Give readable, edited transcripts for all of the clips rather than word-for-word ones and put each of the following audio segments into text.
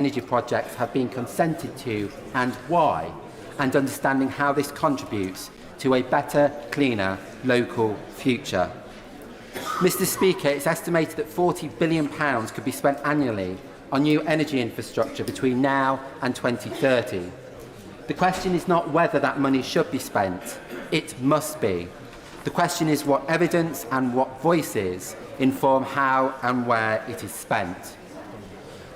energy projects have been consented to and why, and understanding how this contributes to a better, cleaner local future. Mr Speaker, it's estimated that £40 billion could be spent annually on new energy infrastructure between now and 2030. The question is not whether that money should be spent, it must be. The question is what evidence and what voices inform how and where it is spent.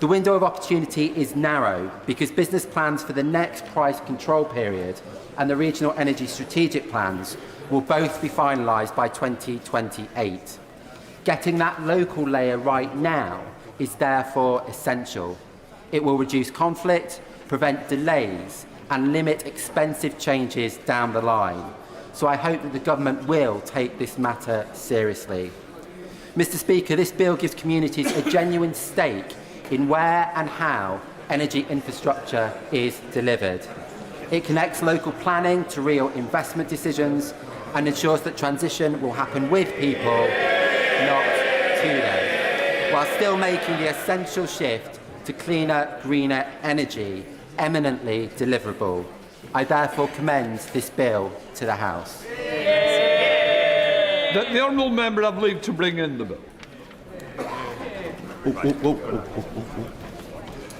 The window of opportunity is narrow because business plans for the next price control period and the regional energy strategic plans will both be finalised by 2028. Getting that local layer right now is therefore essential. It will reduce conflict, prevent delays and limit expensive changes down the line. So I hope that the Government will take this matter seriously. Mr Speaker, this bill gives communities a genuine stake in where and how energy infrastructure is delivered. It connects local planning to real investment decisions and ensures that transition will happen with people, not to them, while still making the essential shift to cleaner, greener energy eminently deliverable. I therefore commend this bill to the House. The honourable member have leave to bring in the bill.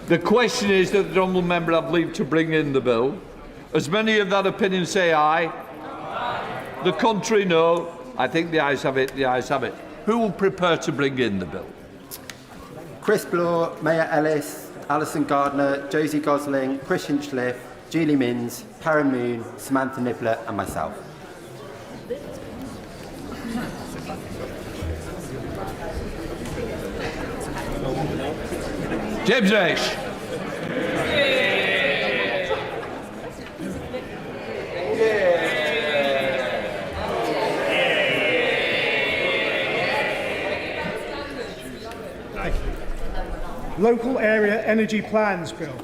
The question is that the honourable member have leave to bring in the bill. As many of that opinion say aye. The contrary, no. I think the ayes have it. The ayes have it. Who will prepare to bring in the bill? Chris Bloor, Mayor Ellis, Alison Gardner, Josie Gosling, Chris Hinchliffe, Julie Minns, Karen Moon, Samantha Niblett and myself. James Ash. Local Area Energy Plans Bill.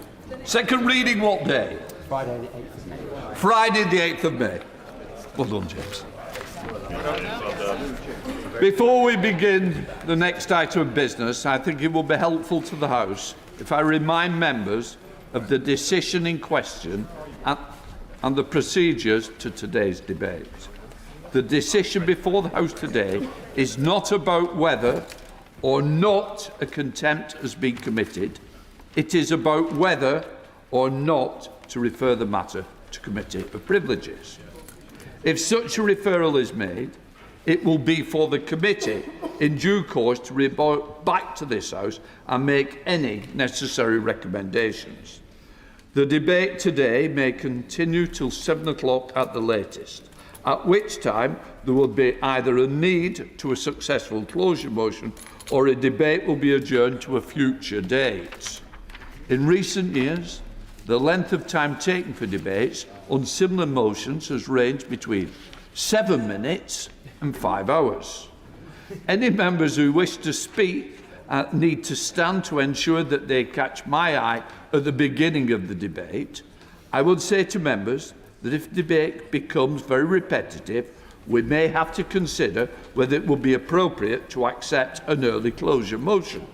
Second reading what day? Friday the 8th of May. Friday the 8th of May. Well done, James. Before we begin the next item of business, I think it will be helpful to the House if I remind members of the decision in question and the procedures to today's debate. The decision before the House today is not about whether or not a contempt has been committed. It is about whether or not to refer the matter to Committee of Privileges. If such a referral is made, it will be for the committee in due course to report back to this House and make any necessary recommendations. The debate today may continue till 7 o'clock at the latest, at which time there will be either a need to a successful closure motion or a debate will be adjourned to a future date. In recent years, the length of time taken for debates on similar motions has ranged between 7 minutes and 5 hours. Any members who wish to speak need to stand to ensure that they catch my eye at the beginning of the debate. I would say to members that if the debate becomes very repetitive, we may have to consider whether it would be appropriate to accept an early closure motion.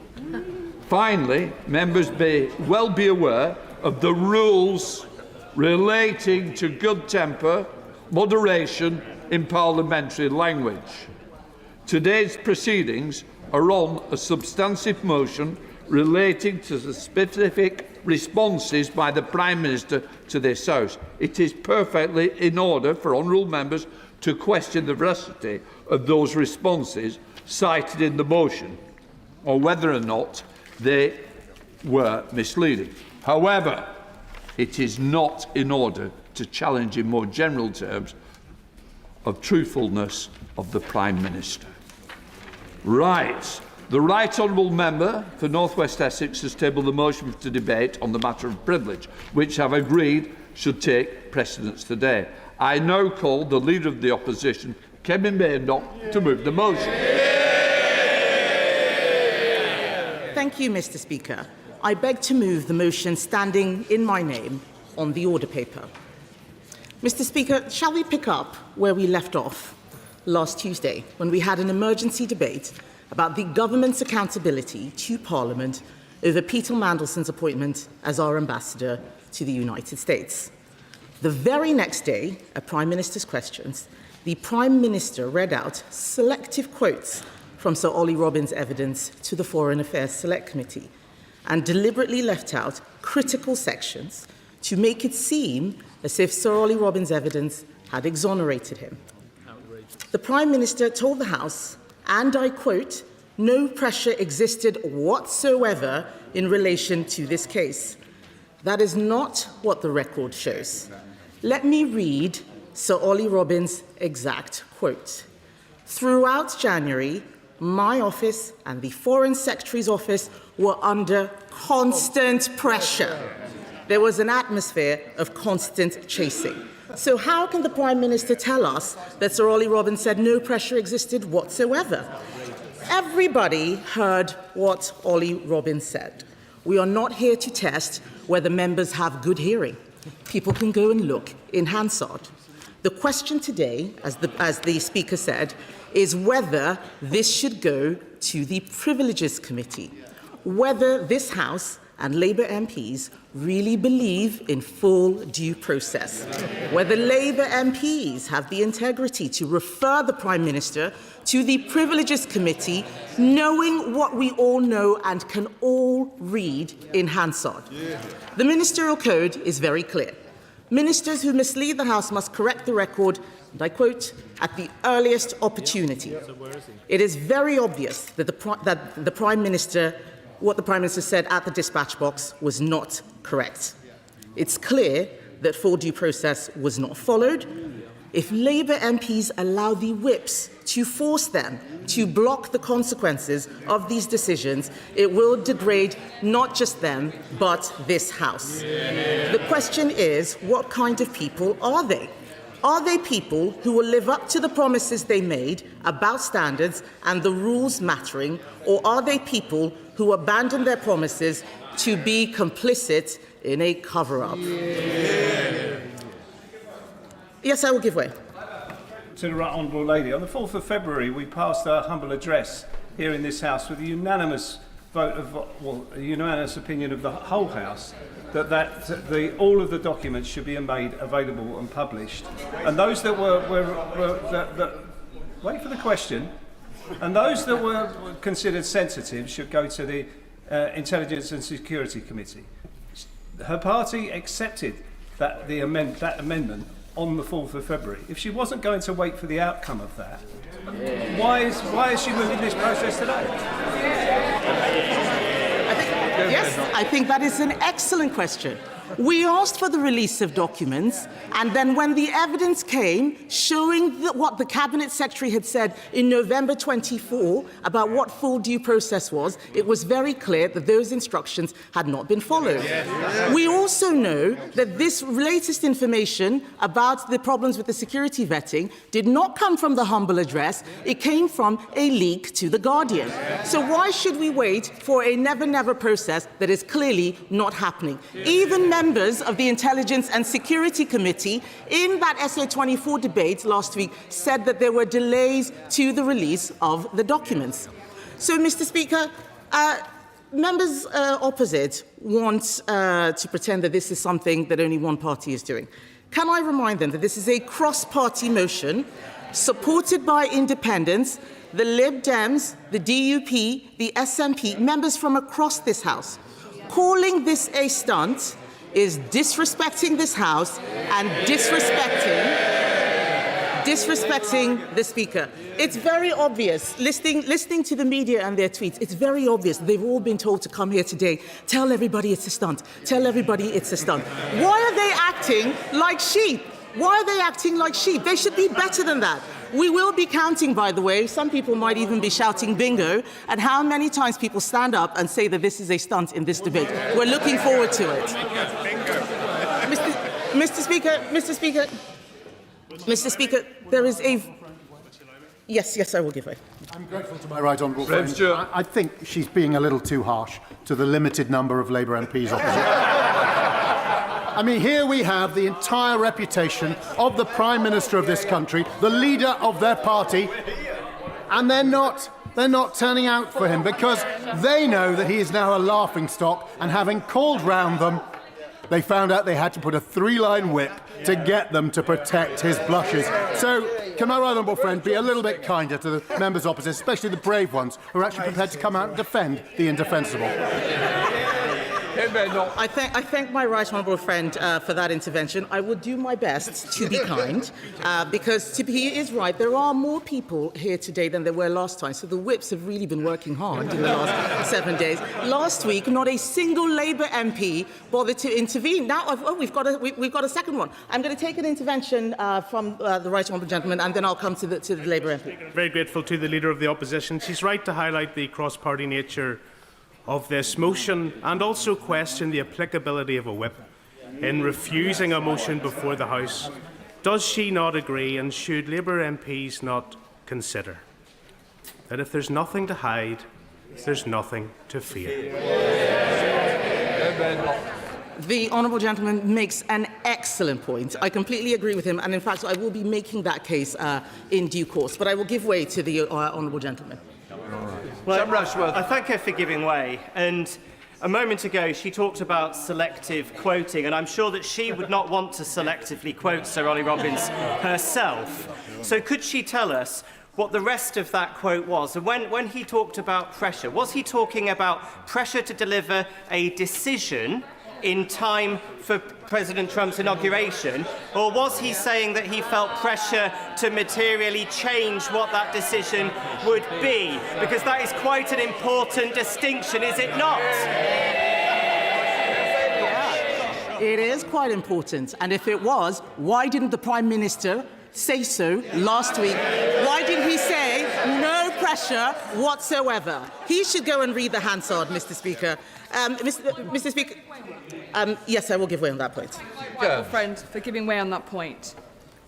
Finally, members may well be aware of the rules relating to good temper, moderation in parliamentary language. Today's proceedings are on a substantive motion relating to the specific responses by the Prime Minister to this House. It is perfectly in order for honourable members to question the veracity of those responses cited in the motion, or whether or not they were misleading. However, it is not in order to challenge in more general terms of truthfulness of the Prime Minister. Right. The Right Honourable Member for North West Essex has tabled the motion to debate on the matter of privilege, which I've agreed should take precedence today. I now call the Leader of the Opposition, Kevin Maynock, to move the motion. Thank you, Mr Speaker. I beg to move the motion standing in my name on the order paper. Mr Speaker, shall we pick up where we left off last Tuesday when we had an emergency debate about the government's accountability to Parliament over Peter Mandelson's appointment as our ambassador to the United States. The very next day, at Prime Minister's questions, the Prime Minister read out selective quotes from Sir Ollie Robbins' evidence to the Foreign Affairs Select Committee and deliberately left out critical sections to make it seem as if Sir Ollie Robbins' evidence had exonerated him. The Prime Minister told the House, and I quote, "No pressure existed whatsoever in relation to this case." That is not what the record shows. Let me read Sir Ollie Robbins' exact quote. "Throughout January, my office and the Foreign Secretary's office were under constant pressure. There was an atmosphere of constant chasing." So how can the Prime Minister tell us that Sir Ollie Robbins said no pressure existed whatsoever? Everybody heard what Ollie Robbins said. We are not here to test whether members have good hearing. People can go and look in Hansard. The question today, as the Speaker said, is whether this should go to the Privileges Committee, whether this House and Labour MPs really believe in full due process, whether Labour MPs have the integrity to refer the Prime Minister to the Privileges Committee, knowing what we all know and can all read in Hansard. The Ministerial Code is very clear. Ministers who mislead the House must correct the record, and I quote, "at the earliest opportunity." It is very obvious that the Prime Minister, what the Prime Minister said at the dispatch box was not correct. It's clear that full due process was not followed. If Labour MPs allow the whips to force them to block the consequences of these decisions, it will degrade not just them, but this House. The question is, what kind of people are they? Are they people who will live up to the promises they made about standards and the rules mattering, or are they people who abandon their promises to be complicit in a cover-up? Yes, I will give way. To the Right Honourable Lady, on the 4th of February we passed our humble address here in this House with a unanimous vote of, well, a unanimous opinion of the whole House that all of the documents should be made available and published. And those that wait for the question, and those that were considered sensitive should go to the Intelligence and Security Committee. Her party accepted that amendment on the 4th of February. If she wasn't going to wait for the outcome of that, why is she moving this process today? I think that is an excellent question. We asked for the release of documents, and then when the evidence came showing what the Cabinet Secretary had said in November 24 about what full due process was, it was very clear that those instructions had not been followed. We also know that this latest information about the problems with the security vetting did not come from the humble address, it came from a leak to The Guardian. So why should we wait for a never-never process that is clearly not happening? Even members of the Intelligence and Security Committee in that SA24 debate last week said that there were delays to the release of the documents. So, Mr. Speaker, members opposite want to pretend that this is something that only one party is doing. Can I remind them that this is a cross-party motion supported by independents, the Lib Dems, the DUP, the SNP, members from across this House? Calling this a stunt is disrespecting this House and disrespecting the Speaker. It's very obvious, listening to the media and their tweets, it's very obvious they've all been told to come here today, tell everybody it's a stunt, tell everybody it's a stunt. Why are they acting like sheep? Why are they acting like sheep? They should be better than that. We will be counting, by the way, some people might even be shouting bingo, at how many times people stand up and say that this is a stunt in this debate. We're looking forward to it. Mr. Speaker, there is a... Yes, I will give way. I'm grateful to my right honourable friend. I think she's being a little too harsh to the limited number of Labour MPs opposite. I mean, here we have the entire reputation of the Prime Minister of this country, the leader of their party, and they're not They're not turning out for him because they know that he is now a laughingstock, and having called round them, they found out they had to put a 3-line whip to get them to protect his blushes. So, can my right honourable friend be a little bit kinder to the members opposite, especially the brave ones who are actually prepared to come out and defend the indefensible? I thank my right honourable friend for that intervention. I will do my best to be kind, because he is right. There are more people here today than there were last time, so the whips have really been working hard in the last 7 days. Last week, not a single Labour MP bothered to intervene. Now, we've got a second one. I'm going to take an intervention from the right honourable gentleman, and then I'll come to the Labour MP. Very grateful to the Leader of the Opposition. She's right to highlight the cross-party nature of this motion and also question the applicability of a whip in refusing a motion before the House. Does she not agree, and should Labour MPs not consider that if there's nothing to hide, there's nothing to fear? The honourable gentleman makes an excellent point. I completely agree with him, and in fact I will be making that case in due course, but I will give way to the honourable gentleman. Well, I thank her for giving way. And a moment ago, she talked about selective quoting, and I'm sure that she would not want to selectively quote Sir Ollie Robbins herself. So could she tell us what the rest of that quote was? And when he talked about pressure, was he talking about pressure to deliver a decision in time for President Trump's inauguration, or was he saying that he felt pressure to materially change what that decision would be? Because that is quite an important distinction, is it not? It is quite important, and if it was, why didn't the Prime Minister say so last week? Why didn't he say no pressure whatsoever? He should go and read the Hansard, Mr. Speaker. Mr. Speaker, yes, I will give way on that point. My friend, for giving way on that point.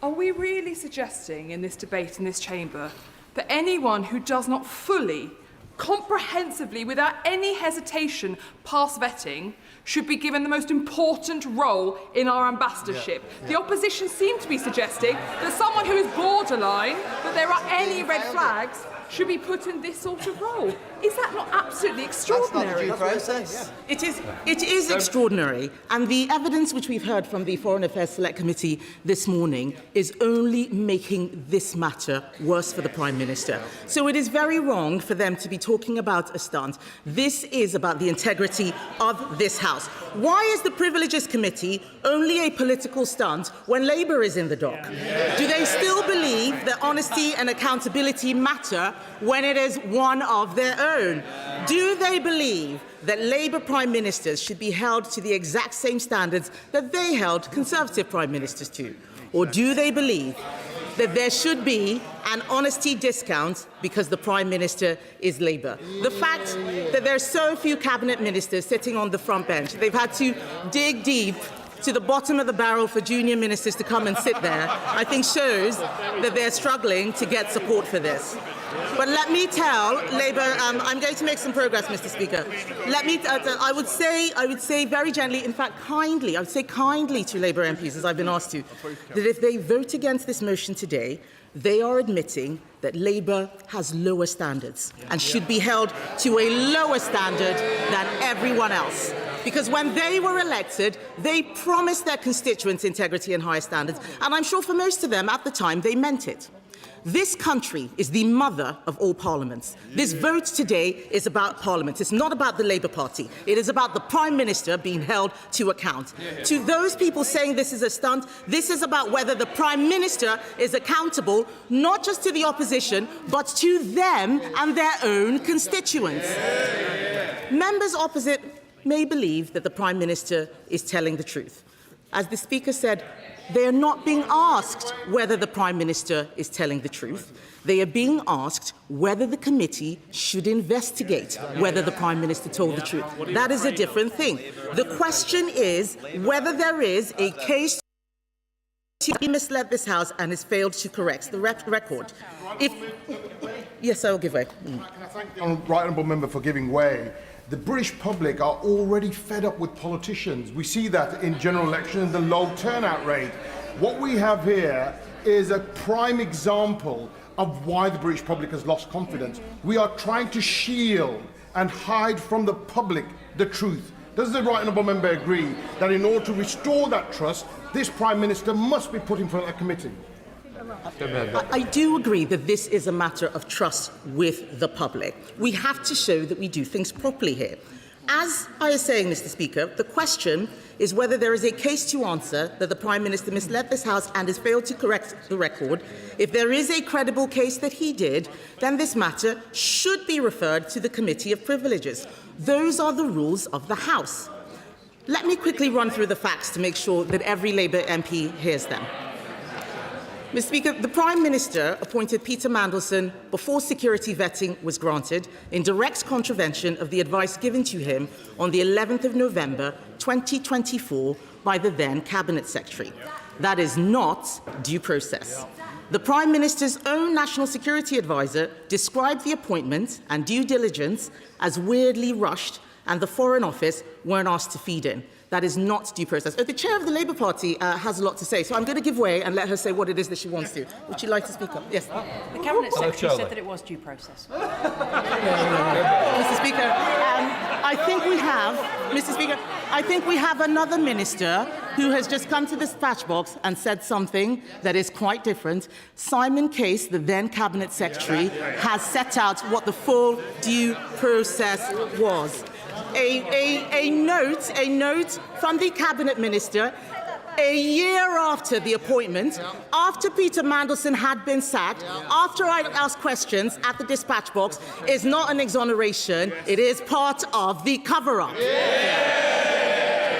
Are we really suggesting in this debate in this chamber that anyone who does not fully, comprehensively, without any hesitation, pass vetting should be given the most important role in our ambassadorship? The opposition seem to be suggesting that someone who is borderline, that there are any red flags, should be put in this sort of role. Is that not absolutely extraordinary? That's not due process. It is extraordinary, and the evidence which we've heard from the Foreign Affairs Select Committee this morning is only making this matter worse for the Prime Minister. So it is very wrong for them to be talking about a stunt. This is about the integrity of this House. Why is the Privileges Committee only a political stunt when Labour is in the dock? Do they still believe that honesty and accountability matter when it is one of their own? Do they believe that Labour Prime Ministers should be held to the exact same standards that they held Conservative Prime Ministers to? Or do they believe that there should be an honesty discount because the Prime Minister is Labour? The fact that there are so few cabinet ministers sitting on the front bench, they've had to dig deep to the bottom of the barrel for junior ministers to come and sit there, I think shows that they're struggling to get support for this. But let me tell Labour, I'm going to make some progress, Mr. Speaker. Let me, I would say very gently, in fact kindly, I would say kindly to Labour MPs, as I've been asked to, that if they vote against this motion today, they are admitting that Labour has lower standards and should be held to a lower standard than everyone else. Because when they were elected, they promised their constituents integrity and higher standards, and I'm sure for most of them at the time they meant it. This country is the mother of all parliaments. This vote today is about Parliament. It's not about the Labour Party. It is about the Prime Minister being held to account. To those people saying this is a stunt, this is about whether the Prime Minister is accountable, not just to the opposition, but to them and their own constituents. Members opposite may believe that the Prime Minister is telling the truth. As the Speaker said, they are not being asked whether the Prime Minister is telling the truth. They are being asked whether the committee should investigate whether the Prime Minister told the truth. That is a different thing. The question is whether there is a case he misled this House and has failed to correct the record. Yes, I will give way. Can I thank the right honourable member for giving way? The British public are already fed up with politicians. We see that in general election and the low turnout rate. What we have here is a prime example of why the British public has lost confidence. We are trying to shield and hide from the public the truth. Does the right honourable member agree that in order to restore that trust, this Prime Minister must be put in front of a committee? I do agree that this is a matter of trust with the public. We have to show that we do things properly here. As I was saying, Mr. Speaker, the question is whether there is a case to answer that the Prime Minister misled this House and has failed to correct the record. If there is a credible case that he did, then this matter should be referred to the Committee of Privileges. Those are the rules of the House. Let me quickly run through the facts to make sure that every Labour MP hears them. Mr. Speaker, the Prime Minister appointed Peter Mandelson before security vetting was granted, in direct contravention of the advice given to him on the 11th of November 2024 by the then Cabinet Secretary. That is not due process. The Prime Minister's own National Security Advisor described the appointment and due diligence as weirdly rushed, and the Foreign Office weren't asked to feed in. That is not due process. The chair of the Labour Party has a lot to say, so I'm going to give way and let her say what it is that she wants to. Would you like to speak up? Yes. The Cabinet Secretary said that it was due process. Mr. Speaker, I think we have, Mr. Speaker, I think we have another minister who has just come to the dispatch box and said something that is quite different. Simon Case, the then Cabinet Secretary, has set out what the full due process was. A note from the Cabinet Minister a year after the appointment, after Peter Mandelson had been sacked, after I asked questions at the dispatch box, is not an exoneration, it is part of the cover-up.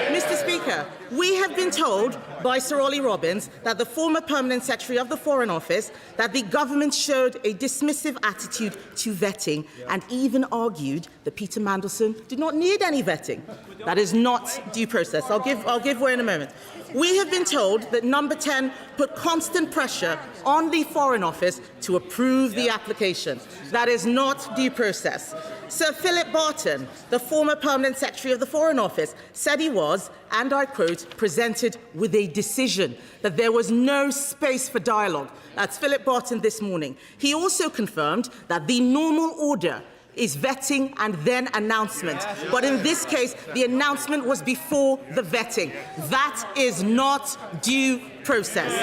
Mr. Speaker, we have been told by Sir Ollie Robbins, that the former Permanent Secretary of the Foreign Office, that the government showed a dismissive attitude to vetting and even argued that Peter Mandelson did not need any vetting. That is not due process. I'll give way in a moment. We have been told that Number 10 put constant pressure on the Foreign Office to approve the application. That is not due process. Sir Philip Barton, the former Permanent Secretary of the Foreign Office, said he was, and I quote, presented with a decision, that there was no space for dialogue. That's Philip Barton this morning. He also confirmed that the normal order is vetting and then announcement. But in this case, the announcement was before the vetting. That is not due process.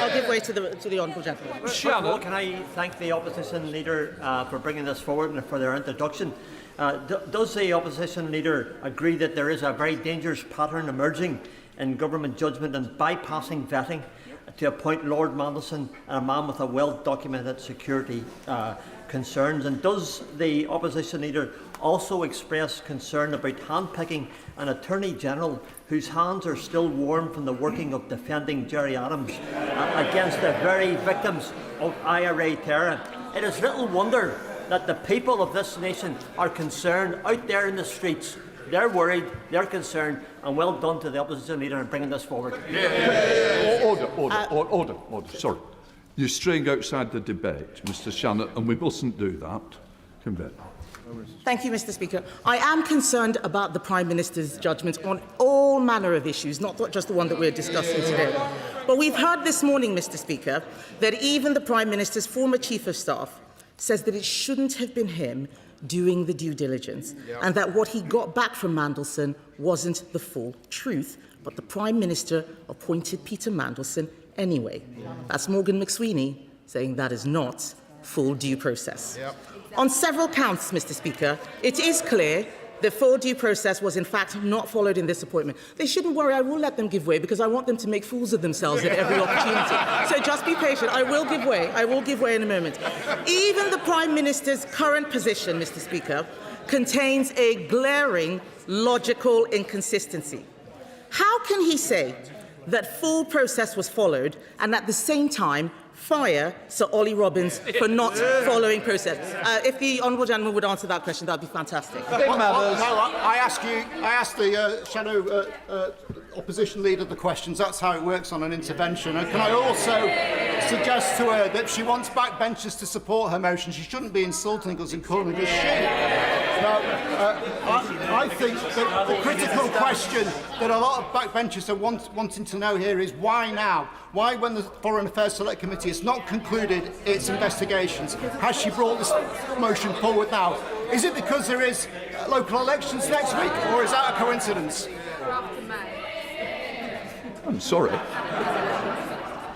I'll give way to the honourable gentleman. First of all, can I thank the opposition leader for bringing this forward and for their introduction. Does the opposition leader agree that there is a very dangerous pattern emerging in government judgment and bypassing vetting to appoint Lord Mandelson, a man with a well-documented security concerns? And does the opposition leader also express concern about handpicking an Attorney General whose hands are still warm from the working of defending Gerry Adams against the very victims of IRA terror? It is little wonder that the people of this nation are concerned out there in the streets. They're worried, they're concerned, and well done to the opposition leader in bringing this forward. Order. Sorry. You're straying outside the debate, Mr. Shannon, and we mustn't do that. Thank you, Mr. Speaker. I am concerned about the Prime Minister's judgment on all manner of issues, not just the one that we're discussing today. But we've heard this morning, Mr. Speaker, that even the Prime Minister's former Chief of Staff says that it shouldn't have been him doing the due diligence, and that what he got back from Mandelson wasn't the full truth, but the Prime Minister appointed Peter Mandelson anyway. That's Morgan McSweeney saying that is not full due process. On several counts, Mr. Speaker, it is clear the full due process was in fact not followed in this appointment. They shouldn't worry, I will let them give way because I want them to make fools of themselves at every opportunity. So just be patient, I will give way in a moment. Even the Prime Minister's current position, Mr. Speaker, contains a glaring logical inconsistency. How can he say that full process was followed and at the same time fire Sir Ollie Robbins for not following process? If the honourable gentleman would answer that question, that would be fantastic. I asked the shadow opposition leader the questions. That's how it works on an intervention. And can I also suggest to her that if she wants backbenchers to support her motion, she shouldn't be insulting us and calling us sheep. I think that the critical question that a lot of backbenchers are wanting to know here is why now? Why, when the Foreign Affairs Select Committee has not concluded its investigations, has she brought this motion forward now? Is it because there is local elections next week, or is that a coincidence? I'm sorry.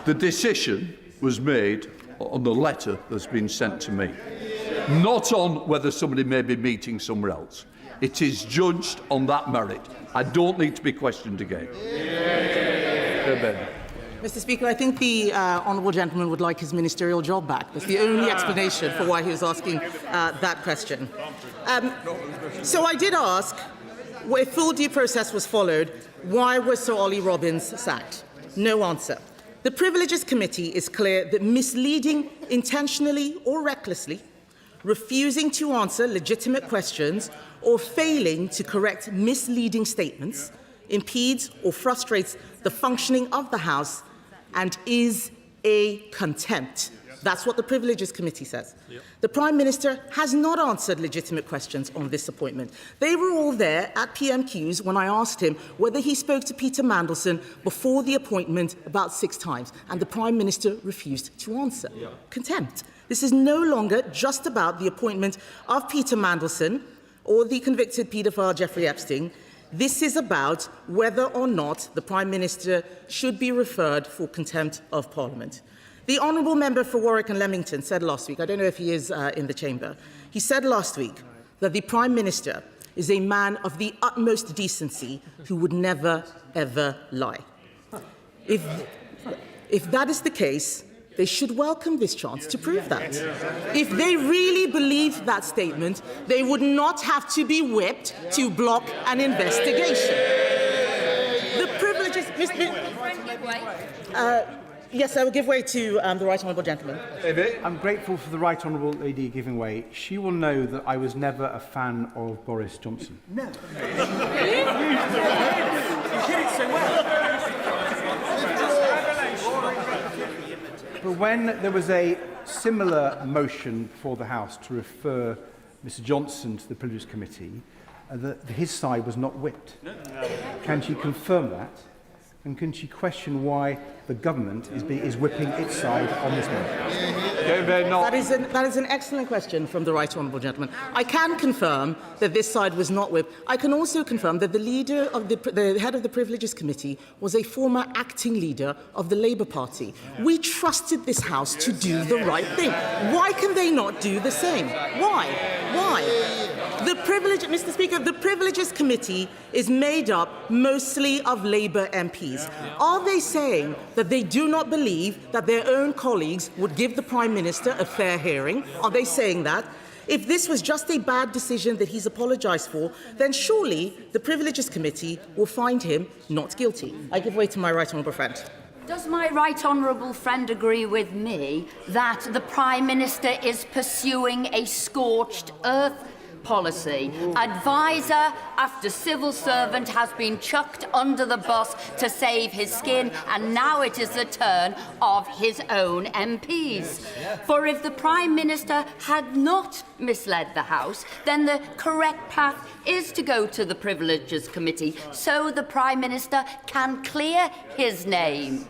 The decision was made on the letter that's been sent to me, not on whether somebody may be meeting somewhere else. It is judged on that merit. I don't need to be questioned again. Mr. Speaker, I think the honourable gentleman would like his ministerial job back. That's the only explanation for why he was asking that question. So I did ask, if full due process was followed, why was Sir Ollie Robbins sacked? No answer. The Privileges Committee is clear that misleading intentionally or recklessly, refusing to answer legitimate questions, or failing to correct misleading statements impedes or frustrates the functioning of the House and is a contempt. That's what the Privileges Committee says. The Prime Minister has not answered legitimate questions on this appointment. They were all there at PMQs when I asked him whether he spoke to Peter Mandelson before the appointment about 6 times, and the Prime Minister refused to answer. Contempt. This is no longer just about the appointment of Peter Mandelson or the convicted paedophile Jeffrey Epstein. This is about whether or not the Prime Minister should be referred for contempt of Parliament. The Honourable Member for Warwick and Leamington said last week, I don't know if he is in the chamber, he said last week that the Prime Minister is a man of the utmost decency who would never, ever lie. If that is the case, they should welcome this chance to prove that. If they really believed that statement, they would not have to be whipped to block an investigation. The privileges... Yes, I will give way to the Right Honourable Gentleman. I'm grateful for the Right Honourable Lady giving way. She will know that I was never a fan of Boris Johnson. No. You did it so well. But when there was a similar motion for the House to refer Mr Johnson to the Privileges Committee, his side was not whipped. Can she confirm that? And can she question why the government is whipping its side on this matter? That is an excellent question from the Right Honourable Gentleman. I can confirm that this side was not whipped. I can also confirm that the leader of the head of the Privileges Committee was a former acting leader of the Labour Party. We trusted this House to do the right thing. Why can they not do the same? Why? Mr. Speaker, the Privileges Committee is made up mostly of Labour MPs. Are they saying that they do not believe that their own colleagues would give the Prime Minister a fair hearing? Are they saying that? If this was just a bad decision that he's apologised for, then surely the Privileges Committee will find him not guilty. I give way to my Right Honourable friend. Does my right honourable friend agree with me that the Prime Minister is pursuing a scorched earth policy? Advisor after civil servant has been chucked under the bus to save his skin, and now it is the turn of his own MPs. For if the Prime Minister had not misled the House, then the correct path is to go to the Privileges Committee so the Prime Minister can clear his name.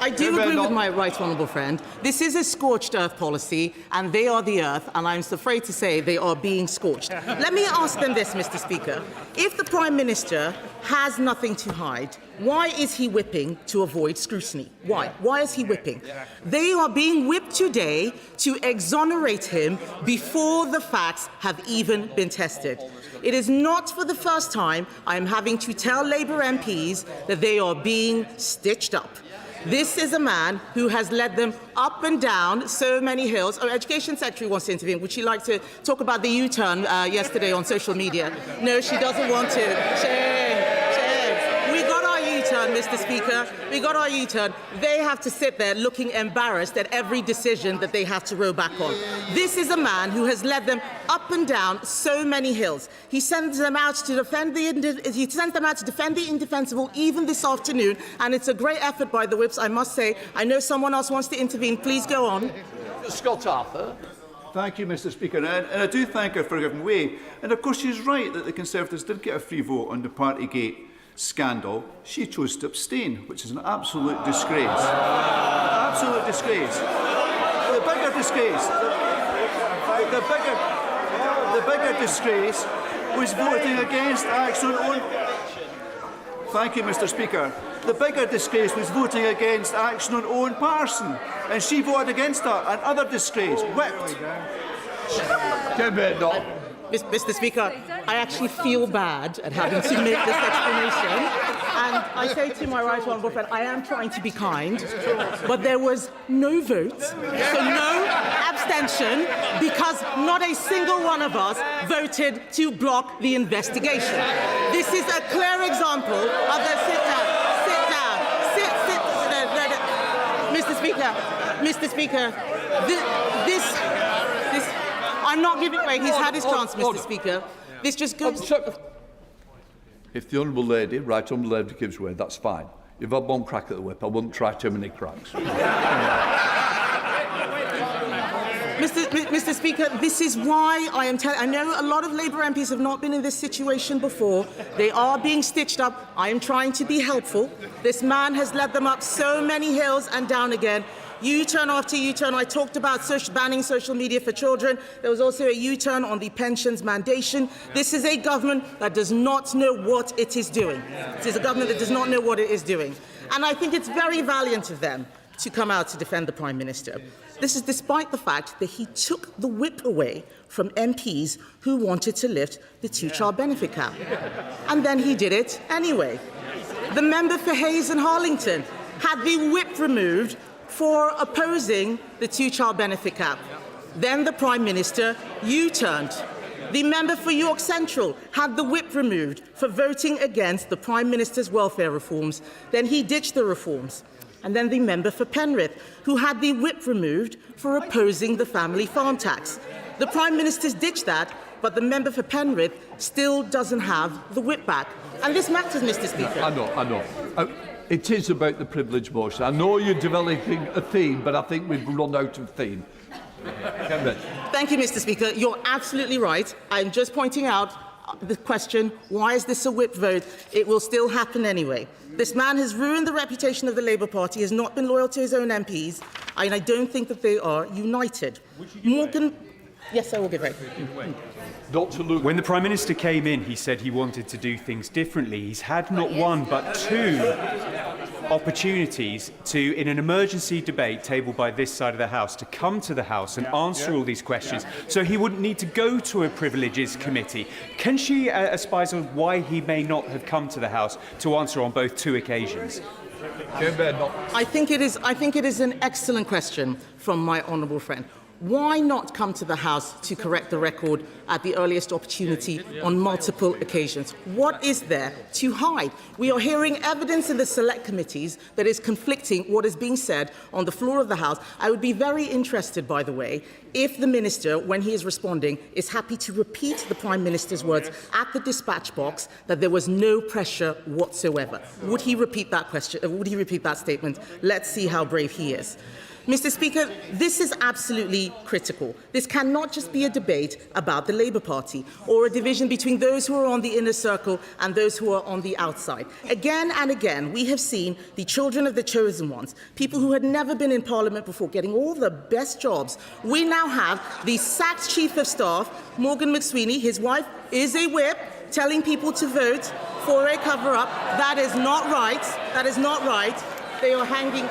I do agree with my Right Honourable friend. This is a scorched earth policy, and they are the earth, and I'm afraid to say they are being scorched. Let me ask them this, Mr. Speaker. If the Prime Minister has nothing to hide, why is he whipping to avoid scrutiny? Why? Why is he whipping? They are being whipped today to exonerate him before the facts have even been tested. It is not for the first time I am having to tell Labour MPs that they are being stitched up. This is a man who has led them up and down so many hills. Our Education Secretary wants to intervene. Would she like to talk about the U-turn yesterday on social media? No, she doesn't want to. Shame. We got our U-turn, Mr. Speaker. We got our U-turn. They have to sit there looking embarrassed at every decision that they have to row back on. This is a man who has led them up and down so many hills. He sends them out to defend the indefensible even this afternoon, and it's a great effort by the whips, I must say. I know someone else wants to intervene. Please go on. Scott Arthur. Thank you, Mr Speaker. And I do thank her for giving way. And of course she's right that the Conservatives did get a free vote on the Partygate scandal. She chose to abstain, which is an absolute disgrace. Absolute disgrace. The bigger disgrace, the bigger disgrace was voting against acts on own... Thank you, Mr Speaker. The bigger disgrace was voting against action on Owen Parson, and she voted against that. And other disgrace, whipped. Mr Speaker, I actually feel bad at having to make this explanation. And I say to my right honourable friend, I am trying to be kind, but there was no vote, so no abstention, because not a single one of us voted to block the investigation. This is a clear example of the Mr. Speaker, I'm not giving way. He's had his chance, Mr. Speaker. This just goes... If the Honourable Lady, Right Honourable Lady, gives way, that's fine. You've had one crack at the whip. I wouldn't try too many cracks. Mr. Speaker, this is why I am telling... I know a lot of Labour MPs have not been in this situation before. They are being stitched up. I am trying to be helpful. This man has led them up so many hills and down again. U-turn after U-turn. I talked about banning social media for children. There was also a U-turn on the pensions mandation. This is a government that does not know what it is doing. It is a government that does not know what it is doing. And I think it's very valiant of them to come out to defend the Prime Minister. This is despite the fact that he took the whip away from MPs who wanted to lift the two-child benefit cap. And then he did it anyway. The member for Hayes and Harlington had the whip removed for opposing the two-child benefit cap. Then the Prime Minister U-turned. The member for York Central had the whip removed for voting against the Prime Minister's welfare reforms. Then he ditched the reforms. And then the member for Penrith, who had the whip removed for opposing the family farm tax. The Prime Minister's ditched that, but the member for Penrith still doesn't have the whip back. And this matters, Mr. Speaker. I know. It is about the privilege motion. I know you're developing a theme, but I think we've run out of theme. Thank you, Mr. Speaker. You're absolutely right. I'm just pointing out the question, why is this a whip vote? It will still happen anyway. This man has ruined the reputation of the Labour Party, has not been loyal to his own MPs, and I don't think that they are united. Morgan... Yes, I will give way. Dr. Luke. When the Prime Minister came in, he said he wanted to do things differently. He's had not one but two opportunities to, in an emergency debate tabled by this side of the House, to come to the House and answer all these questions, so he wouldn't need to go to a Privileges Committee. Can she advise on why he may not have come to the House to answer on both two occasions? I think it is an excellent question from my honourable friend. Why not come to the House to correct the record at the earliest opportunity on multiple occasions? What is there to hide? We are hearing evidence in the select committees that is conflicting what is being said on the floor of the House. I would be very interested, by the way, if the Minister, when he is responding, is happy to repeat the Prime Minister's words at the dispatch box that there was no pressure whatsoever. Would he repeat that question? Would he repeat that statement? Let's see how brave he is. Mr. Speaker, this is absolutely critical. This cannot just be a debate about the Labour Party or a division between those who are on the inner circle and those who are on the outside. Again and again, we have seen the children of the chosen ones, people who had never been in Parliament before, getting all the best jobs. We now have the sacked Chief of Staff, Morgan McSweeney. His wife is a whip, telling people to vote for a cover-up. That is not right. That is not right. They are hanging...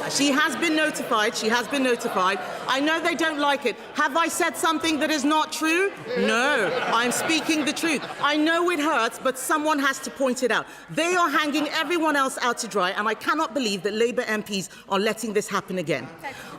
She has been notified. She has been notified. I know they don't like it. Have I said something that is not true? No. I'm speaking the truth. I know it hurts, but someone has to point it out. They are hanging everyone else out to dry, and I cannot believe that Labour MPs are letting this happen again.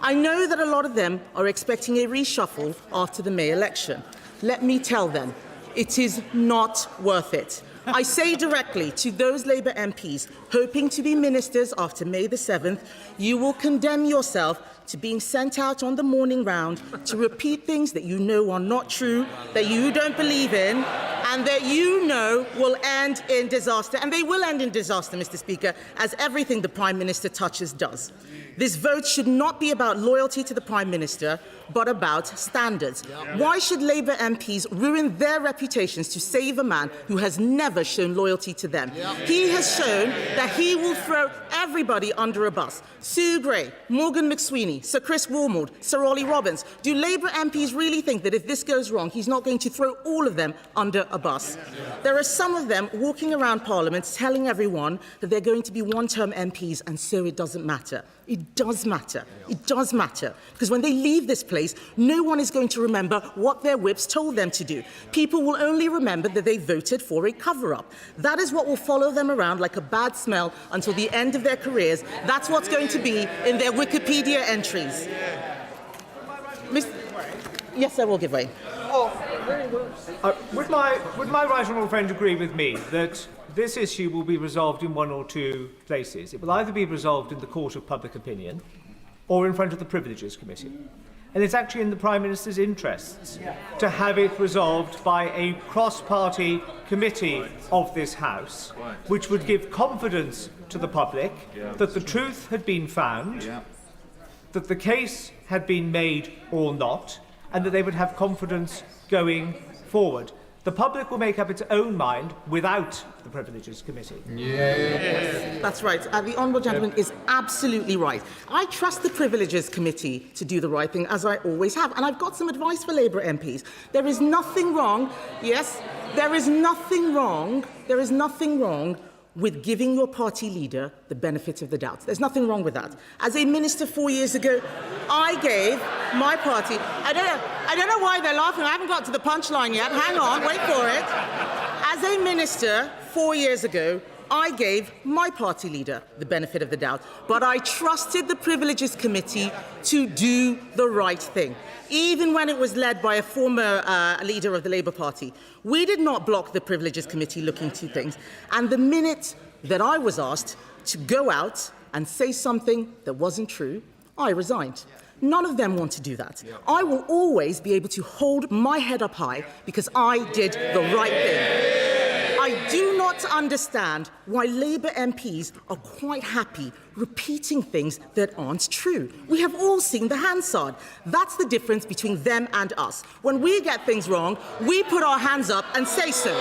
I know that a lot of them are expecting a reshuffle after the May election. Let me tell them, it is not worth it. I say directly to those Labour MPs hoping to be ministers after May the 7th, you will condemn yourself to being sent out on the morning round to repeat things that you know are not true, that you don't believe in, and that you know will end in disaster. And they will end in disaster, Mr. Speaker, as everything the Prime Minister touches does. This vote should not be about loyalty to the Prime Minister, but about standards. Why should Labour MPs ruin their reputations to save a man who has never shown loyalty to them? He has shown that he will throw everybody under a bus. Sue Gray, Morgan McSweeney, Sir Chris Wilmord, Sir Ollie Robbins. Do Labour MPs really think that if this goes wrong, he's not going to throw all of them under a bus? There are some of them walking around Parliament telling everyone that they're going to be one-term MPs, and so it doesn't matter. It does matter. It does matter. Because when they leave this place, no one is going to remember what their whips told them to do. People will only remember that they voted for a cover-up. That is what will follow them around like a bad smell until the end of their careers. That's what's going to be in their Wikipedia entries. Yes, I will give way. Would my right honourable friend agree with me that this issue will be resolved in one or two places? It will either be resolved in the Court of Public Opinion or in front of the Privileges Committee. And it's actually in the Prime Minister's interests to have it resolved by a cross-party committee of this House, which would give confidence to the public that the truth had been found, that the case had been made or not, and that they would have confidence going forward. The public will make up its own mind without the Privileges Committee. Yes. That's right. The Honourable Gentleman is absolutely right. I trust the Privileges Committee to do the right thing, as I always have. And I've got some advice for Labour MPs. There is nothing wrong, yes, there is nothing wrong with giving your party leader the benefit of the doubt. There's nothing wrong with that. As a minister 4 years ago, I gave my party... I don't know why they're laughing. I haven't got to the punchline yet. Hang on, wait for it. As a minister 4 years ago, I gave my party leader the benefit of the doubt, but I trusted the Privileges Committee to do the right thing, even when it was led by a former leader of the Labour Party. We did not block the Privileges Committee looking to things, and the minute that I was asked to go out and say something that wasn't true, I resigned. None of them want to do that. I will always be able to hold my head up high because I did the right thing. I do not understand why Labour MPs are quite happy repeating things that aren't true. We have all seen the Hansard. That's the difference between them and us. When we get things wrong, we put our hands up and say so.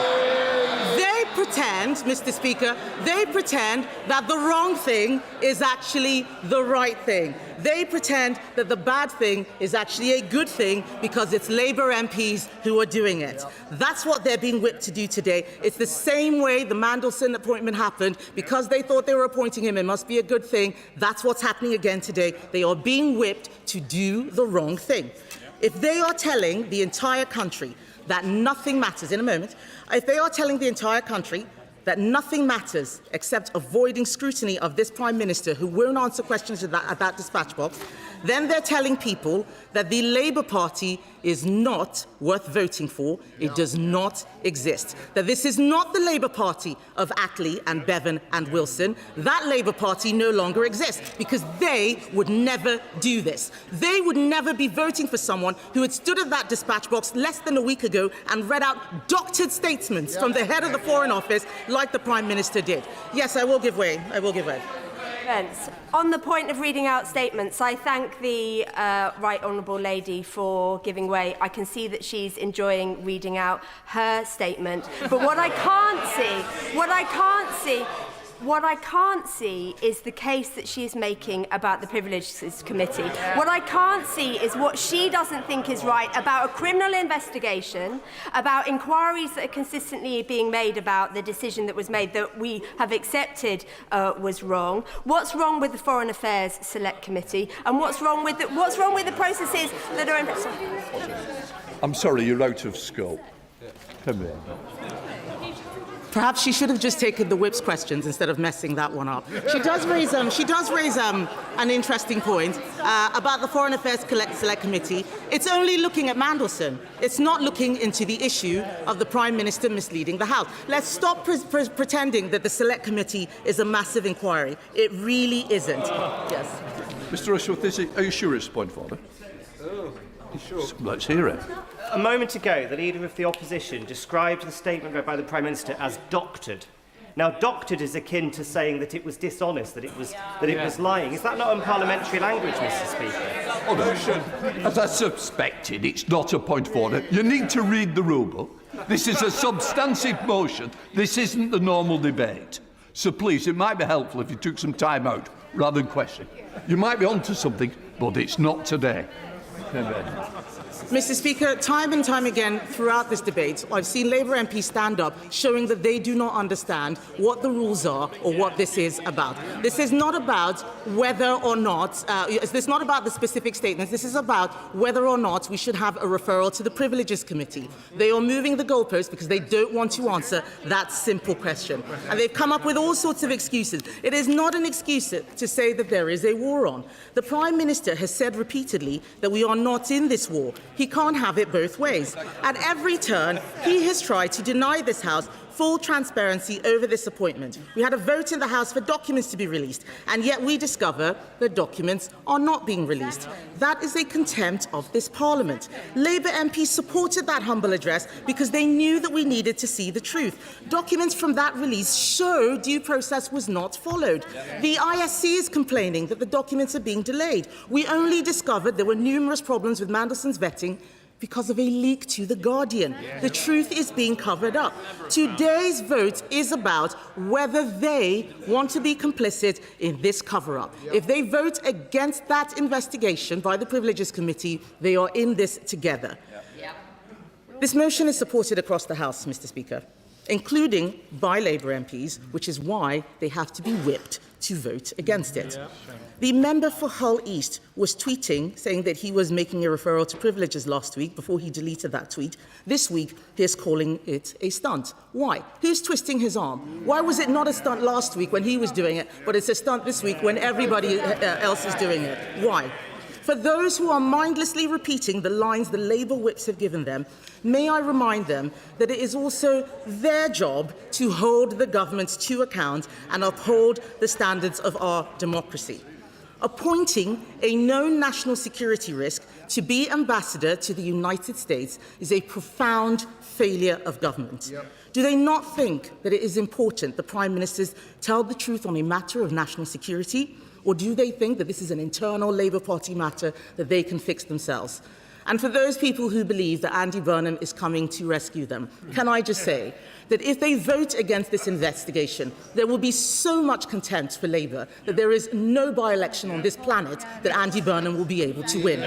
They pretend, Mr. Speaker, they pretend that the wrong thing is actually the right thing. They pretend that the bad thing is actually a good thing because it's Labour MPs who are doing it. That's what they're being whipped to do today. It's the same way the Mandelson appointment happened. Because they thought they were appointing him, it must be a good thing. That's what's happening again today. They are being whipped to do the wrong thing. If they are telling the entire country that nothing matters, in a moment, if they are telling the entire country that nothing matters except avoiding scrutiny of this Prime Minister who won't answer questions at that dispatch box, then they're telling people that the Labour Party is not worth voting for. It does not exist. That this is not the Labour Party of Attlee and Bevan and Wilson. That Labour Party no longer exists because they would never do this. They would never be voting for someone who had stood at that dispatch box less than a week ago and read out doctored statements from the head of the Foreign Office like the Prime Minister did. Yes, I will give way. I will give way. On the point of reading out statements, I thank the Right Honourable Lady for giving way. I can see that she's enjoying reading out her statement. But what I can't see is the case that she is making about the Privileges Committee. What I can't see is what she doesn't think is right about a criminal investigation, about inquiries that are consistently being made about the decision that was made that we have accepted was wrong. What's wrong with the Foreign Affairs Select Committee, and what's wrong with the processes that are in? I'm sorry, you're out of scope. Come here. Perhaps she should have just taken the whip's questions instead of messing that one up. She does raise an interesting point about the Foreign Affairs Select Committee. It's only looking at Mandelson. It's not looking into the issue of the Prime Minister misleading the House. Let's stop pretending that the Select Committee is a massive inquiry. It really isn't. Yes. Mr. Rushworth, are you sure it's point of order? Sure. Let's hear it. A moment ago, the Leader of the Opposition described the statement read by the Prime Minister as doctored. Now, doctored is akin to saying that it was dishonest, that it was lying. Is that not unparliamentary language, Mr. Speaker? Oh, no. As I suspected, it's not a point of order. You need to read the rule book. This is a substantive motion. This isn't the normal debate. So please, it might be helpful if you took some time out rather than question. You might be onto something, but it's not today. Mr. Speaker, time and time again throughout this debate, I've seen Labour MPs stand up showing that they do not understand what the rules are or what this is about. This is not about whether or not, this is not about the specific statements, this is about whether or not we should have a referral to the Privileges Committee. They are moving the goalposts because they don't want to answer that simple question. And they've come up with all sorts of excuses. It is not an excuse to say that there is a war on. The Prime Minister has said repeatedly that we are not in this war. He can't have it both ways. At every turn, he has tried to deny this House full transparency over this appointment. We had a vote in the House for documents to be released, and yet we discover that documents are not being released. That is a contempt of this Parliament. Labour MPs supported that humble address because they knew that we needed to see the truth. Documents from that release show due process was not followed. The ISC is complaining that the documents are being delayed. We only discovered there were numerous problems with Mandelson's vetting because of a leak to The Guardian. The truth is being covered up. Today's vote is about whether they want to be complicit in this cover-up. If they vote against that investigation by the Privileges Committee, they are in this together. This motion is supported across the House, Mr. Speaker, including by Labour MPs, which is why they have to be whipped to vote against it. The member for Hull East was tweeting, saying that he was making a referral to privileges last week before he deleted that tweet. This week, he is calling it a stunt. Why? Who's twisting his arm? Why was it not a stunt last week when he was doing it, but it's a stunt this week when everybody else is doing it? Why? For those who are mindlessly repeating the lines the Labour whips have given them, may I remind them that it is also their job to hold the government to account and uphold the standards of our democracy. Appointing a known national security risk to be ambassador to the United States is a profound failure of government. Do they not think that it is important the Prime Ministers tell the truth on a matter of national security? Or do they think that this is an internal Labour Party matter that they can fix themselves? And for those people who believe that Andy Burnham is coming to rescue them, can I just say that if they vote against this investigation, there will be so much contempt for Labour that there is no by-election on this planet that Andy Burnham will be able to win.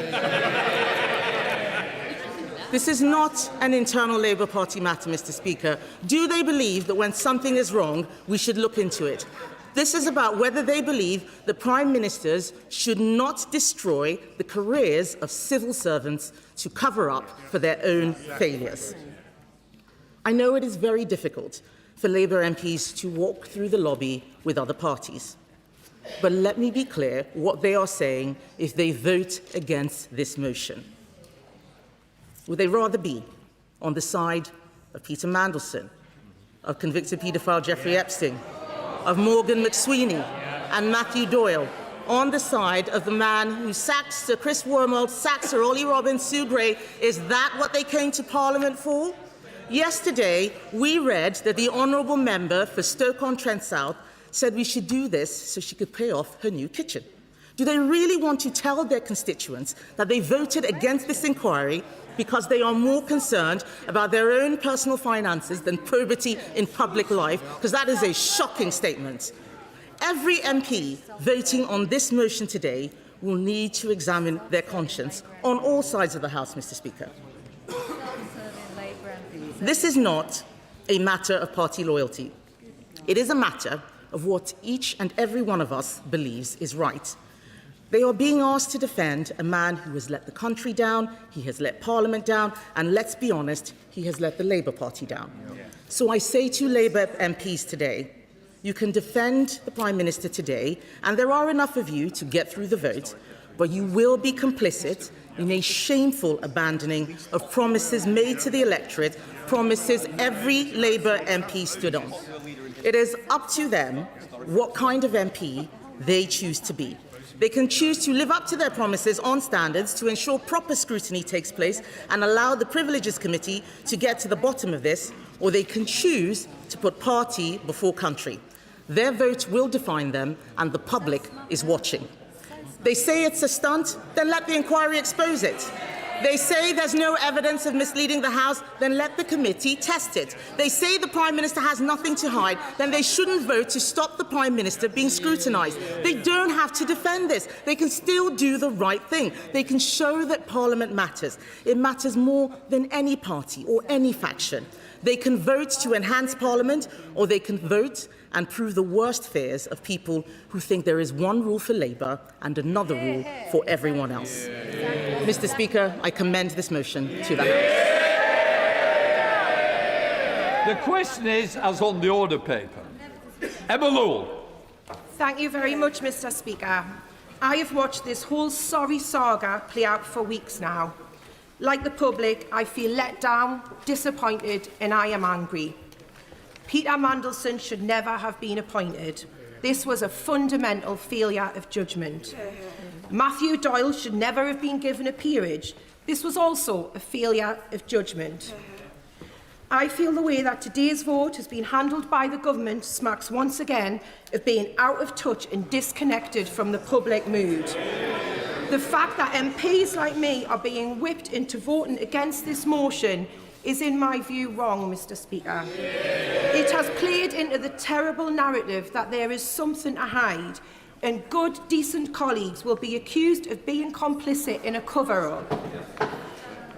This is not an internal Labour Party matter, Mr. Speaker. Do they believe that when something is wrong, we should look into it? This is about whether they believe that Prime Ministers should not destroy the careers of civil servants to cover up for their own failures. I know it is very difficult for Labour MPs to walk through the lobby with other parties. But let me be clear what they are saying if they vote against this motion. Would they rather be on the side of Peter Mandelson, of convicted paedophile Jeffrey Epstein, of Morgan McSweeney and Matthew Doyle, on the side of the man who sacked Sir Chris Wormald, sacked Sir Ollie Robbins, Sue Gray? Is that what they came to Parliament for? Yesterday, we read that the honourable member for Stoke-on-Trent South said we should do this so she could pay off her new kitchen. Do they really want to tell their constituents that they voted against this inquiry because they are more concerned about their own personal finances than probity in public life? Because that is a shocking statement. Every MP voting on this motion today will need to examine their conscience on all sides of the House, Mr. Speaker. This is not a matter of party loyalty. It is a matter of what each and every one of us believes is right. They are being asked to defend a man who has let the country down, he has let Parliament down, and let's be honest, he has let the Labour Party down. So I say to Labour MPs today, you can defend the Prime Minister today, and there are enough of you to get through the vote, but you will be complicit in a shameful abandoning of promises made to the electorate, promises every Labour MP stood on. It is up to them what kind of MP they choose to be. They can choose to live up to their promises on standards to ensure proper scrutiny takes place and allow the Privileges Committee to get to the bottom of this, or they can choose to put party before country. Their vote will define them, and the public is watching. They say it's a stunt, then let the inquiry expose it. They say there's no evidence of misleading the House, then let the committee test it. They say the Prime Minister has nothing to hide, then they shouldn't vote to stop the Prime Minister being scrutinised. They don't have to defend this. They can still do the right thing. They can show that Parliament matters. It matters more than any party or any faction. They can vote to enhance Parliament, or they can vote and prove the worst fears of people who think there is one rule for Labour and another rule for everyone else. Mr. Speaker, I commend this motion to the House. The question is, as on the order paper. Emma Lowell. Thank you very much, Mr. Speaker. I have watched this whole sorry saga play out for weeks now. Like the public, I feel let down, disappointed, and I am angry. Peter Mandelson should never have been appointed. This was a fundamental failure of judgment. Matthew Doyle should never have been given a peerage. This was also a failure of judgment. I feel the way that today's vote has been handled by the government smacks once again of being out of touch and disconnected from the public mood. The fact that MPs like me are being whipped into voting against this motion is, in my view, wrong, Mr. Speaker. It has played into the terrible narrative that there is something to hide, and good, decent colleagues will be accused of being complicit in a cover-up.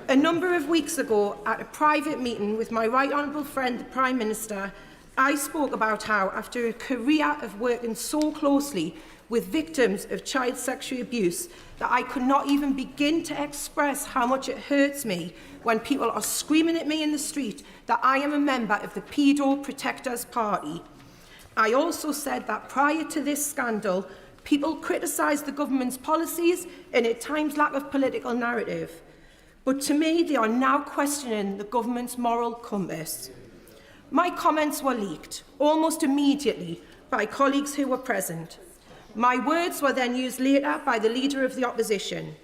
A number of weeks ago, at a private meeting with my right honourable friend, the Prime Minister, I spoke about how, after a career of working so closely with victims of child sexual abuse, that I could not even begin to express how much it hurts me when people are screaming at me in the street that I am a member of the Pedo Protectors Party. I also said that prior to this scandal, people criticised the government's policies and at times lack of political narrative. But to me, they are now questioning the government's moral compass. My comments were leaked almost immediately by colleagues who were present. My words were then used later by the Leader of the Opposition.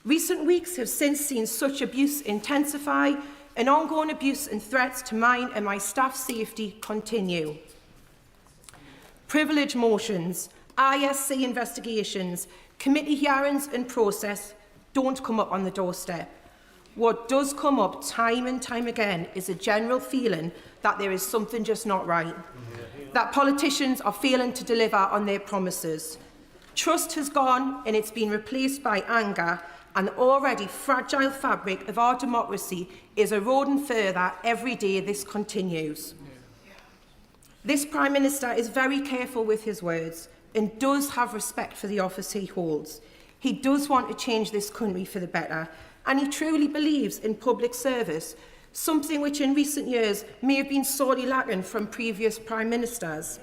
Recent weeks have since seen such abuse intensify and ongoing abuse and threats to mine and my staff's safety continue. Privilege motions, ISC investigations, committee hearings and process don't come up on the doorstep. What does come up time and time again is a general feeling that there is something just not right, that politicians are failing to deliver on their promises. Trust has gone and it's been replaced by anger, and the already fragile fabric of our democracy is eroding further every day this continues. This Prime Minister is very careful with his words and does have respect for the office he holds. He does want to change this country for the better, and he truly believes in public service, something which in recent years may have been sorely lacking from previous Prime Ministers.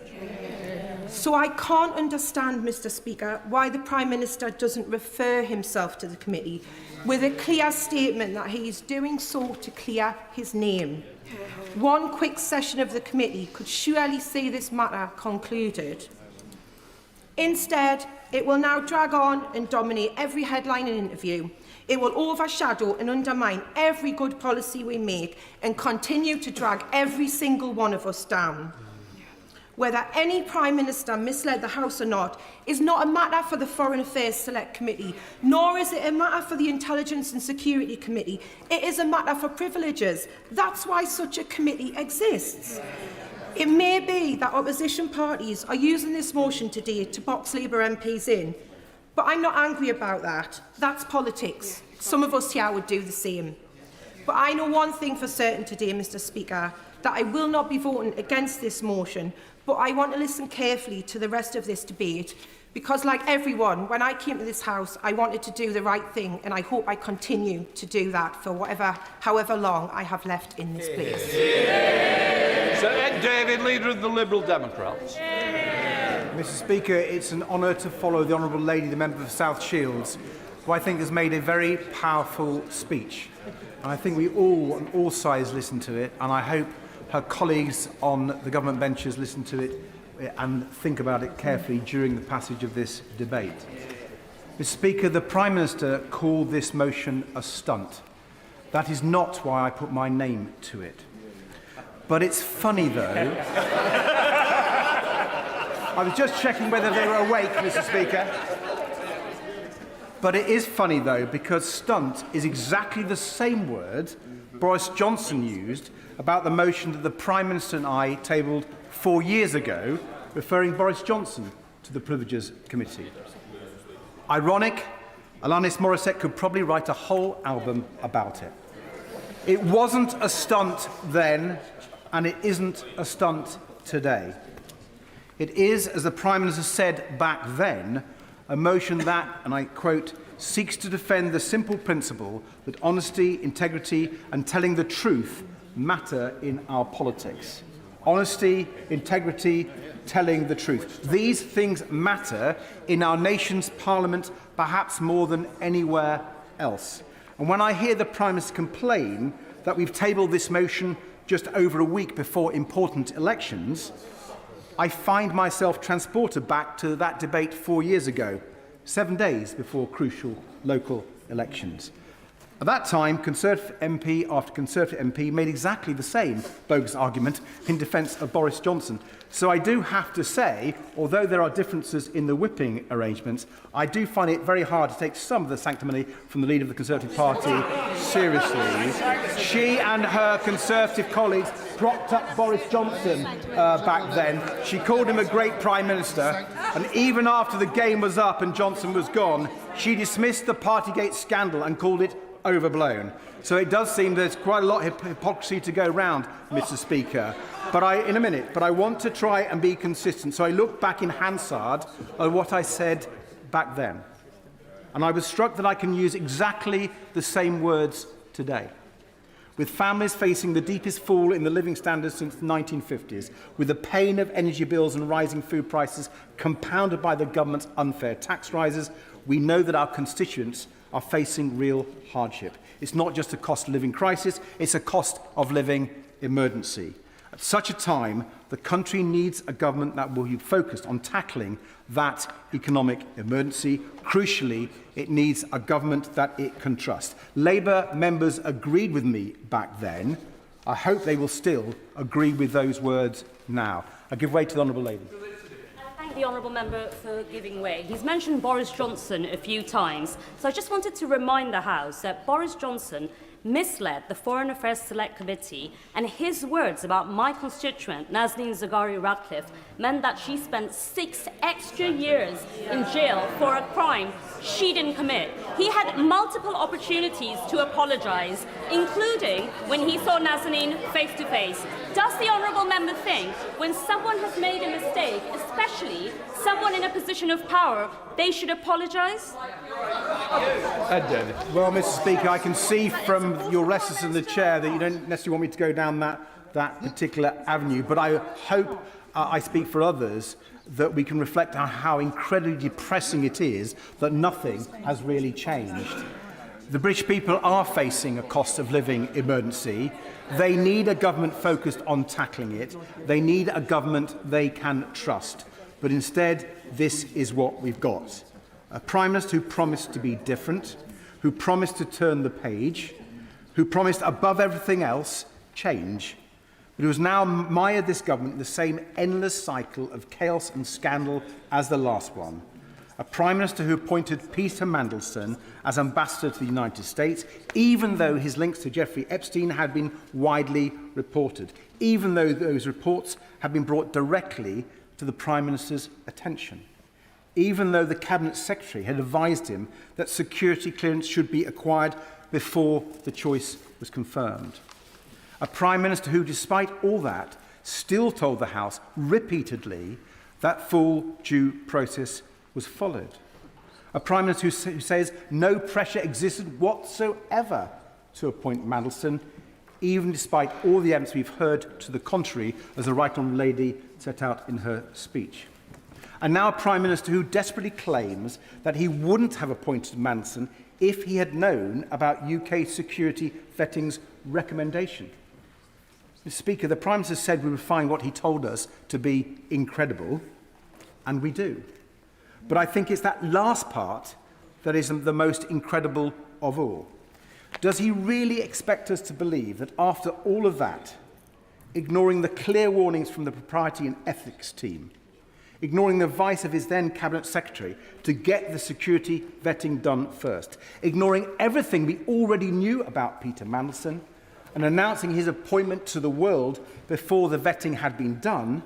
So I can't understand, Mr. Speaker, why the Prime Minister doesn't refer himself to the committee with a clear statement that he is doing so to clear his name. One quick session of the committee could surely see this matter concluded. Instead, it will now drag on and dominate every headline and interview. It will overshadow and undermine every good policy we make and continue to drag every single one of us down. Whether any Prime Minister misled the House or not is not a matter for the Foreign Affairs Select Committee, nor is it a matter for the Intelligence and Security Committee. It is a matter for privileges. That's why such a committee exists. It may be that opposition parties are using this motion today to box Labour MPs in, but I'm not angry about that. That's politics. Some of us here would do the same. But I know one thing for certain today, Mr. Speaker, that I will not be voting against this motion, but I want to listen carefully to the rest of this debate, because like everyone, when I came to this House, I wanted to do the right thing, and I hope I continue to do that for however long I have left in this place. Sir Ed David, Leader of the Liberal Democrats. Mr. Speaker, it's an honour to follow the Honourable Lady, the member for South Shields, who I think has made a very powerful speech. And I think we all, on all sides, listen to it, and I hope her colleagues on the government benches listen to it and think about it carefully during the passage of this debate. Mr. Speaker, the Prime Minister called this motion a stunt. That is not why I put my name to it. But it's funny, though. I was just checking whether they were awake, Mr. Speaker. But it is funny, though, because stunt is exactly the same word Boris Johnson used about the motion that the Prime Minister and I tabled 4 years ago, referring Boris Johnson to the Privileges Committee. Ironic, Alanis Morissette could probably write a whole album about it. It wasn't a stunt then, and it isn't a stunt today. It is, as the Prime Minister said back then, a motion that, and I quote, seeks to defend the simple principle that honesty, integrity and telling the truth matter in our politics. Honesty, integrity, telling the truth. These things matter in our nation's parliament perhaps more than anywhere else. And when I hear the Prime Minister complain that we've tabled this motion just over a week before important elections, I find myself transported back to that debate 4 years ago, 7 days before crucial local elections. At that time, Conservative MP after Conservative MP made exactly the same bogus argument in defence of Boris Johnson. So I do have to say, although there are differences in the whipping arrangements, I do find it very hard to take some of the sanctimony from the leader of the Conservative Party seriously. She and her Conservative colleagues propped up Boris Johnson back then. She called him a great Prime Minister, and even after the game was up and Johnson was gone, she dismissed the Partygate scandal and called it overblown. So it does seem there's quite a lot of hypocrisy to go round, Mr. Speaker. But I want to try and be consistent. So I look back in Hansard at what I said back then. And I was struck that I can use exactly the same words today. With families facing the deepest fall in the living standards since the 1950s, with the pain of energy bills and rising food prices compounded by the government's unfair tax rises, we know that our constituents are facing real hardship. It's not just a cost of living crisis, it's a cost of living emergency. At such a time, the country needs a government that will be focused on tackling that economic emergency. Crucially, it needs a government that it can trust. Labour members agreed with me back then. I hope they will still agree with those words now. I give way to the Honourable Lady. Thank the Honourable Member for giving way. He's mentioned Boris Johnson a few times, so I just wanted to remind the House that Boris Johnson misled the Foreign Affairs Select Committee, and his words about my constituent, Nazanin Zaghari-Ratcliffe, meant that she spent 6 extra years in jail for a crime she didn't commit. He had multiple opportunities to apologise, including when he saw Nazanin face to face. Does the Honourable Member think when someone has made a mistake, especially someone in a position of power, they should apologise? Well, Mr. Speaker, I can see from your restlessness in the chair that you don't necessarily want me to go down that particular avenue, but I hope I speak for others that we can reflect on how incredibly depressing it is that nothing has really changed. The British people are facing a cost of living emergency. They need a government focused on tackling it. They need a government they can trust. But instead, this is what we've got. A Prime Minister who promised to be different, who promised to turn the page, who promised above everything else change, but who has now mired this government in the same endless cycle of chaos and scandal as the last one. A Prime Minister who appointed Peter Mandelson as ambassador to the United States, even though his links to Jeffrey Epstein had been widely reported, even though those reports had been brought directly to the Prime Minister's attention, even though the Cabinet Secretary had advised him that security clearance should be acquired before the choice was confirmed. A Prime Minister who, despite all that, still told the House repeatedly that full due process was followed. A Prime Minister who says no pressure existed whatsoever to appoint Mandelson, even despite all the evidence we've heard to the contrary, as the Right Honourable Lady set out in her speech. And now a Prime Minister who desperately claims that he wouldn't have appointed Mandelson if he had known about UK security vetting's recommendation. Mr. Speaker, the Prime Minister said we would find what he told us to be incredible, and we do. But I think it's that last part that is the most incredible of all. Does he really expect us to believe that after all of that, ignoring the clear warnings from the Propriety and Ethics team, ignoring the advice of his then Cabinet Secretary to get the security vetting done first, ignoring everything we already knew about Peter Mandelson, and announcing his appointment to the world before the vetting had been done.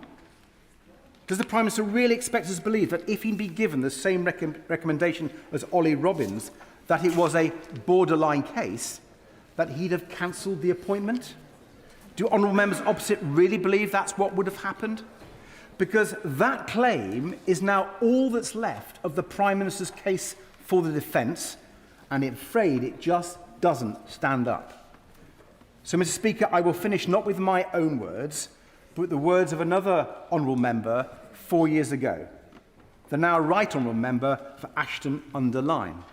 Does the Prime Minister really expect us to believe that if he'd been given the same recommendation as Ollie Robbins, that it was a borderline case, that he'd have cancelled the appointment? Do honourable members opposite really believe that's what would have happened? Because that claim is now all that's left of the Prime Minister's case for the defence, and I'm afraid it just doesn't stand up. So, Mr. Speaker, I will finish not with my own words, but with the words of another honourable member 4 years ago, the now right honourable member for Ashton-under-Lyne.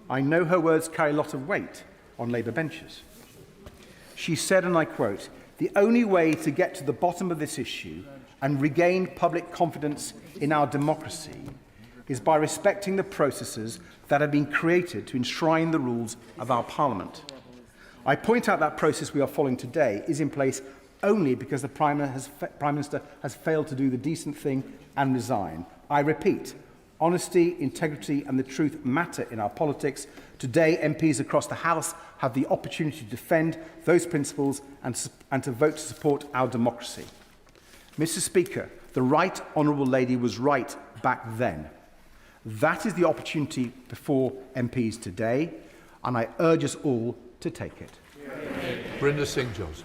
I know her words carry a lot of weight on Labour benches. She said, and I quote, "The only way to get to the bottom of this issue and regain public confidence in our democracy is by respecting the processes that have been created to enshrine the rules of our Parliament. I point out that process we are following today is in place only because the Prime Minister has failed to do the decent thing and resign. I repeat, honesty, integrity and the truth matter in our politics. Today, MPs across the House have the opportunity to defend those principles and to vote to support our democracy." Mr. Speaker, the Right Honourable Lady was right back then. That is the opportunity before MPs today, and I urge us all to take it. Brenda Singh-Johnson.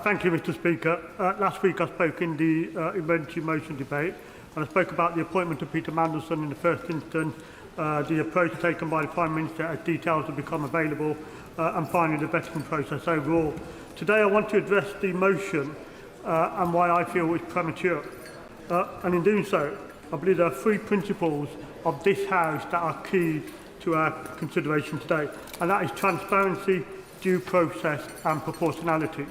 Thank you, Mr. Speaker. Last week I spoke in the emergency motion debate, and I spoke about the appointment of Peter Mandelson in the first instance, the approach taken by the Prime Minister as details have become available, and finally the vetting process overall. Today I want to address the motion and why I feel it's premature. And in doing so, I believe there are 3 principles of this House that are key to our consideration today, and that is transparency, due process and proportionality.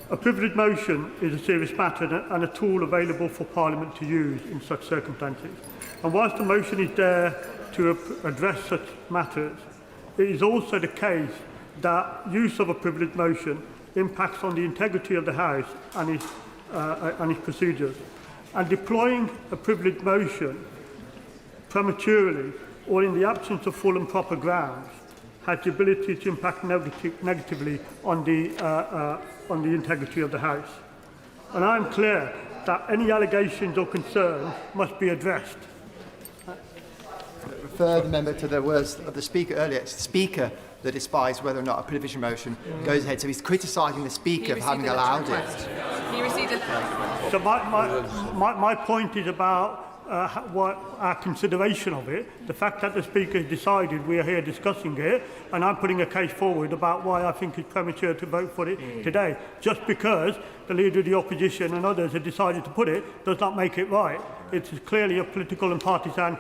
A privileged motion is a serious matter and a tool available for Parliament to use in such circumstances. And whilst the motion is there to address such matters, it is also the case that use of a privileged motion impacts on the integrity of the House and its procedures. And deploying a privileged motion prematurely or in the absence of full and proper grounds has the ability to impact negatively on the integrity of the House. And I am clear that any allegations or concerns must be addressed. Refer the member to the words of the Speaker earlier. It's the Speaker that decides whether or not a privilege motion goes ahead. So he's criticising the Speaker for having allowed it. He received So my point is about what our consideration of it, the fact that the Speaker has decided we are here discussing it, and I'm putting a case forward about why I think it's premature to vote for it today. Just because the Leader of the Opposition and others have decided to put it does not make it right. It's clearly a political and partisan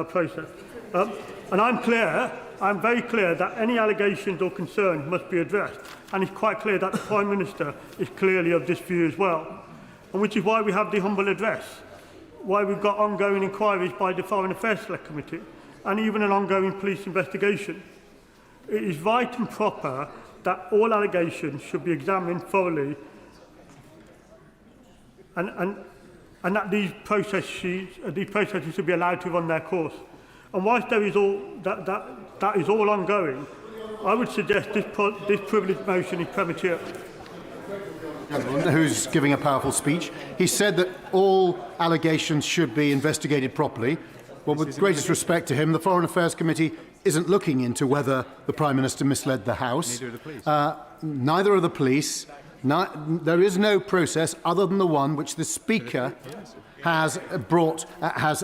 process. And I'm very clear that any allegations or concerns must be addressed, and it's quite clear that the Prime Minister is clearly of this view as well, and which is why we have the humble address, why we've got ongoing inquiries by the Foreign Affairs Select Committee, and even an ongoing police investigation. It is right and proper that all allegations should be examined thoroughly, and that these processes should be allowed to run their course. And whilst there is all that is all ongoing, I would suggest this privileged motion is premature. Who's giving a powerful speech. He said that all allegations should be investigated properly. Well, with greatest respect to him, the Foreign Affairs Committee isn't looking into whether the Prime Minister misled the House. Neither are the police. Neither are the police. There is no process other than the one which the Speaker has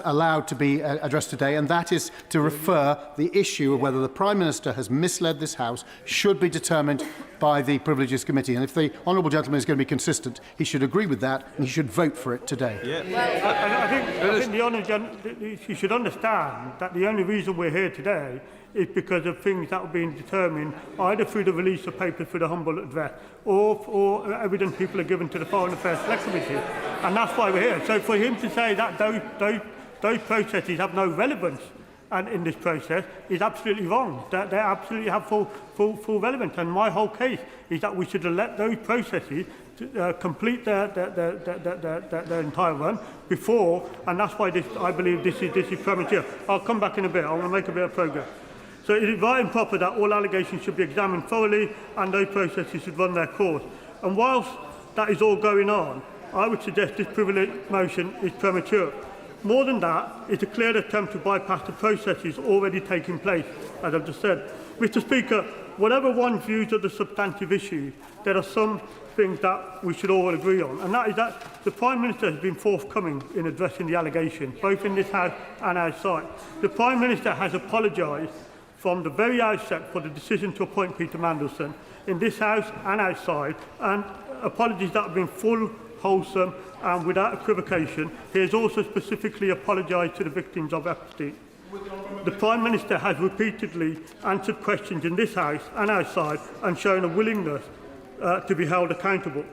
allowed to be addressed today, and that is to refer the issue of whether the Prime Minister has misled this House should be determined by the Privileges Committee. And if the honourable gentleman is going to be consistent, he should agree with that and he should vote for it today. I think the honourable you should understand that the only reason we're here today is because of things that are being determined either through the release of papers through the humble address or evidence people are given to the Foreign Affairs Select Committee. And that's why we're here. So for him to say that those processes have no relevance and in this process is absolutely wrong. That they absolutely have full relevance. And my whole case is that we should have let those processes complete their entire run before, and that's why I believe this is premature. I'll come back in a bit. I want to make a bit of progress. So it is right and proper that all allegations should be examined thoroughly and those processes should run their course. And whilst that is all going on, I would suggest this privilege motion is premature. More than that, it's a clear attempt to bypass the processes already taking place, as I've just said. Mr. Speaker, whatever one's views of the substantive issues, there are some things that we should all agree on, and that is that the Prime Minister has been forthcoming in addressing the allegations, both in this House and outside. The Prime Minister has apologised from the very outset for the decision to appoint Peter Mandelson in this House and outside, and apologies that have been full, wholesome and without equivocation. He has also specifically apologised to the victims of Epstein. The Prime Minister has repeatedly answered questions in this House and outside and shown a willingness to be held accountable.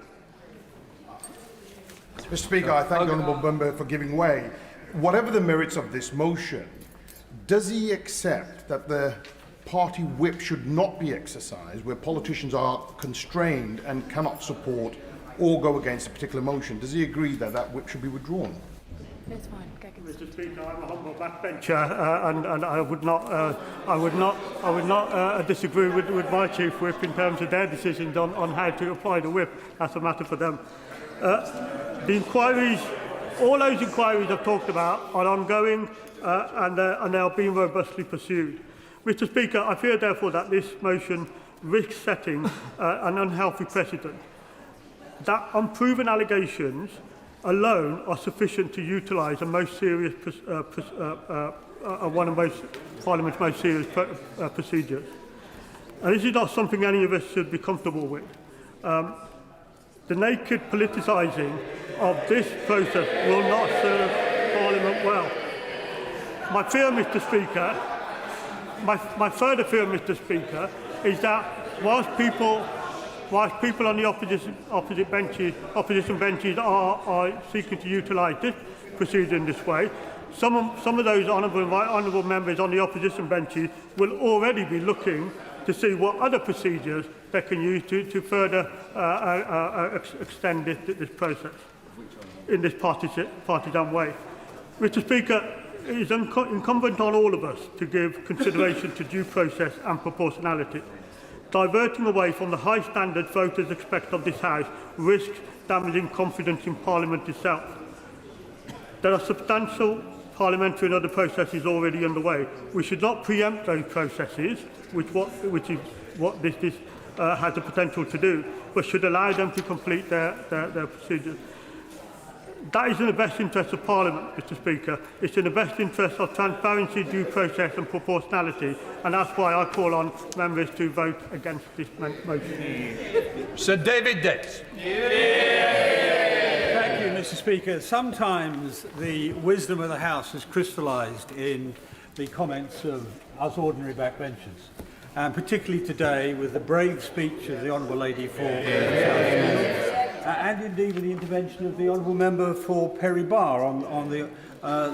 Mr. Speaker, I thank the honourable member for giving way. Whatever the merits of this motion, does he accept that the party whip should not be exercised where politicians are constrained and cannot support or go against a particular motion? Does he agree that that whip should be withdrawn? That's fine. Mr. Speaker, I'm a humble backbencher, and I would not disagree with my chief whip in terms of their decisions on how to apply the whip. That's a matter for them. The inquiries, all those inquiries I've talked about, are ongoing and they are being robustly pursued. Mr. Speaker, I fear therefore that this motion risks setting an unhealthy precedent. That unproven allegations alone are sufficient to utilise a most serious, one of Parliament's most serious procedures. And this is not something any of us should be comfortable with. The naked politicising of this process will not serve Parliament well. My fear, Mr. Speaker, my further fear, Mr. Speaker, is that whilst people on the opposition benches are seeking to utilise this procedure in this way, some of those honourable members on the opposition benches will already be looking to see what other procedures they can use to further extend this process in this partisan way. Mr. Speaker, it is incumbent on all of us to give consideration to due process and proportionality. Diverting away from the high standards voters expect of this House risks damaging confidence in Parliament itself. There are substantial parliamentary and other processes already underway. We should not preempt those processes, which is what this has the potential to do, but should allow them to complete their procedures. That is in the best interest of Parliament, Mr. Speaker. It's in the best interest of transparency, due process and proportionality, and that's why I call on members to vote against this motion. Sir David Dix. Thank you, Mr. Speaker. Sometimes the wisdom of the House is crystallised in the comments of us ordinary backbenchers, and particularly today with the brave speech of the Honourable Lady for and indeed with the intervention of the Honourable Member for Perry Barr on the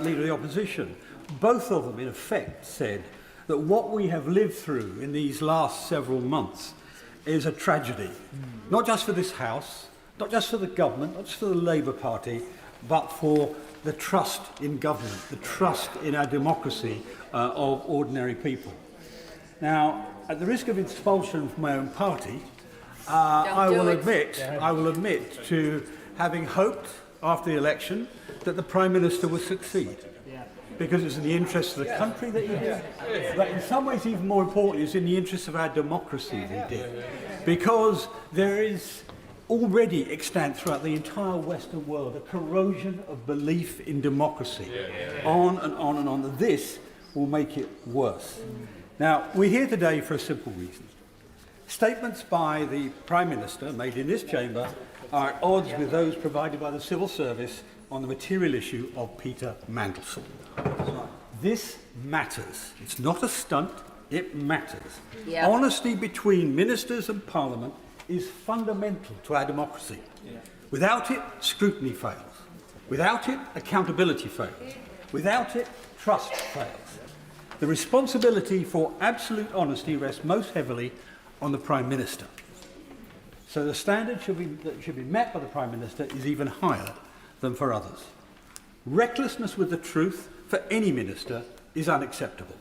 Leader of the Opposition. Both of them, in effect, said that what we have lived through in these last several months is a tragedy, not just for this House, not just for the government, not just for the Labour Party, but for the trust in government, the trust in our democracy of ordinary people. Now, at the risk of expulsion from my own party, I will admit to having hoped after the election that the Prime Minister would succeed, because it's in the interest of the country that he did, but in some ways even more importantly, it's in the interest of our democracy that he did, because there is already extant throughout the entire Western world a corrosion of belief in democracy, on and on and on. This will make it worse. Now, we're here today for a simple reason. Statements by the Prime Minister made in this chamber are at odds with those provided by the Civil Service on the material issue of Peter Mandelson. This matters. It's not a stunt, it matters. Yep. Honesty between ministers and Parliament is fundamental to our democracy. Without it, scrutiny fails. Without it, accountability fails. Without it, trust fails. The responsibility for absolute honesty rests most heavily on the Prime Minister. So the standard that should be met by the Prime Minister is even higher than for others. Recklessness with the truth for any minister is unacceptable.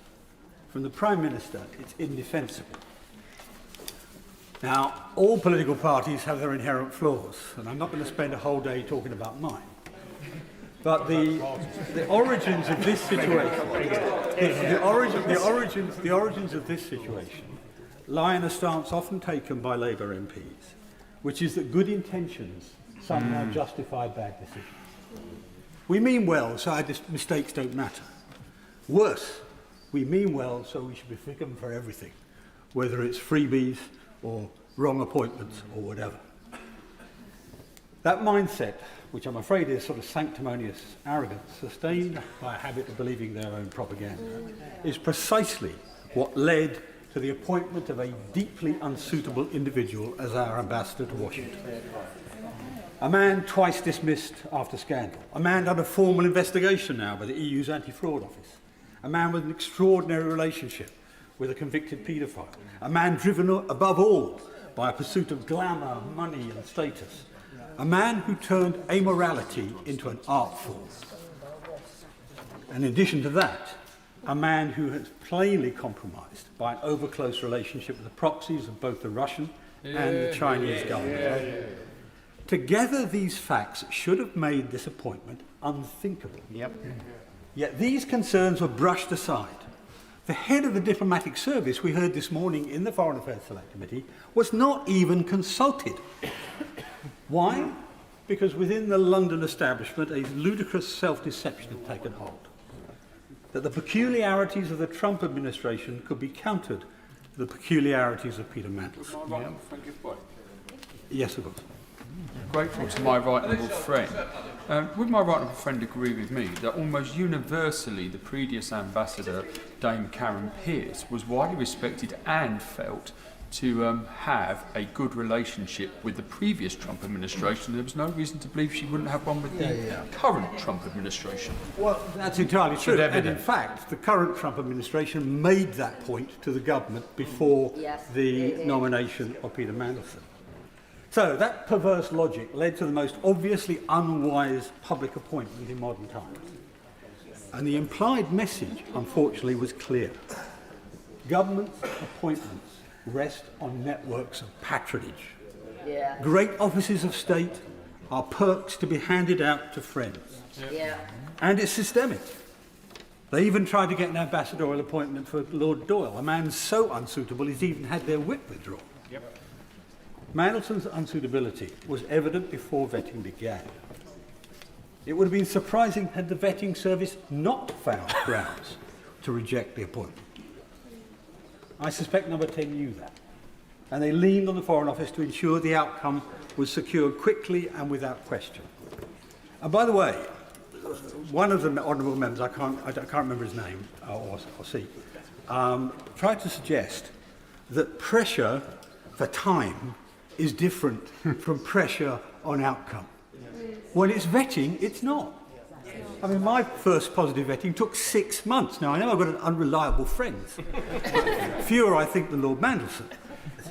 From the Prime Minister, it's indefensible. Now, all political parties have their inherent flaws, and I'm not going to spend a whole day talking about mine. But the origins of this situation, the origins of this situation lie in a stance often taken by Labour MPs, which is that good intentions somehow justify bad decisions. We mean well, so our mistakes don't matter. Worse, we mean well, so we should be forgiven for everything, whether it's freebies or wrong appointments or whatever. That mindset, which I'm afraid is sort of sanctimonious arrogance, sustained by a habit of believing their own propaganda, is precisely what led to the appointment of a deeply unsuitable individual as our ambassador to Washington. A man twice dismissed after scandal. A man under formal investigation now by the EU's anti-fraud office. A man with an extraordinary relationship with a convicted paedophile. A man driven above all by a pursuit of glamour, money and status. A man who turned amorality into an art form. And in addition to that, a man who has plainly compromised by an over-close relationship with the proxies of both the Russian and the Chinese government. Together, these facts should have made this appointment unthinkable. Yet these concerns were brushed aside. The head of the diplomatic service, we heard this morning in the Foreign Affairs Select Committee, was not even consulted. Why? Because within the London establishment, a ludicrous self-deception had taken hold. That the peculiarities of the Trump administration could be countered to the peculiarities of Peter Mandelson. Yes, of course. Grateful to my right honourable friend. Would my right honourable friend agree with me that almost universally the previous ambassador, Dame Karen Pierce, was widely respected and felt to have a good relationship with the previous Trump administration? There was no reason to believe she wouldn't have one with the current Trump administration. Well, that's entirely true. And in fact, the current Trump administration made that point to the government before the nomination of Peter Mandelson. So that perverse logic led to the most obviously unwise public appointment in modern times. And the implied message, unfortunately, was clear. Government appointments rest on networks of patronage. Great offices of state are perks to be handed out to friends. And it's systemic. They even tried to get an ambassadorial appointment for Lord Doyle, a man so unsuitable he's even had their whip withdrawn. Mandelson's unsuitability was evident before vetting began. It would have been surprising had the vetting service not found grounds to reject the appointment. I suspect Number 10 knew that, and they leaned on the Foreign Office to ensure the outcome was secured quickly and without question. And by the way, one of the honourable members, I can't remember his name or seat, tried to suggest that pressure for time is different from pressure on outcome. When it's vetting, it's not. I mean, my first positive vetting took 6 months. Now, I know I've got an unreliable friends. Fewer, I think, than Lord Mandelson.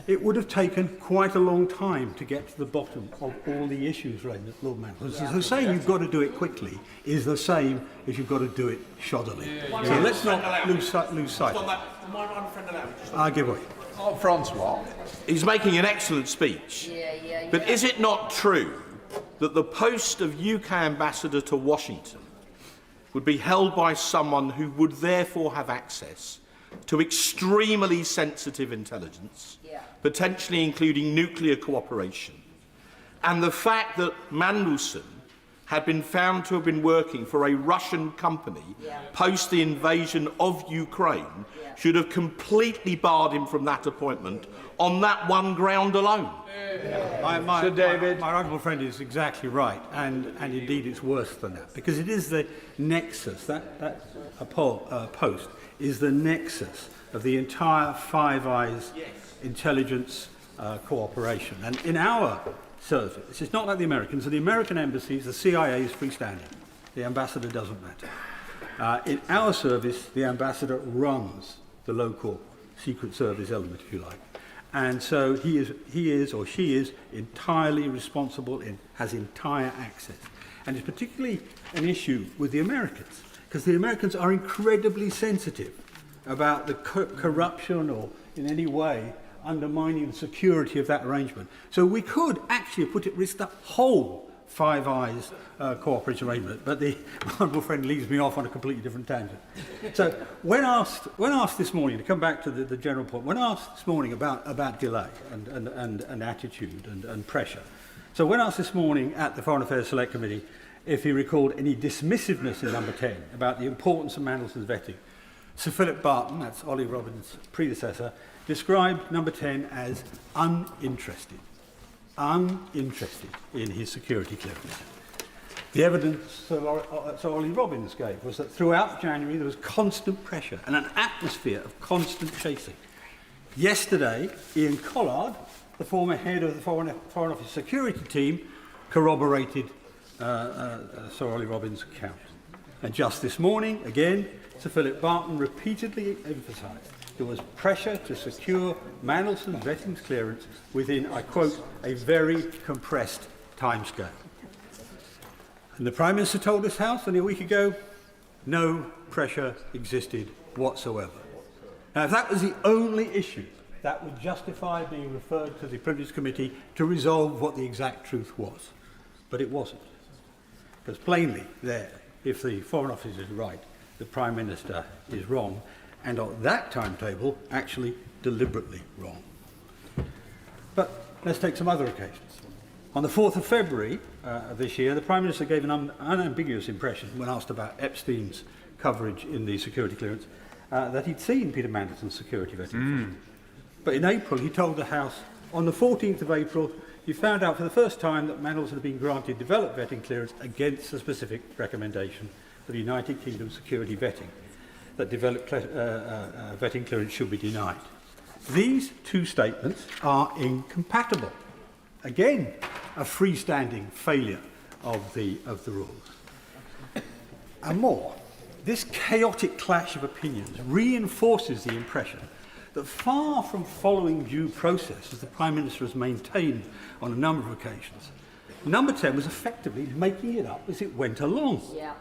It would have taken quite a long time to get to the bottom of all the issues related to Lord Mandelson. So saying you've got to do it quickly is the same as you've got to do it shoddily. So let's not lose sight of it. I'll give way. Francois, he's making an excellent speech. But is it not true that the post of UK ambassador to Washington would be held by someone who would therefore have access to extremely sensitive intelligence, potentially including nuclear cooperation, and the fact that Mandelson had been found to have been working for a Russian company post the invasion of Ukraine should have completely barred him from that appointment on that one ground alone? Sir David. My honourable friend is exactly right, and indeed it's worse than that, because it is the nexus, that post is the nexus of the entire Five Eyes intelligence cooperation. And in our service, it's not like the Americans. In the American embassies, the CIA is freestanding. The ambassador doesn't matter. In our service, the ambassador runs the local Secret Service element, if you like. And so he is or she is entirely responsible and has entire access. And it's particularly an issue with the Americans, because the Americans are incredibly sensitive about the corruption or in any way undermining the security of that arrangement. So we could actually put at risk the whole Five Eyes cooperation arrangement, but the honourable friend leads me off on a completely different tangent. So when asked this morning, to come back to the general point, when asked this morning about delay and attitude and pressure, so when asked this morning at the Foreign Affairs Select Committee if he recalled any dismissiveness in number 10 about the importance of Mandelson's vetting, Sir Philip Barton, that's Ollie Robbins' predecessor, described number 10 as uninterested in his security clearance. The evidence Sir Ollie Robbins gave was that throughout January there was constant pressure and an atmosphere of constant chasing. Yesterday, Ian Collard, the former head of the Foreign Office security team, corroborated Sir Ollie Robbins' account. And just this morning, again, Sir Philip Barton repeatedly emphasised there was pressure to secure Mandelson's vetting clearance within, I quote, a very compressed timescale. And the Prime Minister told this House only a week ago, no pressure existed whatsoever. Now, if that was the only issue, that would justify being referred to the Privileges Committee to resolve what the exact truth was. But it wasn't. Because plainly there, if the Foreign Office is right, the Prime Minister is wrong, and on that timetable, actually deliberately wrong. But let's take some other occasions. On the 4th of February of this year, the Prime Minister gave an unambiguous impression when asked about Epstein's coverage in the security clearance that he'd seen Peter Mandelson's security vetting. But in April, he told the House, on the 14th of April, he found out for the first time that Mandelson had been granted developed vetting clearance against a specific recommendation of the United Kingdom security vetting, that developed vetting clearance should be denied. These two statements are incompatible. Again, a freestanding failure of the rules. And more, this chaotic clash of opinions reinforces the impression that far from following due process, as the Prime Minister has maintained on a number of occasions, number 10 was effectively making it up as it went along. Yeah.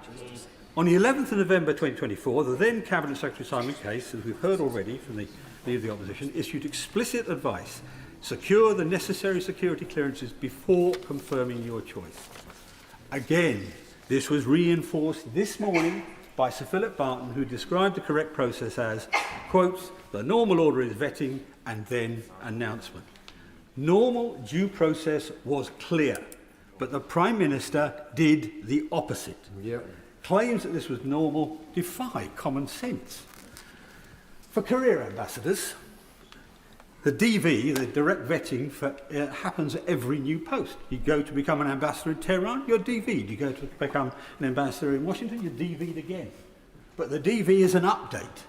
On the 11th of November 2024, the then Cabinet Secretary Simon Case, as we've heard already from the Leader of the Opposition, issued explicit advice: secure the necessary security clearances before confirming your choice. Again, this was reinforced this morning by Sir Philip Barton, who described the correct process as, quotes, the normal order is vetting and then announcement. Normal due process was clear, but the Prime Minister did the opposite. Yep. Claims that this was normal defy common sense. For career ambassadors, the DV, the direct vetting, happens at every new post. You go to become an ambassador in Tehran, you're DV'd. You go to become an ambassador in Washington, you're DV'd again. But the DV is an update,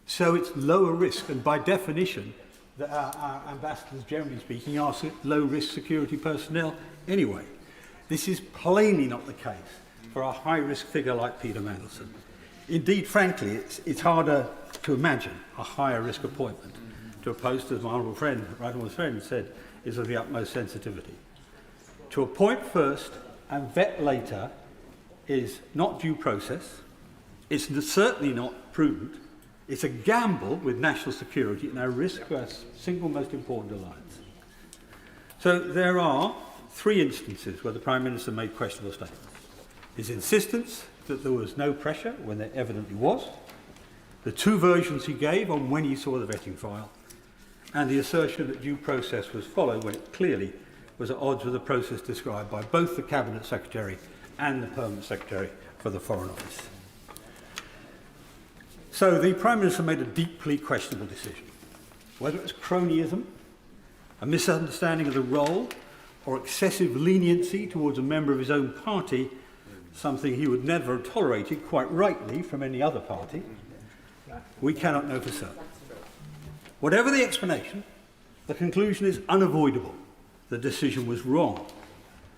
so it's lower risk, and by definition, our ambassadors, generally speaking, are low-risk security personnel anyway. This is plainly not the case for a high-risk figure like Peter Mandelson. Indeed, frankly, it's harder to imagine a higher-risk appointment to a post, as my honourable friend, said, is of the utmost sensitivity. To appoint first and vet later is not due process, it's certainly not prudent, it's a gamble with national security and a risk to our single most important alliance. So there are three instances where the Prime Minister made questionable statements. His insistence that there was no pressure when there evidently was, the two versions he gave on when he saw the vetting file, and the assertion that due process was followed when it clearly was at odds with the process described by both the Cabinet Secretary and the Permanent Secretary for the Foreign Office. So the Prime Minister made a deeply questionable decision. Whether it was cronyism, a misunderstanding of the role, or excessive leniency towards a member of his own party, something he would never have tolerated, quite rightly, from any other party, we cannot know for certain. Whatever the explanation, the conclusion is unavoidable. The decision was wrong.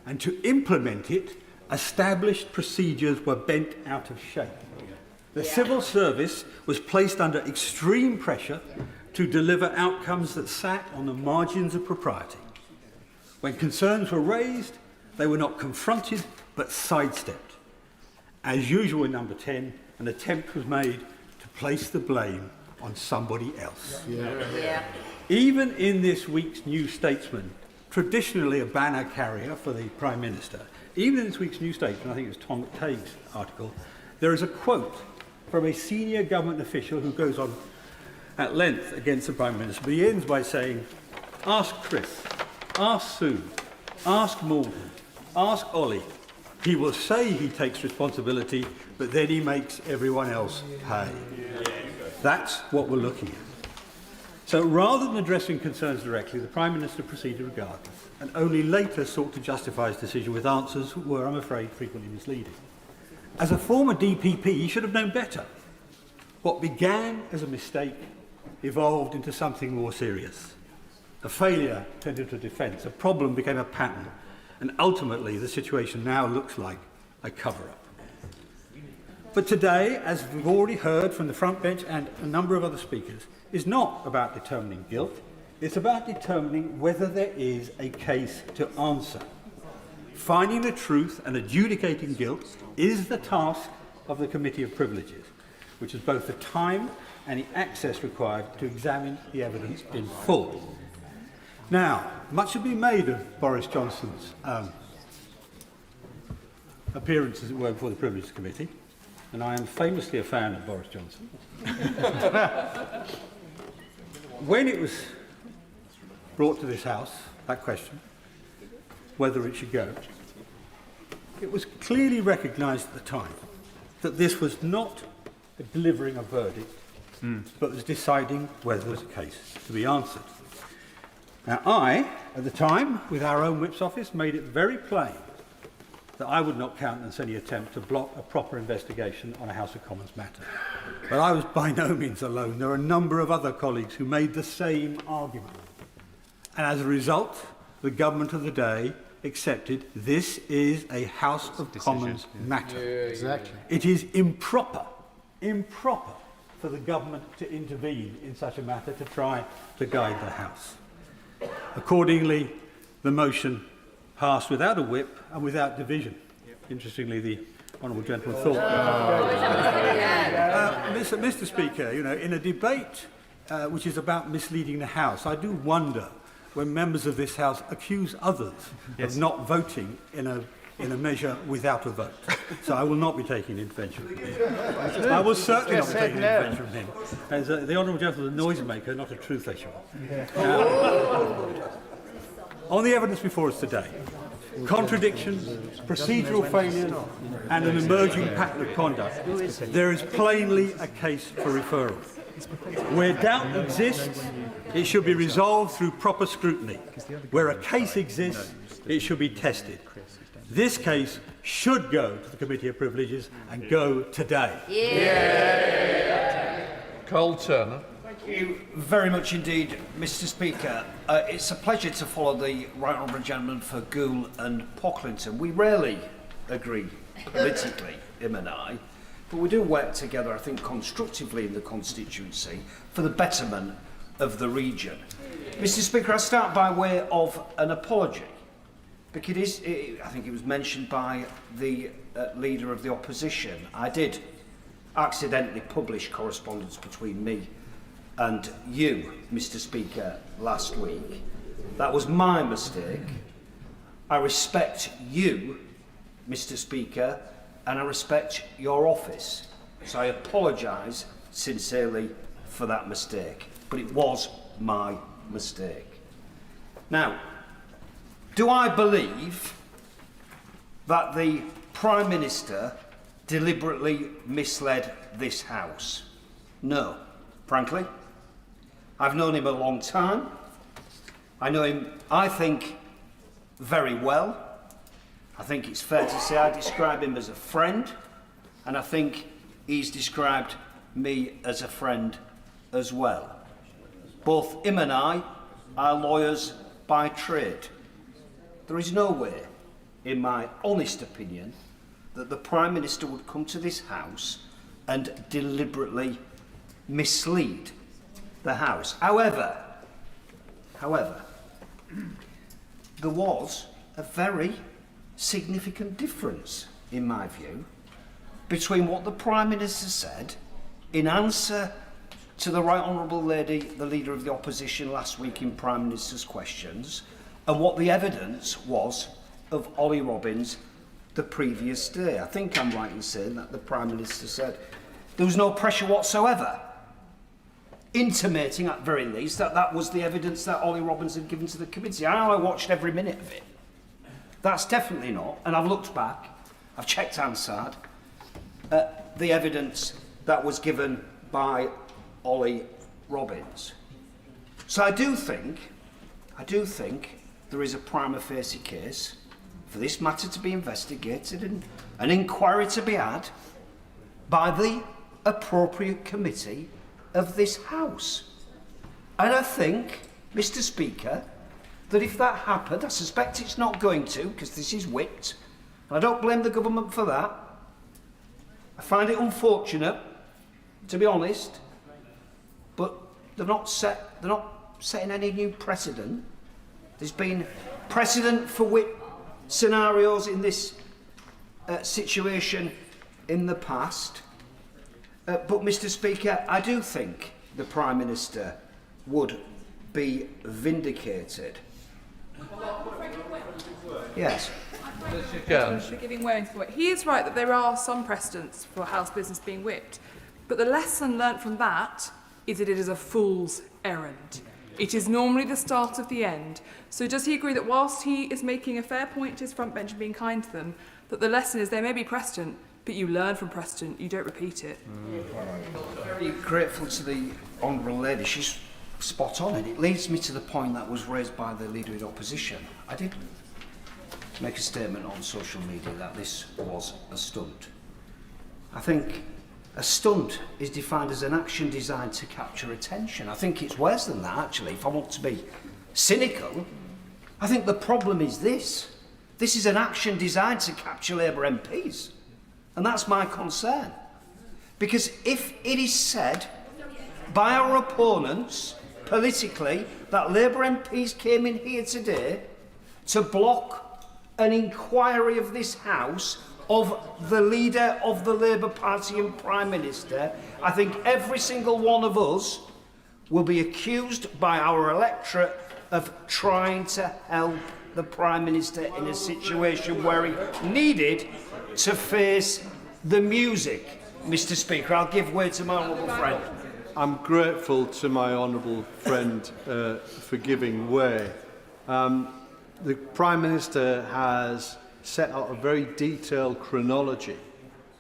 And to implement it, established procedures were bent out of shape. The civil service was placed under extreme pressure to deliver outcomes that sat on the margins of propriety. When concerns were raised, they were not confronted but sidestepped. As usual in number 10, an attempt was made to place the blame on somebody else. Even in this week's New Statesman, traditionally a banner carrier for the Prime Minister, even in this week's New Statesman, I think it was Tom Tague's article, there is a quote from a senior government official who goes on at length against the Prime Minister, but he ends by saying, ask Chris, ask Sue, ask Morgan, ask Ollie. He will say he takes responsibility, but then he makes everyone else pay. That's what we're looking at. So rather than addressing concerns directly, the Prime Minister proceeded regardless, and only later sought to justify his decision with answers that were, I'm afraid, frequently misleading. As a former DPP, he should have known better. What began as a mistake evolved into something more serious. A failure turned into a defence, a problem became a pattern, and ultimately the situation now looks like a cover-up. But today, as we've already heard from the front bench and a number of other speakers, is not about determining guilt, it's about determining whether there is a case to answer. Finding the truth and adjudicating guilt is the task of the Committee of Privileges, which has both the time and the access required to examine the evidence in full. Now, much has been made of Boris Johnson's appearance, as it were, before the Privileges Committee, and I am famously a fan of Boris Johnson. When it was brought to this House, that question, whether it should go, it was clearly recognised at the time that this was not delivering a verdict, but was deciding whether there was a case to be answered. Now, I, at the time, with our own Whip's office, made it very plain that I would not countenance any attempt to block a proper investigation on a House of Commons matter. But I was by no means alone. There are a number of other colleagues who made the same argument. And as a result, the government of the day accepted this is a House of Commons matter. Exactly. It is improper for the government to intervene in such a matter to try to guide the House. Accordingly, the motion passed without a whip and without division. Interestingly, the honourable gentleman thought. Mr. Speaker, you know, in a debate which is about misleading the House, I do wonder when members of this House accuse others of not voting in a measure without a vote. So I will not be taking intervention from him. I will certainly not be taking intervention from him. As the honourable gentleman is a noisemaker, not a truth issuer. On the evidence before us today, contradictions, procedural failures and an emerging pattern of conduct, there is plainly a case for referral. Where doubt exists, it should be resolved through proper scrutiny. Where a case exists, it should be tested. This case should go to the Committee of Privileges and go today. Cole Turner. Thank you very much indeed, Mr. Speaker. It's a pleasure to follow the right honourable gentleman for Goole and Pocklington. We rarely agree politically, him and I, but we do work together, I think, constructively in the constituency for the betterment of the region. Mr. Speaker, I start by way of an apology, because I think it was mentioned by the Leader of the Opposition. I did accidentally publish correspondence between me and you, Mr. Speaker, last week. That was my mistake. I respect you, Mr. Speaker, and I respect your office. So I apologise sincerely for that mistake. But it was my mistake. Now, do I believe that the Prime Minister deliberately misled this House? No, frankly. I've known him a long time. I know him, I think, very well. I think it's fair to say I describe him as a friend, and I think he's described me as a friend as well. Both him and I are lawyers by trade. There is no way, in my honest opinion, that the Prime Minister would come to this House and deliberately mislead the House. However, there was a very significant difference, in my view, between what the Prime Minister said in answer to the Right Honourable Lady, the Leader of the Opposition, last week in Prime Minister's questions, and what the evidence was of Ollie Robbins the previous day. I think I'm right in saying that the Prime Minister said there was no pressure whatsoever, intimating at very least that that was the evidence that Ollie Robbins had given to the committee. I watched every minute of it. That's definitely not, and I've looked back, I've checked Hansard, the evidence that was given by Ollie Robbins. So I do think there is a prima facie case for this matter to be investigated and an inquiry to be had by the appropriate committee of this House. And I think, Mr. Speaker, that if that happened, I suspect it's not going to, because this is whipped, and I don't blame the government for that. I find it unfortunate, to be honest, but they're not setting any new precedent. There's been precedent for whip scenarios in this situation in the past. But, Mr. Speaker, I do think the Prime Minister would be vindicated. Yes. For giving way. He is right that there are some precedents for House business being whipped, but the lesson learnt from that is that it is a fool's errand. It is normally the start of the end. So does he agree that whilst he is making a fair point to his front bench and being kind to them, that the lesson is there may be precedent, but you learn from precedent, you don't repeat it? Very grateful to the Honourable Lady. She's spot on, and it leads me to the point that was raised by the Leader of the Opposition. I did make a statement on social media that this was a stunt. I think a stunt is defined as an action designed to capture attention. I think it's worse than that, actually, if I want to be cynical. I think the problem is this. This is an action designed to capture Labour MPs. And that's my concern. Because if it is said by our opponents, politically, that Labour MPs came in here today to block an inquiry of this House of the leader of the Labour Party and Prime Minister, I think every single one of us will be accused by our electorate of trying to help the Prime Minister in a situation where he needed to face the music. Mr. Speaker, I'll give way to my honourable friend. I'm grateful to my honourable friend for giving way. The Prime Minister has set out a very detailed chronology,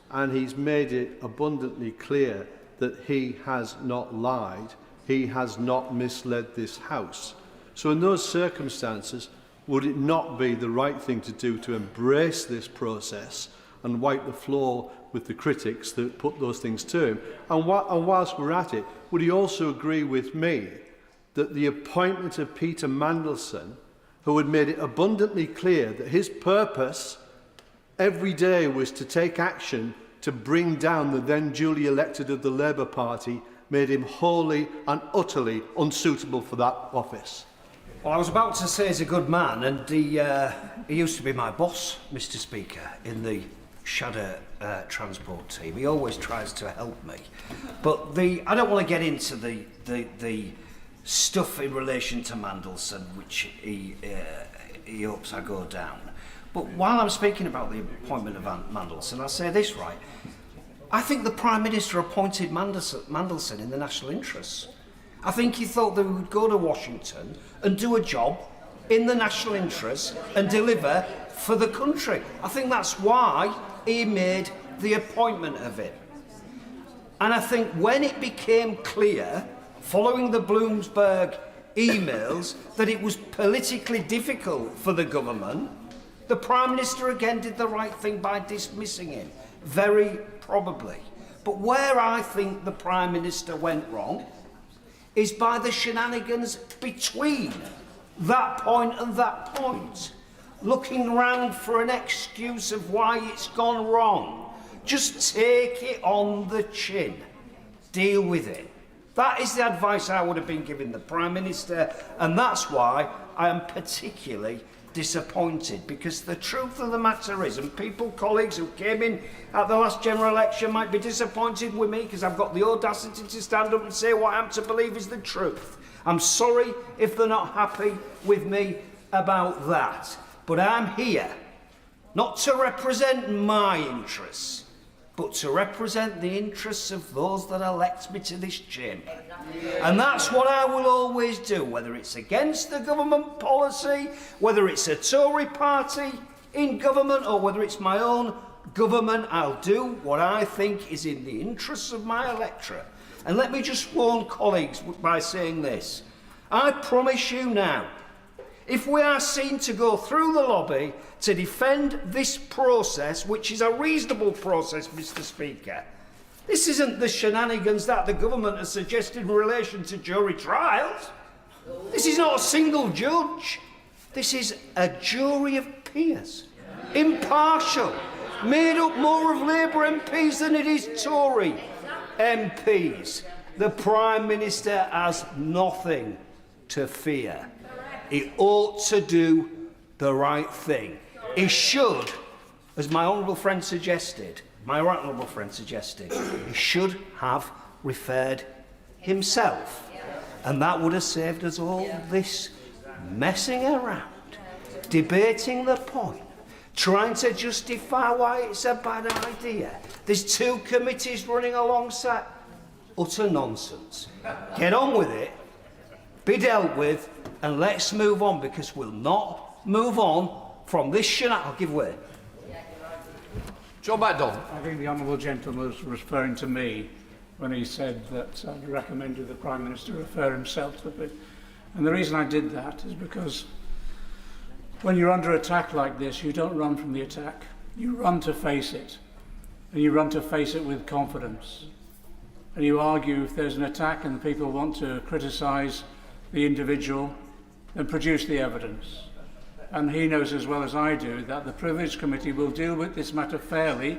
and he's made it abundantly clear that he has not lied, he has not misled this House. So in those circumstances, would it not be the right thing to do to embrace this process and wipe the floor with the critics that put those things to him? And whilst we're at it, would he also agree with me that the appointment of Peter Mandelson, who had made it abundantly clear that his purpose every day was to take action to bring down the then duly elected of the Labour Party, made him wholly and utterly unsuitable for that office? Well, I was about to say he's a good man, and he used to be my boss, Mr. Speaker, in the shadow transport team. He always tries to help me. But I don't want to get into the stuff in relation to Mandelson, which he hopes I go down. But while I'm speaking about the appointment of Mandelson, I'll say this, right. I think the Prime Minister appointed Mandelson in the national interests. I think he thought that we would go to Washington and do a job in the national interest and deliver for the country. I think that's why he made the appointment of him. And I think when it became clear, following the Bloomberg emails, that it was politically difficult for the government, the Prime Minister again did the right thing by dismissing him, very probably. But where I think the Prime Minister went wrong is by the shenanigans between that point and that point, looking round for an excuse of why it's gone wrong, Just take it on the chin. Deal with it. That is the advice I would have been giving the Prime Minister, and that's why I am particularly disappointed, because the truth of the matter is, and people, colleagues who came in at the last general election might be disappointed with me because I've got the audacity to stand up and say what I am to believe is the truth. I'm sorry if they're not happy with me about that, but I'm here not to represent my interests, but to represent the interests of those that elect me to this chamber. And that's what I will always do, whether it's against the government policy, whether it's a Tory party in government, or whether it's my own government. I'll do what I think is in the interests of my electorate. And let me just warn colleagues by saying this. I promise you now, if we are seen to go through the lobby to defend this process, which is a reasonable process, Mr. Speaker, this isn't the shenanigans that the government has suggested in relation to jury trials. This is not a single judge. This is a jury of peers, impartial, made up more of Labour MPs than it is Tory MPs. The Prime Minister has nothing to fear. He ought to do the right thing. He should, as my honourable friend suggested, he should have referred himself. And that would have saved us all this messing around, debating the point, trying to justify why it's a bad idea. There's two committees running alongside. Utter nonsense. Get on with it, be dealt with, and let's move on, because we'll not move on from this shenanigans. I'll give way. John MacDonald. I think the honourable gentleman was referring to me when he said that I recommended the Prime Minister refer himself to it. And the reason I did that is because when you're under attack like this, you don't run from the attack. You run to face it. And you run to face it with confidence. And you argue if there's an attack and people want to criticise the individual, then produce the evidence. And he knows as well as I do that the Privilege Committee will deal with this matter fairly,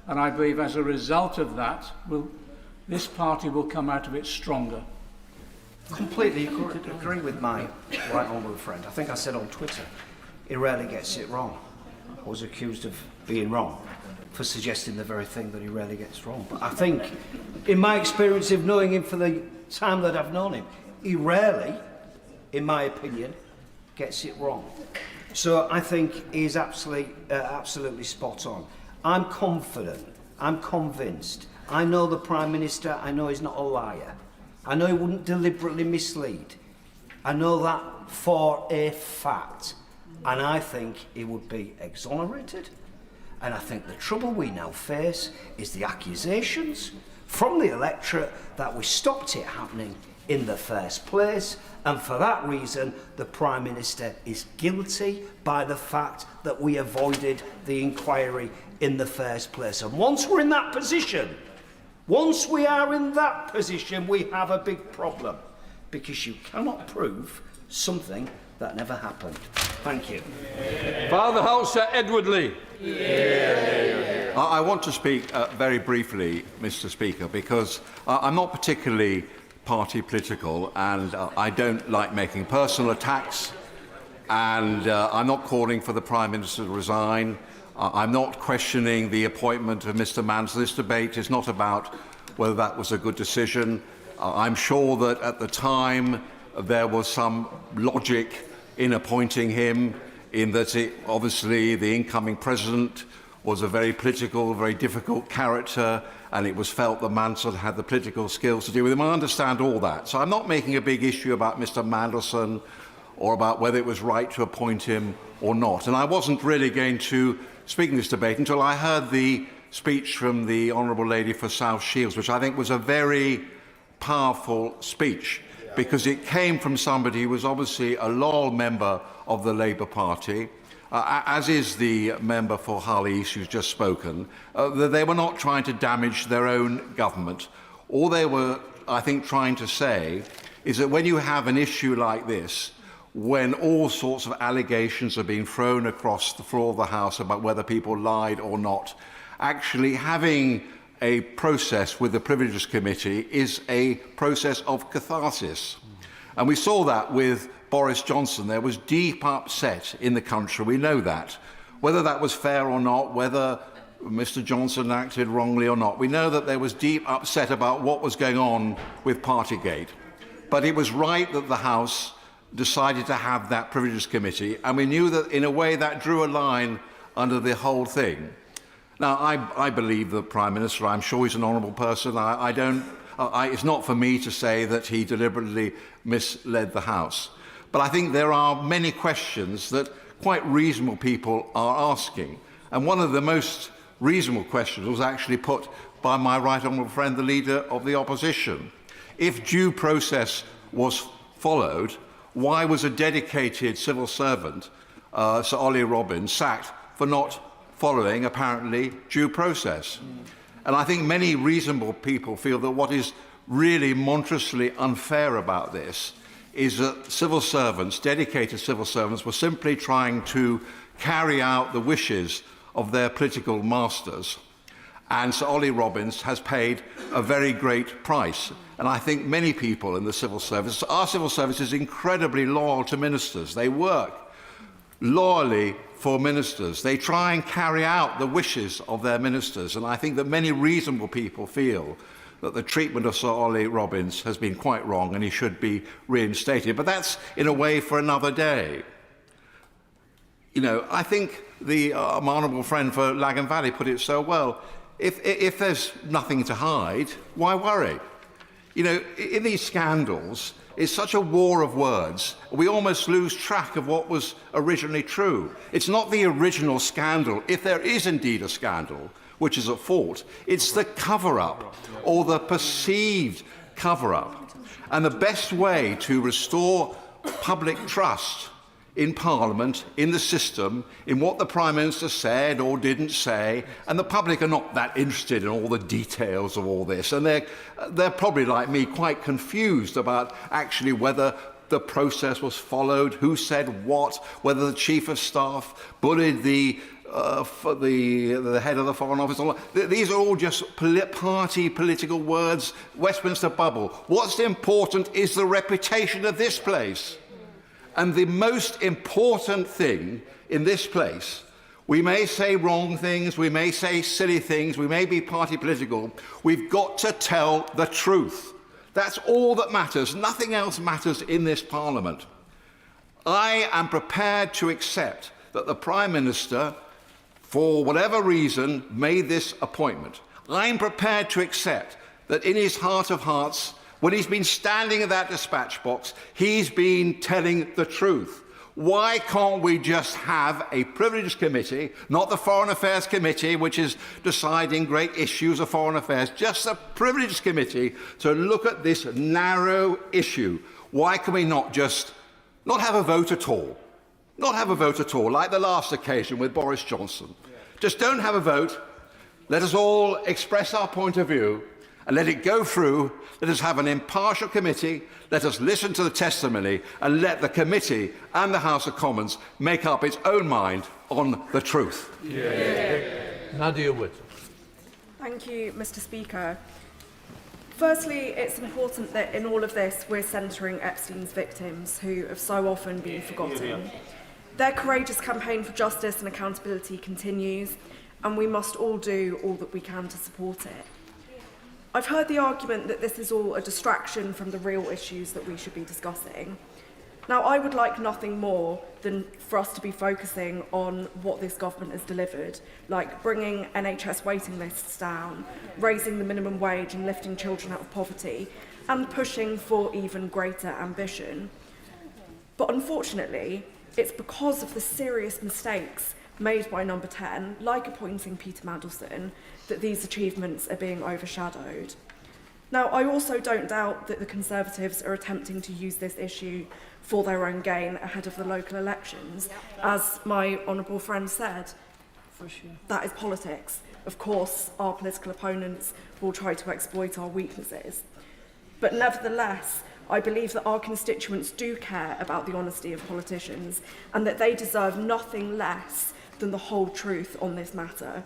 and I believe as a result of that, this party will come out of it stronger. Completely agree with my right honourable friend. I think I said on Twitter, he rarely gets it wrong. I was accused of being wrong for suggesting the very thing that he rarely gets wrong. But I think, in my experience of knowing him for the time that I've known him, he rarely, in my opinion, gets it wrong. So I think he's absolutely spot on. I'm confident, I'm convinced. I know the Prime Minister, I know he's not a liar. I know he wouldn't deliberately mislead. I know that for a fact. And I think he would be exonerated. And I think the trouble we now face is the accusations from the electorate that we stopped it happening in the first place, and for that reason the Prime Minister is guilty by the fact that we avoided the inquiry in the first place. And once we're in that position, once we are in that position, we have a big problem, because you cannot prove something that never happened. Thank you. Father Hauser Edward Lee. I want to speak very briefly, Mr. Speaker, because I'm not particularly party political, and I don't like making personal attacks, and I'm not calling for the Prime Minister to resign. I'm not questioning the appointment of Mr. Mandelson. This debate is not about whether that was a good decision. I'm sure that at the time there was some logic in appointing him, in that obviously the incoming president was a very political, very difficult character, and it was felt that Mandelson had the political skills to deal with him. I understand all that. So I'm not making a big issue about Mr. Mandelson or about whether it was right to appoint him or not. And I wasn't really going to speak in this debate until I heard the speech from the Honourable Lady for South Shields, which I think was a very powerful speech, because it came from somebody who was obviously a loyal member of the Labour Party, as is the member for Hull East who's just spoken. They were not trying to damage their own government. All they were, I think, trying to say is that when you have an issue like this, when all sorts of allegations are being thrown across the floor of the House about whether people lied or not, actually having a process with the Privileges Committee is a process of catharsis. And we saw that with Boris Johnson. There was deep upset in the country, we know that. Whether that was fair or not, whether Mr Johnson acted wrongly or not, we know that there was deep upset about what was going on with Partygate. But it was right that the House decided to have that Privileges Committee, and we knew that in a way that drew a line under the whole thing. Now, I believe the Prime Minister. I'm sure he's an honourable person. It's not for me to say that he deliberately misled the House. But I think there are many questions that quite reasonable people are asking. And one of the most reasonable questions was actually put by my right honourable friend, the Leader of the Opposition. If due process was followed, why was a dedicated civil servant, Sir Ollie Robbins, sacked for not following, apparently, due process? And I think many reasonable people feel that what is really monstrously unfair about this is that civil servants, dedicated civil servants, were simply trying to carry out the wishes of their political masters. And Sir Ollie Robbins has paid a very great price. And I think many people in the civil service, our civil service is incredibly loyal to ministers. They work loyally for ministers. They try and carry out the wishes of their ministers. And I think that many reasonable people feel that the treatment of Sir Ollie Robbins has been quite wrong and he should be reinstated. But that's, in a way, for another day. You know, I think my honourable friend for Lagan Valley put it so well. If there's nothing to hide, why worry? You know, in these scandals, it's such a war of words, we almost lose track of what was originally true. It's not the original scandal, if there is indeed a scandal, which is at fault. It's the cover-up, or the perceived cover-up. And the best way to restore public trust in Parliament, in the system, in what the Prime Minister said or didn't say, and the public are not that interested in all the details of all this, and they're probably, like me, quite confused about actually whether the process was followed, who said what, whether the Chief of Staff bullied the head of the Foreign Office. These are all just party political words, Westminster bubble. What's important is the reputation of this place. And the most important thing in this place, we may say wrong things, we may say silly things, we may be party political, we've got to tell the truth. That's all that matters. Nothing else matters in this Parliament. I am prepared to accept that the Prime Minister, for whatever reason, made this appointment. I'm prepared to accept that in his heart of hearts, when he's been standing at that dispatch box, he's been telling the truth. Why can't we just have a Privileges Committee, not the Foreign Affairs Committee, which is deciding great issues of foreign affairs, just a Privileges Committee to look at this narrow issue? Why can we not just not have a vote at all? Not have a vote at all, like the last occasion with Boris Johnson. Just don't have a vote. Let us all express our point of view and let it go through. Let us have an impartial committee, let us listen to the testimony, and let the committee and the House of Commons make up its own mind on the truth. Nadia Wood. Thank you, Mr. Speaker. Firstly, it's important that in all of this we're centring Epstein's victims, who have so often been forgotten. Their courageous campaign for justice and accountability continues, and we must all do all that we can to support it. I've heard the argument that this is all a distraction from the real issues that we should be discussing. Now, I would like nothing more than for us to be focusing on what this government has delivered, like bringing NHS waiting lists down, raising the minimum wage and lifting children out of poverty, and pushing for even greater ambition. But unfortunately, it's because of the serious mistakes made by Number 10, like appointing Peter Mandelson, that these achievements are being overshadowed. Now, I also don't doubt that the Conservatives are attempting to use this issue for their own gain ahead of the local elections. As my honourable friend said, that is politics. Of course, our political opponents will try to exploit our weaknesses. But nevertheless, I believe that our constituents do care about the honesty of politicians and that they deserve nothing less than the whole truth on this matter.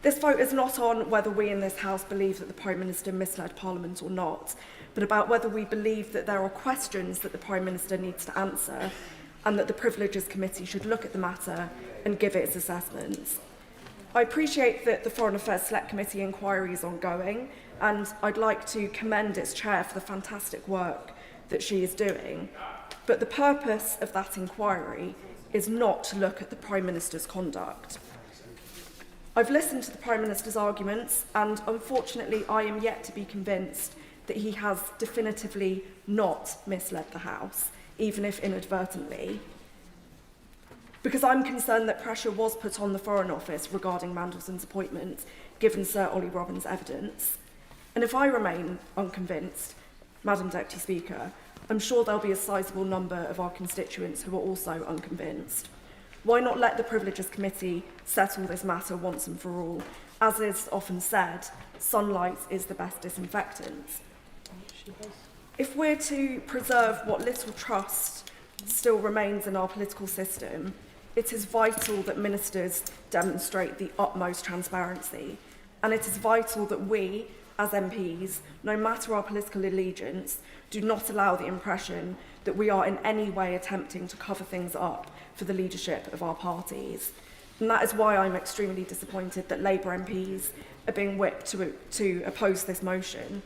This vote is not on whether we in this House believe that the Prime Minister misled Parliament or not, but about whether we believe that there are questions that the Prime Minister needs to answer and that the Privileges Committee should look at the matter and give its assessments. I appreciate that the Foreign Affairs Select Committee inquiry is ongoing, and I'd like to commend its chair for the fantastic work that she is doing. But the purpose of that inquiry is not to look at the Prime Minister's conduct. I've listened to the Prime Minister's arguments, and unfortunately I am yet to be convinced that he has definitively not misled the House, even if inadvertently. Because I'm concerned that pressure was put on the Foreign Office regarding Mandelson's appointment, given Sir Ollie Robbins' evidence. And if I remain unconvinced, Madam Deputy Speaker, I'm sure there'll be a sizable number of our constituents who are also unconvinced. Why not let the Privileges Committee settle this matter once and for all? As is often said, sunlight is the best disinfectant. If we're to preserve what little trust still remains in our political system, it is vital that ministers demonstrate the utmost transparency, and it is vital that we, as MPs, no matter our political allegiance, do not allow the impression that we are in any way attempting to cover things up for the leadership of our parties. And that is why I'm extremely disappointed that Labour MPs are being whipped to oppose this motion.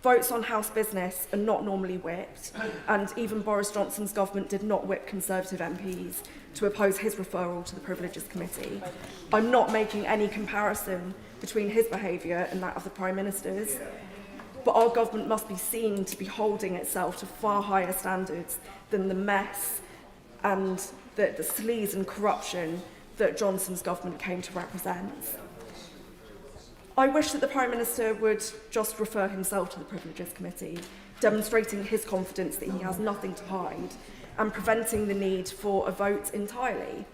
Votes on House business are not normally whipped, and even Boris Johnson's government did not whip Conservative MPs to oppose his referral to the Privileges Committee. I'm not making any comparison between his behaviour and that of the Prime Minister's, but our government must be seen to be holding itself to far higher standards than the mess and the sleaze and corruption that Johnson's government came to represent. I wish that the Prime Minister would just refer himself to the Privileges Committee, demonstrating his confidence that he has nothing to hide and preventing the need for a vote entirely.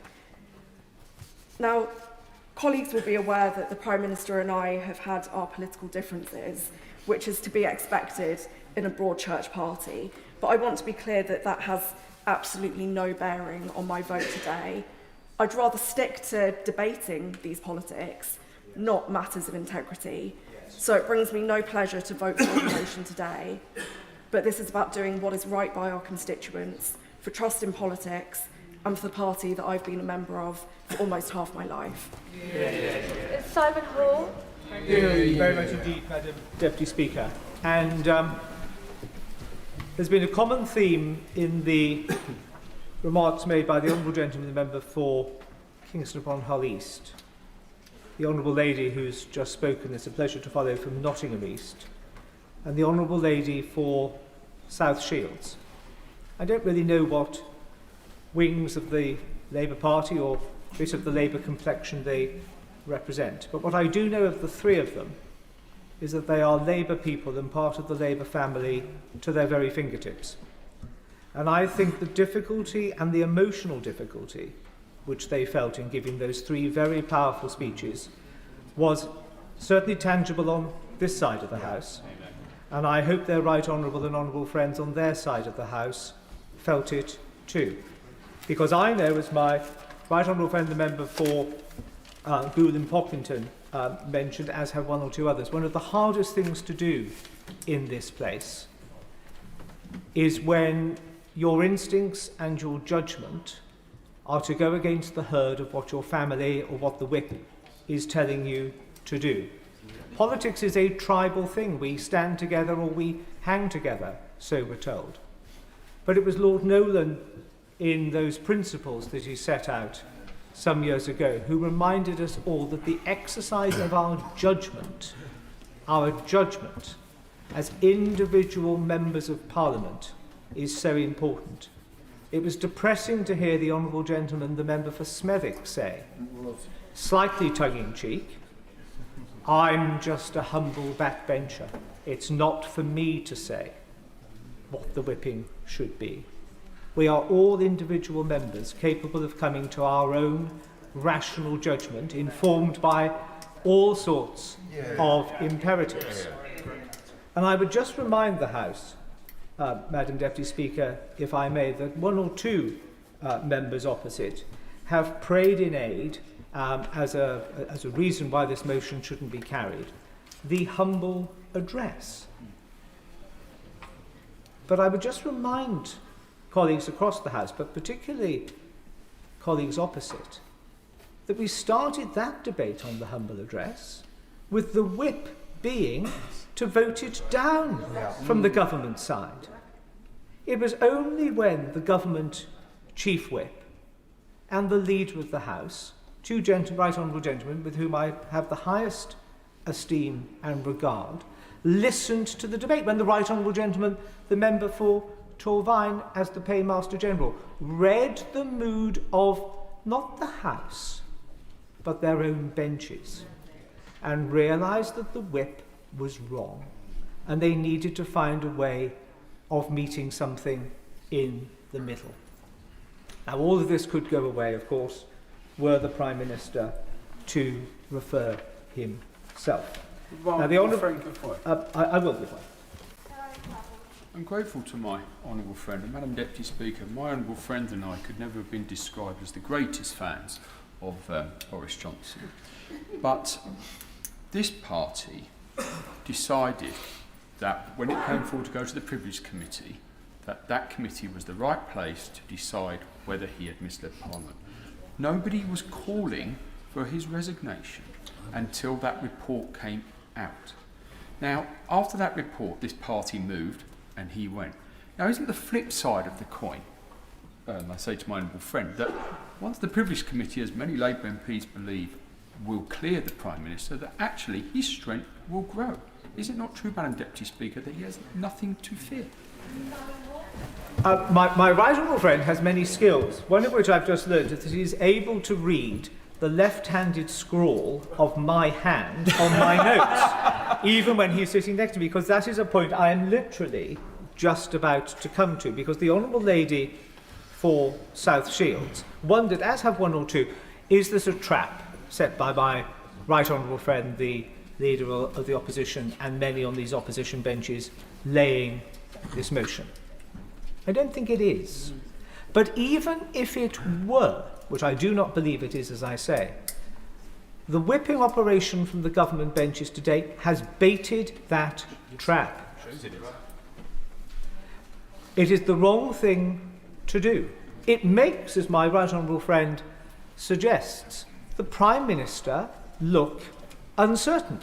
Now, colleagues will be aware that the Prime Minister and I have had our political differences, which is to be expected in a broad church party, but I want to be clear that that has absolutely no bearing on my vote today. I'd rather stick to debating these politics, not matters of integrity. So it brings me no pleasure to vote for the motion today, but this is about doing what is right by our constituents, for trust in politics, and for the party that I've been a member of for almost half my life. Simon Hall. Thank you very much indeed, Madam Deputy Speaker. And there's been a common theme in the remarks made by the Honourable Gentleman, the member for Kingston upon Hull East. The Honourable Lady who's just spoken, it's a pleasure to follow, from Nottingham East, and the Honourable Lady for South Shields. I don't really know what wings of the Labour Party or bit of the Labour complexion they represent, but what I do know of the three of them is that they are Labour people and part of the Labour family to their very fingertips. And I think the difficulty and the emotional difficulty which they felt in giving those three very powerful speeches was certainly tangible on this side of the House, and I hope their right honourable and honourable friends on their side of the House felt it too. Because I know, as my right honourable friend, the member for Goole and Pocklington mentioned, as have one or two others, one of the hardest things to do in this place is when your instincts and your judgment are to go against the herd of what your family or what the whip is telling you to do. Politics is a tribal thing. We stand together or we hang together, so we're told. But it was Lord Nolan, in those principles that he set out some years ago, who reminded us all that the exercise of our judgment as individual members of Parliament is so important. It was depressing to hear the Honourable Gentleman, the member for Smethwick, say, slightly tongue-in-cheek, I'm just a humble backbencher. It's not for me to say what the whipping should be. We are all individual members capable of coming to our own rational judgment, informed by all sorts of imperatives. And I would just remind the House, Madam Deputy Speaker, if I may, that one or two members opposite have prayed in aid as a reason why this motion shouldn't be carried, the humble address. But I would just remind colleagues across the House, but particularly colleagues opposite, that we started that debate on the humble address with the whip being to vote it down from the government side. It was only when the government chief whip and the leader of the House, two right honourable gentlemen with whom I have the highest esteem and regard, listened to the debate, when the right honourable gentleman, the member for Torvine as the Paymaster General, read the mood of not the House, but their own benches, and realised that the whip was wrong, and they needed to find a way of meeting something in the middle. Now, all of this could go away, of course, were the Prime Minister to refer himself. Now, the I will be fine. I'm grateful to my honourable friend, and Madam Deputy Speaker. My honourable friend and I could never have been described as the greatest fans of Boris Johnson. But this party decided that when it came forward to go to the Privilege Committee, that committee was the right place to decide whether he had misled Parliament. Nobody was calling for his resignation until that report came out. Now, after that report, this party moved and he went. Now, isn't the flip side of the coin, I say to my honourable friend, that once the Privilege Committee, as many Labour MPs believe, will clear the Prime Minister, that actually his strength will grow? Is it not true, Madam Deputy Speaker, that he has nothing to fear? My right honourable friend has many skills, one of which I've just learned is that he is able to read the left-handed scrawl of my hand on my notes, even when he's sitting next to me, because that is a point I am literally just about to come to, because the Honourable Lady for South Shields wondered, as have one or two, is this a trap set by my right honourable friend, the Leader of the Opposition, and many on these opposition benches laying this motion? I don't think it is. But even if it were, which I do not believe it is, as I say, the whipping operation from the government benches today has baited that trap. It is the wrong thing to do. It makes, as my right honourable friend suggests, the Prime Minister look uncertain.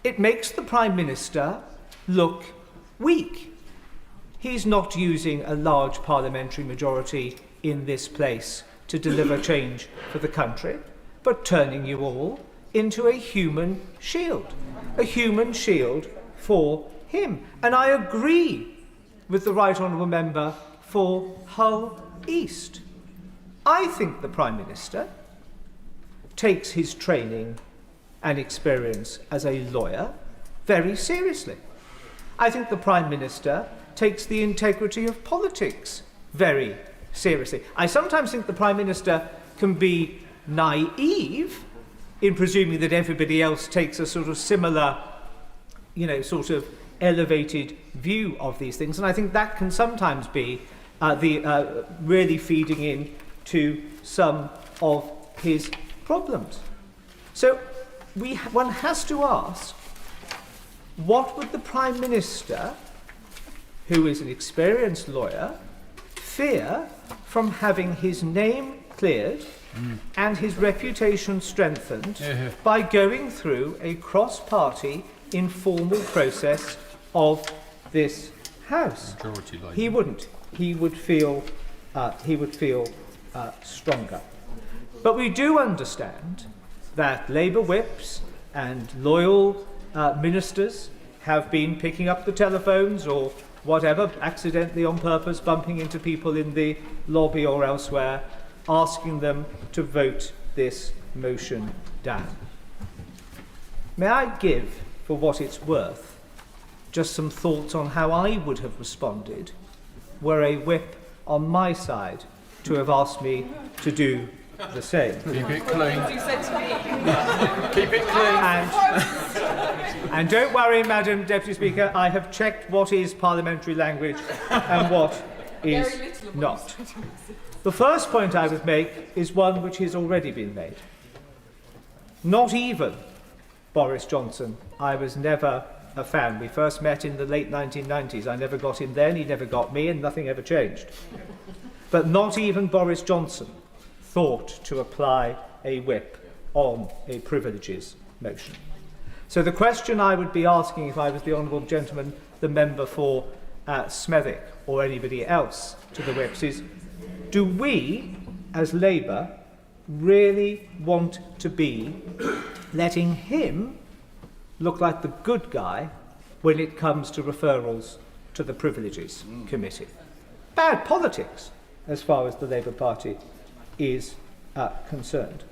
It makes the Prime Minister look weak. He's not using a large parliamentary majority in this place to deliver change for the country, but turning you all into a human shield for him. And I agree with the right honourable member for Hull East. I think the Prime Minister takes his training and experience as a lawyer very seriously. I think the Prime Minister takes the integrity of politics very seriously. I sometimes think the Prime Minister can be naive in presuming that everybody else takes a sort of similar, sort of elevated view of these things, and I think that can sometimes be really feeding in to some of his problems. So one has to ask, what would the Prime Minister, who is an experienced lawyer, fear from having his name cleared and his reputation strengthened by going through a cross-party informal process of this House? He wouldn't. He would feel stronger. But we do understand that Labour whips and loyal ministers have been picking up the telephones or whatever, accidentally on purpose, bumping into people in the lobby or elsewhere, asking them to vote this motion down. May I give, for what it's worth, just some thoughts on how I would have responded were a whip on my side to have asked me to do the same. Keep it clean. You said to me. Keep it clean. And don't worry, Madam Deputy Speaker, I have checked what is parliamentary language and what is not. The first point I would make is one which has already been made. Not even Boris Johnson. I was never a fan. We first met in the late 1990s. I never got him then, he never got me, and nothing ever changed. But not even Boris Johnson thought to apply a whip on a privileges motion. So the question I would be asking if I was the honourable gentleman, the member for Smethwick, or anybody else to the whips, is do we, as Labour, really want to be letting him look like the good guy when it comes to referrals to the Privileges Committee? Bad politics, as far as the Labour Party is concerned.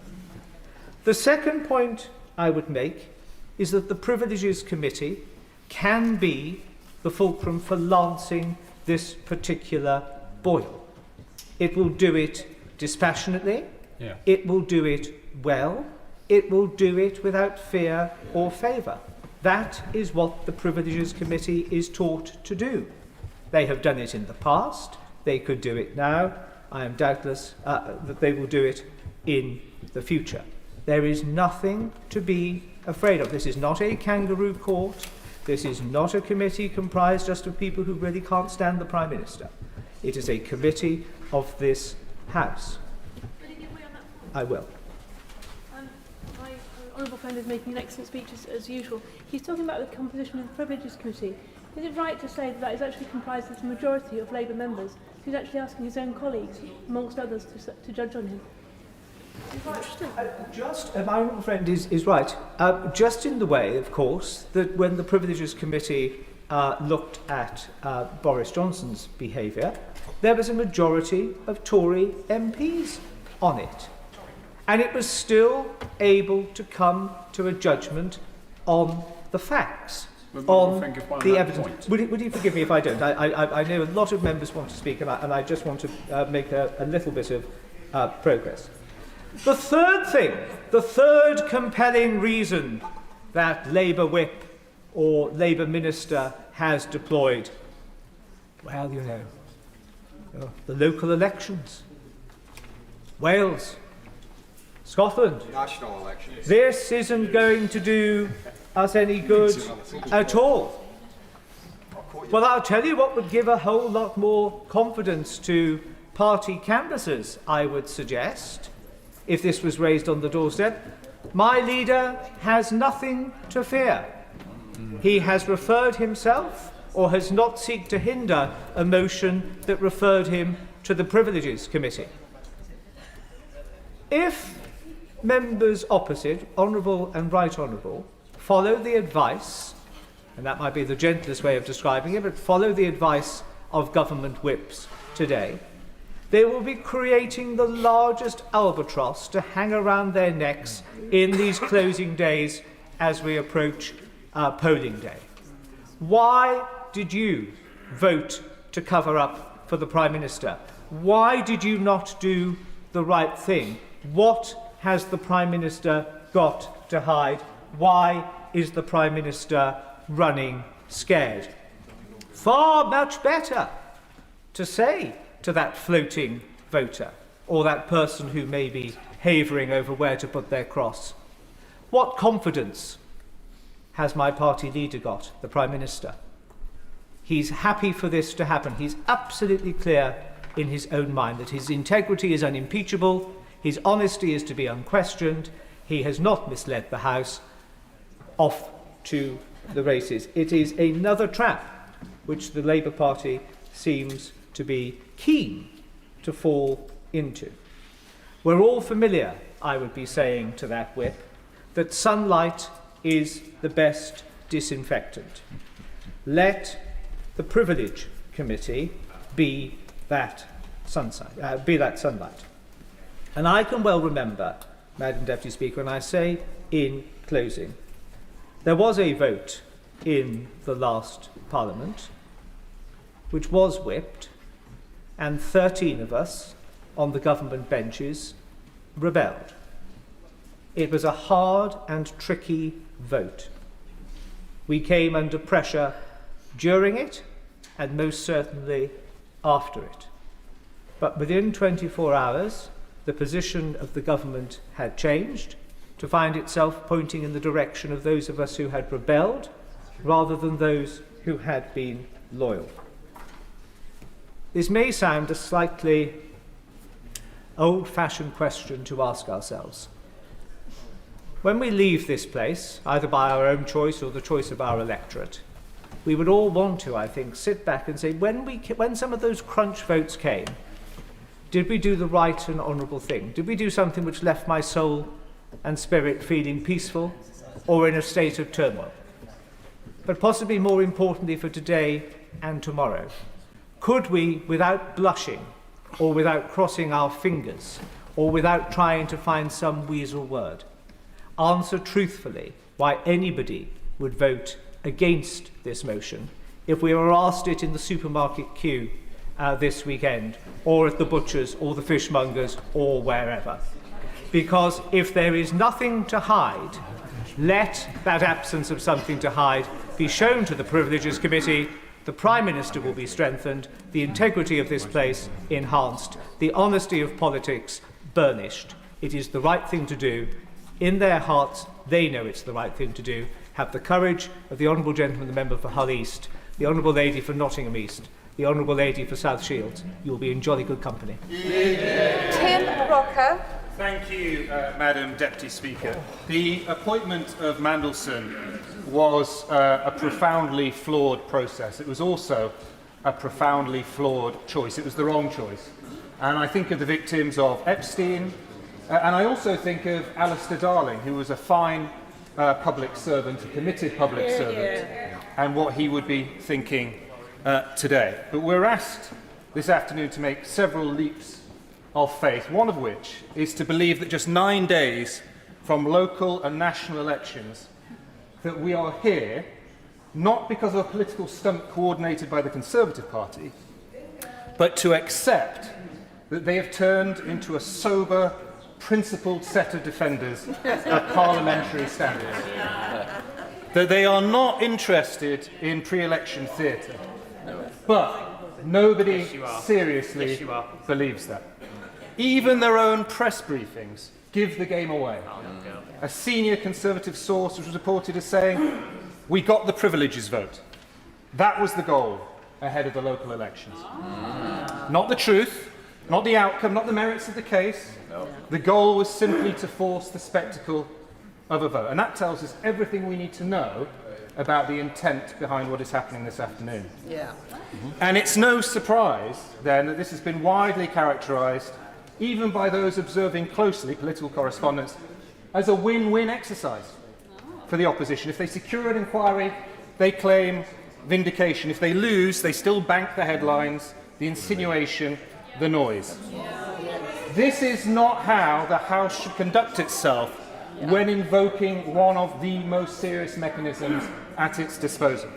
The second point I would make is that the Privileges Committee can be the fulcrum for lancing this particular boil. It will do it dispassionately, it will do it well, it will do it without fear or favour. That is what the Privileges Committee is taught to do. They have done it in the past, they could do it now. I am doubtless that they will do it in the future. There is nothing to be afraid of. This is not a kangaroo court. This is not a committee comprised just of people who really can't stand the Prime Minister. It is a committee of this House. I will. My honourable friend is making an excellent speech as usual. He's talking about the composition of the Privileges Committee. Is it right to say that is actually comprised of the majority of Labour members? He's actually asking his own colleagues, amongst others, to judge on him. My honourable friend is right. Just in the way, of course, that when the Privileges Committee looked at Boris Johnson's behaviour, there was a majority of Tory MPs on it. And it was still able to come to a judgment on the facts, on the evidence. Would you forgive me if I don't? I know a lot of members want to speak, and I just want to make a little bit of progress. The third thing, the third compelling reason that Labour whip or Labour minister has deployed, well, you know, the local elections, Wales, Scotland. National elections. This isn't going to do us any good at all. Well, I'll tell you what would give a whole lot more confidence to party canvassers, I would suggest, if this was raised on the doorstep. My leader has nothing to fear. He has referred himself, or has not sought to hinder, a motion that referred him to the Privileges Committee. If members opposite, honourable and right honourable, follow the advice, and that might be the gentlest way of describing it, but follow the advice of government whips today, they will be creating the largest albatross to hang around their necks in these closing days as we approach polling day. Why did you vote to cover up for the Prime Minister? Why did you not do the right thing? What has the Prime Minister got to hide? Why is the Prime Minister running scared? Far much better to say to that floating voter, or that person who may be havering over where to put their cross, what confidence has my party leader got, the Prime Minister? He's happy for this to happen. He's absolutely clear in his own mind that his integrity is unimpeachable, his honesty is to be unquestioned, he has not misled the House. Off to the races. It is another trap which the Labour Party seems to be keen to fall into. We're all familiar, I would be saying to that whip, that sunlight is the best disinfectant. Let the Privilege Committee be that sunlight. And I can well remember, Madam Deputy Speaker, and I say in closing, there was a vote in the last Parliament which was whipped, and 13 of us on the government benches rebelled. It was a hard and tricky vote. We came under pressure during it and most certainly after it. But within 24 hours, the position of the government had changed to find itself pointing in the direction of those of us who had rebelled rather than those who had been loyal. This may sound a slightly old-fashioned question to ask ourselves. When we leave this place, either by our own choice or the choice of our electorate, we would all want to, I think, sit back and say, when some of those crunch votes came, did we do the right and honourable thing? Did we do something which left my soul and spirit feeling peaceful or in a state of turmoil? But possibly more importantly for today and tomorrow, could we, without blushing or without crossing our fingers or without trying to find some weasel word, answer truthfully why anybody would vote against this motion if we were asked it in the supermarket queue this weekend, or at the butcher's or the fishmonger's or wherever? Because if there is nothing to hide, let that absence of something to hide be shown to the Privileges Committee. The Prime Minister will be strengthened, the integrity of this place enhanced, the honesty of politics burnished. It is the right thing to do. In their hearts, they know it's the right thing to do. Have the courage of the Honourable Gentleman, the Member for Hull East, the Honourable Lady for Nottingham East, the Honourable Lady for South Shields. You'll be in jolly good company. Tim Rocker. Thank you, Madam Deputy Speaker. The appointment of Mandelson was a profoundly flawed process. It was also a profoundly flawed choice. It was the wrong choice. And I think of the victims of Epstein, and I also think of Alistair Darling, who was a fine public servant, a committed public servant, and what he would be thinking today. But we're asked this afternoon to make several leaps of faith, one of which is to believe that just 9 days from local and national elections that we are here not because of a political stunt coordinated by the Conservative Party, but to accept that they have turned into a sober, principled set of defenders of parliamentary standards. That they are not interested in pre-election theatre. But nobody seriously believes that. Even their own press briefings give the game away. A senior Conservative source was reported as saying, "We got the privileges vote. That was the goal ahead of the local elections." Not the truth, not the outcome, not the merits of the case. The goal was simply to force the spectacle of a vote. And that tells us everything we need to know about the intent behind what is happening this afternoon. And it's no surprise, then, that this has been widely characterised, even by those observing closely political correspondence, as a win-win exercise for the opposition. If they secure an inquiry, they claim vindication. If they lose, they still bank the headlines, the insinuation, the noise. This is not how the House should conduct itself when invoking one of the most serious mechanisms at its disposal.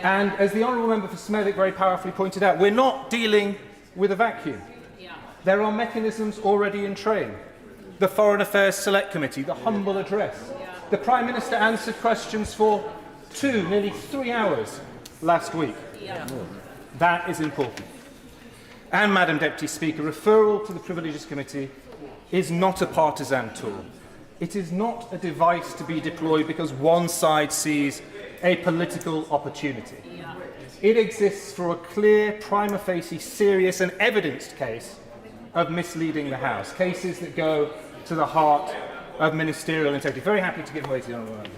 And as the Honourable Member for Smethwick very powerfully pointed out, we're not dealing with a vacuum. There are mechanisms already in train. The Foreign Affairs Select Committee, the humble address. The Prime Minister answered questions for nearly 3 hours last week. That is important. And, Madam Deputy Speaker, referral to the Privileges Committee is not a partisan tool. It is not a device to be deployed because one side sees a political opportunity. It exists for a clear, prima facie, serious and evidenced case of misleading the House, cases that go to the heart of ministerial integrity. Very happy to give way to the Honourable Member.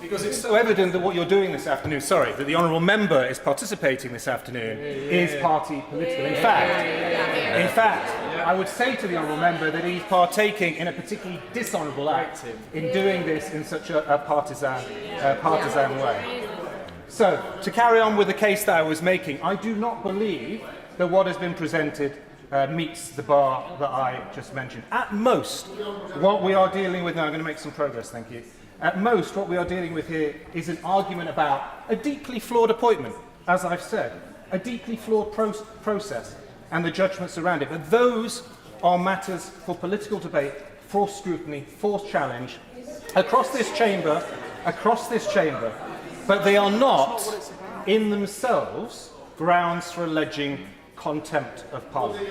Because it's so evident that what you're doing this afternoon, that the Honourable Member is participating this afternoon, is party political. In fact, I would say to the Honourable Member that he's partaking in a particularly dishonourable act in doing this in such a partisan way. So, to carry on with the case that I was making, I do not believe that what has been presented meets the bar that I just mentioned. At most, what we are dealing with now, I'm going to make some progress, thank you. At most, what we are dealing with here is an argument about a deeply flawed appointment, as I've said, a deeply flawed process and the judgments around it. But those are matters for political debate, for scrutiny, for challenge, across this chamber, but they are not, in themselves, grounds for alleging contempt of Parliament.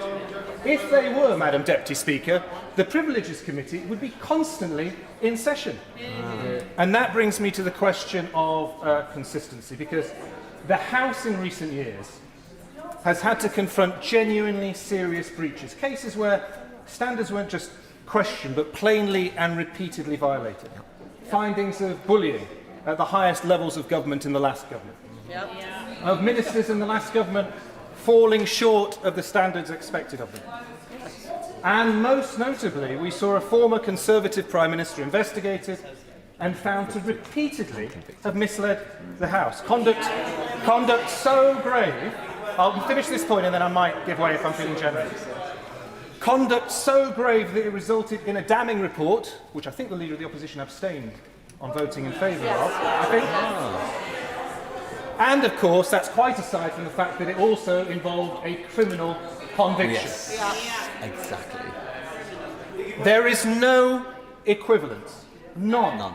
If they were, Madam Deputy Speaker, the Privileges Committee would be constantly in session. And that brings me to the question of consistency, because the House in recent years has had to confront genuinely serious breaches, cases where standards weren't just questioned but plainly and repeatedly violated. Findings of bullying at the highest levels of government in the last government. Of ministers in the last government falling short of the standards expected of them. And most notably, we saw a former Conservative Prime Minister investigated and found to repeatedly have misled the House. Conduct so grave. I'll finish this point and then I might give way if I'm feeling generous. Conduct so grave that it resulted in a damning report, which I think the Leader of the Opposition abstained on voting in favour of, I think. And, of course, that's quite aside from the fact that it also involved a criminal conviction. Yes, exactly. There is no equivalence, none.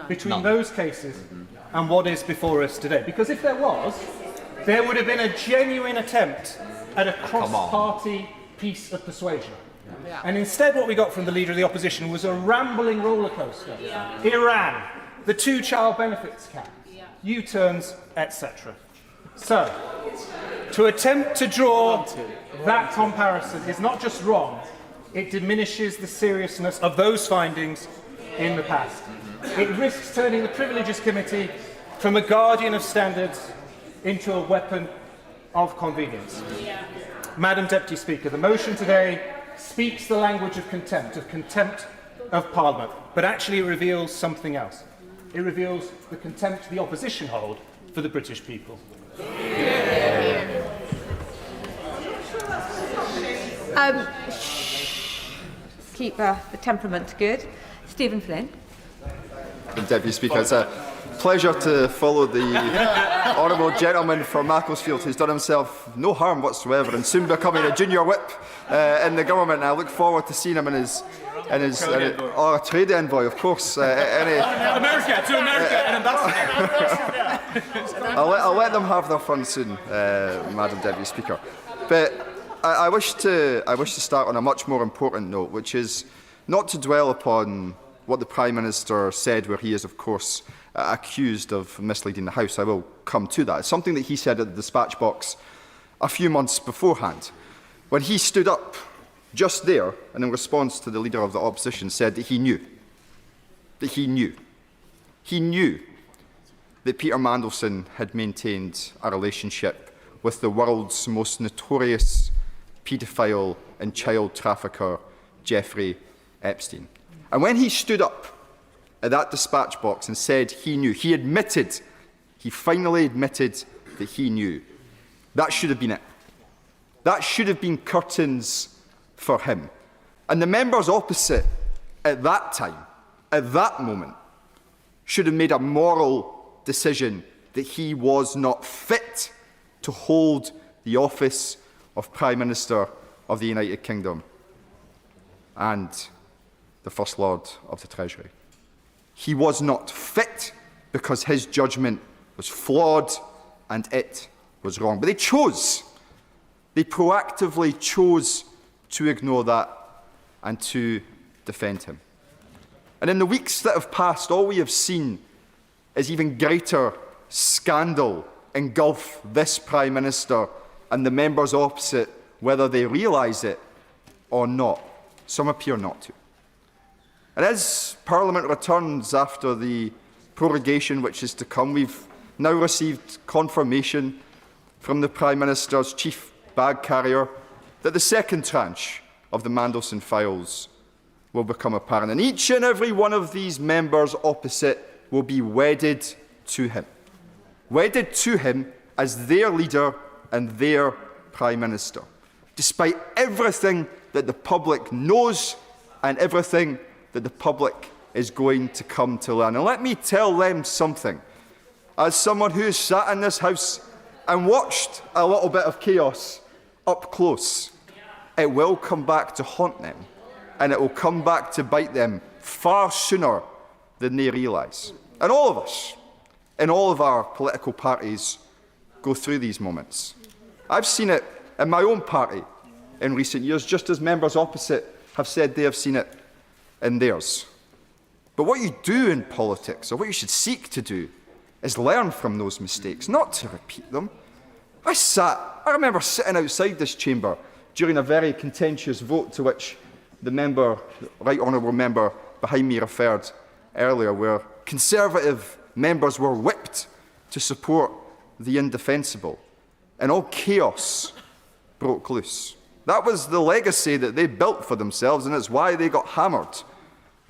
Between those cases and what is before us today. Because if there was, there would have been a genuine attempt at a cross-party piece of persuasion. And instead what we got from the Leader of the Opposition was a rambling roller coaster. Iran, the two-child benefits cap, U-turns, etc. So, to attempt to draw that comparison is not just wrong, it diminishes the seriousness of those findings in the past. It risks turning the Privileges Committee from a guardian of standards into a weapon of convenience. Madam Deputy Speaker, the motion today speaks the language of contempt of Parliament, but actually it reveals something else. It reveals the contempt the opposition hold for the British people. Keep the temperament good. Stephen Flynn. Deputy Speaker, it's a pleasure to follow the honourable gentleman from Macclesfield who's done himself no harm whatsoever and soon becoming a junior whip in the government. I look forward to seeing him in his trade envoy, of course. America, an ambassador. I'll let them have their fun soon, Madam Deputy Speaker. But I wish to start on a much more important note, which is not to dwell upon what the Prime Minister said, where he is, of course, accused of misleading the House. I will come to that. It's something that he said at the dispatch box a few months beforehand, when he stood up just there and in response to the Leader of the Opposition said that he knew that Peter Mandelson had maintained a relationship with the world's most notorious paedophile and child trafficker, Jeffrey Epstein. And when he stood up at that dispatch box and said he knew, he finally admitted that he knew. That should have been it. That should have been curtains for him. And the members opposite at that time, at that moment, should have made a moral decision that he was not fit to hold the office of Prime Minister of the United Kingdom and the First Lord of the Treasury. He was not fit because his judgment was flawed and it was wrong. But they proactively chose to ignore that and to defend him. And in the weeks that have passed, all we have seen is even greater scandal engulf this Prime Minister and the members opposite, whether they realise it or not. Some appear not to. And as Parliament returns after the prorogation which is to come, we've now received confirmation from the Prime Minister's chief bag carrier that the second tranche of the Mandelson files will become apparent. And each and every one of these members opposite will be wedded to him as their leader and their Prime Minister, despite everything that the public knows and everything that the public is going to come to learn. And let me tell them something. As someone who has sat in this House and watched a little bit of chaos up close, it will come back to haunt them, and it will come back to bite them far sooner than they realise. And all of us, in all of our political parties, go through these moments. I've seen it in my own party in recent years, just as members opposite have said they have seen it in theirs. But what you do in politics, or what you should seek to do, is learn from those mistakes, not to repeat them. I remember sitting outside this chamber during a very contentious vote to which the right honourable member behind me referred earlier, where Conservative members were whipped to support the indefensible, and all chaos broke loose. That was the legacy that they built for themselves, and it's why they got hammered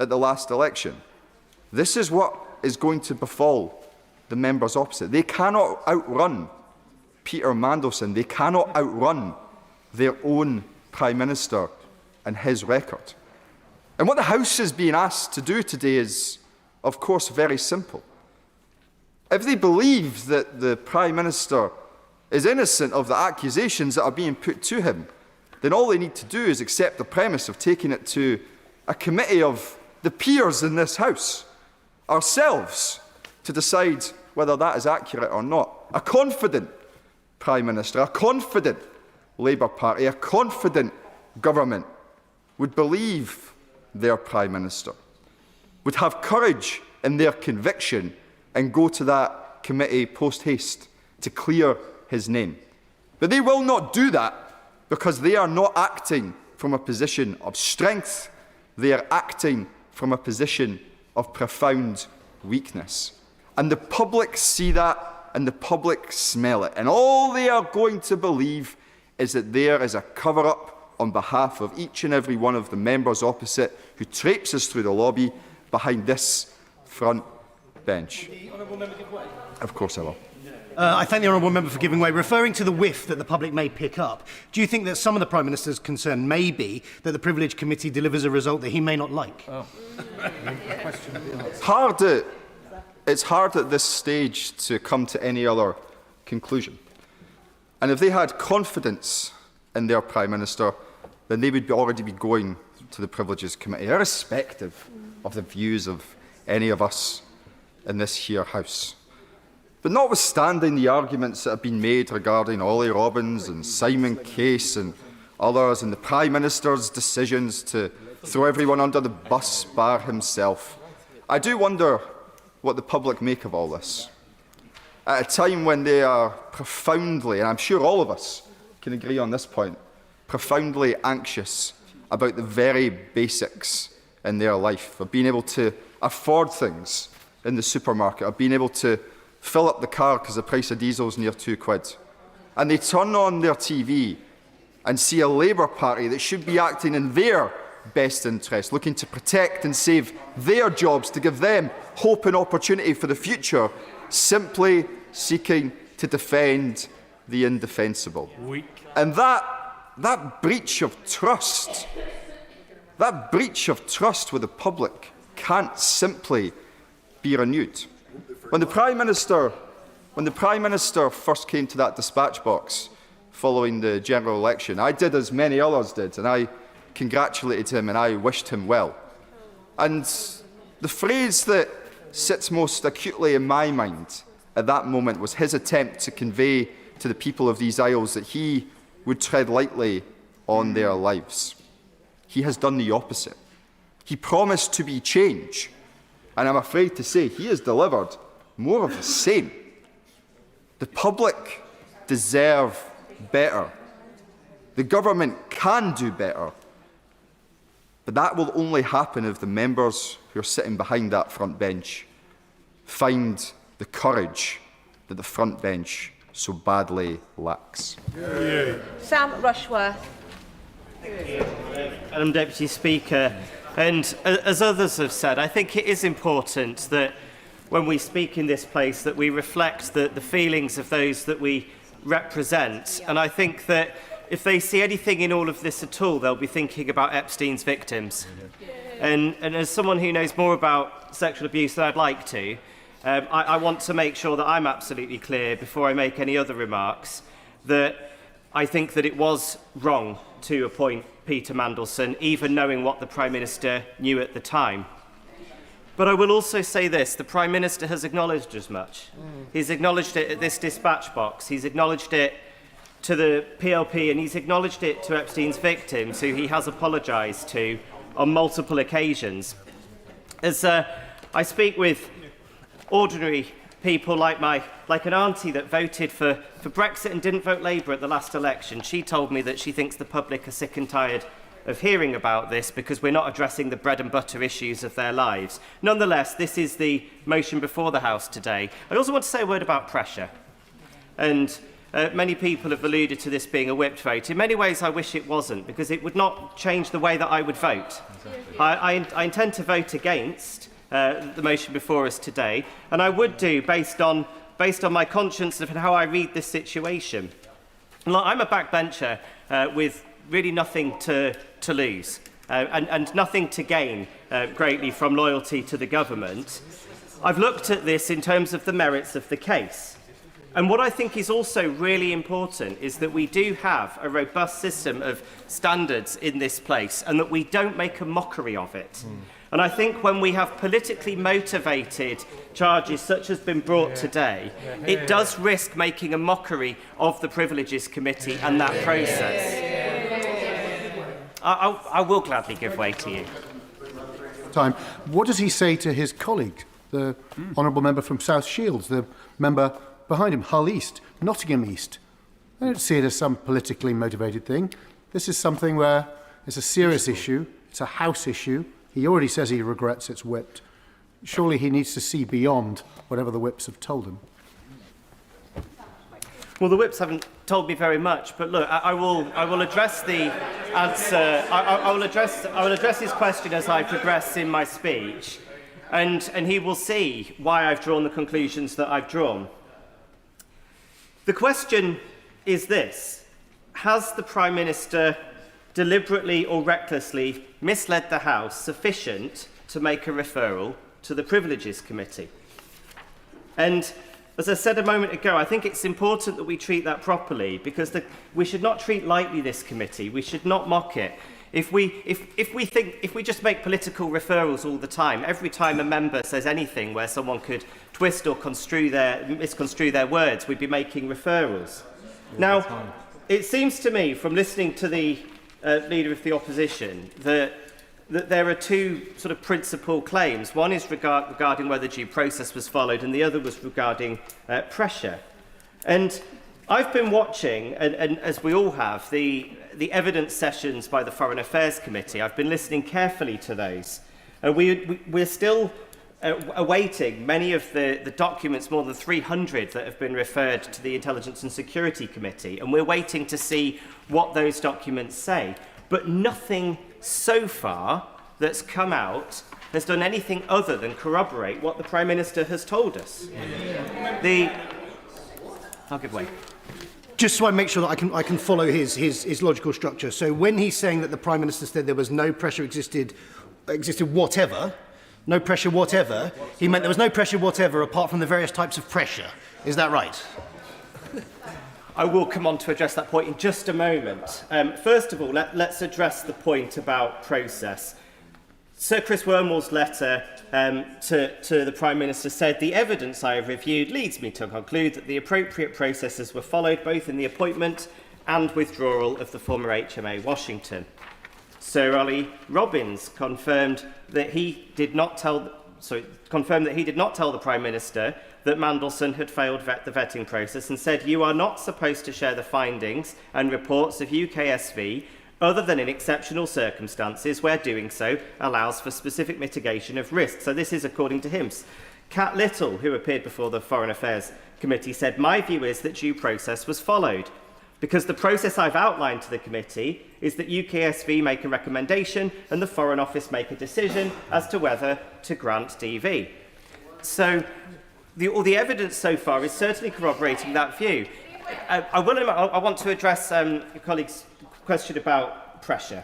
at the last election. This is what is going to befall the members opposite. They cannot outrun Peter Mandelson. They cannot outrun their own Prime Minister and his record. And what the House is being asked to do today is, of course, very simple. If they believe that the Prime Minister is innocent of the accusations that are being put to him, then all they need to do is accept the premise of taking it to a committee of the peers in this House, ourselves, to decide whether that is accurate or not. A confident Prime Minister, a confident Labour Party, a confident government would believe their Prime Minister, would have courage in their conviction and go to that committee post-haste to clear his name. But they will not do that because they are not acting from a position of strength. They are acting from a position of profound weakness. And the public see that, and the public smell it. And all they are going to believe is that there is a cover-up on behalf of each and every one of the members opposite who traipses through the lobby behind this front bench. Of course I will. I thank the honourable member for giving way. Referring to the whiff that the public may pick up, do you think that some of the Prime Minister's concern may be that the Privilege Committee delivers a result that he may not like? It's hard at this stage to come to any other conclusion. And if they had confidence in their Prime Minister, then they would already be going to the Privileges Committee, irrespective of the views of any of us in this here House. But notwithstanding the arguments that have been made regarding Ollie Robbins and Simon Case and others, and the Prime Minister's decisions to throw everyone under the bus bar himself, I do wonder what the public make of all this. At a time when they are profoundly, and I'm sure all of us can agree on this point, profoundly anxious about the very basics in their life, of being able to afford things in the supermarket, of being able to fill up the car because the price of diesel is near £2. And they turn on their TV and see a Labour Party that should be acting in their best interest, looking to protect and save their jobs, to give them hope and opportunity for the future, simply seeking to defend the indefensible. And that breach of trust, with the public can't simply be renewed. When the Prime Minister first came to that dispatch box following the general election, I did as many others did, and I congratulated him and I wished him well. And the phrase that sits most acutely in my mind at that moment was his attempt to convey to the people of these isles that he would tread lightly on their lives. He has done the opposite. He promised to be change, and I'm afraid to say he has delivered more of the same. The public deserve better. The government can do better. But that will only happen if the members who are sitting behind that front bench find the courage that the front bench so badly lacks. Sam Rushworth. Madam Deputy Speaker, and as others have said, I think it is important that when we speak in this place that we reflect the feelings of those that we represent. And I think that if they see anything in all of this at all, they'll be thinking about Epstein's victims. And as someone who knows more about sexual abuse than I'd like to, I want to make sure that I'm absolutely clear before I make any other remarks that I think that it was wrong to appoint Peter Mandelson, even knowing what the Prime Minister knew at the time. But I will also say this, the Prime Minister has acknowledged as much. He's acknowledged it at this dispatch box. He's acknowledged it to the PLP, and he's acknowledged it to Epstein's victims, who he has apologised to on multiple occasions. As I speak with ordinary people like an auntie that voted for Brexit and didn't vote Labour at the last election, she told me that she thinks the public are sick and tired of hearing about this because we're not addressing the bread and butter issues of their lives. Nonetheless, this is the motion before the House today. I also want to say a word about pressure. And many people have alluded to this being a whipped vote. In many ways, I wish it wasn't, because it would not change the way that I would vote. I intend to vote against the motion before us today, and I would do based on my conscience of how I read this situation. Look, I'm a backbencher with really nothing to lose and nothing to gain greatly from loyalty to the government. I've looked at this in terms of the merits of the case. And what I think is also really important is that we do have a robust system of standards in this place and that we don't make a mockery of it. And I think when we have politically motivated charges such as been brought today, it does risk making a mockery of the Privileges Committee and that process. I will gladly give way to you. Time. What does he say to his colleague, the honourable member from South Shields, the member behind him, Hull East, Nottingham East? I don't see it as some politically motivated thing. This is something where it's a serious issue, it's a House issue. He already says he regrets it's whipped. Surely he needs to see beyond whatever the whips have told him. Well, the whips haven't told me very much, but look, I will address the answer. I will address his question as I progress in my speech, and he will see why I've drawn the conclusions that I've drawn. The question is this: has the Prime Minister deliberately or recklessly misled the House sufficient to make a referral to the Privileges Committee? And as I said a moment ago, I think it's important that we treat that properly, because we should not treat lightly this committee. We should not mock it. If we just make political referrals all the time, every time a member says anything where someone could twist or misconstrue their words, we'd be making referrals. Now, it seems to me, from listening to the Leader of the Opposition, that there are two sort of principal claims. One is regarding whether due process was followed, and the other was regarding pressure. And I've been watching, and as we all have, the evidence sessions by the Foreign Affairs Committee. I've been listening carefully to those. And we're still awaiting many of the documents, more than 300, that have been referred to the Intelligence and Security Committee. And we're waiting to see what those documents say. But nothing so far that's come out has done anything other than corroborate what the Prime Minister has told us. I'll give way. Just so I make sure that I can follow his logical structure. So when he's saying that the Prime Minister said there was no pressure existed whatever, no pressure whatever, he meant there was no pressure whatever apart from the various types of pressure. Is that right? I will come on to address that point in just a moment. First of all, let's address the point about process. Sir Chris Wormall's letter to the Prime Minister said, "The evidence I have reviewed leads me to conclude that the appropriate processes were followed both in the appointment and withdrawal of the former HMA Washington." Sir Ollie Robbins confirmed that he did not tell the Prime Minister that Mandelson had failed the vetting process, and said, "You are not supposed to share the findings and reports of UKSV other than in exceptional circumstances where doing so allows for specific mitigation of risk." So this is according to him. Cat Little, who appeared before the Foreign Affairs Committee, said, "My view is that due process was followed, because the process I've outlined to the committee is that UKSV make a recommendation and the Foreign Office make a decision as to whether to grant DV." So all the evidence so far is certainly corroborating that view. I want to address your colleague's question about pressure.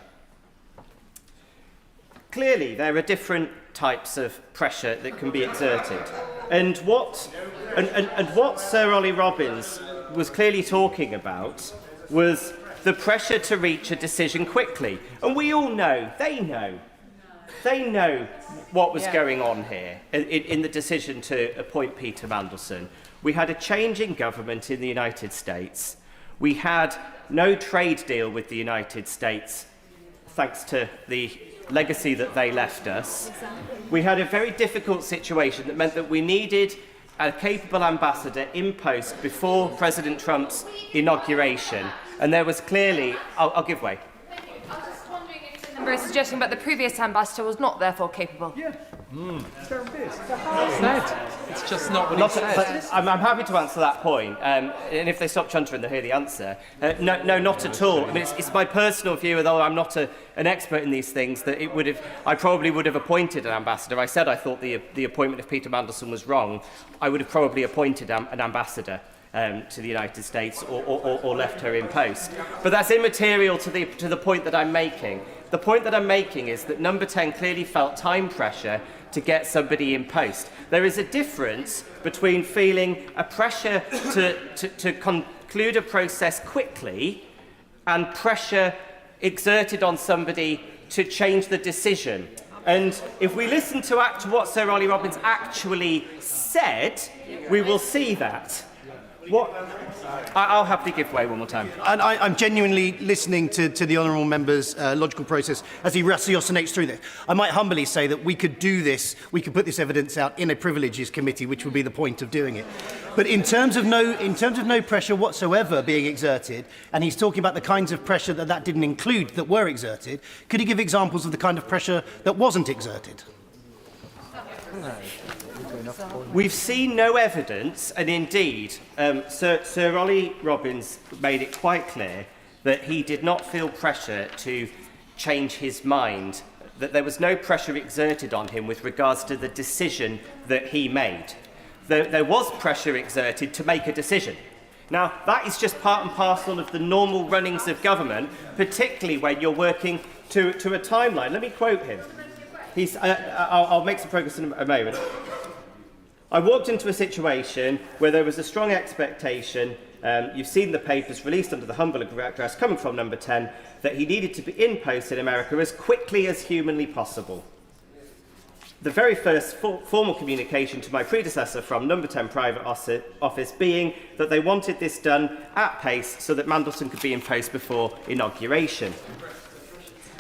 Clearly, there are different types of pressure that can be exerted. And what Sir Ollie Robbins was clearly talking about was the pressure to reach a decision quickly. And we all know, they know what was going on here in the decision to appoint Peter Mandelson. We had a change in government in the United States. We had no trade deal with the United States, thanks to the legacy that they left us. We had a very difficult situation that meant that we needed a capable ambassador in post before President Trump's inauguration, and there was clearly... I'll give way. The member is suggesting that the previous ambassador was not therefore capable. Yeah. It's just not what he said. I'm happy to answer that point, and if they stop chuntering, they'll hear the answer. No, not at all. I mean, it's my personal view, although I'm not an expert in these things, that I probably would have appointed an ambassador. I said I thought the appointment of Peter Mandelson was wrong. I would have probably appointed an ambassador to the United States or left her in post. But that's immaterial to the point that I'm making. The point that I'm making is that Number 10 clearly felt time pressure to get somebody in post. There is a difference between feeling a pressure to conclude a process quickly and pressure exerted on somebody to change the decision. And if we listen to what Sir Ollie Robbins actually said, we will see that. I'll happily give way one more time. And I'm genuinely listening to the honourable member's logical process as he ratiocinates through this. I might humbly say that we could do this, we could put this evidence out in a privileges committee, which would be the point of doing it. But in terms of no pressure whatsoever being exerted, and he's talking about the kinds of pressure that didn't include that were exerted, could he give examples of the kind of pressure that wasn't exerted? We've seen no evidence, and indeed, Sir Ollie Robbins made it quite clear that he did not feel pressure to change his mind, that there was no pressure exerted on him with regards to the decision that he made. There was pressure exerted to make a decision. Now, that is just part and parcel of the normal runnings of government, particularly when you're working to a timeline. Let me quote him. I'll make some progress in a moment. I walked into a situation where there was a strong expectation, you've seen the papers released under the humble address coming from Number 10, that he needed to be in post in America as quickly as humanly possible. The very first formal communication to my predecessor from Number 10 Private Office being that they wanted this done at pace so that Mandelson could be in post before inauguration.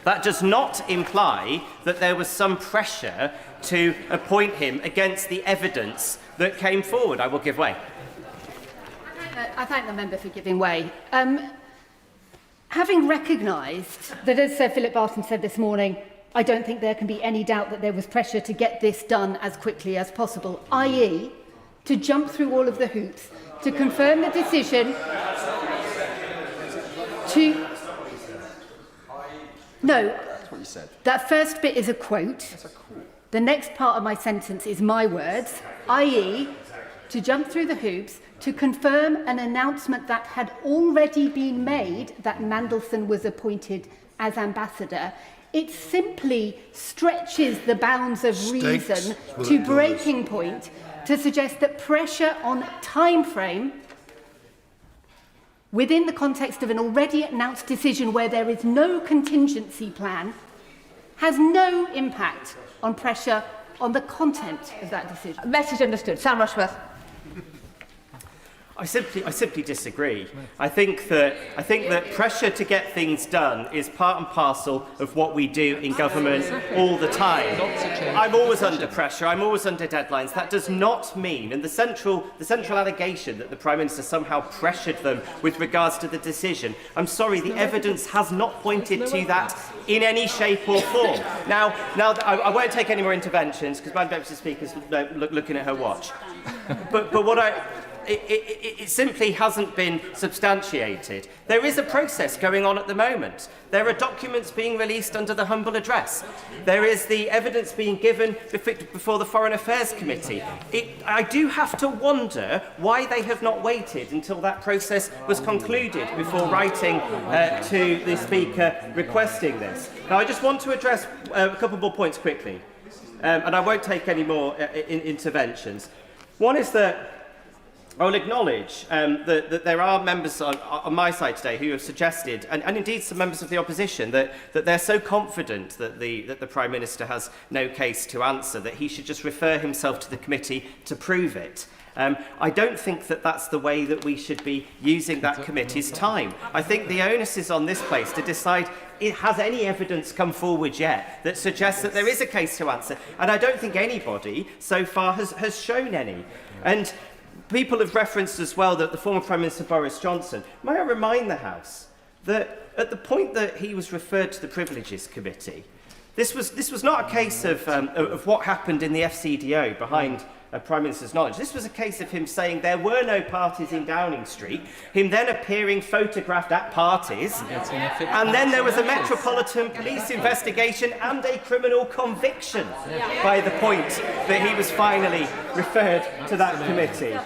That does not imply that there was some pressure to appoint him against the evidence that came forward. I will give way. I thank the member for giving way. Having recognised that, as Sir Philip Barton said this morning, I don't think there can be any doubt that there was pressure to get this done as quickly as possible, i.e. to jump through all of the hoops, to confirm the decision, to... No, that's what you said. That first bit is a quote. That's a quote. The next part of my sentence is my words, i.e. to jump through the hoops to confirm an announcement that had already been made that Mandelson was appointed as ambassador. It simply stretches the bounds of reason to breaking point to suggest that pressure on time frame within the context of an already announced decision where there is no contingency plan has no impact on pressure on the content of that decision. Message understood. Sam Rushworth. I simply disagree. I think that pressure to get things done is part and parcel of what we do in government all the time. I'm always under pressure. I'm always under deadlines. That does not mean, and the central allegation that the Prime Minister somehow pressured them with regards to the decision. I'm sorry, the evidence has not pointed to that in any shape or form. Now I won't take any more interventions because Madam Deputy Speaker's looking at her watch. But what it simply hasn't been substantiated. There is a process going on at the moment. There are documents being released under the humble address. There is the evidence being given before the Foreign Affairs Committee. I do have to wonder why they have not waited until that process was concluded before writing to the Speaker requesting this. Now, I just want to address a couple more points quickly, and I won't take any more interventions. One is that I will acknowledge that there are members on my side today who have suggested, and indeed some members of the opposition, that they're so confident that the Prime Minister has no case to answer that he should just refer himself to the committee to prove it. I don't think that that's the way that we should be using that committee's time. I think the onus is on this place to decide, has any evidence come forward yet that suggests that there is a case to answer? And I don't think anybody so far has shown any. And people have referenced as well that the former Prime Minister Boris Johnson, may I remind the House that at the point that he was referred to the Privileges Committee, this was not a case of what happened in the FCDO behind Prime Minister's knowledge. This was a case of him saying there were no parties in Downing Street, him then appearing photographed at parties, and then there was a Metropolitan Police investigation and a criminal conviction by the point that he was finally referred to that committee.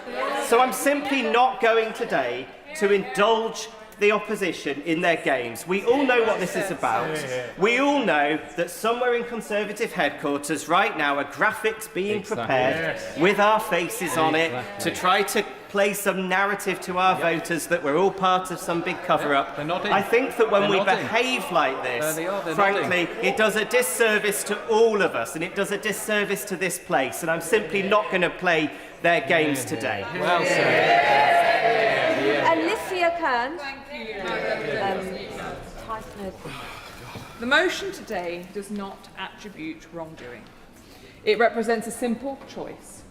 So I'm simply not going today to indulge the opposition in their games. We all know what this is about. We all know that somewhere in Conservative headquarters right now are graphics being prepared with our faces on it to try to play some narrative to our voters that we're all part of some big cover-up. I think that when we behave like this, frankly, it does a disservice to all of us, and it does a disservice to this place, and I'm simply not going to play their games today. Well said. Alicia Kearns. The motion today does not attribute wrongdoing. It represents a simple choice.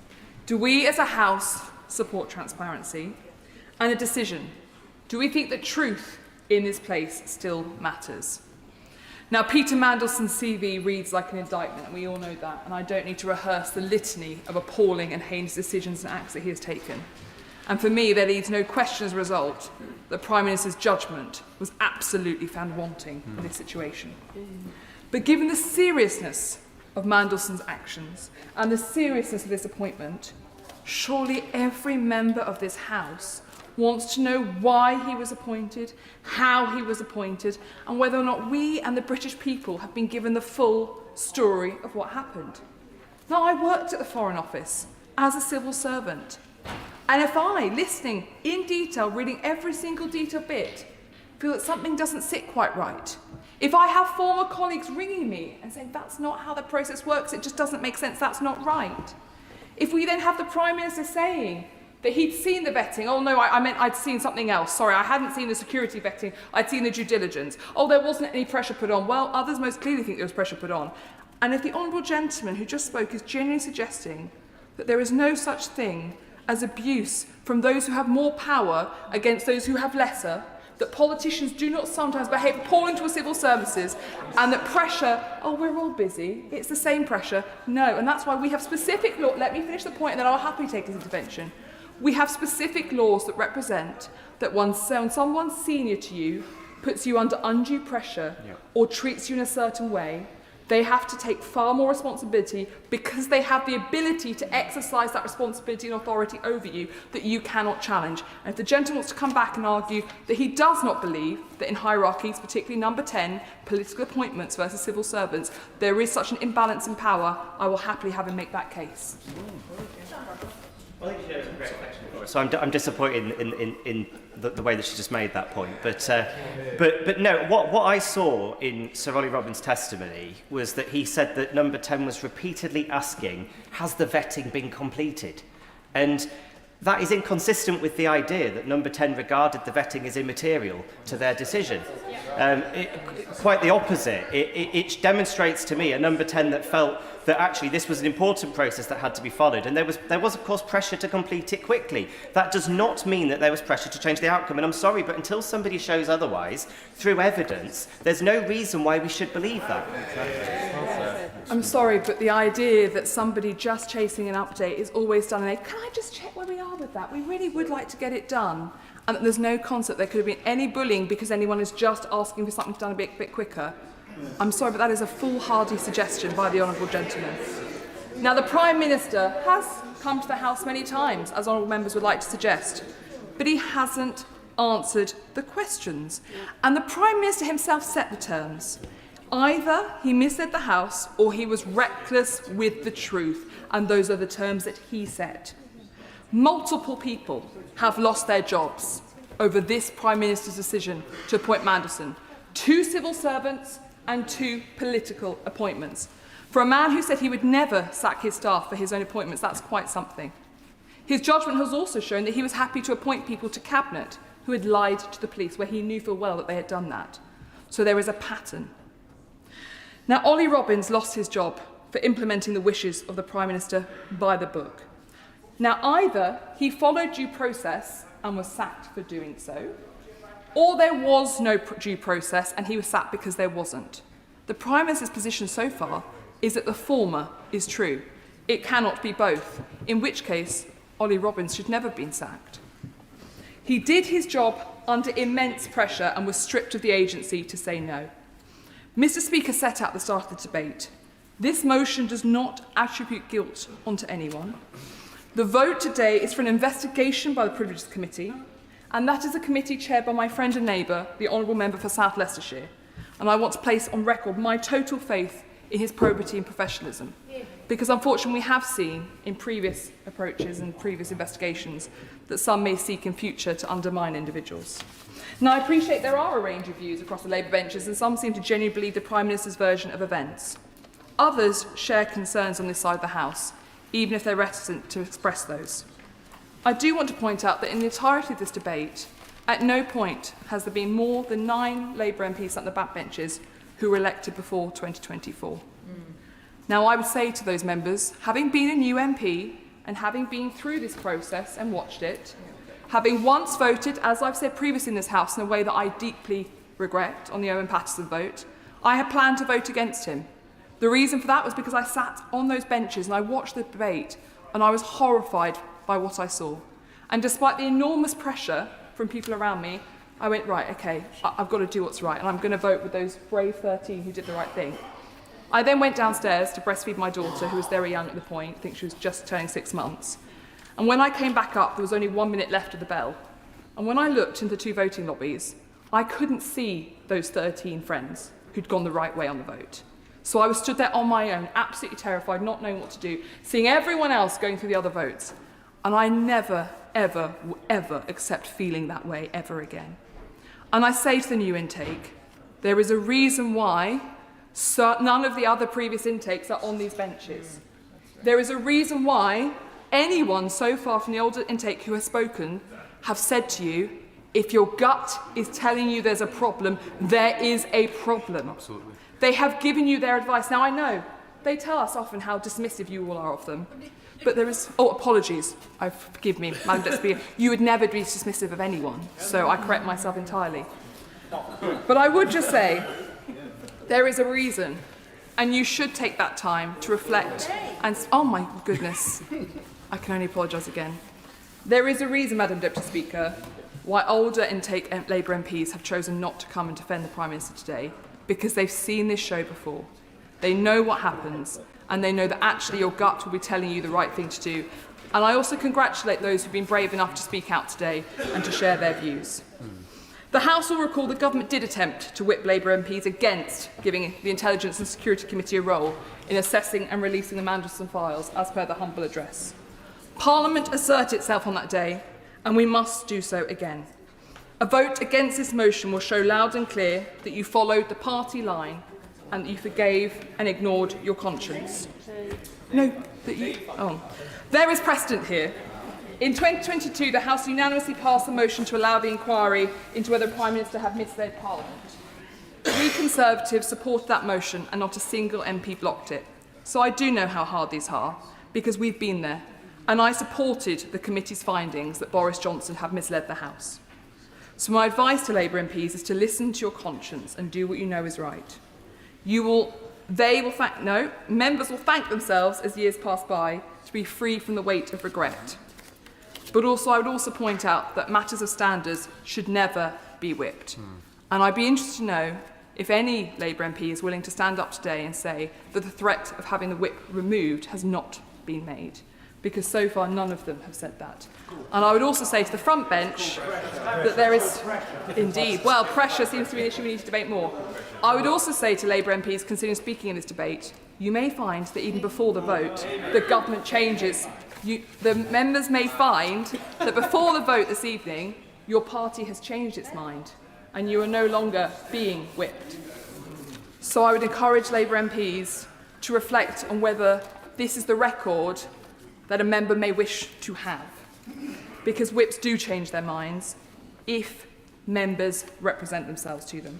Do we as a House support transparency? And a decision. Do we think that truth in this place still matters? Now, Peter Mandelson's CV reads like an indictment, and we all know that, and I don't need to rehearse the litany of appalling and heinous decisions and acts that he has taken. And for me, there leaves no question as a result that Prime Minister's judgment was absolutely found wanting in this situation. But given the seriousness of Mandelson's actions and the seriousness of this appointment, surely every member of this House wants to know why he was appointed, how he was appointed, and whether or not we and the British people have been given the full story of what happened. Now, I worked at the Foreign Office as a civil servant. And if I, listening in detail, reading every single detail bit, feel that something doesn't sit quite right, if I have former colleagues ringing me and saying that's not how the process works, it just doesn't make sense, that's not right, if we then have the Prime Minister saying that he'd seen the vetting, oh no, I meant I'd seen something else, sorry, I hadn't seen the security vetting, I'd seen the due diligence, oh, there wasn't any pressure put on, well, others most clearly think there was pressure put on. And if the honourable gentleman who just spoke is genuinely suggesting that there is no such thing as abuse from those who have more power against those who have lesser, that politicians do not sometimes behave appalling to civil services, and that pressure, oh, we're all busy, it's the same pressure. No, and that's why we have specific law. Let me finish the point and then I'll happily take this intervention. We have specific laws that represent that when someone senior to you puts you under undue pressure or treats you in a certain way, they have to take far more responsibility because they have the ability to exercise that responsibility and authority over you that you cannot challenge. And if the gentleman wants to come back and argue that he does not believe that in hierarchies, particularly number 10, political appointments versus civil servants, there is such an imbalance in power, I will happily have him make that case. Well, I think she knows a great reflection for us. So I'm disappointed in the way that she just made that point. But no, what I saw in Sir Ollie Robbins' testimony was that he said that number 10 was repeatedly asking, has the vetting been completed? And that is inconsistent with the idea that number 10 regarded the vetting as immaterial to their decision. Quite the opposite. It demonstrates to me a number 10 that felt that actually this was an important process that had to be followed, and there was of course pressure to complete it quickly. That does not mean that there was pressure to change the outcome, and I'm sorry, but until somebody shows otherwise through evidence, there's no reason why we should believe that. I'm sorry, but the idea that somebody just chasing an update is always done in a, can I just check where we are with that? We really would like to get it done. And that there's no concept there could have been any bullying because anyone is just asking for something done a bit quicker. I'm sorry, but that is a foolhardy suggestion by the honourable gentleman. Now, the Prime Minister has come to the House many times, as honourable members would like to suggest, but he hasn't answered the questions. And the Prime Minister himself set the terms. Either he misled the House or he was reckless with the truth, and those are the terms that he set. Multiple people have lost their jobs over this Prime Minister's decision to appoint Mandelson. 2 civil servants and 2 political appointments. For a man who said he would never sack his staff for his own appointments, that's quite something. His judgment has also shown that he was happy to appoint people to Cabinet who had lied to the police, where he knew full well that they had done that. So there is a pattern. Now, Ollie Robbins lost his job for implementing the wishes of the Prime Minister by the book. Now, either he followed due process and was sacked for doing so, or there was no due process and he was sacked because there wasn't. The Prime Minister's position so far is that the former is true. It cannot be both, in which case Ollie Robbins should never have been sacked. He did his job under immense pressure and was stripped of the agency to say no. Mr. Speaker set out at the start of the debate, this motion does not attribute guilt onto anyone. The vote today is for an investigation by the Privileges Committee, and that is a committee chaired by my friend and neighbour, the Honourable Member for South Leicestershire. And I want to place on record my total faith in his probity and professionalism. Because unfortunately we have seen in previous approaches and previous investigations that some may seek in future to undermine individuals. Now, I appreciate there are a range of views across the Labour benches, and some seem to genuinely believe the Prime Minister's version of events. Others share concerns on this side of the House, even if they're reticent to express those. I do want to point out that in the entirety of this debate, at no point has there been more than 9 Labour MPs at the backbenches who were elected before 2024. Now, I would say to those members, having been a new MP and having been through this process and watched it, having once voted, as I've said previously in this House, in a way that I deeply regret on the Owen Paterson vote, I had planned to vote against him. The reason for that was because I sat on those benches and I watched the debate and I was horrified by what I saw. And despite the enormous pressure from people around me, I went, right, okay, I've got to do what's right, and I'm going to vote with those brave 13 who did the right thing. I then went downstairs to breastfeed my daughter, who was very young at the point. I think she was just turning 6 months. And when I came back up, there was only 1 minute left of the bell. And when I looked into the 2 voting lobbies, I couldn't see those 13 friends who'd gone the right way on the vote. So I was stood there on my own, absolutely terrified, not knowing what to do, seeing everyone else going through the other votes. And I never, ever, ever accept feeling that way ever again. And I say to the new intake, there is a reason why none of the other previous intakes are on these benches. There is a reason why anyone so far from the older intake who has spoken have said to you, if your gut is telling you there's a problem, there is a problem. Absolutely. They have given you their advice. Now, I know they tell us often how dismissive you all are of them, but there is... Oh, apologies. Forgive me, Madam Deputy Speaker. You would never be dismissive of anyone, so I correct myself entirely. But I would just say, there is a reason, and you should take that time to reflect and... Oh, my goodness. I can only apologise again. There is a reason, Madam Deputy Speaker, why older intake Labour MPs have chosen not to come and defend the Prime Minister today, because they've seen this show before. They know what happens, and they know that actually your gut will be telling you the right thing to do. And I also congratulate those who've been brave enough to speak out today and to share their views. The House will recall the Government did attempt to whip Labour MPs against giving the Intelligence and Security Committee a role in assessing and releasing the Mandelson files, as per the humble address. Parliament asserted itself on that day, and we must do so again. A vote against this motion will show loud and clear that you followed the party line and that you forgave and ignored your conscience. No, that you... Oh. There is precedent here. In 2022, the House unanimously passed a motion to allow the inquiry into whether the Prime Minister had misled Parliament. We Conservatives supported that motion and not a single MP blocked it. So I do know how hard these are, because we've been there. And I supported the committee's findings that Boris Johnson had misled the House. So my advice to Labour MPs is to listen to your conscience and do what you know is right. Members will thank themselves as years pass by to be free from the weight of regret. But also, I would also point out that matters of standards should never be whipped. And I'd be interested to know if any Labour MP is willing to stand up today and say that the threat of having the whip removed has not been made. Because so far none of them have said that. And I would also say to the front bench that there is indeed, well, pressure seems to be an issue we need to debate more. I would also say to Labour MPs considering speaking in this debate, you may find that even before the vote, the government changes. The members may find that before the vote this evening, your party has changed its mind and you are no longer being whipped. So I would encourage Labour MPs to reflect on whether this is the record that a member may wish to have. because whips do change their minds if members represent themselves to them.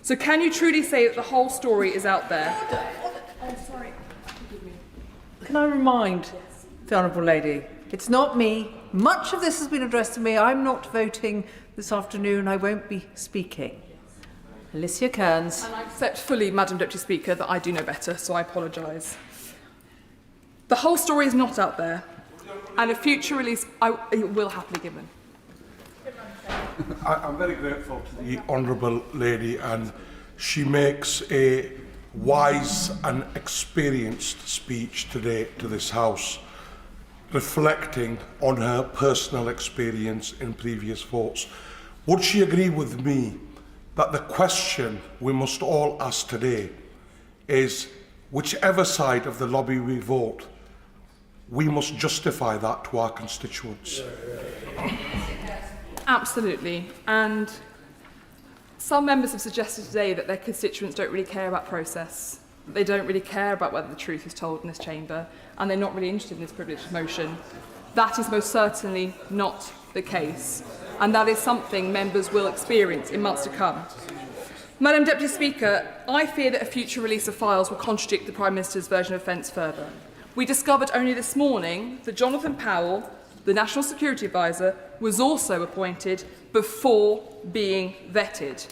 So can you truly say that the whole story is out there? Oh, sorry. Can I remind the Honourable Lady, it's not me. Much of this has been addressed to me. I'm not voting this afternoon. I won't be speaking. Alicia Kearns. And I accept fully, Madam Deputy Speaker, that I do know better, so I apologise. The whole story is not out there, and a future release it will happily given. I'm very grateful to the Honourable Lady, and she makes a wise and experienced speech today to this House, reflecting on her personal experience in previous votes. Would she agree with me that the question we must all ask today is, whichever side of the lobby we vote, we must justify that to our constituents? Absolutely. And some members have suggested today that their constituents don't really care about process. They don't really care about whether the truth is told in this chamber, and they're not really interested in this privileged motion. That is most certainly not the case, and that is something members will experience in months to come. Madam Deputy Speaker, I fear that a future release of files will contradict the Prime Minister's version of events further. We discovered only this morning that Jonathan Powell, the National Security Advisor, was also appointed before being vetted.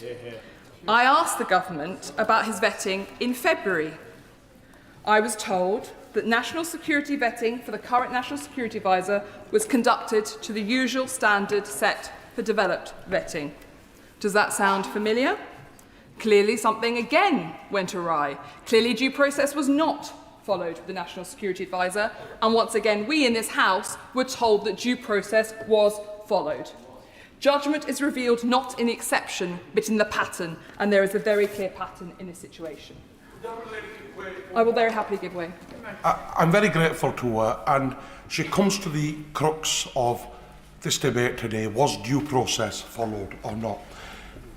I asked the government about his vetting in February. I was told that national security vetting for the current National Security Advisor was conducted to the usual standard set for developed vetting. Does that sound familiar? Clearly something again went awry. Clearly due process was not followed with the National Security Advisor, and once again we in this House were told that due process was followed. Judgment is revealed not in the exception but in the pattern, and there is a very clear pattern in this situation. I will very happily give way. I'm very grateful to her, and she comes to the crux of this debate today: was due process followed or not?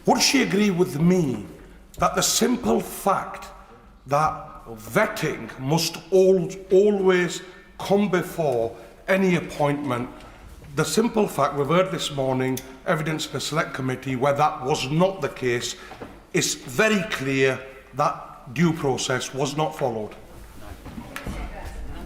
Would she agree with me that the simple fact that vetting must always come before any appointment, the simple fact we've heard this morning, evidence in the Select Committee where that was not the case, is very clear that due process was not followed?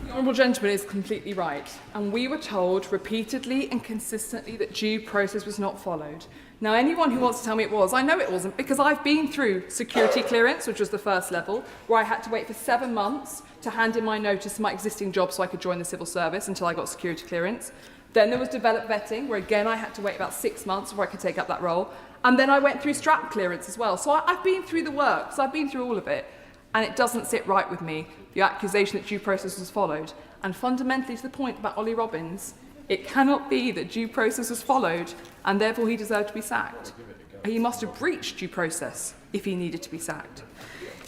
The Honourable Gentleman is completely right, and we were told repeatedly and consistently that due process was not followed. Now, anyone who wants to tell me it was, I know it wasn't, because I've been through security clearance, which was the first level, where I had to wait for 7 months to hand in my notice to my existing job so I could join the civil service until I got security clearance. Then there was developed vetting, where again I had to wait about 6 months before I could take up that role. And then I went through strap clearance as well. So I've been through the work, so I've been through all of it. And it doesn't sit right with me, the accusation that due process was followed. And fundamentally to the point about Ollie Robbins, it cannot be that due process was followed and therefore he deserved to be sacked. He must have breached due process if he needed to be sacked.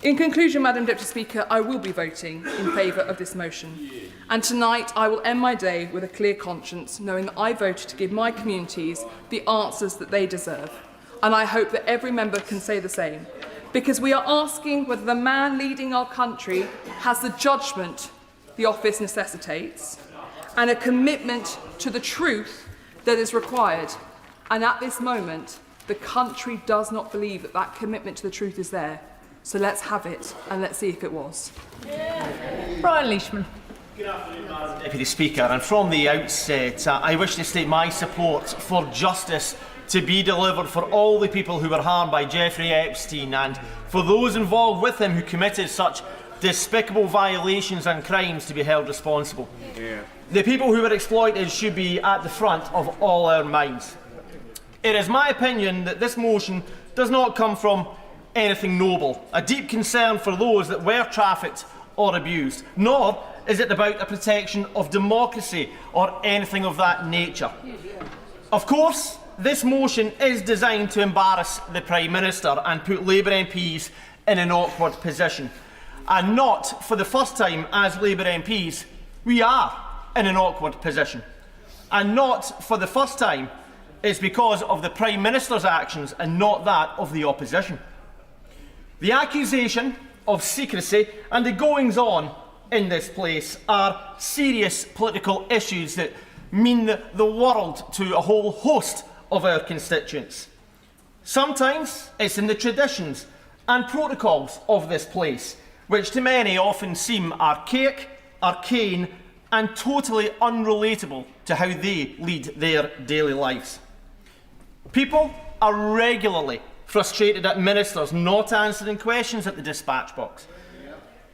In conclusion, Madam Deputy Speaker, I will be voting in favour of this motion. And tonight I will end my day with a clear conscience, knowing that I voted to give my communities the answers that they deserve. And I hope that every member can say the same. Because we are asking whether the man leading our country has the judgment the office necessitates and a commitment to the truth that is required. And at this moment, the country does not believe that that commitment to the truth is there. So let's have it, and let's see if it was. Brian Leishman. Good afternoon, Madam Deputy Speaker. And from the outset, I wish to state my support for justice to be delivered for all the people who were harmed by Jeffrey Epstein and for those involved with him who committed such despicable violations and crimes to be held responsible. The people who were exploited should be at the front of all our minds. It is my opinion that this motion does not come from anything noble, a deep concern for those that were trafficked or abused, nor is it about the protection of democracy or anything of that nature. Of course, this motion is designed to embarrass the Prime Minister and put Labour MPs in an awkward position. And not for the first time as Labour MPs, we are in an awkward position. And not for the first time is because of the Prime Minister's actions and not that of the opposition. The accusation of secrecy and the goings-on in this place are serious political issues that mean the world to a whole host of our constituents. Sometimes it's in the traditions and protocols of this place, which to many often seem archaic, arcane, and totally unrelatable to how they lead their daily lives. People are regularly frustrated at ministers not answering questions at the dispatch box,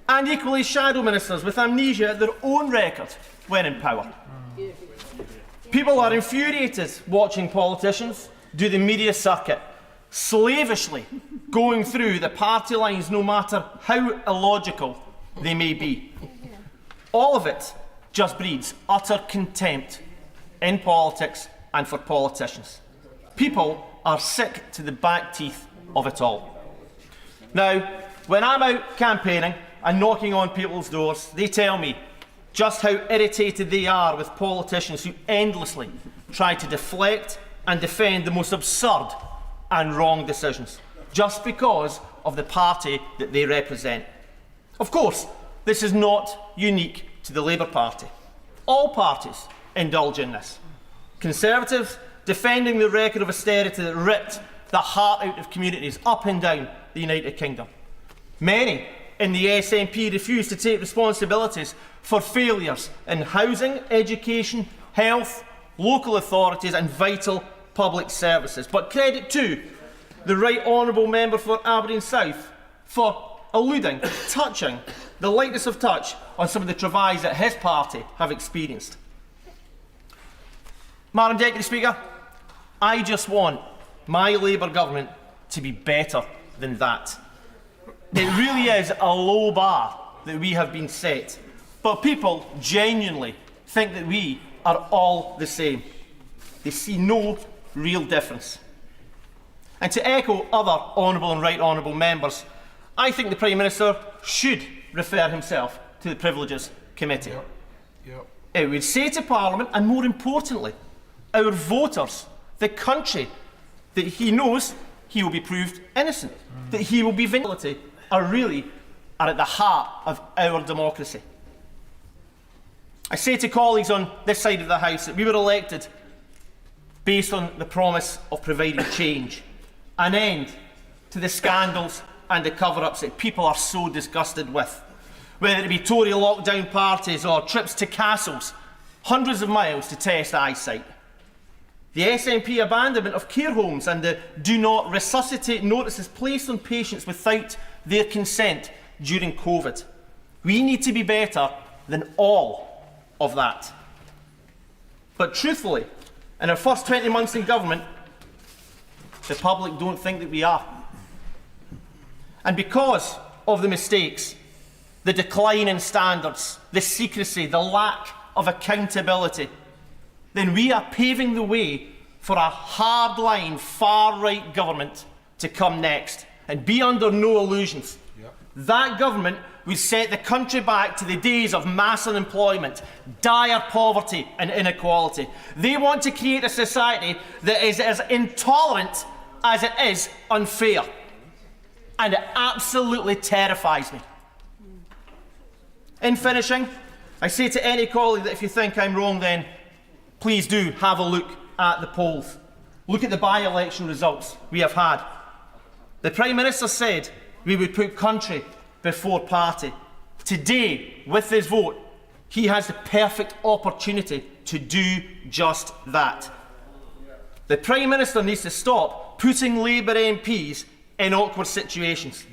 and equally shadow ministers with amnesia at their own record when in power. People are infuriated watching politicians do the media circuit, slavishly going through the party lines no matter how illogical they may be. All of it just breeds utter contempt in politics and for politicians. People are sick to the back teeth of it all. Now, when I'm out campaigning and knocking on people's doors, they tell me just how irritated they are with politicians who endlessly try to deflect and defend the most absurd and wrong decisions, just because of the party that they represent. Of course, this is not unique to the Labour Party. All parties indulge in this. Conservatives defending the record of austerity that ripped the heart out of communities up and down the United Kingdom. Many in the SNP refuse to take responsibilities for failures in housing, education, health, local authorities and vital public services. But credit to the Right Honourable Member for Aberdeen South for touching the lightness of touch on some of the travails that his party have experienced. Madam Deputy Speaker, I just want my Labour government to be better than that. It really is a low bar that we have been set, but people genuinely think that we are all the same. They see no real difference. And to echo other honourable and right honourable members, I think the Prime Minister should refer himself to the Privileges Committee. It would say to Parliament, and more importantly, our voters, the country, that he knows he will be proved innocent, that he will be vindicated, are at the heart of our democracy. I say to colleagues on this side of the House that we were elected based on the promise of providing change, an end to the scandals and the cover-ups that people are so disgusted with, whether it be Tory lockdown parties or trips to castles, hundreds of miles to test eyesight. The SNP abandonment of care homes and the do not resuscitate notices placed on patients without their consent during COVID. We need to be better than all of that. But truthfully, in our first 20 months in government, the public don't think that we are. And because of the mistakes, the decline in standards, the secrecy, the lack of accountability, then we are paving the way for a hardline, far-right government to come next. And be under no illusions. That government would set the country back to the days of mass unemployment, dire poverty and inequality. They want to create a society that is as intolerant as it is unfair. And it absolutely terrifies me. In finishing, I say to any colleague that if you think I'm wrong, then please do have a look at the polls. Look at the by-election results we have had. The Prime Minister said we would put country before party. Today, with his vote, he has the perfect opportunity to do just that. The Prime Minister needs to stop putting Labour MPs in awkward situations.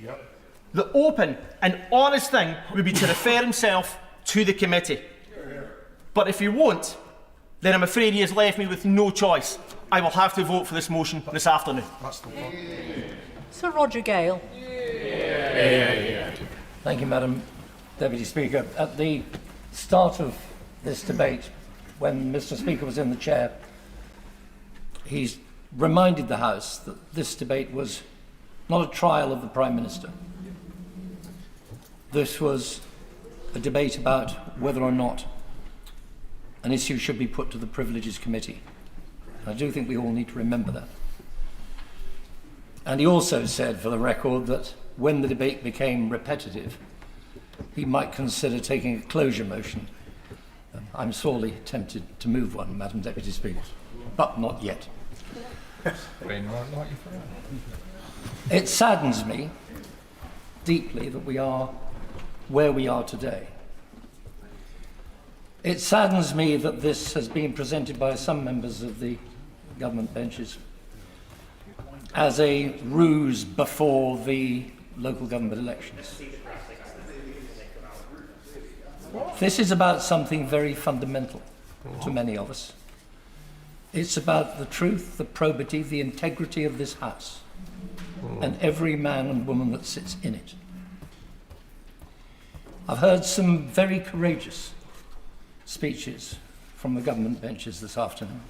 The open and honest thing would be to refer himself to the committee. But if he won't, then I'm afraid he has left me with no choice. I will have to vote for this motion this afternoon. That's the one. Sir Roger Gale. Thank you, Madam Deputy Speaker. At the start of this debate, when Mr. Speaker was in the chair, he's reminded the House that this debate was not a trial of the Prime Minister. This was a debate about whether or not an issue should be put to the Privileges Committee. I do think we all need to remember that. And he also said, for the record, that when the debate became repetitive, he might consider taking a closure motion I'm sorely tempted to move one, Madam Deputy Speaker, but not yet. It saddens me deeply that we are where we are today. It saddens me that this has been presented by some members of the government benches as a ruse before the local government elections. This is about something very fundamental to many of us. It's about the truth, the probity, the integrity of this House and every man and woman that sits in it. I've heard some very courageous speeches from the government benches this afternoon,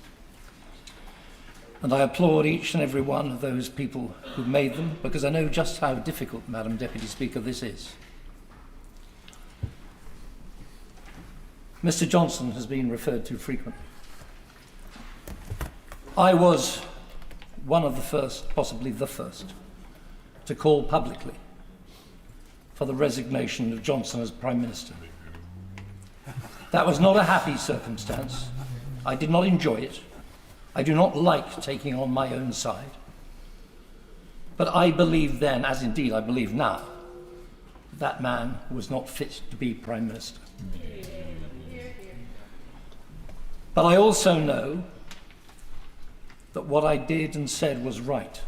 and I applaud each and every one of those people who made them, because I know just how difficult, Madam Deputy Speaker, this is. Mr. Johnson has been referred to frequently. I was one of the first, possibly the first, to call publicly for the resignation of Johnson as Prime Minister. That was not a happy circumstance. I did not enjoy it. I do not like taking on my own side. But I believed then, as indeed I believe now, that man was not fit to be Prime Minister. But I also know that what I did and said was right,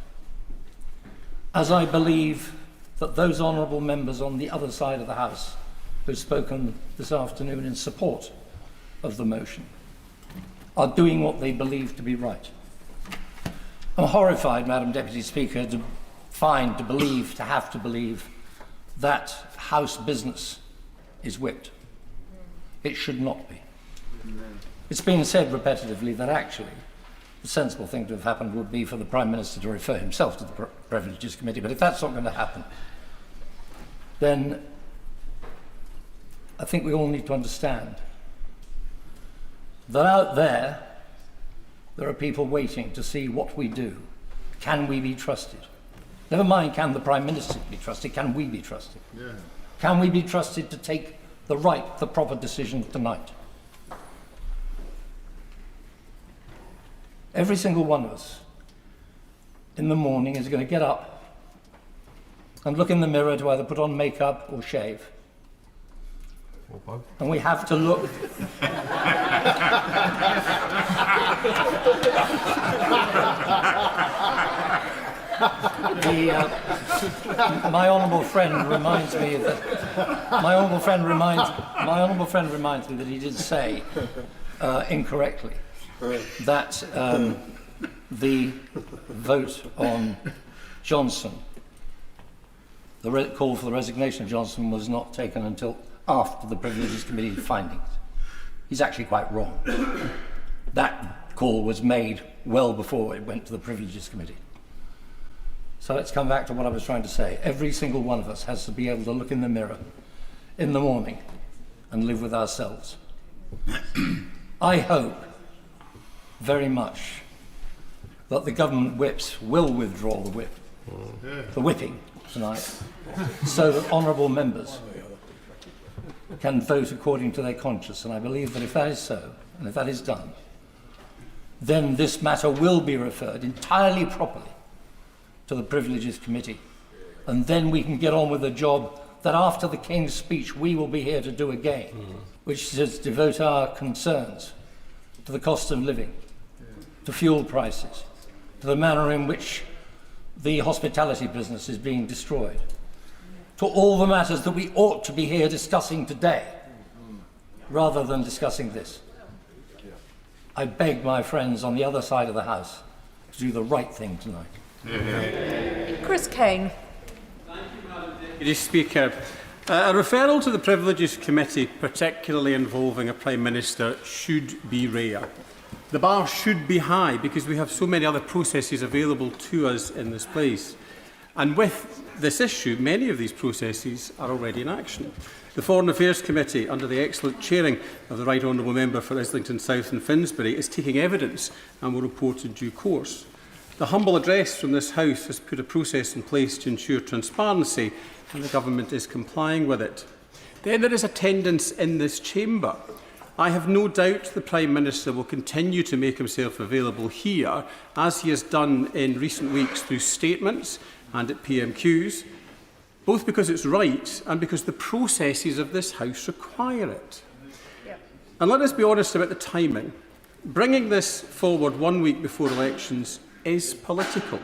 as I believe that those honourable members on the other side of the House who've spoken this afternoon in support of the motion are doing what they believe to be right. I'm horrified, Madam Deputy Speaker, to have to believe that House business is whipped. It should not be. It's been said repetitively that actually the sensible thing to have happened would be for the Prime Minister to refer himself to the Privileges Committee, but if that's not going to happen, then I think we all need to understand that out there are people waiting to see what we do. Can we be trusted? Never mind can the Prime Minister be trusted, can we be trusted? Yeah. Can we be trusted to take the proper decision tonight? Every single one of us in the morning is going to get up and look in the mirror to either put on makeup or shave. Or both. And we have to look. My honourable friend reminds me that my honourable friend reminds me that he did say incorrectly that the vote on Johnson, the call for the resignation of Johnson, was not taken until after the Privileges Committee findings. He's actually quite wrong. That call was made well before it went to the Privileges Committee. So let's come back to what I was trying to say. Every single one of us has to be able to look in the mirror in the morning and live with ourselves. I hope very much that the government whips will withdraw the whipping tonight, so that honourable members can vote according to their conscience. And I believe that if that is so, and if that is done, then this matter will be referred entirely properly to the Privileges Committee, and then we can get on with the job that after the King's speech we will be here to do again, which is to devote our concerns to the cost of living, to fuel prices, to the manner in which the hospitality business is being destroyed, to all the matters that we ought to be here discussing today, rather than discussing this. I beg my friends on the other side of the House to do the right thing tonight. Chris Kane. Deputy Speaker, a referral to the Privileges Committee, particularly involving a Prime Minister, should be rare. The bar should be high because we have so many other processes available to us in this place. And with this issue, many of these processes are already in action. The Foreign Affairs Committee, under the excellent chairing of the Right Honourable Member for Islington South and Finsbury, is taking evidence and will report in due course. The humble address from this House has put a process in place to ensure transparency, and the Government is complying with it. Then there is attendance in this chamber. I have no doubt the Prime Minister will continue to make himself available here, as he has done in recent weeks through statements and at PMQs, both because it's right and because the processes of this House require it. And let us be honest about the timing. Bringing this forward 1 week before elections is political.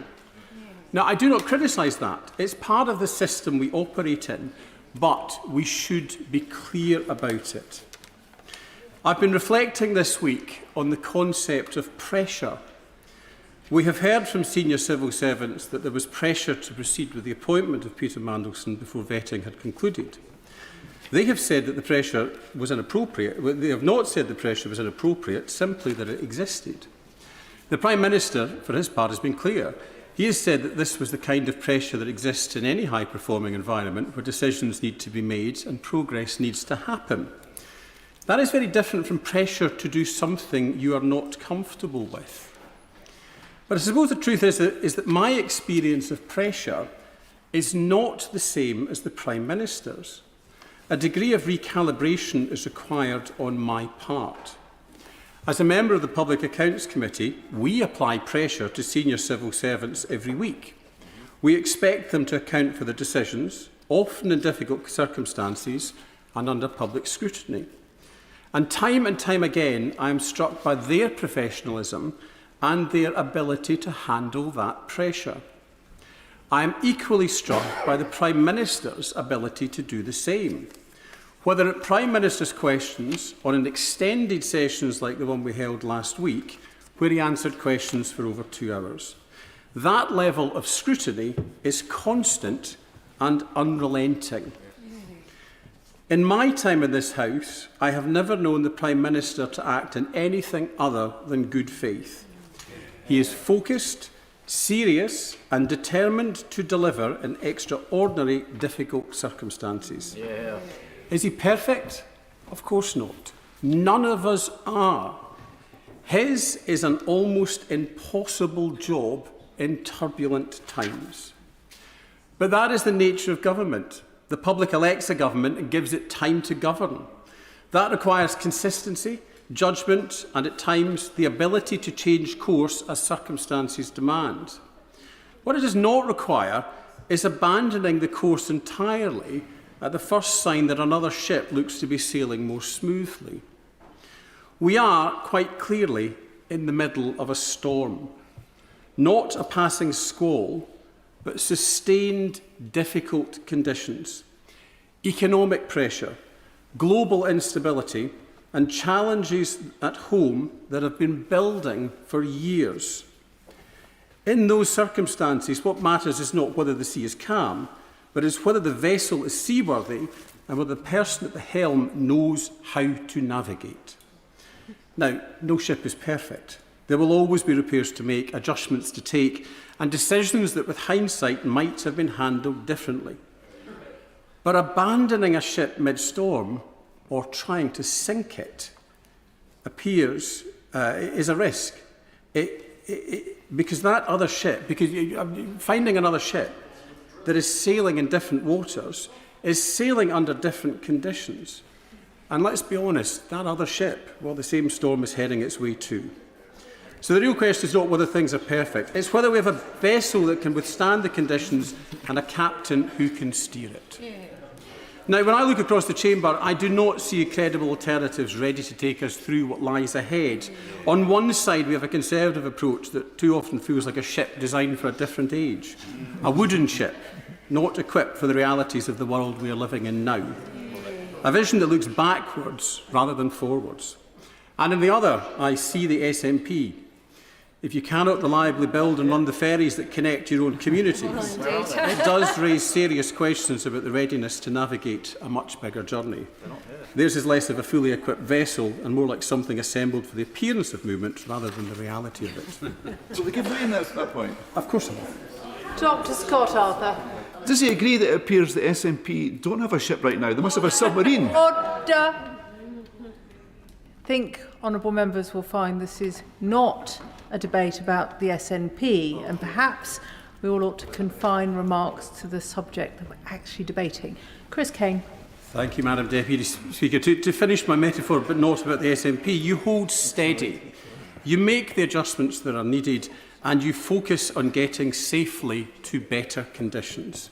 Now, I do not criticise that. It's part of the system we operate in, but we should be clear about it. I've been reflecting this week on the concept of pressure. We have heard from senior civil servants that there was pressure to proceed with the appointment of Peter Mandelson before vetting had concluded. They have said that the pressure was inappropriate. They have not said the pressure was inappropriate, simply that it existed. The Prime Minister, for his part, has been clear. He has said that this was the kind of pressure that exists in any high-performing environment where decisions need to be made and progress needs to happen. That is very different from pressure to do something you are not comfortable with. But I suppose the truth is that my experience of pressure is not the same as the Prime Minister's. A degree of recalibration is required on my part. As a member of the Public Accounts Committee, we apply pressure to senior civil servants every week. We expect them to account for their decisions, often in difficult circumstances and under public scrutiny. And time again, I am struck by their professionalism and their ability to handle that pressure. I am equally struck by the Prime Minister's ability to do the same. Whether at Prime Minister's questions or in extended sessions like the one we held last week, where he answered questions for over 2 hours. That level of scrutiny is constant and unrelenting. In my time in this House, I have never known the Prime Minister to act in anything other than good faith. He is focused, serious and determined to deliver in extraordinary, difficult circumstances. Yeah. Is he perfect? Of course not. None of us are. His is an almost impossible job in turbulent times. But that is the nature of government. The public elects a government and gives it time to govern. That requires consistency, judgment, and at times the ability to change course as circumstances demand. What it does not require is abandoning the course entirely at the first sign that another ship looks to be sailing more smoothly. We are, quite clearly, in the middle of a storm. Not a passing squall, but sustained, difficult conditions. Economic pressure, global instability, and challenges at home that have been building for years. In those circumstances, what matters is not whether the sea is calm, but is whether the vessel is seaworthy and whether the person at the helm knows how to navigate. Now, no ship is perfect. There will always be repairs to make, adjustments to take, and decisions that with hindsight might have been handled differently. But abandoning a ship mid-storm or trying to sink it is a risk. Because that other ship, finding another ship that is sailing in different waters is sailing under different conditions. And let's be honest, that other ship, well, the same storm is heading its way too. So the real question is not whether things are perfect, it's whether we have a vessel that can withstand the conditions and a captain who can steer it. Now, when I look across the chamber, I do not see credible alternatives ready to take us through what lies ahead. On one side, we have a Conservative approach that too often feels like a ship designed for a different age. A wooden ship, not equipped for the realities of the world we are living in now. A vision that looks backwards rather than forwards. And in the other, I see the SNP. If you cannot reliably build and run the ferries that connect your own communities, it does raise serious questions about the readiness to navigate a much bigger journey. Theirs is less of a fully equipped vessel and more like something assembled for the appearance of movement rather than the reality of it. So they give way in that point? Of course not. Dr. Scott Arthur. Does he agree that it appears the SNP don't have a ship right now? They must have a submarine. Order. I think honourable members will find this is not a debate about the SNP, and perhaps we all ought to confine remarks to the subject that we're actually debating. Chris Kane. Thank you, Madam Deputy Speaker. To finish my metaphor, but not about the SNP, you hold steady. You make the adjustments that are needed and you focus on getting safely to better conditions.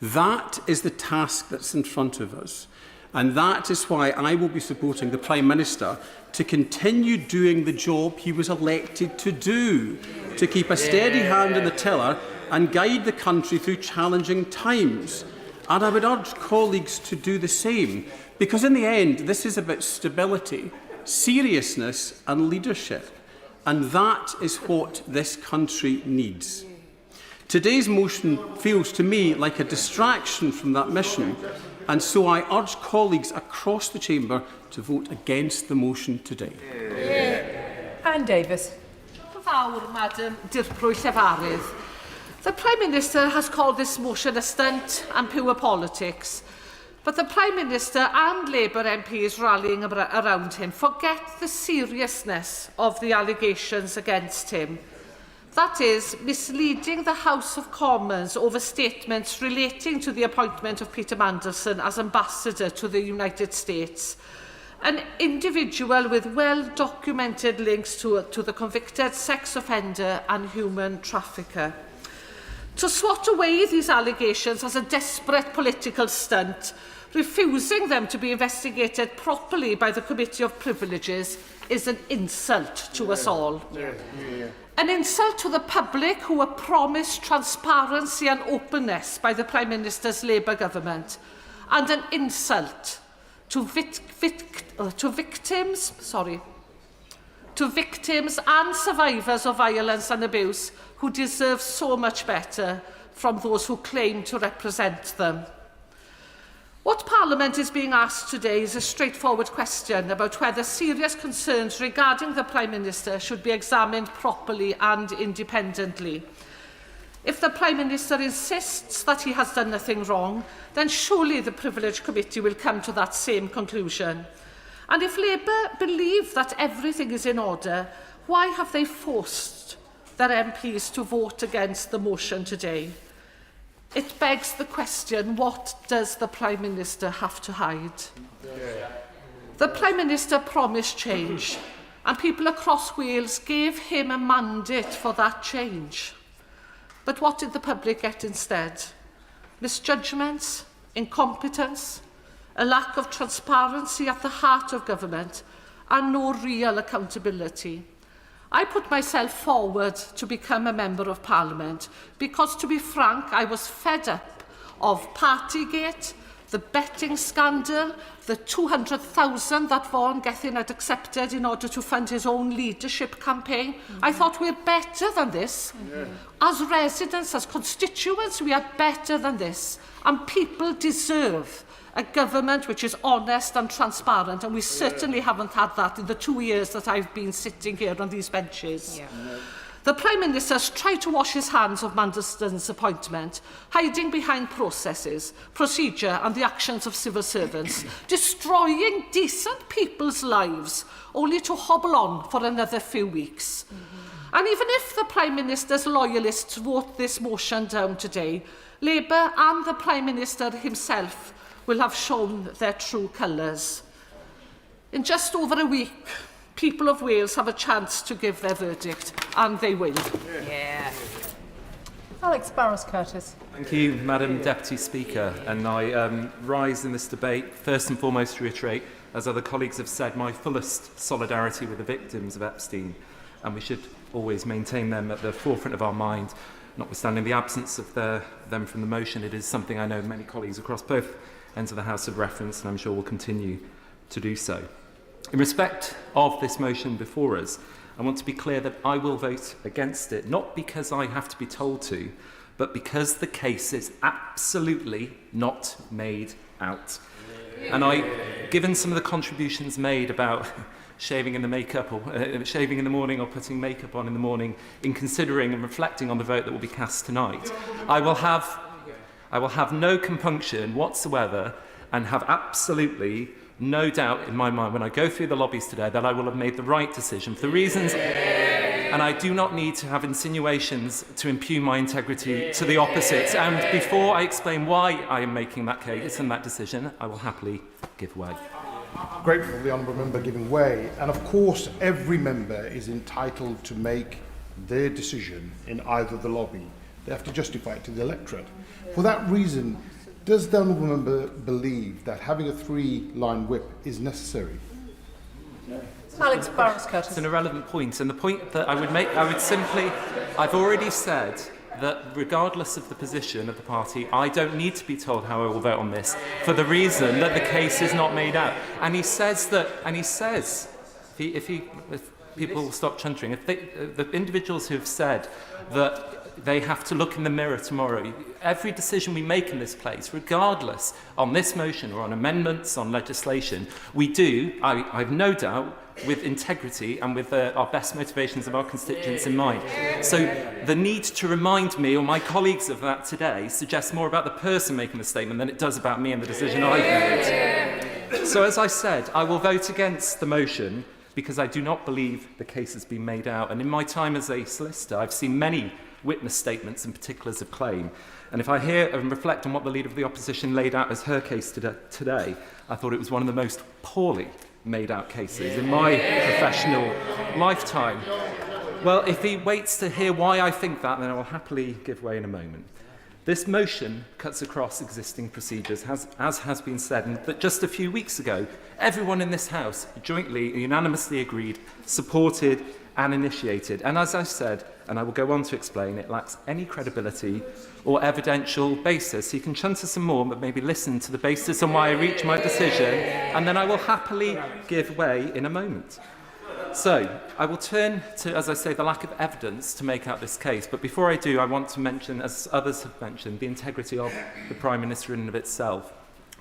That is the task that's in front of us. And that is why I will be supporting the Prime Minister to continue doing the job he was elected to do, to keep a steady hand on the tiller and guide the country through challenging times. And I would urge colleagues to do the same, because in the end, this is about stability, seriousness and leadership. And that is what this country needs. Today's motion feels to me like a distraction from that mission, and so I urge colleagues across the chamber to vote against the motion today. Anne Davis. Madam Llefarydd. The Prime Minister has called this motion a stunt and pure politics, but the Prime Minister and Labour MPs rallying around him forget the seriousness of the allegations against him. That is, misleading the House of Commons over statements relating to the appointment of Peter Mandelson as ambassador to the United States, an individual with well-documented links to the convicted sex offender and human trafficker. To swat away these allegations as a desperate political stunt, refusing them to be investigated properly by the Committee of Privileges, is an insult to us all. An insult to the public who were promised transparency and openness by the Prime Minister's Labour government, and an insult to victims and survivors of violence and abuse who deserve so much better from those who claim to represent them. What Parliament is being asked today is a straightforward question about whether serious concerns regarding the Prime Minister should be examined properly and independently. If the Prime Minister insists that he has done nothing wrong, then surely the Privilege Committee will come to that same conclusion. And if Labour believe that everything is in order, why have they forced their MPs to vote against the motion today? It begs the question, what does the Prime Minister have to hide? The Prime Minister promised change, and people across Wales gave him a mandate for that change. But what did the public get instead? Misjudgments, incompetence, a lack of transparency at the heart of government, and no real accountability. I put myself forward to become a Member of Parliament because, to be frank, I was fed up of Partygate, the betting scandal, the 200,000 that Vaughan Gethin had accepted in order to fund his own leadership campaign. I thought we're better than this. As residents, as constituents, we are better than this. And people deserve a government which is honest and transparent, and we certainly haven't had that in the 2 years that I've been sitting here on these benches. The Prime Minister has tried to wash his hands of Mandelson's appointment, hiding behind processes, procedure and the actions of civil servants, destroying decent people's lives, only to hobble on for another few weeks. And even if the Prime Minister's loyalists vote this motion down today, Labour and the Prime Minister himself will have shown their true colours. In just over a week, people of Wales have a chance to give their verdict, and they will. Alex Barros-Curtis. Thank you, Madam Deputy Speaker. And I rise in this debate, first and foremost, to reiterate, as other colleagues have said, my fullest solidarity with the victims of Epstein. And we should always maintain them at the forefront of our mind, notwithstanding the absence of them from the motion. It is something I know many colleagues across both ends of the House have referenced, and I'm sure will continue to do so. In respect of this motion before us, I want to be clear that I will vote against it, not because I have to be told to, but because the case is absolutely not made out. And given some of the contributions made about shaving in the makeup or shaving in the morning or putting makeup on in the morning, in considering and reflecting on the vote that will be cast tonight, I will have no compunction whatsoever and have absolutely no doubt in my mind when I go through the lobbies today that I will have made the right decision for the reasons and I do not need to have insinuations to impugn my integrity to the opposite. And before I explain why I am making that case and that decision, I will happily give way. I'm grateful for the honourable member giving way, and of course every member is entitled to make their decision in either the lobby. They have to justify it to the electorate. For that reason, does the honourable member believe that having a 3-line whip is necessary? Alex Barnes-Curtis. It's an irrelevant point, and the point that I would make, I've already said that regardless of the position of the party, I don't need to be told how I will vote on this for the reason that the case is not made out. And he says, if people will stop chuntering, the individuals who have said that they have to look in the mirror tomorrow, every decision we make in this place, regardless on this motion or on amendments, on legislation, we do, I have no doubt, with integrity and with our best motivations of our constituents in mind. So the need to remind me or my colleagues of that today suggests more about the person making the statement than it does about me and the decision I've made. So as I said, I will vote against the motion because I do not believe the case has been made out. And in my time as a solicitor, I've seen many witness statements and particulars of claim. And if I hear and reflect on what the Leader of the Opposition laid out as her case today, I thought it was one of the most poorly made out cases in my professional lifetime. Well, if he waits to hear why I think that, then I will happily give way in a moment. This motion cuts across existing procedures, as has been said, and that just a few weeks ago, everyone in this House jointly, unanimously agreed, supported and initiated. And as I said, and I will go on to explain, it lacks any credibility or evidential basis. You can chunter some more, but maybe listen to the basis on why I reached my decision, and then I will happily give way in a moment. So, I will turn to, as I say, the lack of evidence to make out this case. But before I do, I want to mention, as others have mentioned, the integrity of the Prime Minister in and of itself.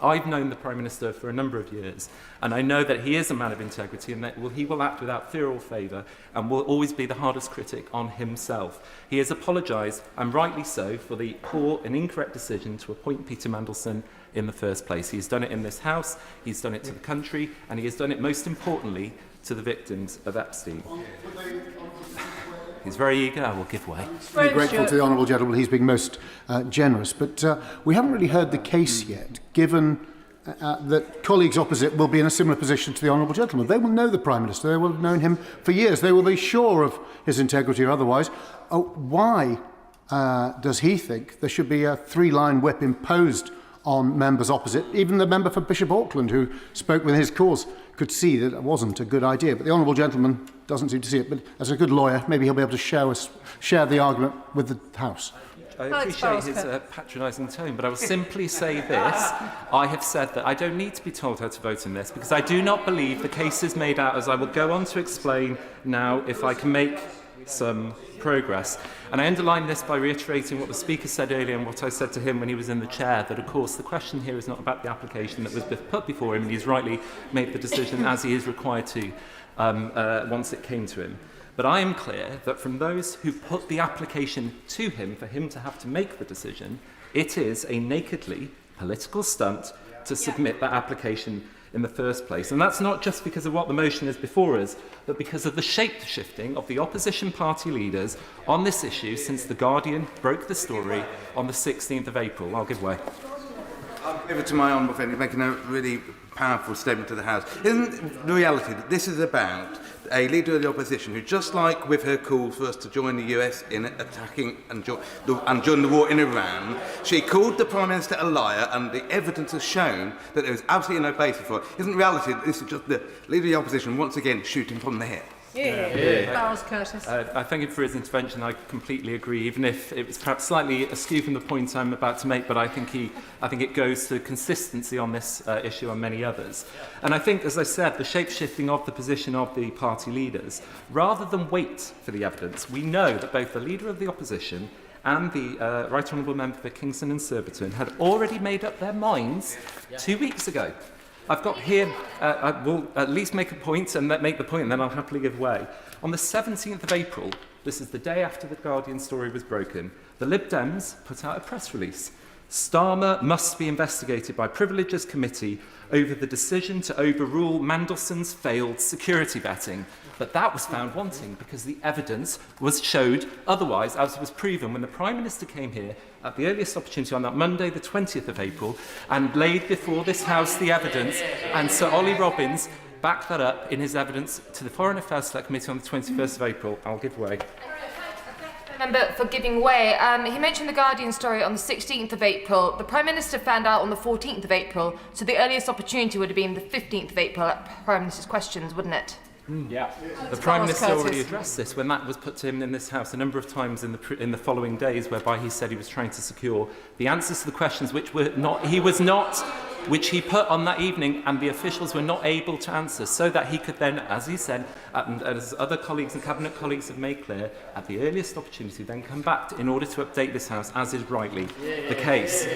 I've known the Prime Minister for a number of years, and I know that he is a man of integrity and that he will act without fear or favour and will always be the hardest critic on himself. He has apologised, and rightly so, for the poor and incorrect decision to appoint Peter Mandelson in the first place. He's done it in this House, he's done it to the country, and he has done it, most importantly, to the victims of Epstein. He's very eager, I will give way. Very grateful to the honourable gentleman, he's being most generous. But we haven't really heard the case yet, given that colleagues opposite will be in a similar position to the honourable gentleman. They will know the Prime Minister, they will have known him for years, they will be sure of his integrity or otherwise. Why does he think there should be a 3-line whip imposed on members opposite? Even the member for Bishop Auckland, who spoke with his cause, could see that it wasn't a good idea. But the honourable gentleman doesn't seem to see it. But as a good lawyer, maybe he'll be able to share the argument with the House. I appreciate his patronising tone, but I will simply say this. I have said that I don't need to be told how to vote in this because I do not believe the case is made out, as I will go on to explain now if I can make some progress. And I underline this by reiterating what the Speaker said earlier and what I said to him when he was in the chair, that of course the question here is not about the application that was put before him, and he's rightly made the decision as he is required to once it came to him. But I am clear that from those who put the application to him for him to have to make the decision, it is a nakedly political stunt to submit that application in the first place. And that's not just because of what the motion is before us, but because of the shape-shifting of the opposition party leaders on this issue since The Guardian broke the story on the 16th of April. I'll give way. I'll give it to my honourable friend, making a really powerful statement to the House. Isn't the reality that this is about a leader of the opposition who, just like with her call for us to join the US in attacking and join the war in Iran, she called the Prime Minister a liar, and the evidence has shown that there is absolutely no basis for it. Isn't reality that this is just the leader of the opposition once again shooting from the hip? Curtis. I thank him for his intervention. I completely agree, even if it was perhaps slightly askew from the point I'm about to make, but I think it goes to consistency on this issue and many others. And I think, as I said, the shape-shifting of the position of the party leaders, rather than wait for the evidence, we know that both the Leader of the Opposition and the Right Honourable Member for Kingston and Surbiton had already made up their minds 2 weeks ago. I've got here, I will at least make a point and make the point, and then I'll happily give way. On the 17th of April, this is the day after the Guardian story was broken, the Lib Dems put out a press release Starmer must be investigated by Privileges Committee over the decision to overrule Mandelson's failed security vetting. But that was found wanting because the evidence was showed otherwise, as was proven when the Prime Minister came here at the earliest opportunity on that Monday, the 20th of April, and laid before this House the evidence, and Sir Ollie Robbins backed that up in his evidence to the Foreign Affairs Select Committee on the 21st of April. I'll give way. Member for giving way. He mentioned the Guardian story on the 16th of April. The Prime Minister found out on the 14th of April, so the earliest opportunity would have been the 15th of April at Prime Minister's questions, wouldn't it? Yeah. The Prime Minister already addressed this when that was put to him in this House a number of times in the following days, whereby he said he was trying to secure the answers to the questions which he put on that evening, and the officials were not able to answer, so that he could then, as he said, and as other colleagues and cabinet colleagues have made clear, at the earliest opportunity, then come back in order to update this House, as is rightly the case.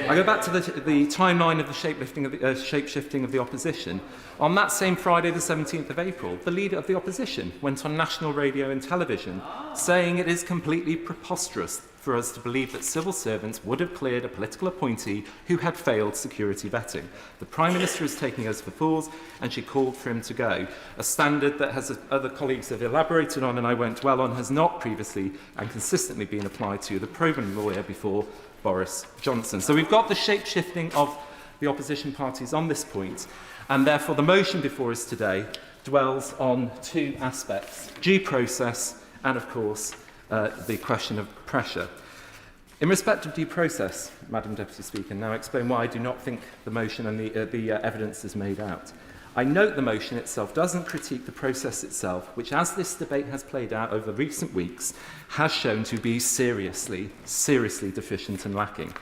I go back to the timeline of the shape-shifting of the opposition. On that same Friday, the 17th of April, the leader of the opposition went on national radio and television, saying it is completely preposterous for us to believe that civil servants would have cleared a political appointee who had failed security vetting. The Prime Minister is taking us for fools, and she called for him to go. A standard that, as other colleagues have elaborated on, and I won't dwell on, has not previously and consistently been applied to the proven lawyer before Boris Johnson. So we've got the shape-shifting of the opposition parties on this point, and therefore the motion before us today dwells on two aspects: due process and, of course, the question of pressure. In respect of due process, Madam Deputy Speaker, now explain why I do not think the motion and the evidence is made out. I note the motion itself doesn't critique the process itself, which, as this debate has played out over recent weeks, has shown to be seriously deficient and lacking.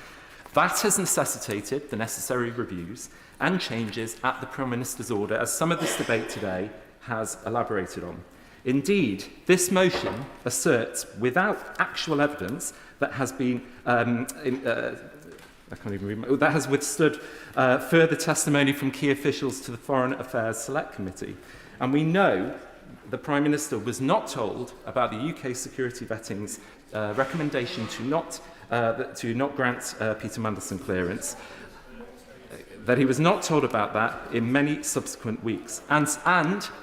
That has necessitated the necessary reviews and changes at the Prime Minister's order, as some of this debate today has elaborated on. Indeed, this motion asserts, without actual evidence, that has been that has withstood further testimony from key officials to the Foreign Affairs Select Committee. And we know the Prime Minister was not told about the UK security vetting's recommendation to not grant Peter Mandelson clearance, that he was not told about that in many subsequent weeks. And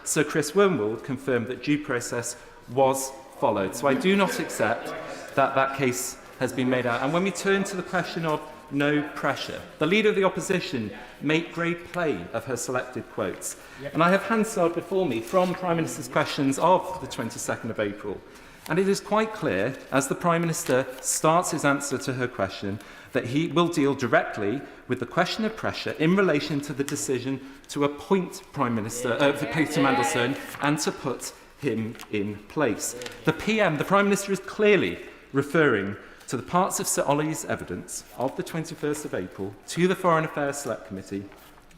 Sir Chris Wormwood confirmed that due process was followed. So I do not accept that that case has been made out. And when we turn to the question of no pressure, the Leader of the Opposition made great play of her selected quotes. And I have Hansard before me from Prime Minister's questions of the 22nd of April. And it is quite clear, as the Prime Minister starts his answer to her question, that he will deal directly with the question of pressure in relation to the decision to appoint Prime Minister Peter Mandelson and to put him in place. The Prime Minister, is clearly referring to the parts of Sir Ollie's evidence of the 21st of April to the Foreign Affairs Select Committee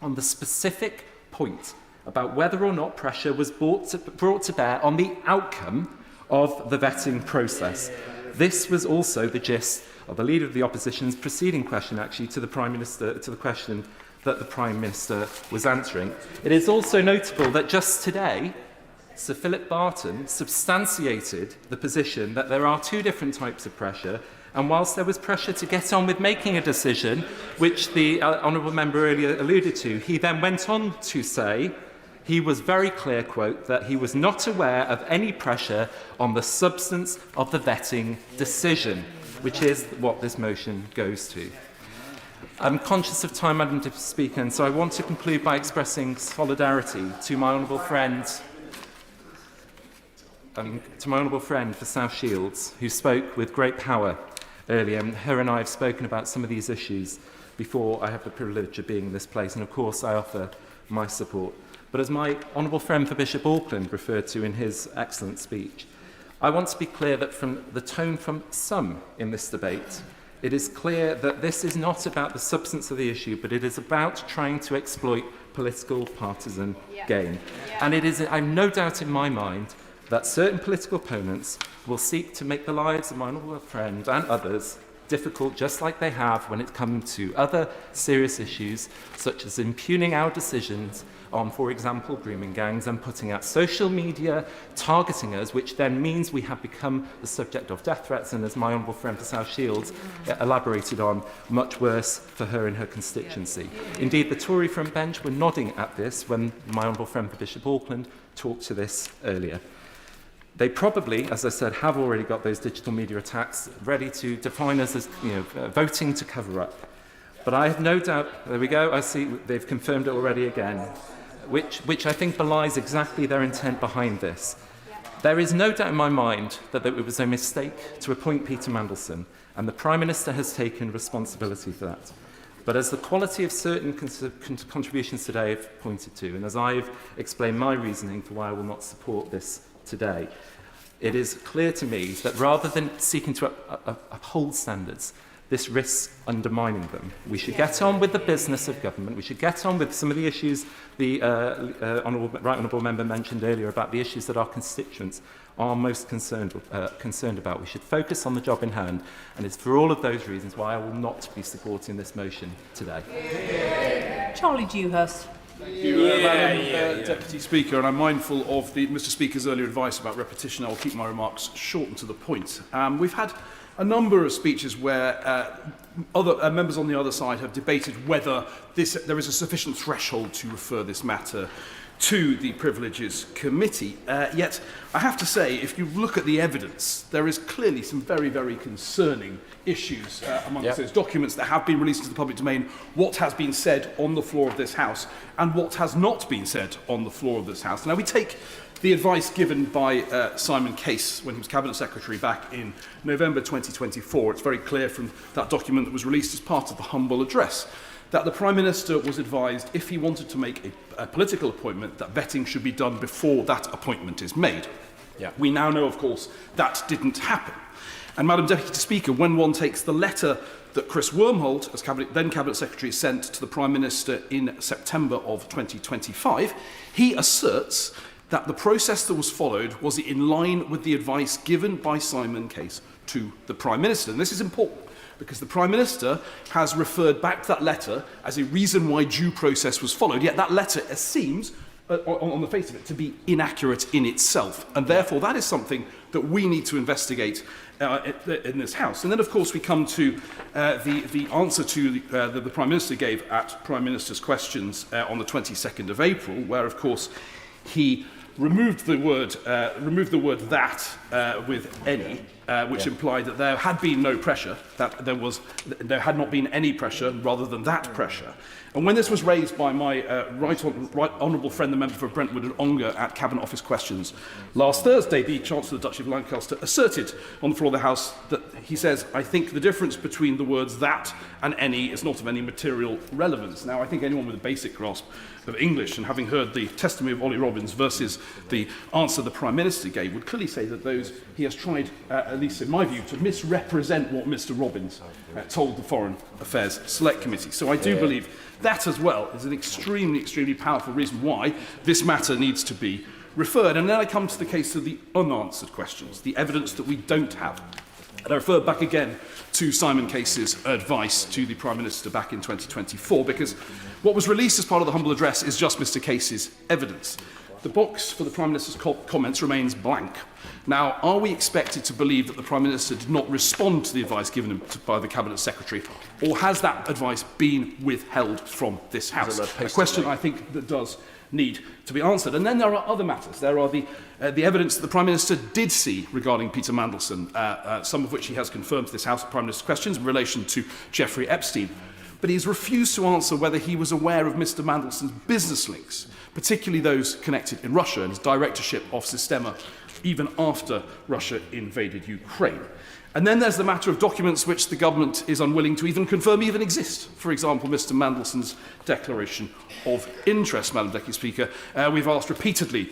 on the specific point about whether or not pressure was brought to bear on the outcome of the vetting process. This was also the gist of the Leader of the Opposition's preceding question, actually, to the Prime Minister, to the question that the Prime Minister was answering. It is also notable that just today, Sir Philip Barton substantiated the position that there are two different types of pressure, and whilst there was pressure to get on with making a decision, which the honourable member earlier alluded to, he then went on to say he was very clear, quote, that he was not aware of any pressure on the substance of the vetting decision, which is what this motion goes to. I'm conscious of time, Madam Deputy Speaker, and so I want to conclude by expressing solidarity to my honourable friend, for South Shields, who spoke with great power earlier. And her and I have spoken about some of these issues before I have the privilege of being in this place, and of course I offer my support. But as my honourable friend for Bishop Auckland referred to in his excellent speech, I want to be clear that from the tone from some in this debate, it is clear that this is not about the substance of the issue, but it is about trying to exploit political partisan gain. And it is, I've no doubt in my mind, that certain political opponents will seek to make the lives of my honourable friend and others difficult, just like they have when it comes to other serious issues, such as impugning our decisions on, for example, grooming gangs and putting out social media targeting us, which then means we have become the subject of death threats, and as my honourable friend for South Shields elaborated on, much worse for her and her constituency. Indeed, the Tory front bench were nodding at this when my honourable friend for Bishop Auckland talked to this earlier. They probably, as I said, have already got those digital media attacks ready to define us as voting to cover up. But I have no doubt, there we go, I see they've confirmed it already again, which I think belies exactly their intent behind this. There is no doubt in my mind that it was a mistake to appoint Peter Mandelson, and the Prime Minister has taken responsibility for that. But as the quality of certain contributions today have pointed to, and as I've explained my reasoning for why I will not support this today, it is clear to me that rather than seeking to uphold standards, this risks undermining them. We should get on with the business of government. We should get on with some of the issues the right honourable member mentioned earlier about the issues that our constituents are most concerned about. We should focus on the job in hand, and it's for all of those reasons why I will not be supporting this motion today. Charlie Dewhurst. Thank you, Madam Deputy Speaker, and I'm mindful of Mr Speaker's earlier advice about repetition. I'll keep my remarks short and to the point. We've had a number of speeches where other members on the other side have debated whether there is a sufficient threshold to refer this matter to the Privileges Committee. Yet, I have to say, if you look at the evidence, there is clearly some very, very concerning issues amongst those documents that have been released into the public domain, what has been said on the floor of this House and what has not been said on the floor of this House. Now, we take the advice given by Simon Case when he was Cabinet Secretary back in November 2024. It's very clear from that document that was released as part of the humble address that the Prime Minister was advised, if he wanted to make a political appointment, that vetting should be done before that appointment is made. We now know, of course, that didn't happen. And, Madam Deputy Speaker, when one takes the letter that Chris Wormholt, as then Cabinet Secretary, sent to the Prime Minister in September of 2025, he asserts that the process that was followed was in line with the advice given by Simon Case to the Prime Minister. And this is important, because the Prime Minister has referred back to that letter as a reason why due process was followed, yet that letter seems, on the face of it, to be inaccurate in itself. And therefore, that is something that we need to investigate in this House. And then, of course, we come to the answer to the Prime Minister gave at Prime Minister's questions on the 22nd of April, where, of course, he removed the word that with any, which implied that there had been no pressure, that there had not been any pressure rather than that pressure. And when this was raised by my right honourable friend, the member for Brentwood and Ongar, at Cabinet Office Questions last Thursday, the Chancellor of the Duchy of Lancaster asserted on the floor of the House that he says, "I think the difference between the words that and any is not of any material relevance." Now, I think anyone with a basic grasp of English, and having heard the testimony of Ollie Robbins versus the answer the Prime Minister gave, would clearly say that he has tried, at least in my view, to misrepresent what Mr Robbins told the Foreign Affairs Select Committee. So I do believe that as well is an extremely, extremely powerful reason why this matter needs to be referred. And then I come to the case of the unanswered questions, the evidence that we don't have. And I refer back again to Simon Case's advice to the Prime Minister back in 2024, because what was released as part of the humble address is just Mr Case's evidence. The box for the Prime Minister's comments remains blank. Now, are we expected to believe that the Prime Minister did not respond to the advice given him by the Cabinet Secretary, or has that advice been withheld from this House? A question I think that does need to be answered. And then there are other matters. There are the evidence that the Prime Minister did see regarding Peter Mandelson, some of which he has confirmed to this House of Prime Minister's questions in relation to Jeffrey Epstein. But he has refused to answer whether he was aware of Mr Mandelson's business links, particularly those connected in Russia and his directorship of Sistema, even after Russia invaded Ukraine. And then there's the matter of documents which the government is unwilling to even confirm even exist. For example, Mr Mandelson's declaration of interest, Madam Deputy Speaker. We've asked repeatedly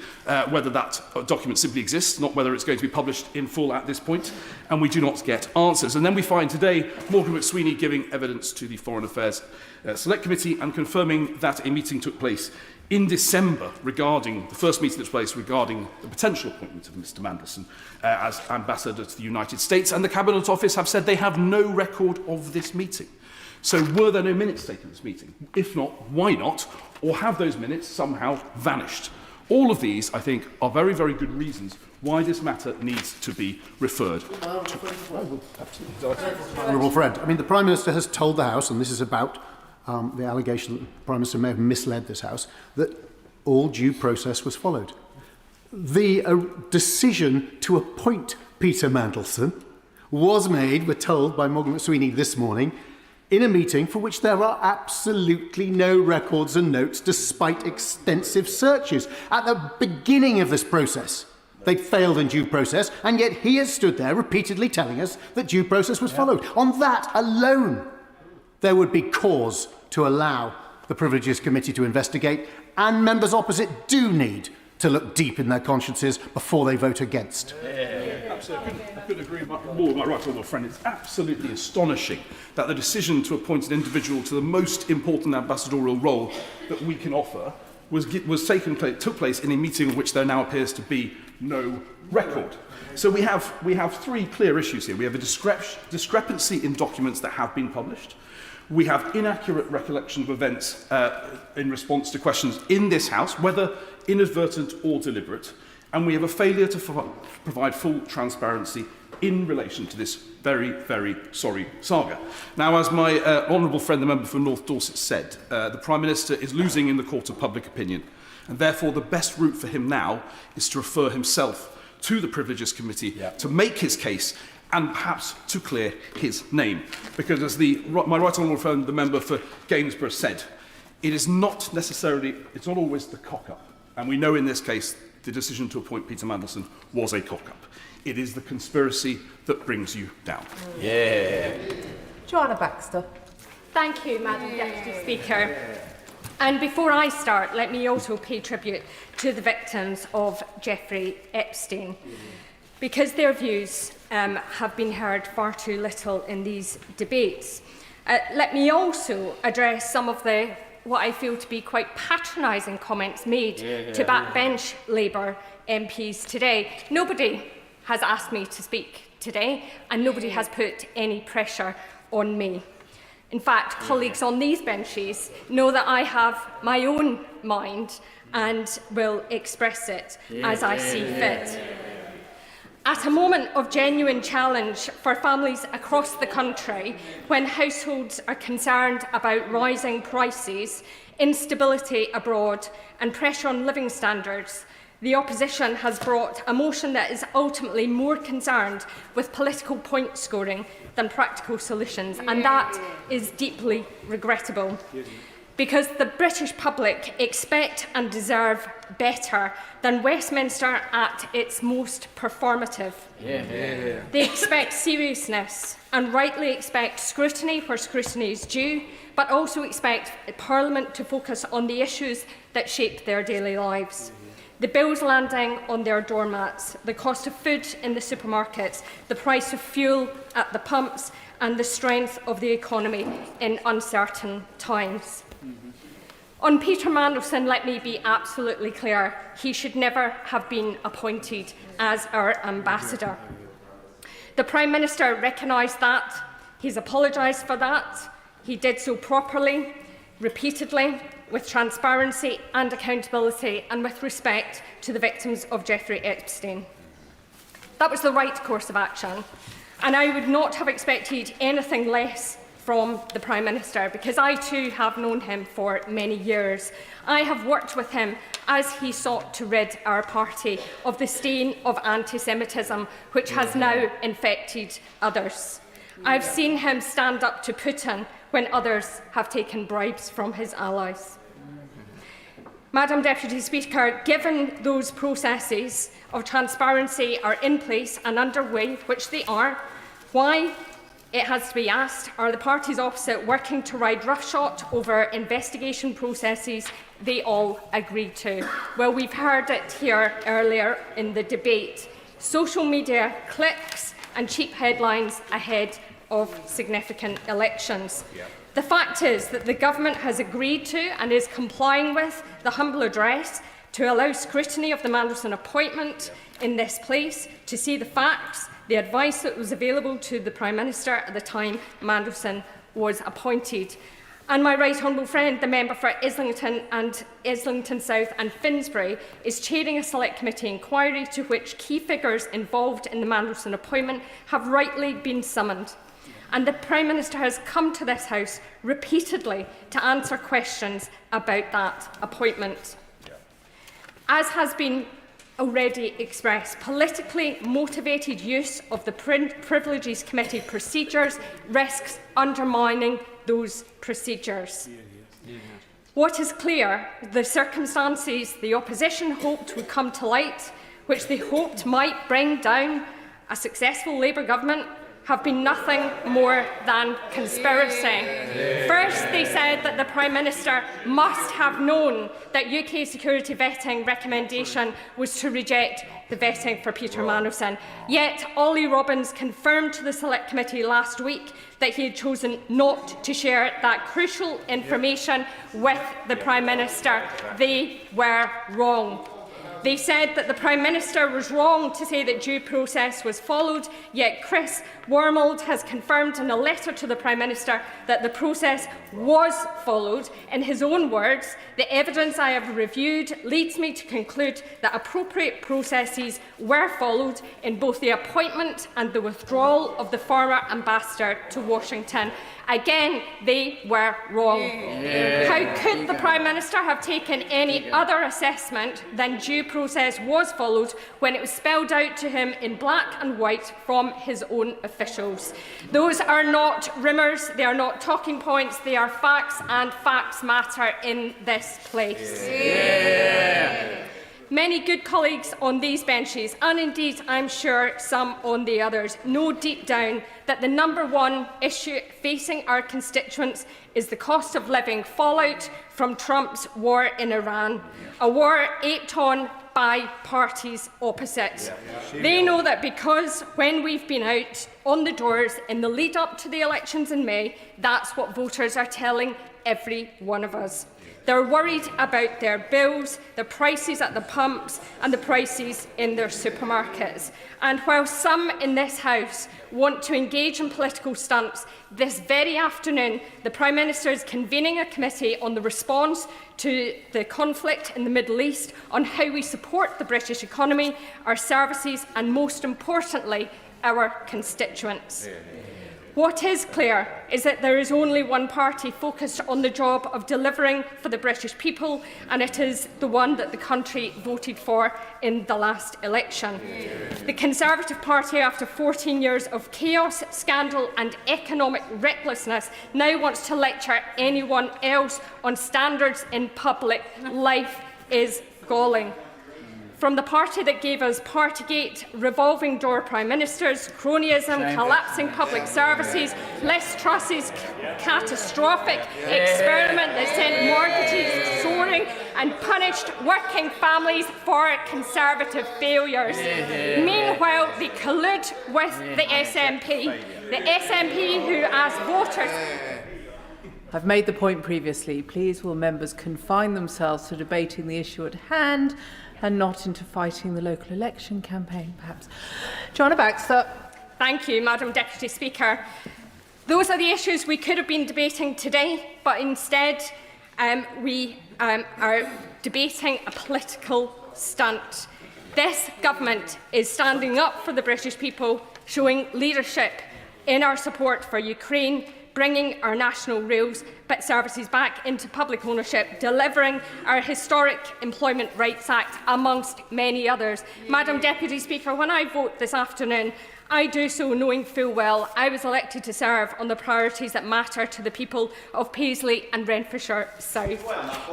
whether that document simply exists, not whether it's going to be published in full at this point, and we do not get answers. And then we find today Morgan McSweeney giving evidence to the Foreign Affairs Select Committee and confirming that a meeting took place in December regarding the first meeting that took place regarding the potential appointment of Mr Mandelson as Ambassador to the United States, and the Cabinet Office have said they have no record of this meeting. So were there no minutes taken at this meeting? If not, why not? Or have those minutes somehow vanished? All of these, I think, are very, very good reasons why this matter needs to be referred. Honourable friend, I mean, the Prime Minister has told the House, and this is about the allegation that the Prime Minister may have misled this House, that all due process was followed. The decision to appoint Peter Mandelson was made, we're told by Morgan McSweeney this morning, in a meeting for which there are absolutely no records and notes despite extensive searches. At the beginning of this process, they'd failed in due process, and yet he has stood there repeatedly telling us that due process was followed. On that alone, there would be cause to allow the Privileges Committee to investigate, and members opposite do need to look deep in their consciences before they vote against. Absolutely. I couldn't agree more with my right honourable friend. It's absolutely astonishing that the decision to appoint an individual to the most important ambassadorial role that we can offer took place in a meeting of which there now appears to be no record. So we have three clear issues here. We have a discrepancy in documents that have been published. We have inaccurate recollection of events in response to questions in this House, whether inadvertent or deliberate, and we have a failure to provide full transparency in relation to this very, very sorry saga. Now, as my honourable friend, the member for North Dorset, said, the Prime Minister is losing in the court of public opinion, and therefore the best route for him now is to refer himself to the Privileges Committee to make his case and perhaps to clear his name. Because as my right honourable friend, the member for Gainsborough, said, it's not always the cock-up. And we know in this case the decision to appoint Peter Mandelson was a cock-up. It is the conspiracy that brings you down. Yeah. Joanna Baxter. Thank you, Madam Deputy Speaker. And before I start, let me also pay tribute to the victims of Jeffrey Epstein, because their views have been heard far too little in these debates. Let me also address some of what I feel to be quite patronising comments made to backbench Labour MPs today. Nobody has asked me to speak today, and nobody has put any pressure on me. In fact, colleagues on these benches know that I have my own mind and will express it as I see fit. At a moment of genuine challenge for families across the country, when households are concerned about rising prices, instability abroad and pressure on living standards, the opposition has brought a motion that is ultimately more concerned with political point scoring than practical solutions, and that is deeply regrettable. Because the British public expect and deserve better than Westminster at its most performative. They expect seriousness and rightly expect scrutiny where scrutiny is due, but also expect Parliament to focus on the issues that shape their daily lives. The bills landing on their doormats, the cost of food in the supermarkets, the price of fuel at the pumps, and the strength of the economy in uncertain times. On Peter Mandelson, let me be absolutely clear. He should never have been appointed as our ambassador. The Prime Minister recognised that. He's apologised for that. He did so properly, repeatedly, with transparency and accountability, and with respect to the victims of Jeffrey Epstein. That was the right course of action, and I would not have expected anything less from the Prime Minister, because I too have known him for many years. I have worked with him as he sought to rid our party of the stain of anti-Semitism, which has now infected others. I've seen him stand up to Putin when others have taken bribes from his allies. Madam Deputy Speaker, given those processes of transparency are in place and underway, which they are, why, it has to be asked, are the parties opposite working to ride roughshod over investigation processes they all agreed to? Well, we've heard it here earlier in the debate. Social media clicks and cheap headlines ahead of significant elections. The fact is that the Government has agreed to and is complying with the humble address to allow scrutiny of the Mandelson appointment in this place, to see the facts, the advice that was available to the Prime Minister at the time Mandelson was appointed. And my right honourable friend, the member for Islington South and Finsbury, is chairing a select committee inquiry to which key figures involved in the Mandelson appointment have rightly been summoned. And the Prime Minister has come to this House repeatedly to answer questions about that appointment. As has been already expressed, politically motivated use of the Privileges Committee procedures risks undermining those procedures. What is clear, the circumstances the opposition hoped would come to light, which they hoped might bring down a successful Labour government, have been nothing more than conspiracy. First, they said that the Prime Minister must have known that UK security vetting recommendation was to reject the vetting for Peter Mandelson. Yet Ollie Robbins confirmed to the Select Committee last week that he had chosen not to share that crucial information with the Prime Minister. They were wrong. They said that the Prime Minister was wrong to say that due process was followed, yet Chris Wormold has confirmed in a letter to the Prime Minister that the process was followed. In his own words, the evidence I have reviewed leads me to conclude that appropriate processes were followed in both the appointment and the withdrawal of the former ambassador to Washington. Again, they were wrong. How could the Prime Minister have taken any other assessment than due process was followed when it was spelled out to him in black and white from his own officials? Those are not rumours, they are not talking points, they are facts, and facts matter in this place. Many good colleagues on these benches, and indeed I'm sure some on the others, know deep down that the #1 issue facing our constituents is the cost of living fallout from Trump's war in Iran, a war aped on by parties opposite. They know that because when we've been out on the doors in the lead up to the elections in May, that's what voters are telling every one of us. They're worried about their bills, the prices at the pumps and the prices in their supermarkets. And while some in this House want to engage in political stunts, this very afternoon the Prime Minister is convening a committee on the response to the conflict in the Middle East, on how we support the British economy, our services and, most importantly, our constituents. What is clear is that there is only one party focused on the job of delivering for the British people, and it is the one that the country voted for in the last election. The Conservative Party, after 14 years of chaos, scandal and economic recklessness, now wants to lecture anyone else on standards in public life is galling. From the party that gave us Partygate, revolving door Prime Ministers, cronyism, collapsing public services, Liz Truss's catastrophic experiment that sent mortgages soaring and punished working families for Conservative failures. Meanwhile, they collude with the SNP who asked voters... I've made the point previously. Please will members confine themselves to debating the issue at hand and not into fighting the local election campaign, perhaps. Joanna Baxter. Thank you, Madam Deputy Speaker. Those are the issues we could have been debating today, but instead we are debating a political stunt. This government is standing up for the British people, showing leadership in our support for Ukraine, bringing our national rails services back into public ownership, delivering our historic Employment Rights Act, amongst many others. Madam Deputy Speaker, when I vote this afternoon, I do so knowing full well I was elected to serve on the priorities that matter to the people of Paisley and Renfrewshire South.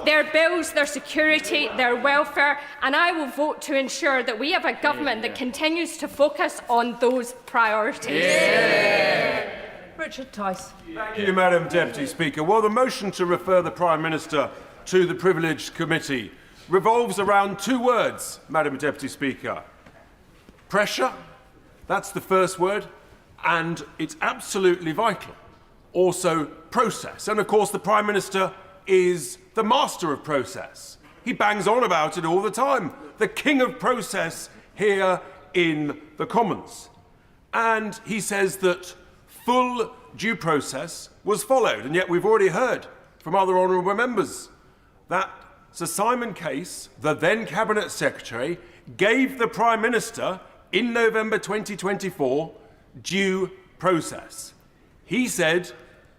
Their bills, their security, their welfare, and I will vote to ensure that we have a government that continues to focus on those priorities. Richard Tice. Thank you, Madam Deputy Speaker. Well, the motion to refer the Prime Minister to the Privileged Committee revolves around two words, Madam Deputy Speaker. Pressure, that's the first word, and it's absolutely vital also process. And of course, the Prime Minister is the master of process. He bangs on about it all the time. The king of process here in the Commons. And he says that full due process was followed. And yet we've already heard from other honourable members that Sir Simon Case, the then Cabinet Secretary, gave the Prime Minister in November 2024 due process. He said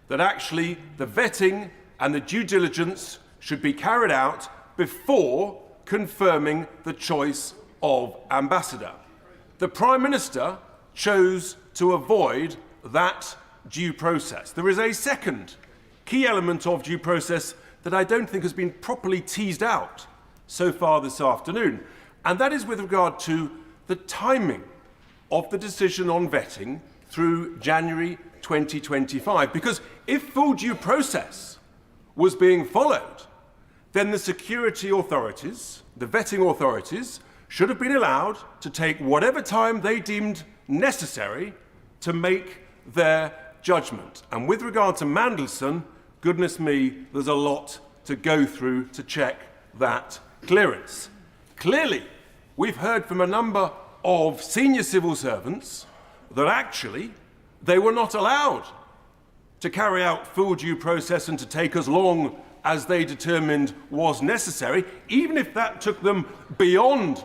that actually the vetting and the due diligence should be carried out before confirming the choice of ambassador. The Prime Minister chose to avoid that due process. There is a second key element of due process that I don't think has been properly teased out so far this afternoon, and that is with regard to the timing of the decision on vetting through January 2025. Because if full due process was being followed, then the security authorities, the vetting authorities, should have been allowed to take whatever time they deemed necessary to make their judgment. And with regard to Mandelson, goodness me, there's a lot to go through to check that clearance. Clearly, we've heard from a number of senior civil servants that actually they were not allowed to carry out full due process and to take as long as they determined was necessary, even if that took them beyond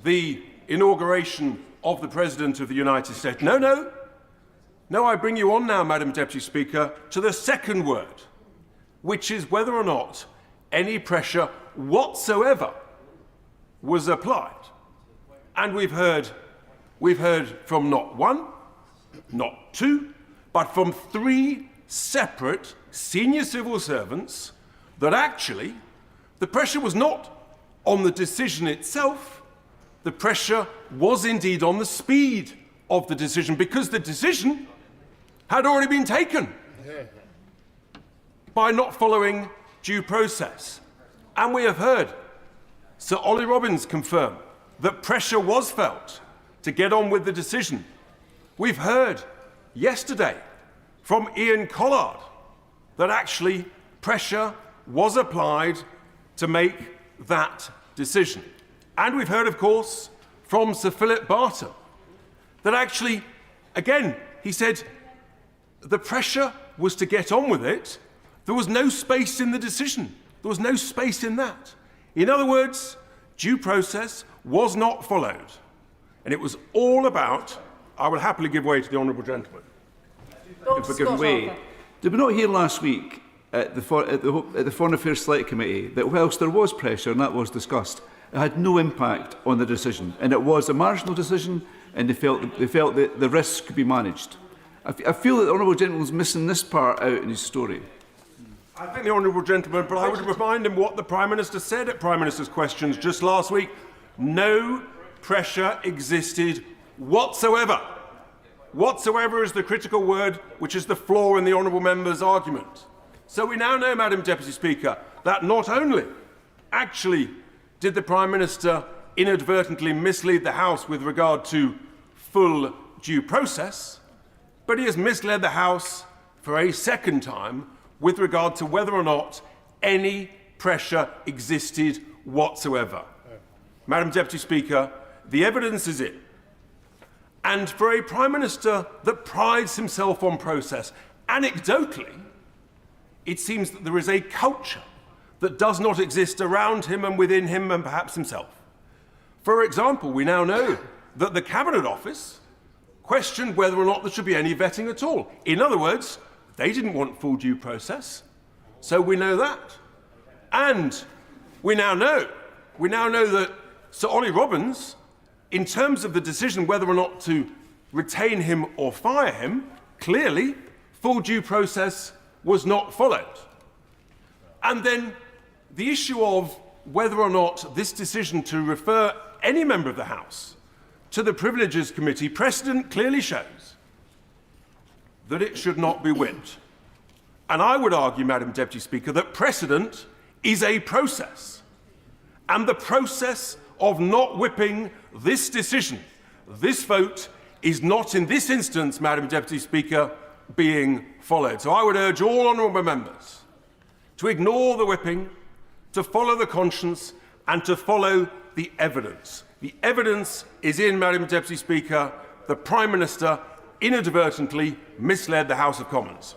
the inauguration of the President of the United States. No, I bring you on now, Madam Deputy Speaker, to the second word, which is whether or not any pressure whatsoever was applied. And we've heard from not one, not two, but from three separate senior civil servants that actually the pressure was not on the decision itself, the pressure was indeed on the speed of the decision, because the decision had already been taken by not following due process. And we have heard Sir Ollie Robbins confirm that pressure was felt to get on with the decision. We've heard yesterday from Ian Collard that actually pressure was applied to make that decision. And we've heard, of course, from Sir Philip Barton that actually, again, he said the pressure was to get on with it. There was no space in the decision. There was no space in that. In other words, due process was not followed. And it was all about, I will happily give way to the honourable gentleman. If we're giving way. Did we not hear last week at the Foreign Affairs Select Committee that whilst there was pressure, and that was discussed, it had no impact on the decision, and it was a marginal decision, and they felt that the risks could be managed. I feel that the honourable gentleman is missing this part out in his story. I think the honourable gentleman, but I would remind him what the Prime Minister said at Prime Minister's questions just last week. No pressure existed whatsoever. Whatsoever is the critical word, which is the flaw in the honourable member's argument. So we now know, Madam Deputy Speaker, that not only actually did the Prime Minister inadvertently mislead the House with regard to full due process, but he has misled the House for a second time with regard to whether or not any pressure existed whatsoever. Madam Deputy Speaker, the evidence is in. And for a Prime Minister that prides himself on process, anecdotally, it seems that there is a culture that does not exist around him and within him and perhaps himself. For example, we now know that the Cabinet Office questioned whether or not there should be any vetting at all. In other words, they didn't want full due process, so we know that. And we now know that Sir Ollie Robbins, in terms of the decision whether or not to retain him or fire him, clearly full due process was not followed. And then the issue of whether or not this decision to refer any member of the House to the Privileges Committee, precedent clearly shows that it should not be whipped. And I would argue, Madam Deputy Speaker, that precedent is a process. And the process of not whipping this decision, this vote, is not in this instance, Madam Deputy Speaker, being followed. So I would urge all honourable members to ignore the whipping, to follow the conscience and to follow the evidence. The evidence is in, Madam Deputy Speaker. The Prime Minister inadvertently misled the House of Commons.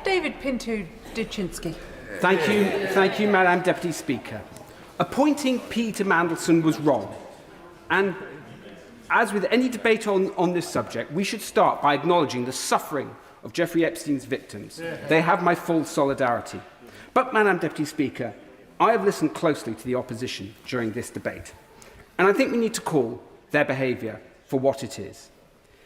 David Pinto-Dyczynski. Thank you, Madam Deputy Speaker. Appointing Peter Mandelson was wrong. And as with any debate on this subject, we should start by acknowledging the suffering of Jeffrey Epstein's victims. They have my full solidarity. But, Madam Deputy Speaker, I have listened closely to the opposition during this debate, and I think we need to call their behaviour for what it is.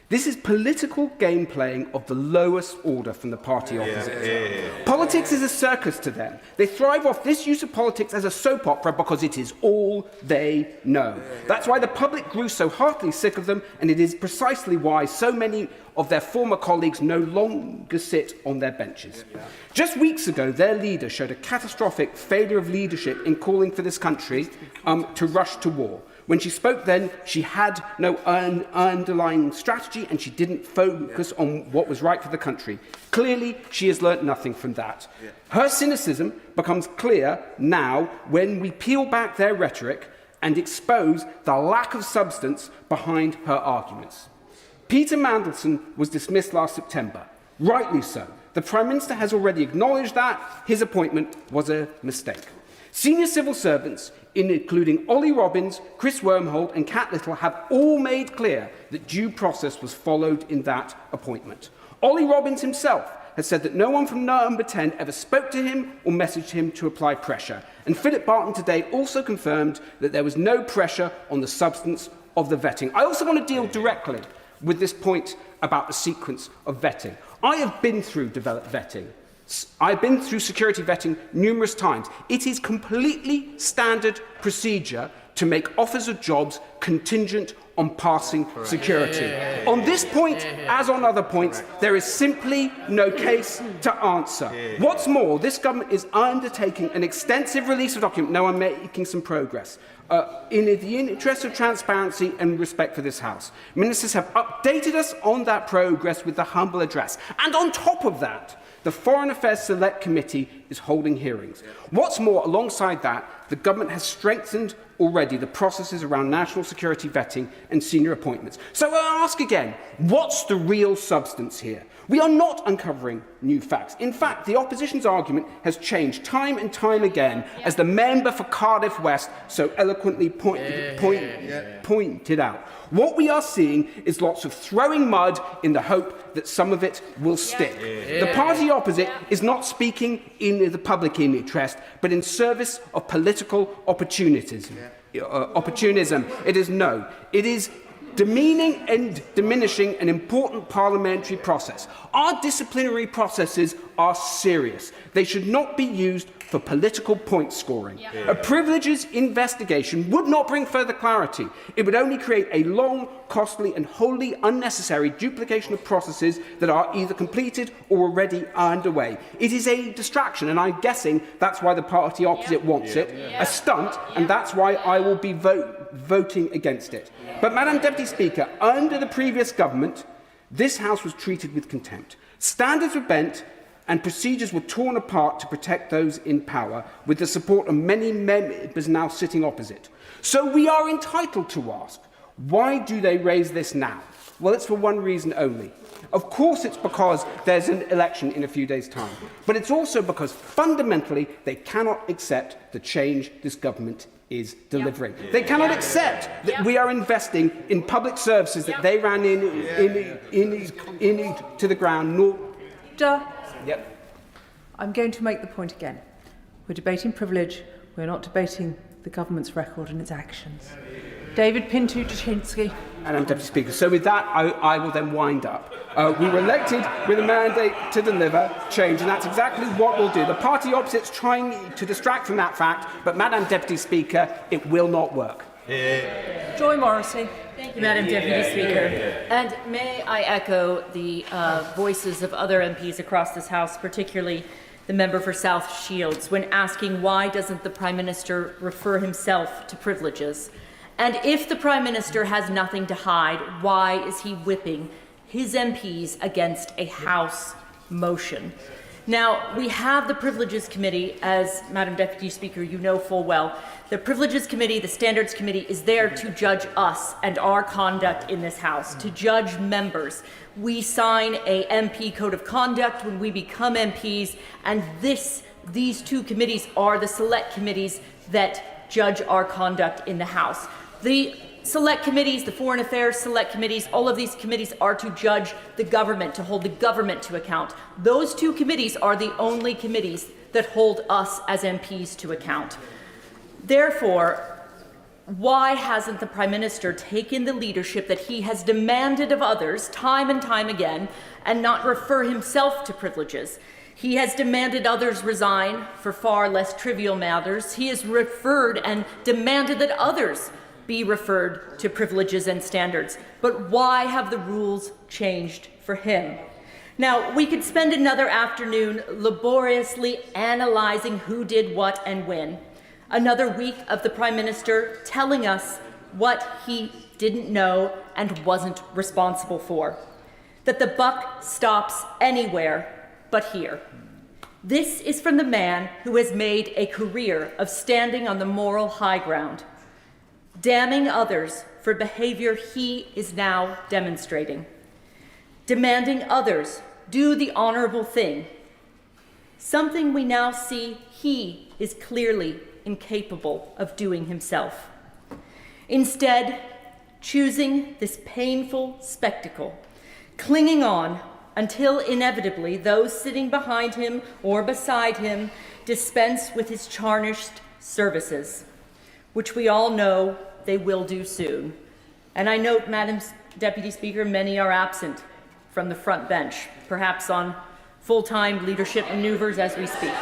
This is political game playing of the lowest order from the party opposite. Politics is a circus to them. They thrive off this use of politics as a soap opera because it is all they know. That's why the public grew so heartily sick of them, and it is precisely why so many of their former colleagues no longer sit on their benches. Just weeks ago, their leader showed a catastrophic failure of leadership in calling for this country to rush to war. When she spoke then, she had no underlying strategy and she didn't focus on what was right for the country. Clearly, she has learnt nothing from that. Her cynicism becomes clear now when we peel back their rhetoric and expose the lack of substance behind her arguments. Peter Mandelson was dismissed last September. Rightly so. The Prime Minister has already acknowledged that his appointment was a mistake. Senior civil servants, including Ollie Robbins, Chris Wormholt and Cat Little, have all made clear that due process was followed in that appointment. Ollie Robbins himself has said that no one from Number 10 ever spoke to him or messaged him to apply pressure. And Philip Barton today also confirmed that there was no pressure on the substance of the vetting. I also want to deal directly with this point about the sequence of vetting. I have been through developed vetting. I've been through security vetting numerous times. It is completely standard procedure to make offers of jobs contingent on passing security. On this point, as on other points, there is simply no case to answer. What's more, this government is undertaking an extensive release of documents. Now I'm making some progress. In the interest of transparency and respect for this House, ministers have updated us on that progress with the humble address. And on top of that, the Foreign Affairs Select Committee is holding hearings. What's more, alongside that, the government has strengthened already the processes around national security vetting and senior appointments. So I ask again, what's the real substance here? We are not uncovering new facts. In fact, the opposition's argument has changed time and time again, as the member for Cardiff West so eloquently pointed out. What we are seeing is lots of throwing mud in the hope that some of it will stick. The party opposite is not speaking in the public interest, but in service of political opportunism. It is demeaning and diminishing an important parliamentary process. Our disciplinary processes are serious. They should not be used for political point scoring. A privileges investigation would not bring further clarity. It would only create a long, costly and wholly unnecessary duplication of processes that are either completed or already underway. It is a distraction, and I'm guessing that's why the party opposite wants it, a stunt, and that's why I will be voting against it. But, Madam Deputy Speaker, under the previous government, this House was treated with contempt. Standards were bent and procedures were torn apart to protect those in power, with the support of many members now sitting opposite. So we are entitled to ask, why do they raise this now? Well, it's for one reason only. Of course it's because there's an election in a few days' time, but it's also because fundamentally they cannot accept the change this government is delivering. They cannot accept that we are investing in public services that they ran into the ground. I'm going to make the point again. We're debating privilege. We're not debating the government's record and its actions. David Pinto-Dyczynski. Madam Deputy Speaker, so with that, I will then wind up. We were elected with a mandate to deliver change, and that's exactly what we'll do. The party opposite's trying to distract from that fact, but, Madam Deputy Speaker, it will not work. Joy Morrissey. Thank you, Madam Deputy Speaker. And may I echo the voices of other MPs across this House, particularly the member for South Shields, when asking why doesn't the Prime Minister refer himself to privileges? And if the Prime Minister has nothing to hide, why is he whipping his MPs against a House motion. Now, we have the Privileges Committee, as Madam Deputy Speaker, you know full well. The Privileges Committee, the Standards Committee, is there to judge us and our conduct in this House, to judge members. We sign a MP Code of Conduct when we become MPs, and these two committees are the select committees that judge our conduct in the House. The select committees, the Foreign Affairs select committees, all of these committees are to judge the government, to hold the government to account. Those two committees are the only committees that hold us as MPs to account. Therefore, why hasn't the Prime Minister taken the leadership that he has demanded of others time and time again and not refer himself to privileges? He has demanded others resign for far less trivial matters. He has referred and demanded that others be referred to privileges and standards. But why have the rules changed for him? Now, we could spend another afternoon laboriously analyzing who did what and when. Another week of the Prime Minister telling us what he didn't know and wasn't responsible for. That the buck stops anywhere but here. This is from the man who has made a career of standing on the moral high ground, damning others for behavior he is now demonstrating, demanding others do the honorable thing, something we now see he is clearly incapable of doing himself. Instead, choosing this painful spectacle, clinging on until inevitably those sitting behind him or beside him dispense with his tarnished services, which we all know they will do soon. And I note, Madam Deputy Speaker, many are absent from the front bench, perhaps on full-time leadership maneuvers as we speak.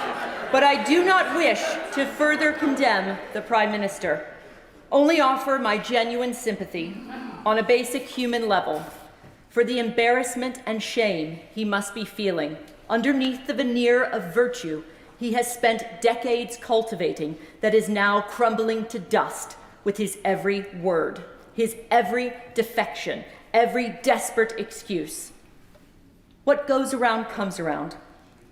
But I do not wish to further condemn the Prime Minister, only offer my genuine sympathy on a basic human level for the embarrassment and shame he must be feeling underneath the veneer of virtue he has spent decades cultivating that is now crumbling to dust with his every word, his every defection, every desperate excuse. What goes around comes around.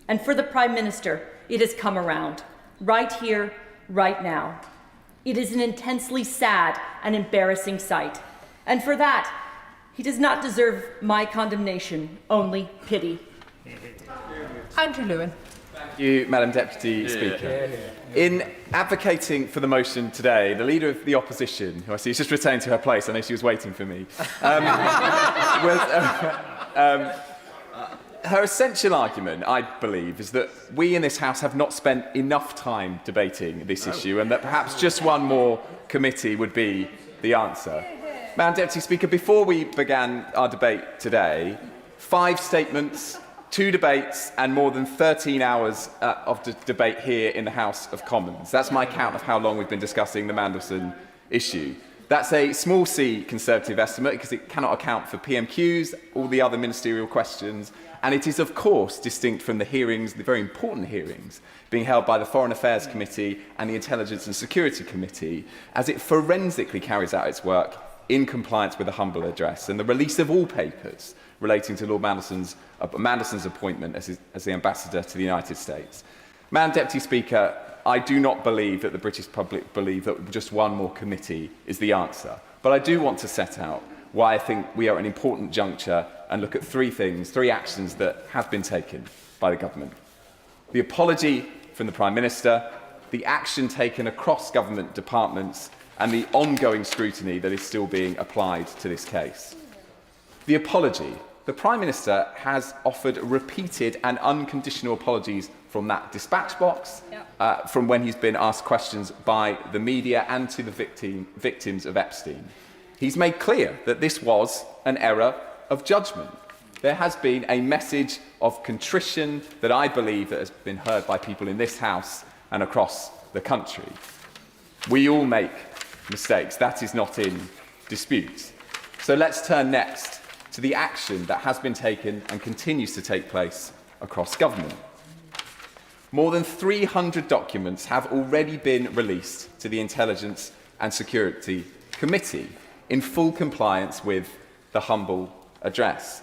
And for the Prime Minister, it has come around, right here, right now. It is an intensely sad and embarrassing sight. And for that, he does not deserve my condemnation, only pity. Andrew Lewin. Thank you, Madam Deputy Speaker. In advocating for the motion today, the Leader of the Opposition, who I see has just returned to her place, I know she was waiting for me, her essential argument, I believe, is that we in this House have not spent enough time debating this issue and that perhaps just one more committee would be the answer. Madam Deputy Speaker, before we began our debate today, 5 statements, 2 debates and more than 13 hours of debate here in the House of Commons. That's my count of how long we've been discussing the Mandelson issue. That's a small c Conservative estimate because it cannot account for PMQs, all the other ministerial questions, and it is of course distinct from the hearings, the very important hearings, being held by the Foreign Affairs Committee and the Intelligence and Security Committee, as it forensically carries out its work in compliance with the humble address and the release of all papers relating to Lord Mandelson's appointment as the Ambassador to the United States. Madam Deputy Speaker, I do not believe that the British public believe that just one more committee is the answer. But I do want to set out why I think we are at an important juncture and look at 3 things, 3 actions that have been taken by the government. The apology from the Prime Minister, the action taken across government departments, and the ongoing scrutiny that is still being applied to this case. The apology. The Prime Minister has offered repeated and unconditional apologies from that dispatch box, from when he's been asked questions by the media and to the victims of Epstein. He's made clear that this was an error of judgment. There has been a message of contrition that I believe that has been heard by people in this House and across the country. We all make mistakes. That is not in dispute. So let's turn next to the action that has been taken and continues to take place across government. More than 300 documents have already been released to the Intelligence and Security Committee in full compliance with the humble address.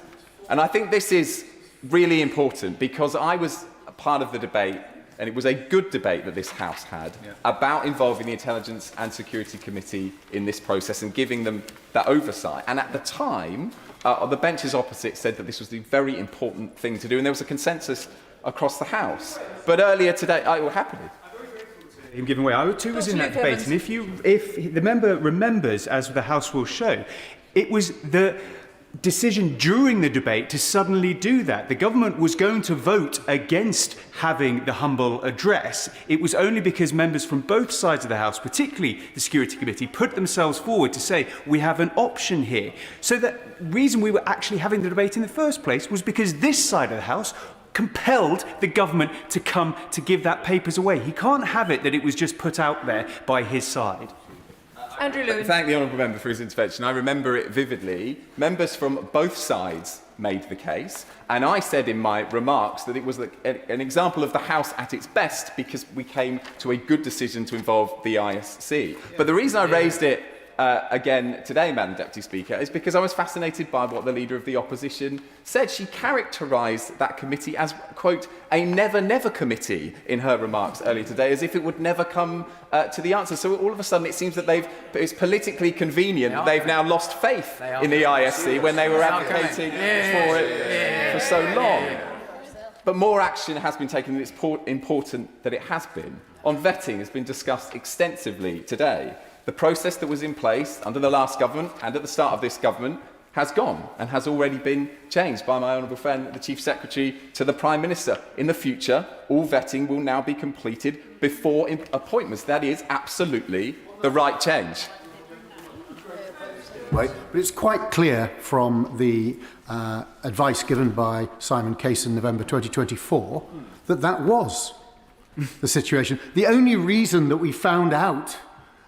And I think this is really important because I was a part of the debate, and it was a good debate that this House had about involving the Intelligence and Security Committee in this process and giving them that oversight. And at the time, the benches opposite said that this was the very important thing to do, and there was a consensus across the House. But earlier today, happily. Him giving way. I too was in that debate, and if the member remembers, as the House will show, it was the decision during the debate to suddenly do that. The government was going to vote against having the humble address. It was only because members from both sides of the House, particularly the Security Committee, put themselves forward to say, we have an option here. So the reason we were actually having the debate in the first place was because this side of the House compelled the government to come to give that papers away. He can't have it that it was just put out there by his side. Andrew Lewin. Thank the honourable member for his intervention. I remember it vividly. Members from both sides made the case, and I said in my remarks that it was an example of the House at its best because we came to a good decision to involve the ISC. But the reason I raised it again today, Madam Deputy Speaker, is because I was fascinated by what the Leader of the Opposition said. She characterised that committee as, quote, a never-never committee in her remarks earlier today, as if it would never come to the answer. So all of a sudden it seems that it's politically convenient that they've now lost faith in the ISC when they were advocating for it for so long. But more action has been taken, and it's important that it has been. On vetting has been discussed extensively today. The process that was in place under the last government and at the start of this government has gone and has already been changed by my honourable friend, the Chief Secretary, to the Prime Minister. In the future, all vetting will now be completed before appointments. That is absolutely the right change. Right, but it's quite clear from the advice given by Simon Case in November 2024 that that was the situation. The only reason that we found out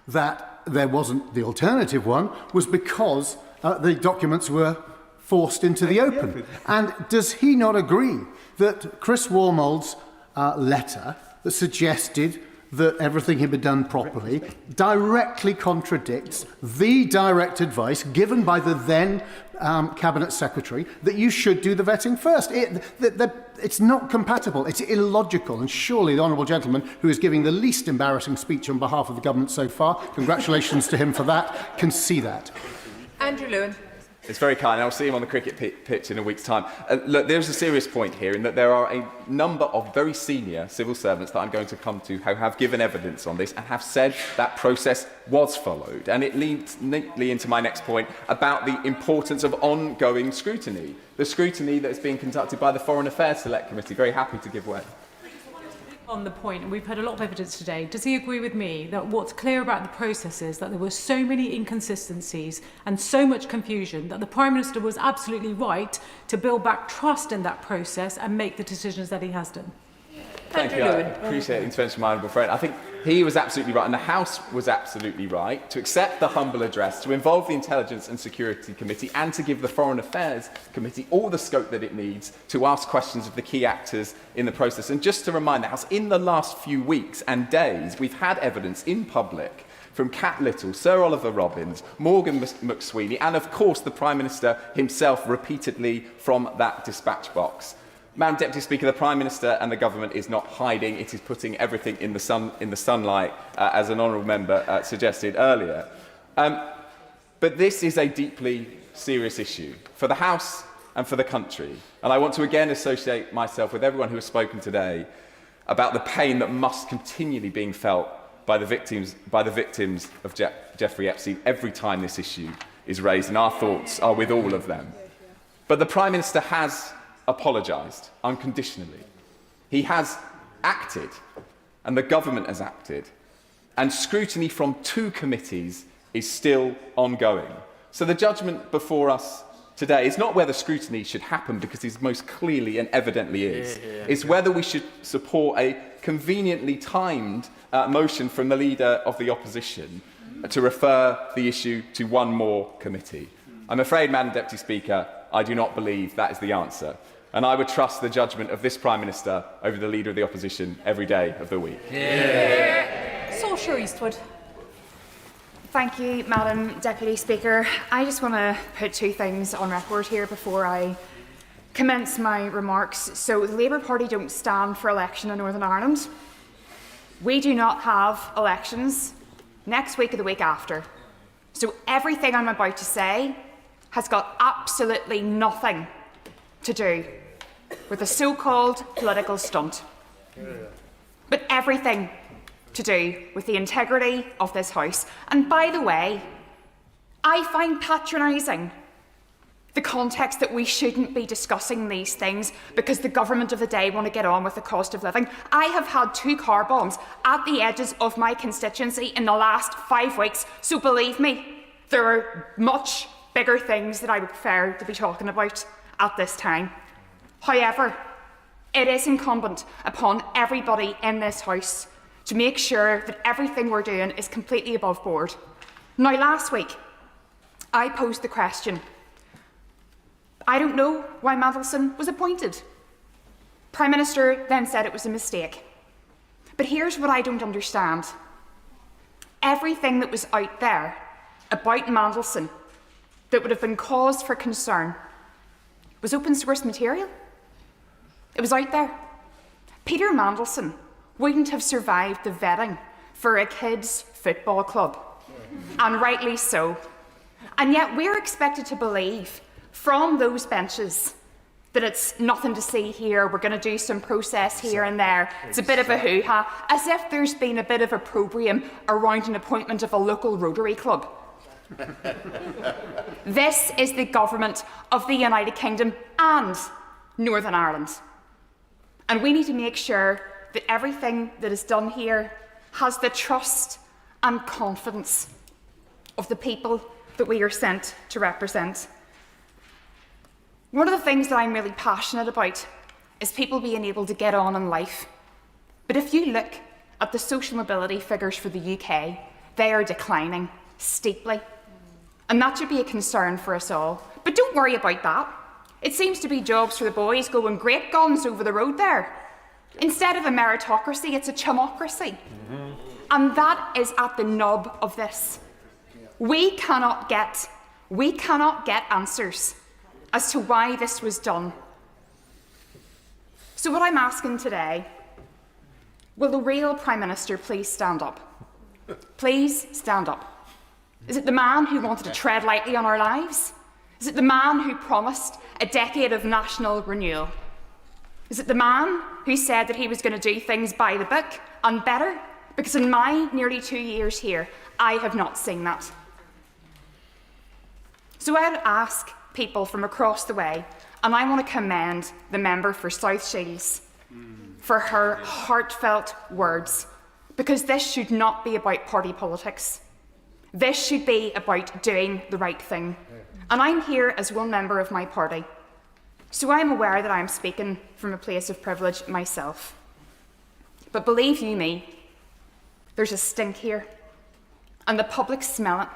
that there wasn't the alternative one was because the documents were forced into the open. And does he not agree that Chris Wormold's letter that suggested that everything had been done properly directly contradicts the direct advice given by the then Cabinet Secretary that you should do the vetting first? It's not compatible. It's illogical. And surely the honourable gentleman, who is giving the least embarrassing speech on behalf of the government so far, congratulations to him for that, can see that. Andrew Lewin. It's very kind. I'll see him on the cricket pitch in a week's time. Look, there's a serious point here in that there are a number of very senior civil servants that I'm going to come to who have given evidence on this and have said that process was followed. And it leads neatly into my next point about the importance of ongoing scrutiny. The scrutiny that is being conducted by the Foreign Affairs Select Committee. Very happy to give way. On the point, and we've heard a lot of evidence today, does he agree with me that what's clear about the process is that there were so many inconsistencies and so much confusion that the Prime Minister was absolutely right to build back trust in that process and make the decisions that he has done? Thank you. I appreciate the intervention of my honourable friend. I think he was absolutely right, and the House was absolutely right to accept the humble address, to involve the Intelligence and Security Committee, and to give the Foreign Affairs Committee all the scope that it needs to ask questions of the key actors in the process. And just to remind the House, in the last few weeks and days, we've had evidence in public from Cat Little, Sir Oliver Robbins, Morgan McSweeney, and of course the Prime Minister himself repeatedly from that dispatch box. Madam Deputy Speaker, the Prime Minister and the Government is not hiding. It is putting everything in the sunlight, as an honourable member suggested earlier. But this is a deeply serious issue for the House and for the country. And I want to again associate myself with everyone who has spoken today about the pain that must continually be felt by the victims of Jeffrey Epstein every time this issue is raised. And our thoughts are with all of them. But the Prime Minister has apologised unconditionally. He has acted, and the government has acted, and scrutiny from 2 committees is still ongoing. So the judgment before us today is not whether scrutiny should happen, because it most clearly and evidently is. It's whether we should support a conveniently timed motion from the Leader of the Opposition to refer the issue to one more committee. I'm afraid, Madam Deputy Speaker, I do not believe that is the answer. And I would trust the judgment of this Prime Minister over the Leader of the Opposition every day of the week. Sir Eastwood. Thank you, Madam Deputy Speaker. I just want to put 2 things on record here before I commence my remarks. So the Labour Party don't stand for election in Northern Ireland. We do not have elections next week or the week after. So everything I'm about to say has got absolutely nothing to do with a so-called political stunt, but everything to do with the integrity of this House. And by the way, I find patronising the context that we shouldn't be discussing these things because the government of the day want to get on with the cost of living. I have had 2 car bombs at the edges of my constituency in the last 5 weeks, so believe me, there are much bigger things that I would prefer to be talking about at this time. However, it is incumbent upon everybody in this House to make sure that everything we're doing is completely above board. Now, last week, I posed the question, I don't know why Mandelson was appointed. Prime Minister then said it was a mistake. But here's what I don't understand. Everything that was out there about Mandelson that would have been cause for concern was open source material. It was out there. Peter Mandelson wouldn't have survived the vetting for a kids' football club, and rightly so. And yet we're expected to believe from those benches that it's nothing to see here, we're going to do some process here and there, it's a bit of a hoo-ha, as if there's been a bit of opprobrium around an appointment of a local Rotary club. This is the government of the United Kingdom and Northern Ireland. And we need to make sure that everything that is done here has the trust and confidence of the people that we are sent to represent. One of the things that I'm really passionate about is people being able to get on in life. But if you look at the social mobility figures for the UK, they are declining steeply. And that should be a concern for us all. But don't worry about that. It seems to be jobs for the boys going great guns over the road there. Instead of a meritocracy, it's a chumocracy. And that is at the nub of this. We cannot get answers as to why this was done. So what I'm asking today, will the real Prime Minister please stand up? Please stand up. Is it the man who wanted to tread lightly on our lives? Is it the man who promised a decade of national renewal? Is it the man who said that he was going to do things by the book and better? Because in my nearly 2 years here, I have not seen that. So I'd ask people from across the way, and I want to commend the member for South Shields for her heartfelt words, because this should not be about party politics. This should be about doing the right thing. And I'm here as one member of my party, so I'm aware that I'm speaking from a place of privilege myself. But believe you me, there's a stink here, and the public smell it.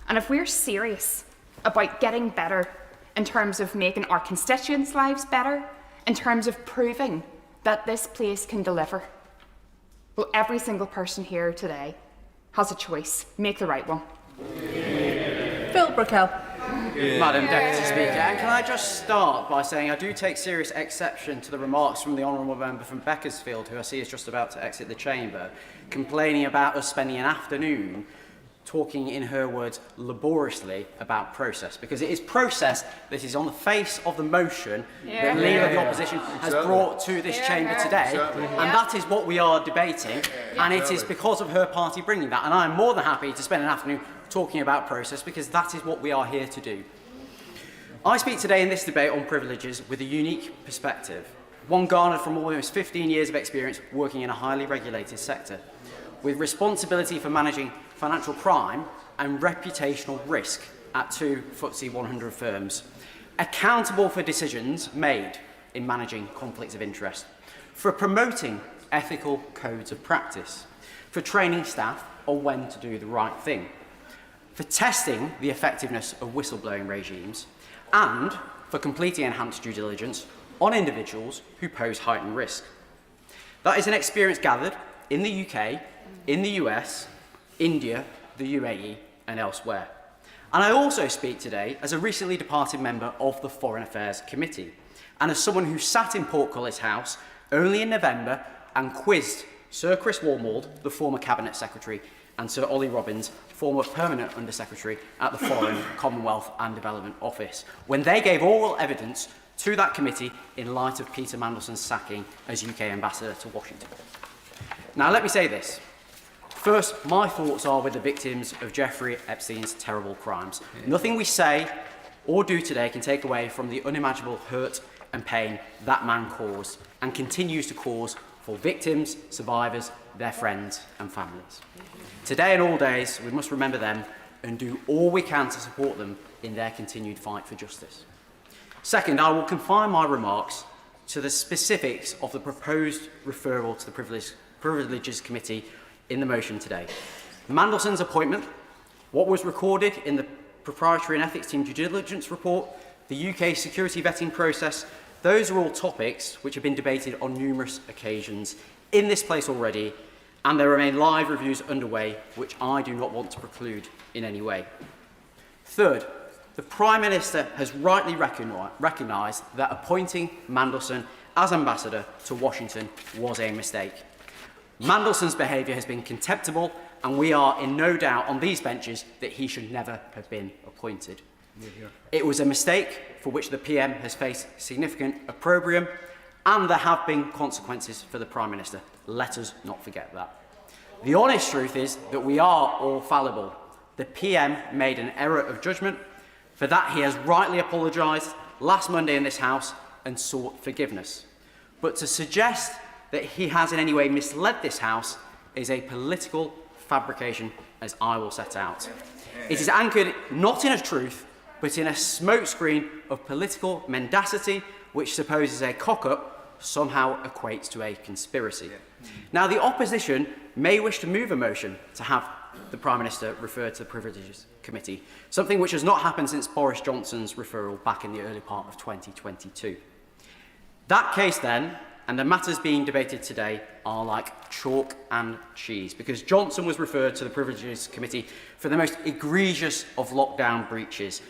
And if we're serious about getting better in terms of making our constituents' lives better, in terms of proving that this place can deliver, well, every single person here today has a choice. Make the right one. Phil Brickell. Madam Deputy Speaker, and can I just start by saying I do take serious exception to the remarks from the honourable member from Beaconsfield, who I see is just about to exit the chamber, complaining about us spending an afternoon talking, in her words, laboriously about process, because it is process that is on the face of the motion that Leader of the Opposition has brought to this chamber today, and that is what we are debating, and it is because of her party bringing that, and I am more than happy to spend an afternoon talking about process, because that is what we are here to do. I speak today in this debate on privileges with a unique perspective, one garnered from almost 15 years of experience working in a highly regulated sector, with responsibility for managing financial crime and reputational risk at 2 FTSE 100 firms, accountable for decisions made in managing conflicts of interest, for promoting ethical codes of practice, for training staff on when to do the right thing, for testing the effectiveness of whistleblowing regimes, and for completing enhanced due diligence on individuals who pose heightened risk. That is an experience gathered in the UK, in the US, India, the UAE, and elsewhere. And I also speak today as a recently departed member of the Foreign Affairs Committee, And as someone who sat in Portcullis House only in November and quizzed Sir Chris Warmold, the former Cabinet Secretary, and Sir Ollie Robbins, former Permanent Under-Secretary at the Foreign, Commonwealth and Development Office, when they gave oral evidence to that committee in light of Peter Mandelson's sacking as UK Ambassador to Washington. Now, let me say this. First, my thoughts are with the victims of Jeffrey Epstein's terrible crimes. Nothing we say or do today can take away from the unimaginable hurt and pain that man caused and continues to cause for victims, survivors, their friends and families. Today and all days, we must remember them and do all we can to support them in their continued fight for justice. Second, I will confine my remarks to the specifics of the proposed referral to the Privileges Committee in the motion today. Mandelson's appointment, what was recorded in the Proprietary and Ethics Team due diligence report, the UK security vetting process, those are all topics which have been debated on numerous occasions in this place already, and there remain live reviews underway, which I do not want to preclude in any way. Third, the Prime Minister has rightly recognised that appointing Mandelson as Ambassador to Washington was a mistake. Mandelson's behaviour has been contemptible, and we are in no doubt on these benches that he should never have been appointed. It was a mistake for which the PM has faced significant opprobrium, and there have been consequences for the Prime Minister. Let us not forget that. The honest truth is that we are all fallible. The PM made an error of judgment. For that, he has rightly apologised last Monday in this House and sought forgiveness. But to suggest that he has in any way misled this House is a political fabrication, as I will set out. It is anchored not in a truth, but in a smokescreen of political mendacity, which supposes a cock-up somehow equates to a conspiracy. Now, the opposition may wish to move a motion to have the Prime Minister referred to the Privileges Committee, something which has not happened since Boris Johnson's referral back in the early part of 2022. That case then, and the matters being debated today, are like chalk and cheese, because Johnson was referred to the Privileges Committee for the most egregious of lockdown breaches.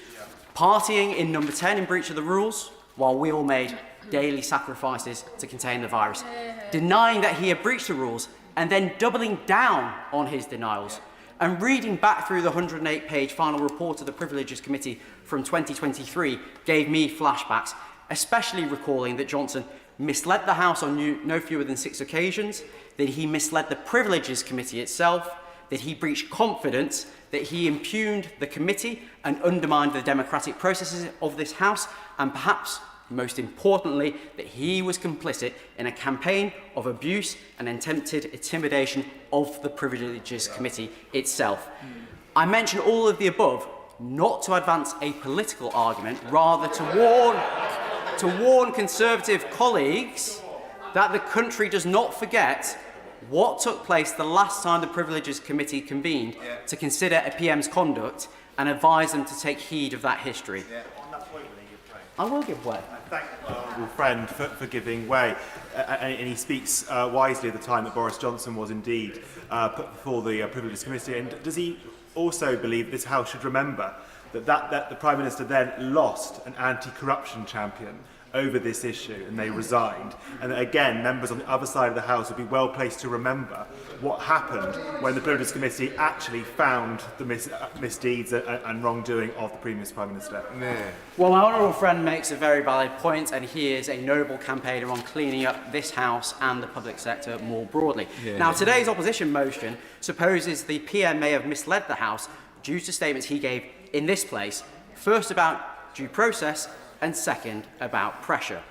Partying in number 10 in breach of the rules, while we all made daily sacrifices to contain the virus. Denying that he had breached the rules, and then doubling down on his denials. And reading back through the 108-page final report of the Privileges Committee from 2023 gave me flashbacks, especially recalling that Johnson misled the House on no fewer than 6 occasions, that he misled the Privileges Committee itself, that he breached confidence, that he impugned the committee and undermined the democratic processes of this House, and perhaps most importantly, that he was complicit in a campaign of abuse and attempted intimidation of the Privileges Committee itself. I mention all of the above not to advance a political argument, rather to warn Conservative colleagues that the country does not forget what took place the last time the Privileges Committee convened to consider a PM's conduct and advise them to take heed of that history. I will give way. I thank my honourable friend for giving way. And he speaks wisely at the time that Boris Johnson was indeed put before the Privileges Committee. And does he also believe this House should remember that the Prime Minister then lost an anti-corruption champion over this issue and they resigned, and that again members on the other side of the House would be well placed to remember what happened when the Privileges Committee actually found the misdeeds and wrongdoing of the previous Prime Minister? Well, my honourable friend makes a very valid point, and he is a noble campaigner on cleaning up this House and the public sector more broadly. Now, today's opposition motion supposes the PM may have misled the House due to statements he gave in this place, first about due process and second about pressure.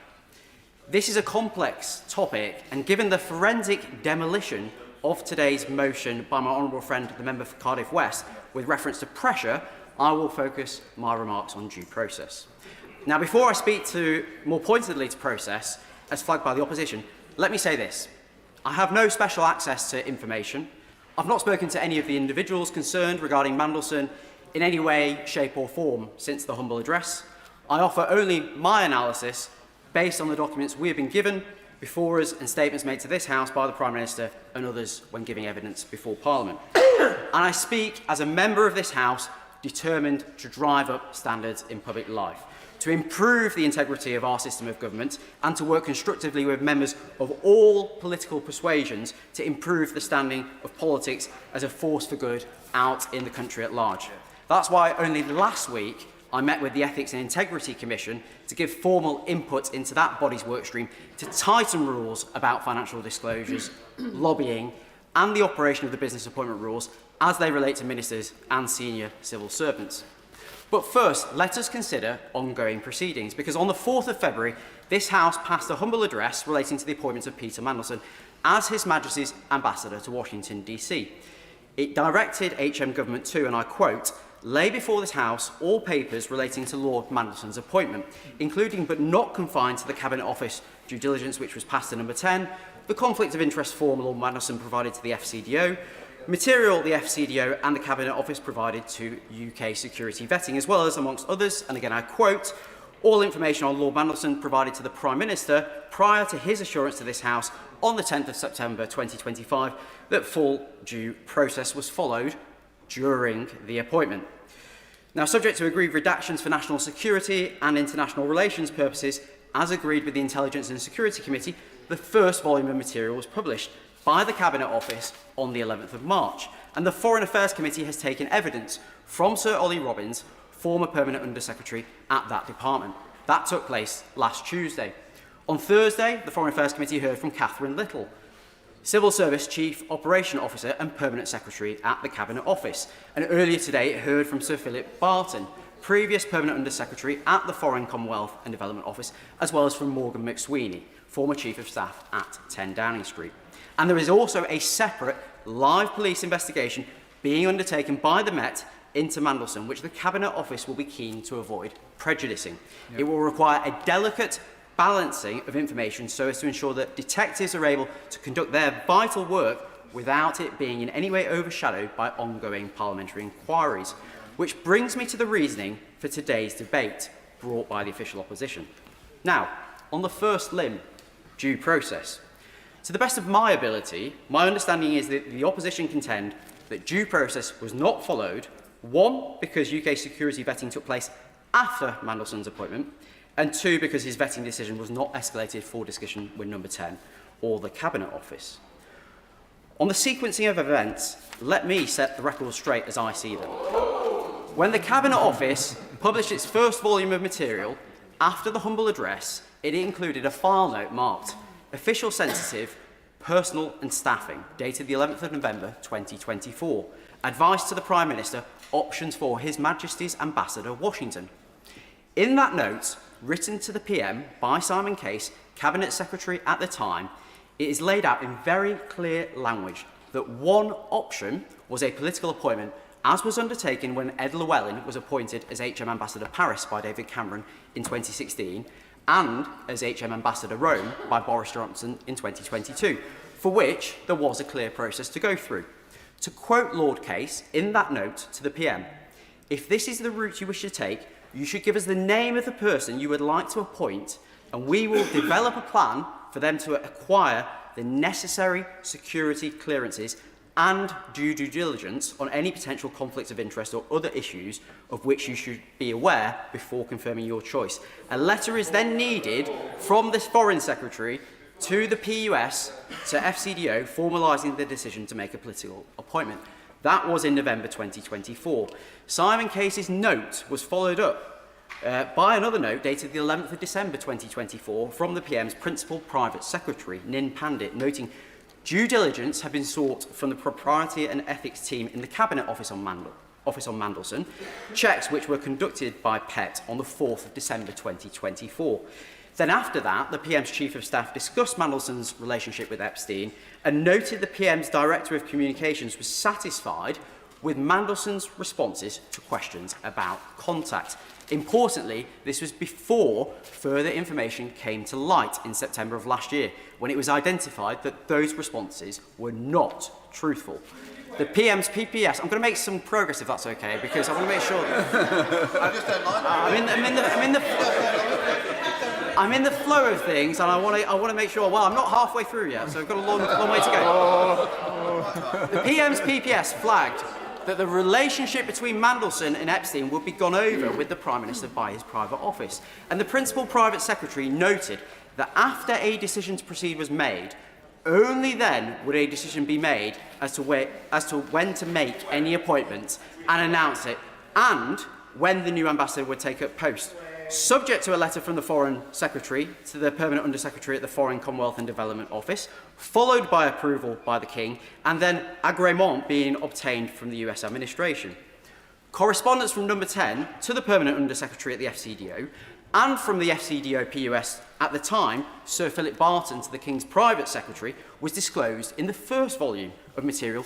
This is a complex topic, and given the forensic demolition of today's motion by my honourable friend, the member for Cardiff West, with reference to pressure, I will focus my remarks on due process. Now, before I speak more pointedly to process, as flagged by the opposition, let me say this. I have no special access to information. I've not spoken to any of the individuals concerned regarding Mandelson in any way, shape or form since the humble address. I offer only my analysis based on the documents we have been given before us and statements made to this House by the Prime Minister and others when giving evidence before Parliament. And I speak as a member of this House determined to drive up standards in public life, to improve the integrity of our system of government, and to work constructively with members of all political persuasions to improve the standing of politics as a force for good out in the country at large. That's why only last week I met with the Ethics and Integrity Commission to give formal input into that body's workstream to tighten rules about financial disclosures, lobbying, and the operation of the business appointment rules as they relate to ministers and senior civil servants. But first, let us consider ongoing proceedings, because on the 4th of February, this House passed a humble address relating to the appointment of Peter Mandelson as His Majesty's Ambassador to Washington, D.C. It directed HM Government to, and I quote, lay before this House all papers relating to Lord Mandelson's appointment, including but not confined to the Cabinet Office due diligence which was passed to number 10, the conflict of interest form Lord Mandelson provided to the FCDO, material the FCDO and the Cabinet Office provided to UK security vetting, as well as, amongst others, and again I quote, all information on Lord Mandelson provided to the Prime Minister prior to his assurance to this House on the 10th of September 2025 that full due process was followed during the appointment. Now, subject to agreed redactions for national security and international relations purposes, as agreed with the Intelligence and Security Committee, the first volume of material was published by the Cabinet Office on the 11th of March, and the Foreign Affairs Committee has taken evidence from Sir Ollie Robbins, former Permanent Under-Secretary at that department. That took place last Tuesday. On Thursday, the Foreign Affairs Committee heard from Catherine Little, Civil Service Chief Operation Officer and Permanent Secretary at the Cabinet Office. And earlier today, it heard from Sir Philip Barton, previous Permanent Under-Secretary at the Foreign Commonwealth and Development Office, as well as from Morgan McSweeney, former Chief of Staff at 10 Downing Street. And there is also a separate live police investigation being undertaken by the Met into Mandelson, which the Cabinet Office will be keen to avoid prejudicing. Yep. It will require a delicate balancing of information so as to ensure that detectives are able to conduct their vital work without it being in any way overshadowed by ongoing parliamentary inquiries. Which brings me to the reasoning for today's debate brought by the official opposition. Now, on the first limb, due process. To the best of my ability, my understanding is that the opposition contend that due process was not followed, one, because UK security vetting took place after Mandelson's appointment, and two, because his vetting decision was not escalated for discussion with number 10 or the Cabinet Office. On the sequencing of events, let me set the record straight as I see them. When the Cabinet Office published its first volume of material, after the humble address, it included a file note marked Official Sensitive, Personal and Staffing, dated the 11th of November 2024. Advice to the Prime Minister, options for His Majesty's Ambassador, Washington. In that note, written to the PM by Simon Case, Cabinet Secretary at the time, it is laid out in very clear language that one option was a political appointment, as was undertaken when Ed Llewellyn was appointed as HM Ambassador Paris by David Cameron in 2016, and as HM Ambassador Rome by Boris Johnson in 2022, for which there was a clear process to go through. To quote Lord Case in that note to the PM, if this is the route you wish to take, you should give us the name of the person you would like to appoint, and we will develop a plan for them to acquire the necessary security clearances and due diligence on any potential conflicts of interest or other issues of which you should be aware before confirming your choice. A letter is then needed from the Foreign Secretary to the PUS to FCDO formalising the decision to make a political appointment. That was in November 2024. Simon Case's note was followed up by another note dated the 11th of December 2024 from the PM's Principal Private Secretary, Nin Pandit, noting due diligence had been sought from the Propriety and Ethics team in the Cabinet Office on Mandelson, checks which were conducted by PET on the 4th of December 2024. Then after that, the PM's Chief of Staff discussed Mandelson's relationship with Epstein and noted the PM's Director of Communications was satisfied with Mandelson's responses to questions about contact. Importantly, this was before further information came to light in September of last year, when it was identified that those responses were not truthful. The PM's PPS, I'm going to make some progress if that's okay, because I want to make sure that I just don't like I'm in the flow of things, and I want to make sure. Well, I'm not halfway through yet, so I've got a long way to go. The PM's PPS flagged that the relationship between Mandelson and Epstein would be gone over with the Prime Minister by his private office. And the Principal Private Secretary noted that after a decision to proceed was made, only then would a decision be made as to when to make any appointments and announce it, and when the new ambassador would take up post, subject to a letter from the Foreign Secretary to the Permanent Under-Secretary at the Foreign, Commonwealth and Development Office, followed by approval by the King, and then agrément being obtained from the US administration. Correspondence from number 10 to the Permanent Under-Secretary at the FCDO, and from the FCDO PUS at the time, Sir Philip Barton, to the King's Private Secretary, was disclosed in the first volume of material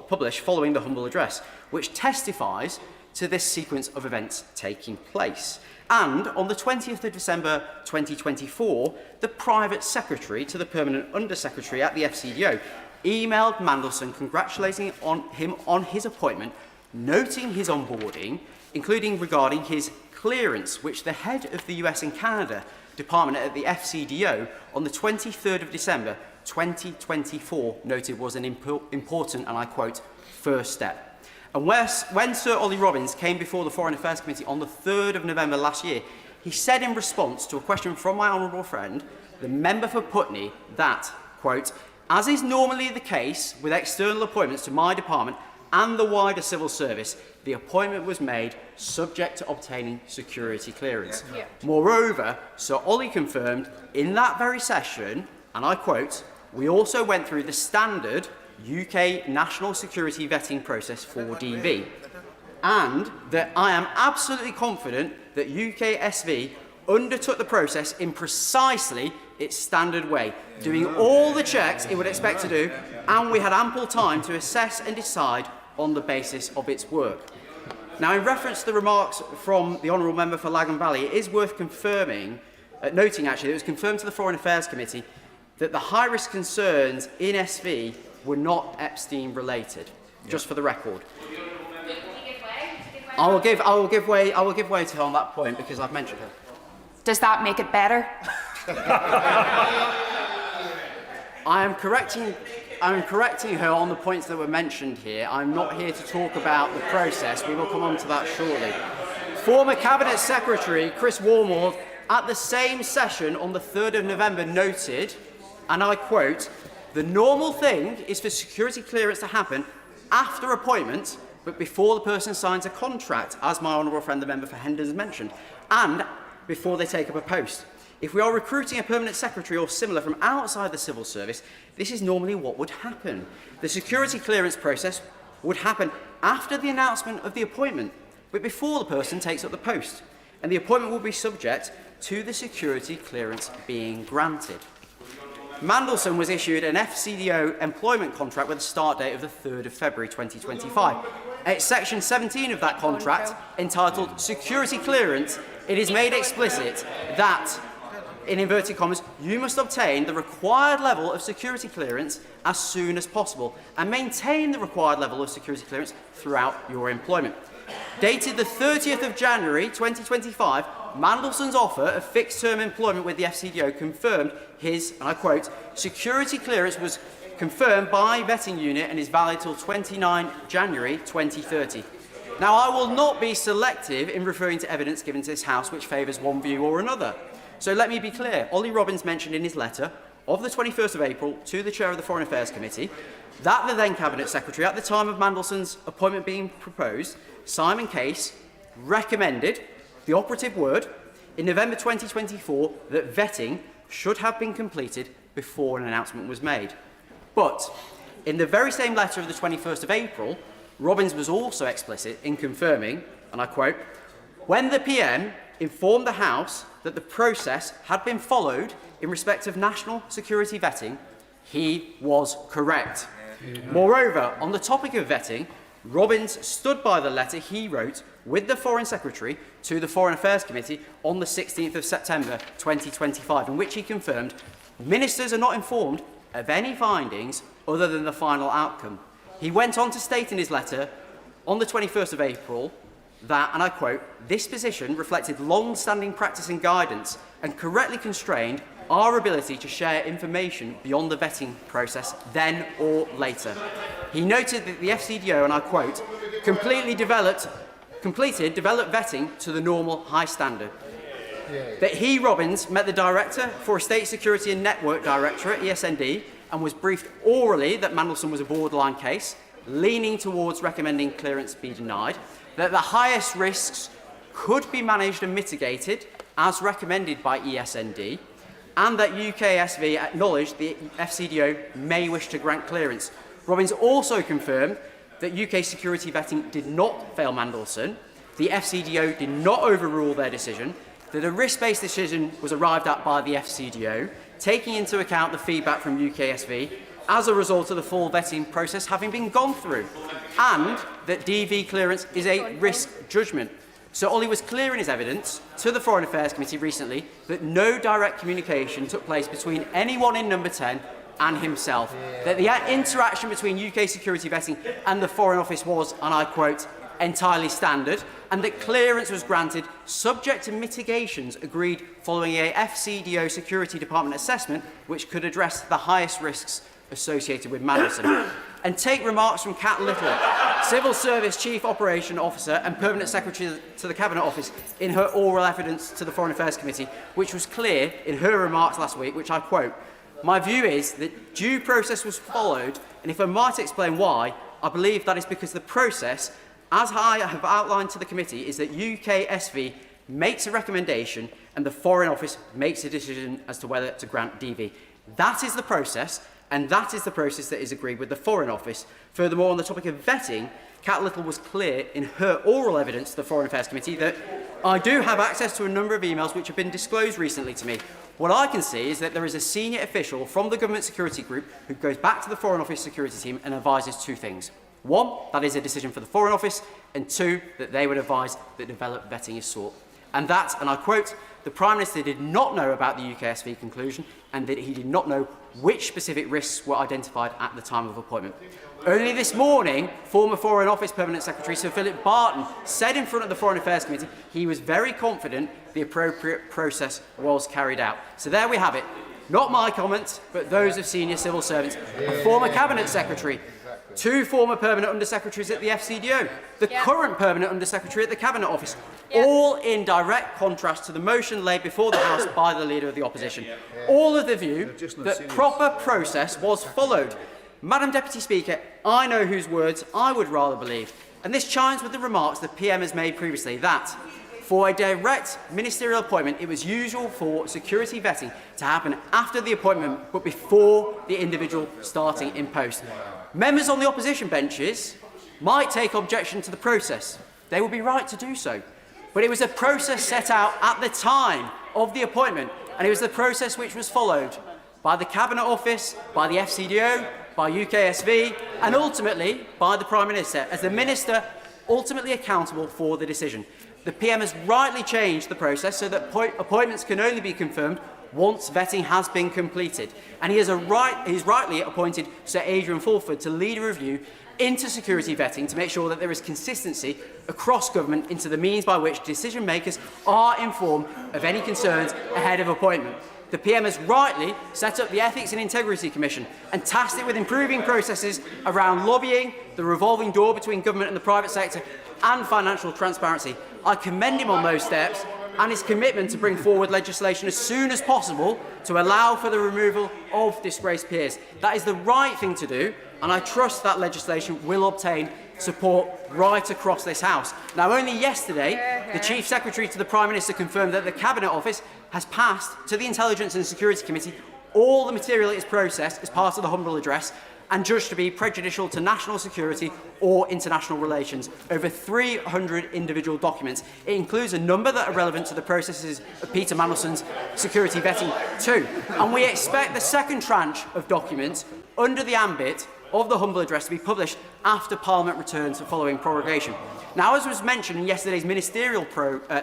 published following the humble address, which testifies to this sequence of events taking place. And on the 20th of December 2024, the Private Secretary to the Permanent Under-Secretary at the FCDO emailed Mandelson congratulating him on his appointment, noting his onboarding, including regarding his clearance, which the head of the US and Canada Department at the FCDO on the 23rd of December 2024 noted was an important, and I quote, first step. And when Sir Ollie Robbins came before the Foreign Affairs Committee on the 3rd of November last year, he said in response to a question from my honourable friend, the member for Putney, that, quote, as is normally the case with external appointments to my department and the wider civil service, the appointment was made subject to obtaining security clearance. Yeah. Moreover, Sir Ollie confirmed in that very session, and I quote, we also went through the standard UK national security vetting process for DV, and that I am absolutely confident that UKSV undertook the process in precisely its standard way, doing all the checks it would expect to do, and we had ample time to assess and decide on the basis of its work. Now, in reference to the remarks from the Honourable Member for Lagan Valley, it is worth noting actually, that it was confirmed to the Foreign Affairs Committee that the high-risk concerns in SV were not Epstein-related, just for the record. I will give way to her on that point because I've mentioned her. Does that make it better? I am correcting her on the points that were mentioned here. I'm not here to talk about the process. We will come on to that shortly. Former Cabinet Secretary Chris Wormald, at the same session on the 3rd of November, noted, and I quote, the normal thing is for security clearance to happen after appointment, but before the person signs a contract, as my honourable friend the member for Hendon has mentioned, and before they take up a post. If we are recruiting a permanent secretary or similar from outside the civil service, this is normally what would happen. The security clearance process would happen after the announcement of the appointment, but before the person takes up the post, and the appointment will be subject to the security clearance being granted. Mandelson was issued an FCDO employment contract with a start date of the 3rd of February 2025. At section 17 of that contract, entitled Security Clearance, it is made explicit that, in inverted commas, you must obtain the required level of security clearance as soon as possible and maintain the required level of security clearance throughout your employment. Dated the 30th of January 2025, Mandelson's offer of fixed-term employment with the FCDO confirmed his, and I quote, security clearance was confirmed by vetting unit and is valid till 29 January 2030. Now, I will not be selective in referring to evidence given to this House which favours one view or another. So let me be clear. Ollie Robbins mentioned in his letter of the 21st of April to the Chair of the Foreign Affairs Committee that the then Cabinet Secretary, at the time of Mandelson's appointment being proposed, Simon Case, recommended, the operative word, in November 2024 that vetting should have been completed before an announcement was made. But in the very same letter of the 21st of April, Robbins was also explicit in confirming, and I quote, when the PM informed the House that the process had been followed in respect of national security vetting, he was correct. Moreover, on the topic of vetting, Robbins stood by the letter he wrote with the Foreign Secretary to the Foreign Affairs Committee on the 16th of September 2025, in which he confirmed ministers are not informed of any findings other than the final outcome. He went on to state in his letter on the 21st of April that, and I quote, this position reflected long-standing practice and guidance and correctly constrained our ability to share information beyond the vetting process then or later. He noted that the FCDO, and I quote, completed developed vetting to the normal high standard. That he, Robbins, met the Director for Estate Security and Network Directorate, ESND, and was briefed orally that Mandelson was a borderline case, leaning towards recommending clearance be denied, that the highest risks could be managed and mitigated as recommended by ESND, and that UKSV acknowledged the FCDO may wish to grant clearance. Robbins also confirmed that UK security vetting did not fail Mandelson, the FCDO did not overrule their decision, that a risk-based decision was arrived at by the FCDO, taking into account the feedback from UKSV as a result of the full vetting process having been gone through, and that DV clearance is a risk judgment. So Ollie was clear in his evidence to the Foreign Affairs Committee recently that no direct communication took place between anyone in Number 10 and himself, that the interaction between UK security vetting and the Foreign Office was, and I quote, entirely standard, and that clearance was granted subject to mitigations agreed following a FCDO Security Department assessment which could address the highest risks associated with Mandelson. And take remarks from Kat Little, Civil Service Chief Operation Officer and Permanent Secretary to the Cabinet Office, in her oral evidence to the Foreign Affairs Committee, which was clear in her remarks last week, which I quote, "My view is that due process was followed, and if I might explain why, I believe that is because the process, as I have outlined to the committee, is that UKSV makes a recommendation and the Foreign Office makes a decision as to whether to grant DV. That is the process, and that is the process that is agreed with the Foreign Office. Furthermore, on the topic of vetting, Kat Little was clear in her oral evidence to the Foreign Affairs Committee that I do have access to a number of emails which have been disclosed recently to me. What I can see is that there is a senior official from the Government Security Group who goes back to the Foreign Office security team and advises two things. One, that is a decision for the Foreign Office, and two, that they would advise that developed vetting is sought. And that, and I quote, the Prime Minister did not know about the UKSV conclusion and that he did not know which specific risks were identified at the time of appointment. Only this morning, former Foreign Office Permanent Secretary Sir Philip Barton said in front of the Foreign Affairs Committee he was very confident the appropriate process was carried out. So there we have it. Not my comments, but those of senior civil servants, a former Cabinet Secretary, two former Permanent Under-Secretaries at the FCDO, the current Permanent Under-Secretary at the Cabinet Office, all in direct contrast to the motion laid before the House by the Leader of the Opposition. All of the view that proper process was followed. Madam Deputy Speaker, I know whose words I would rather believe, and this chimes with the remarks the PM has made previously that, for a direct ministerial appointment, it was usual for security vetting to happen after the appointment but before the individual starting in post. Members on the opposition benches might take objection to the process. They would be right to do so. But it was a process set out at the time of the appointment, and it was the process which was followed by the Cabinet Office, by the FCDO, by UKSV, and ultimately by the Prime Minister, as the Minister ultimately accountable for the decision. The PM has rightly changed the process so that appointments can only be confirmed once vetting has been completed. And he has rightly appointed Sir Adrian Fulford to lead a review into security vetting to make sure that there is consistency across government into the means by which decision makers are informed of any concerns ahead of appointment. The PM has rightly set up the Ethics and Integrity Commission and tasked it with improving processes around lobbying, the revolving door between government and the private sector, and financial transparency. I commend him on those steps and his commitment to bring forward legislation as soon as possible to allow for the removal of disgraced peers. That is the right thing to do, and I trust that legislation will obtain support right across this House. Now, only yesterday, the Chief Secretary to the Prime Minister confirmed that the Cabinet Office has passed to the Intelligence and Security Committee all the material it is processed as part of the humble address and judged to be prejudicial to national security or international relations. Over 300 individual documents. It includes a number that are relevant to the processes of Peter Mandelson's security vetting too. And we expect the second tranche of documents under the ambit of the humble address to be published after Parliament returns following prorogation. Now, as was mentioned in yesterday's ministerial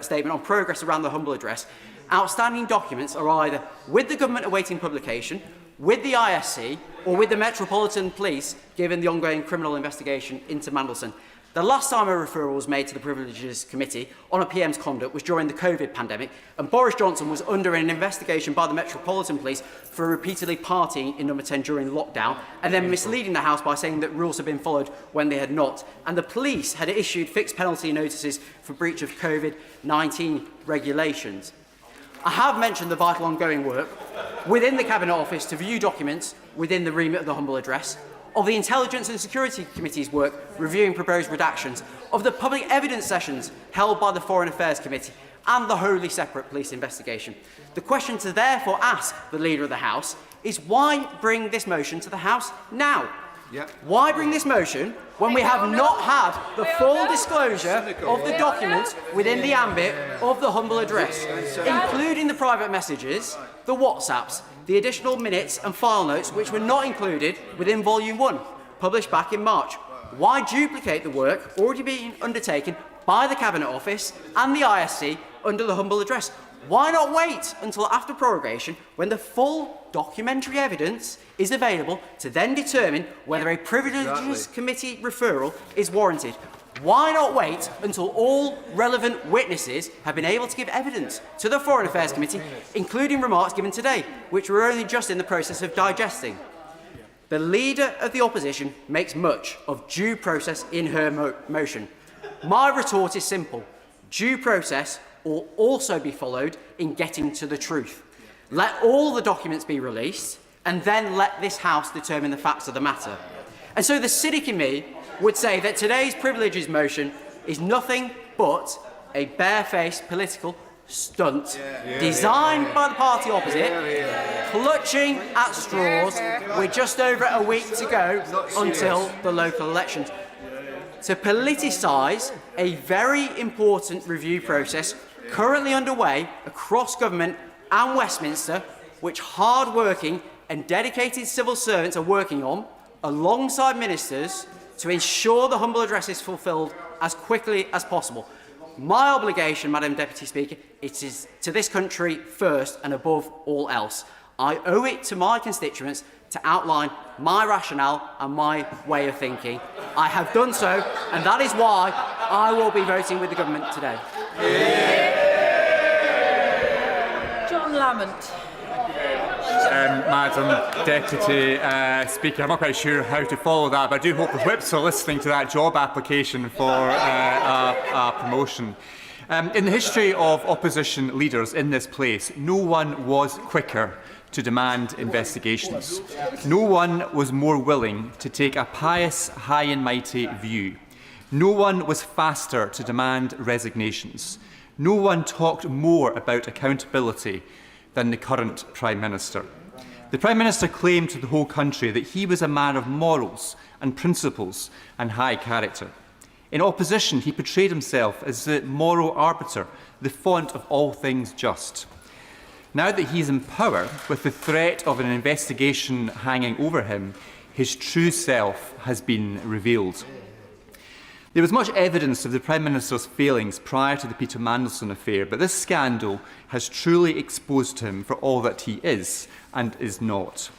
statement on progress around the humble address, outstanding documents are either with the government awaiting publication, with the ISC, or with the Metropolitan Police, given the ongoing criminal investigation into Mandelson. The last time a referral was made to the Privileges Committee on a PM's conduct was during the COVID pandemic, and Boris Johnson was under an investigation by the Metropolitan Police for repeatedly partying in Number 10 during lockdown, and then misleading the House by saying that rules had been followed when they had not. And the police had issued fixed penalty notices for breach of COVID-19 regulations. I have mentioned the vital ongoing work within the Cabinet Office to view documents within the remit of the humble address, of the Intelligence and Security Committee's work reviewing proposed redactions, of the public evidence sessions held by the Foreign Affairs Committee, and the wholly separate police investigation. The question to therefore ask the Leader of the House is why bring this motion to the House now? Why bring this motion when we have not had the full disclosure of the documents within the ambit of the humble address, including the private messages, the WhatsApps, the additional minutes and file notes which were not included within Volume 1, published back in March? Why duplicate the work already being undertaken by the Cabinet Office and the ISC under the humble address? Why not wait until after prorogation, when the full documentary evidence is available, to then determine whether a Privileges Committee referral is warranted? Why not wait until all relevant witnesses have been able to give evidence to the Foreign Affairs Committee, including remarks given today, which we're only just in the process of digesting? The Leader of the Opposition makes much of due process in her motion. My retort is simple. Due process will also be followed in getting to the truth. Let all the documents be released, and then let this House determine the facts of the matter. And so the cynic in me would say that today's privileges motion is nothing but a barefaced political stunt designed by the party opposite, clutching at straws with just over a week to go until the local elections, to politicise a very important review process currently underway across government and Westminster, which hard-working and dedicated civil servants are working on, alongside ministers, to ensure the humble address is fulfilled as quickly as possible. My obligation, Madam Deputy Speaker, it is to this country first and above all else. I owe it to my constituents to outline my rationale and my way of thinking. I have done so, and that is why I will be voting with the government today. John Lamont. Madam Deputy Speaker, I'm not quite sure how to follow that, but I do hope the whips are listening to that job application for a promotion. In the history of opposition leaders in this place, no one was quicker to demand investigations. No one was more willing to take a pious, high and mighty view. No one was faster to demand resignations. No one talked more about accountability than the current Prime Minister. The Prime Minister claimed to the whole country that he was a man of morals and principles and high character. In opposition, he portrayed himself as the moral arbiter, the font of all things just. Now that he is in power, with the threat of an investigation hanging over him, his true self has been revealed. There was much evidence of the Prime Minister's failings prior to the Peter Mandelson affair, but this scandal has truly exposed him for all that he is and is not.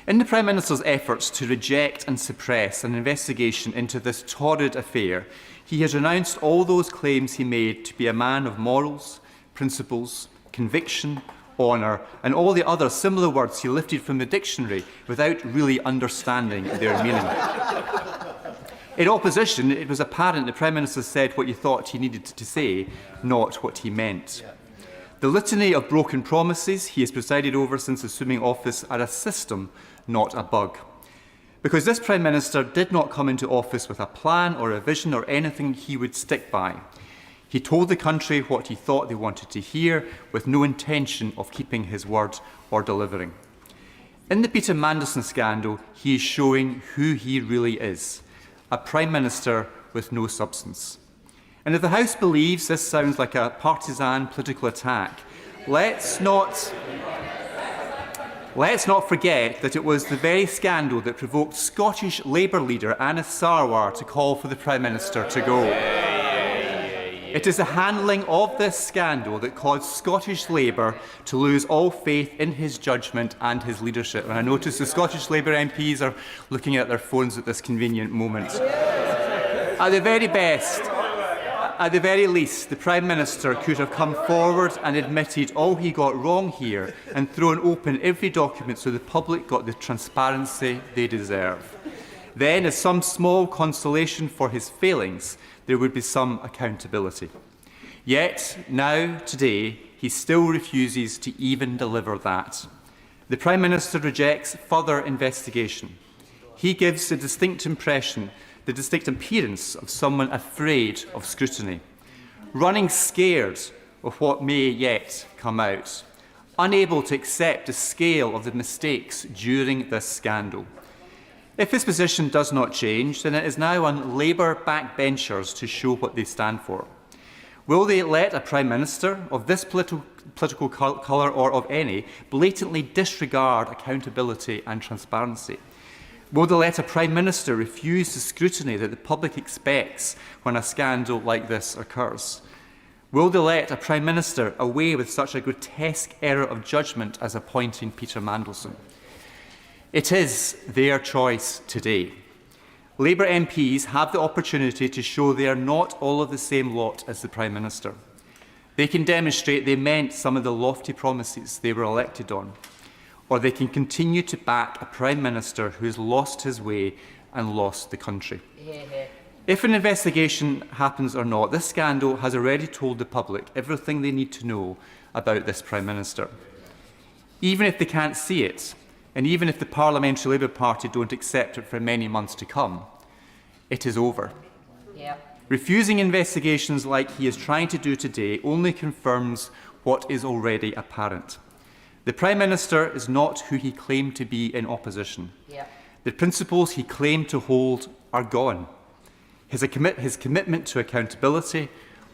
In the Prime Minister's efforts to reject and suppress an investigation into this torrid affair, he has renounced all those claims he made to be a man of morals, principles, conviction, honour, and all the other similar words he lifted from the dictionary without really understanding their meaning. In opposition, it was apparent the Prime Minister said what you thought he needed to say, not what he meant. The litany of broken promises he has presided over since assuming office are a system, not a bug. Because this Prime Minister did not come into office with a plan or a vision or anything he would stick by. He told the country what he thought they wanted to hear, with no intention of keeping his word or delivering. In the Peter Mandelson scandal, he is showing who he really is. A Prime Minister with no substance. And if the House believes this sounds like a partisan political attack, let's not forget that it was the very scandal that provoked Scottish Labour leader Anas Sarwar to call for the Prime Minister to go. It is the handling of this scandal that caused Scottish Labour to lose all faith in his judgment and his leadership. And I notice the Scottish Labour MPs are looking at their phones at this convenient moment. At the very best, at the very least, the Prime Minister could have come forward and admitted all he got wrong here and thrown open every document so the public got the transparency they deserve. Then, as some small consolation for his failings, there would be some accountability. Yet, now, today, he still refuses to even deliver that. The Prime Minister rejects further investigation. He gives the distinct appearance of someone afraid of scrutiny, running scared of what may yet come out, unable to accept the scale of the mistakes during this scandal. If his position does not change, then it is now on Labour backbenchers to show what they stand for. Will they let a Prime Minister of this political colour or of any blatantly disregard accountability and transparency? Will they let a Prime Minister refuse the scrutiny that the public expects when a scandal like this occurs? Will they let a Prime Minister away with such a grotesque error of judgment as appointing Peter Mandelson? It is their choice today. Labour MPs have the opportunity to show they are not all of the same lot as the Prime Minister. They can demonstrate they meant some of the lofty promises they were elected on, or they can continue to back a Prime Minister who has lost his way and lost the country. If an investigation happens or not, this scandal has already told the public everything they need to know about this Prime Minister. Even if they can't see it, and even if the Parliamentary Labour Party don't accept it for many months to come, it is over. Refusing investigations like he is trying to do today only confirms what is already apparent. The Prime Minister is not who he claimed to be in opposition. The principles he claimed to hold are gone. His commitment to accountability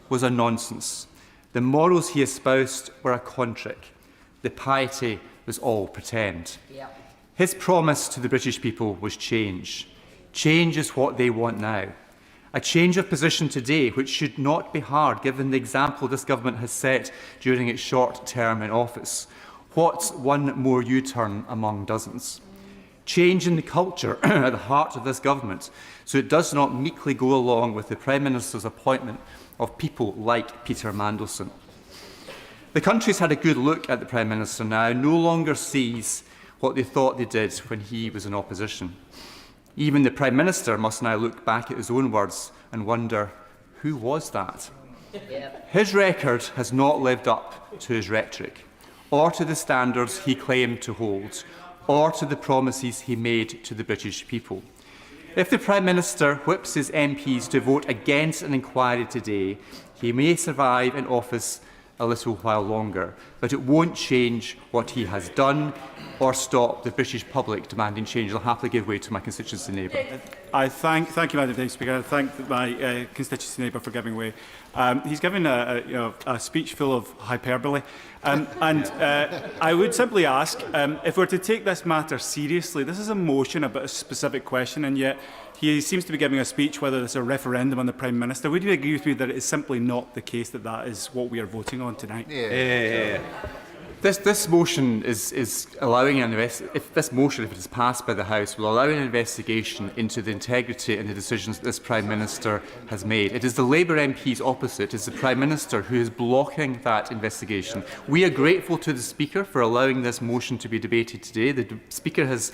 was a nonsense. The morals he espoused were a con trick. The piety was all pretend. His promise to the British people was change. Change is what they want now. A change of position today which should not be hard given the example this government has set during its short term in office. What's one more U-turn among dozens? Change in the culture at the heart of this government so it does not meekly go along with the Prime Minister's appointment of people like Peter Mandelson. The country's had a good look at the Prime Minister now, no longer sees what they thought they did when he was in opposition. Even the Prime Minister must now look back at his own words and wonder, who was that? His record has not lived up to his rhetoric, or to the standards he claimed to hold, or to the promises he made to the British people. If the Prime Minister whips his MPs to vote against an inquiry today, he may survive in office a little while longer, but it won't change what he has done or stop the British public demanding change. I'll happily give way to my constituency neighbour. I thank you, Madam Deputy Speaker. I thank my constituency neighbour for giving way. He's given a speech full of hyperbole, and I would simply ask if we're to take this matter seriously. This is a motion about a specific question, and yet he seems to be giving a speech whether it's a referendum on the Prime Minister. Would you agree with me that it is simply not the case that that is what we are voting on tonight? This motion is allowing if this motion, if it is passed by the House, will allow an investigation into the integrity and the decisions that this Prime Minister has made. It is the Labour MPs opposite, it is the Prime Minister who is blocking that investigation. We are grateful to the Speaker for allowing this motion to be debated today. The Speaker has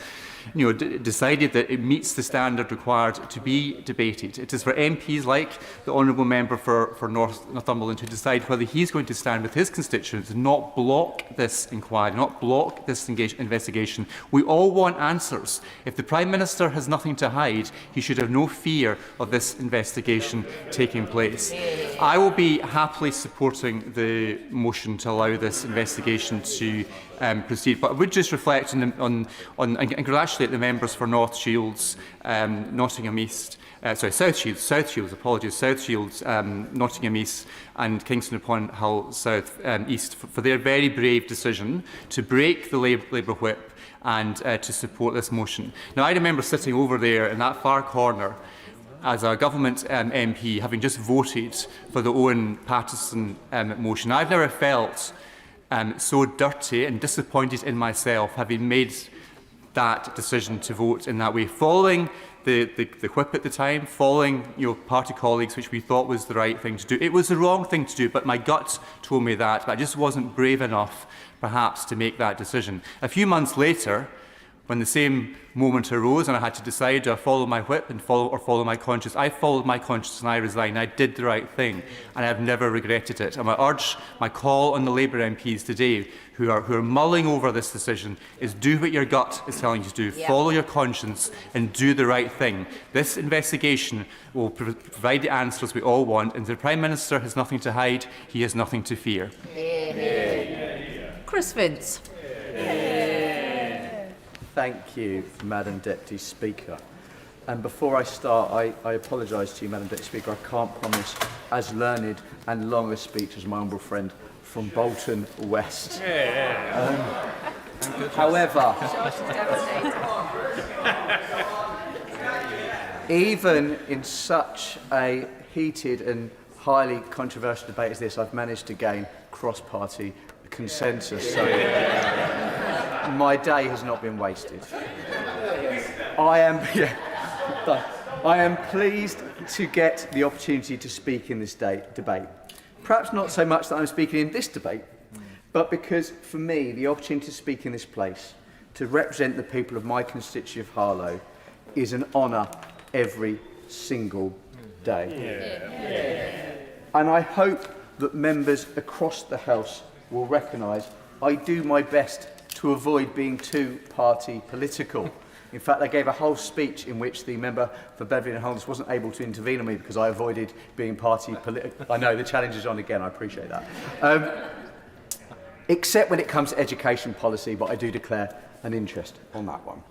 decided that it meets the standard required to be debated. It is for MPs like the Honourable Member for Northumberland to decide whether he's going to stand with his constituents and not block this inquiry, not block this investigation. We all want answers. If the Prime Minister has nothing to hide, he should have no fear of this investigation taking place. I will be happily supporting the motion to allow this investigation to proceed, but I would just reflect on and congratulate the members for North Shields, Nottingham East, South Shields, apologies, South Shields, Nottingham East and Kingston upon Hull South East for their very brave decision to break the Labour whip and to support this motion. Now, I remember sitting over there in that far corner as a government MP, having just voted for the Owen Paterson motion. I've never felt so dirty and disappointed in myself having made that decision to vote in that way. Following the whip at the time, following party colleagues, which we thought was the right thing to do. It was the wrong thing to do, but my gut told me that, but I just wasn't brave enough, perhaps, to make that decision. A few months later, when the same moment arose and I had to decide, do I follow my whip and follow my conscience, I followed my conscience and I resigned. I did the right thing, and I've never regretted it. And my call on the Labour MPs today, who are mulling over this decision, is do what your gut is telling you to do. Yeah. Follow your conscience and do the right thing. This investigation will provide the answers we all want, and the Prime Minister has nothing to hide. He has nothing to fear. Chris Vince. Thank you, Madam Deputy Speaker. And before I start, I apologise to you, Madam Deputy Speaker. I can't promise as learned and long a speech as my humble friend from Bolton West. However, even in such a heated and highly controversial debate as this, I've managed to gain cross-party consensus. So my day has not been wasted. I am pleased to get the opportunity to speak in this debate. Perhaps not so much that I'm speaking in this debate, but because, for me, the opportunity to speak in this place, to represent the people of my constituency of Harlow, is an honour every single day. And I hope that members across the House will recognise I do my best to avoid being too party political. In fact, I gave a whole speech in which the member for Beverley and Holness wasn't able to intervene on me because I avoided being party political. I know, the challenge is on again, I appreciate that. Except when it comes to education policy, but I do declare an interest on that one.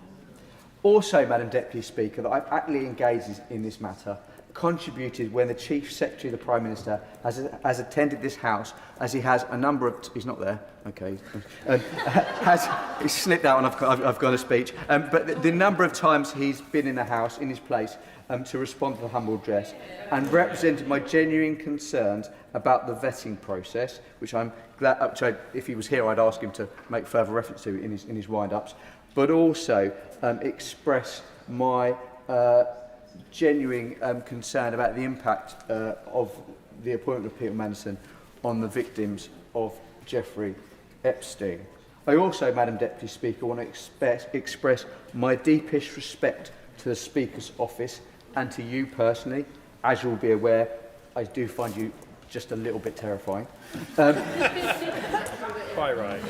Also, Madam Deputy Speaker, that I've actively engaged in this matter, contributed when the Chief Secretary of the Prime Minister has attended this House, as he has a number of... He's not there, okay. He's slipped out and I've got a speech. But the number of times he's been in the House, in his place, to respond to the humble address, and represented my genuine concerns about the vetting process, which I'm glad, if he was here, I'd ask him to make further reference to in his wind-ups, but also express my genuine concern about the impact of the appointment of Peter Mandelson on the victims of Jeffrey Epstein. I also, Madam Deputy Speaker, want to express my deepest respect to the Speaker's office and to you personally. As you'll be aware, I do find you just a little bit terrifying. Quite right.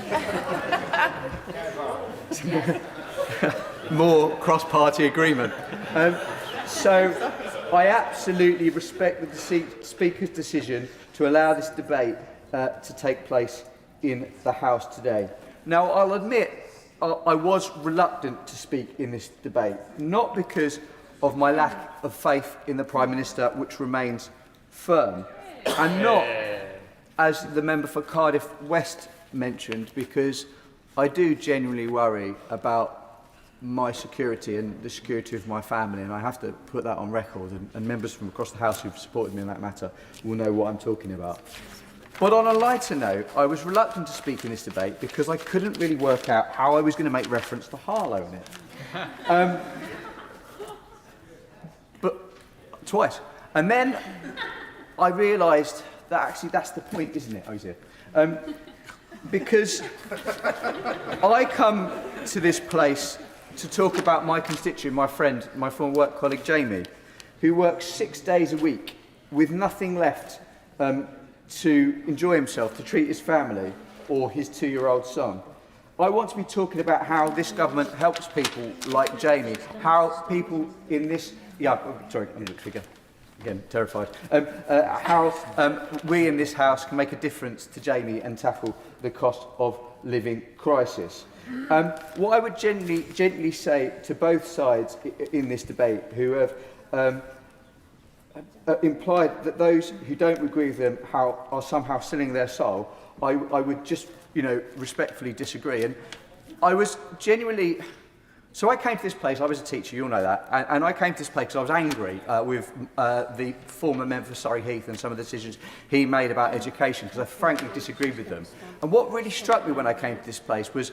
More cross-party agreement. So I absolutely respect the Speaker's decision to allow this debate to take place in the House today. Now, I'll admit I was reluctant to speak in this debate, not because of my lack of faith in the Prime Minister, which remains firm, and not, as the member for Cardiff West mentioned, because I do genuinely worry about my security and the security of my family, and I have to put that on record, and members from across the House who've supported me in that matter will know what I'm talking about. But on a lighter note, I was reluctant to speak in this debate because I couldn't really work out how I was going to make reference to Harlow in it. But twice. And then I realised that actually that's the point, isn't it? Oh, he's here. Because I come to this place to talk about my constituent, my friend, my former work colleague Jamie, who works 6 days a week with nothing left to enjoy himself, to treat his family or his 2-year-old son. I want to be talking about how this government helps people like Jamie, how people in this... sorry, again, terrified. How we in this House can make a difference to Jamie and tackle the cost of living crisis. What I would gently say to both sides in this debate who have implied that those who don't agree with them are somehow selling their soul, I would just, respectfully disagree. And I was genuinely... So I came to this place, I was a teacher, you'll know that, and I came to this place because I was angry with the former member for Surrey Heath and some of the decisions he made about education, because I frankly disagreed with them. And what really struck me when I came to this place was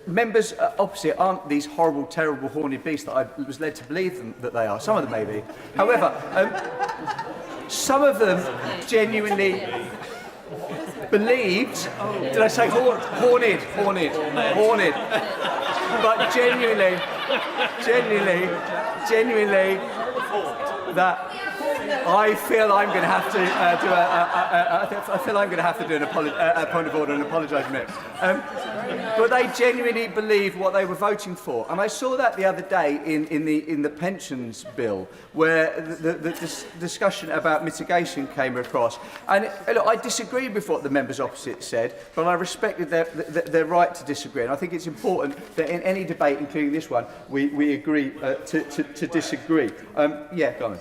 members opposite aren't these horrible, terrible, horny beasts that I was led to believe that they are. Some of them maybe. However, some of them genuinely believed, did I say horned, but genuinely, that I feel I'm going to have to I feel I'm going to have to do a point of order and apologise a minute. But they genuinely believe what they were voting for, and I saw that the other day in the pensions bill, where the discussion about mitigation came across. And look, I disagreed with what the members opposite said, but I respected their right to disagree. And I think it's important that in any debate, including this one, we agree to disagree. Yeah, go on.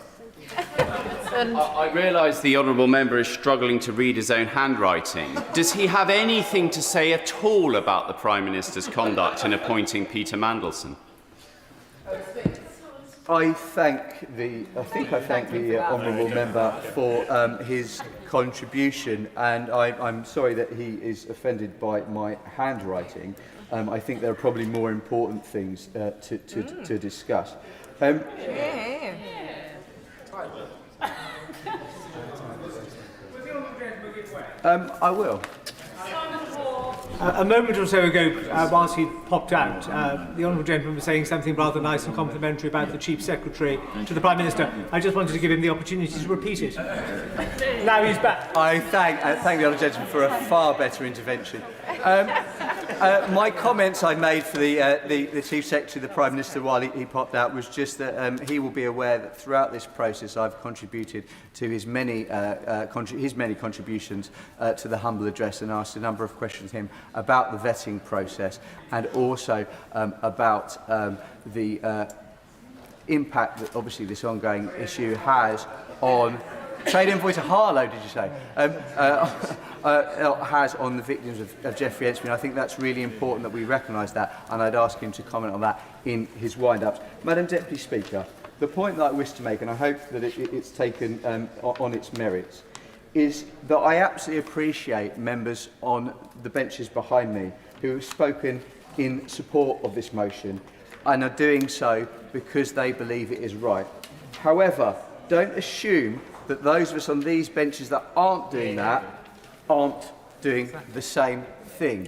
I realise the honourable member is struggling to read his own handwriting. Does he have anything to say at all about the Prime Minister's conduct in appointing Peter Mandelson? I thank the honourable member for his contribution, and I'm sorry that he is offended by my handwriting. I think there are probably more important things to discuss. I will. A moment or so ago, whilst he popped out, the honourable gentleman was saying something rather nice and complimentary about the Chief Secretary to the Prime Minister. I just wanted to give him the opportunity to repeat it. Now he's back. I thank the honourable gentleman for a far better intervention. My comments I made for the Chief Secretary, the Prime Minister, while he popped out, was just that he will be aware that throughout this process I've contributed to his many contributions to the humble address, and asked a number of questions to him about the vetting process, and also about the impact that obviously this ongoing issue has on trade invoice to Harlow, did you say? Has on the victims of Jeffrey Epstein. I think that's really important that we recognise that, and I'd ask him to comment on that in his wind-ups. Madam Deputy Speaker, the point that I wish to make, and I hope that it's taken on its merits, is that I absolutely appreciate members on the benches behind me who have spoken in support of this motion and are doing so because they believe it is right. However, don't assume that those of us on these benches that aren't doing that aren't doing the same thing.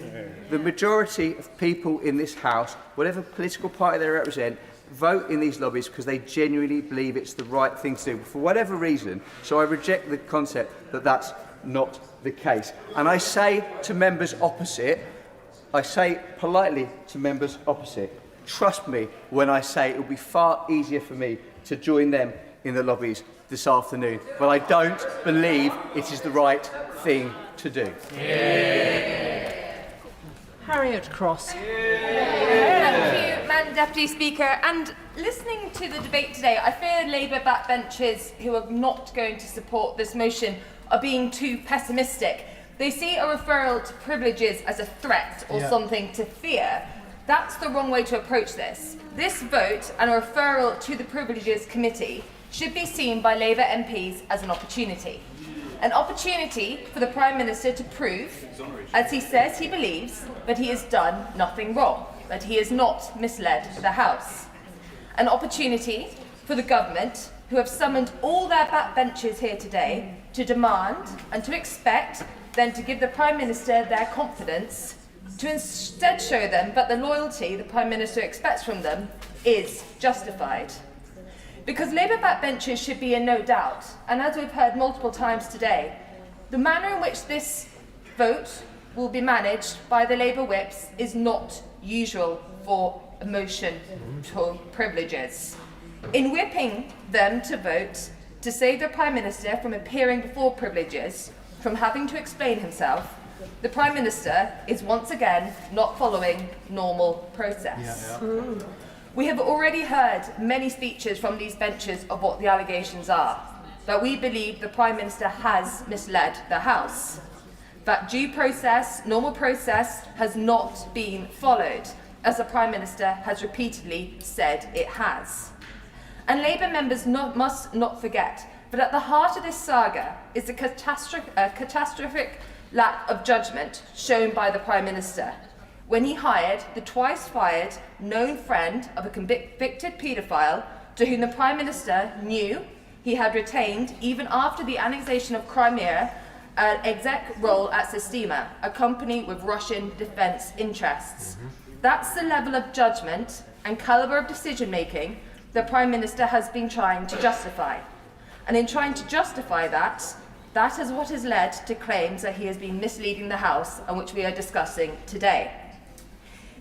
The majority of people in this House, whatever political party they represent, vote in these lobbies because they genuinely believe it's the right thing to do, for whatever reason. So I reject the concept that that's not the case. And I say to members opposite, I say politely to members opposite, trust me when I say it will be far easier for me to join them in the lobbies this afternoon, but I don't believe it is the right thing to do. Harriet Cross. Thank you, Madam Deputy Speaker. And listening to the debate today, I fear Labour backbenchers who are not going to support this motion are being too pessimistic. They see a referral to privileges as a threat or something to fear. That's the wrong way to approach this. This vote and a referral to the Privileges Committee should be seen by Labour MPs as an opportunity. An opportunity for the Prime Minister to prove, as he says he believes, that he has done nothing wrong, that he has not misled the House. An opportunity for the government, who have summoned all their backbenchers here today, to demand and to expect them to give the Prime Minister their confidence, to instead show them that the loyalty the Prime Minister expects from them is justified. Because Labour backbenchers should be in no doubt, and as we've heard multiple times today, the manner in which this vote will be managed by the Labour whips is not usual for a motion to privileges. In whipping them to vote to save the Prime Minister from appearing before privileges, from having to explain himself, the Prime Minister is once again not following normal process. We have already heard many speeches from these benches of what the allegations are, that we believe the Prime Minister has misled the House, that due process, normal process, has not been followed, as the Prime Minister has repeatedly said it has. And Labour members must not forget that at the heart of this saga is the catastrophic lack of judgment shown by the Prime Minister. when he hired the twice-fired known friend of a convicted paedophile to whom the Prime Minister knew he had retained, even after the annexation of Crimea, an exec role at Sistema, a company with Russian defence interests. That's the level of judgment and calibre of decision-making the Prime Minister has been trying to justify. And in trying to justify that, that is what has led to claims that he has been misleading the House, and which we are discussing today.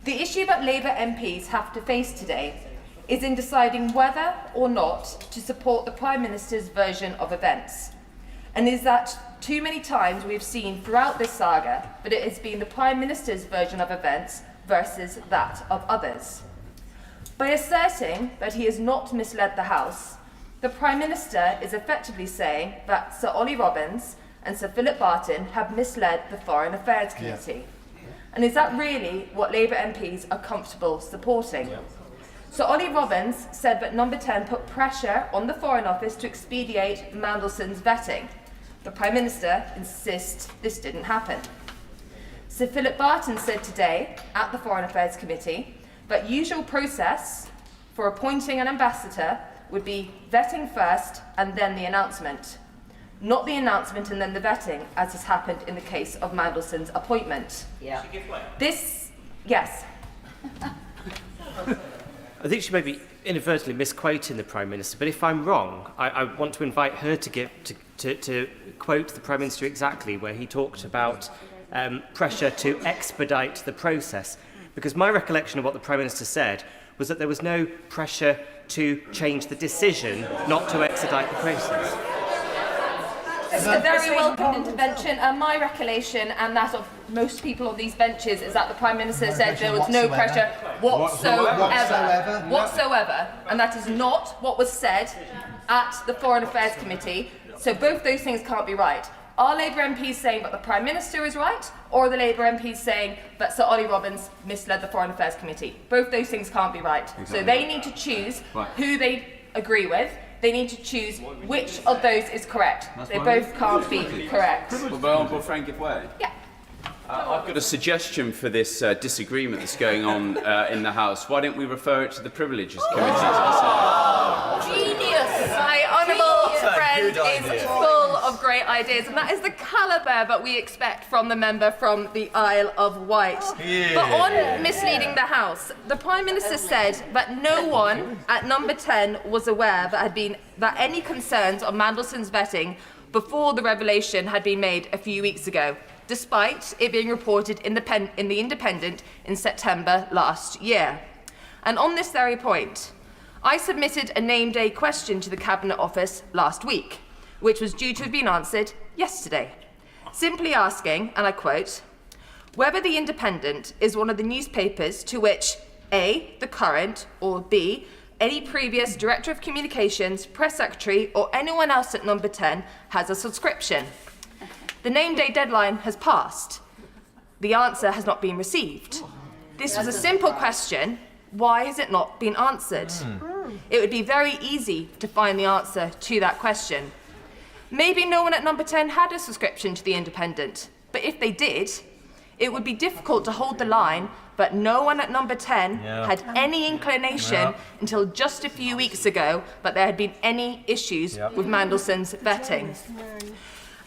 The issue that Labour MPs have to face today is in deciding whether or not to support the Prime Minister's version of events. And is that too many times we have seen throughout this saga that it has been the Prime Minister's version of events versus that of others. By asserting that he has not misled the House, the Prime Minister is effectively saying that Sir Ollie Robbins and Sir Philip Barton have misled the Foreign Affairs Committee. And is that really what Labour MPs are comfortable supporting? Sir Ollie Robbins said that Number 10 put pressure on the Foreign Office to expedite Mandelson's vetting. The Prime Minister insists this didn't happen. Sir Philip Barton said today at the Foreign Affairs Committee that usual process for appointing an ambassador would be vetting first and then the announcement, not the announcement and then the vetting, as has happened in the case of Mandelson's appointment. Yeah. This, yes. I think she may be inadvertently misquoting the Prime Minister, but if I'm wrong, I want to invite her to quote the Prime Minister exactly where he talked about pressure to expedite the process. Because my recollection of what the Prime Minister said was that there was no pressure to change the decision not to expedite the process. It's a very welcomed intervention, and my recollection and that of most people on these benches is that the Prime Minister said there was no pressure whatsoever, and that is not what was said at the Foreign Affairs Committee, so both those things can't be right. Are Labour MPs saying that the Prime Minister is right, or are the Labour MPs saying that Sir Ollie Robbins misled the Foreign Affairs Committee? Both those things can't be right. Exactly. So they need to choose who they agree with. They need to choose which of those is correct. They both can't be correct. Well, Frank, if way. Yeah. I've got a suggestion for this disagreement that's going on in the House. Why don't we refer it to the Privileges Committee? Genius! My honourable friend is full of great ideas, and that is the calibre that we expect from the member from the Isle of Wight. Yeah. But on misleading the House, the Prime Minister said that no one at Number 10 was aware that any concerns on Mandelson's vetting before the revelation had been made a few weeks ago, despite it being reported in the Independent in September last year. And on this very point, I submitted a name-day question to the Cabinet Office last week, which was due to have been answered yesterday, simply asking, and I quote, whether the Independent is one of the newspapers to which A, the current, or B, any previous Director of Communications, Press Secretary, or anyone else at Number 10 has a subscription. The name-day deadline has passed. The answer has not been received. This was a simple question. Why has it not been answered? It would be very easy to find the answer to that question. Maybe no one at Number 10 had a subscription to The Independent, but if they did, it would be difficult to hold the line, but no one at Number 10 had any inclination until just a few weeks ago that there had been any issues with Mandelson's vetting.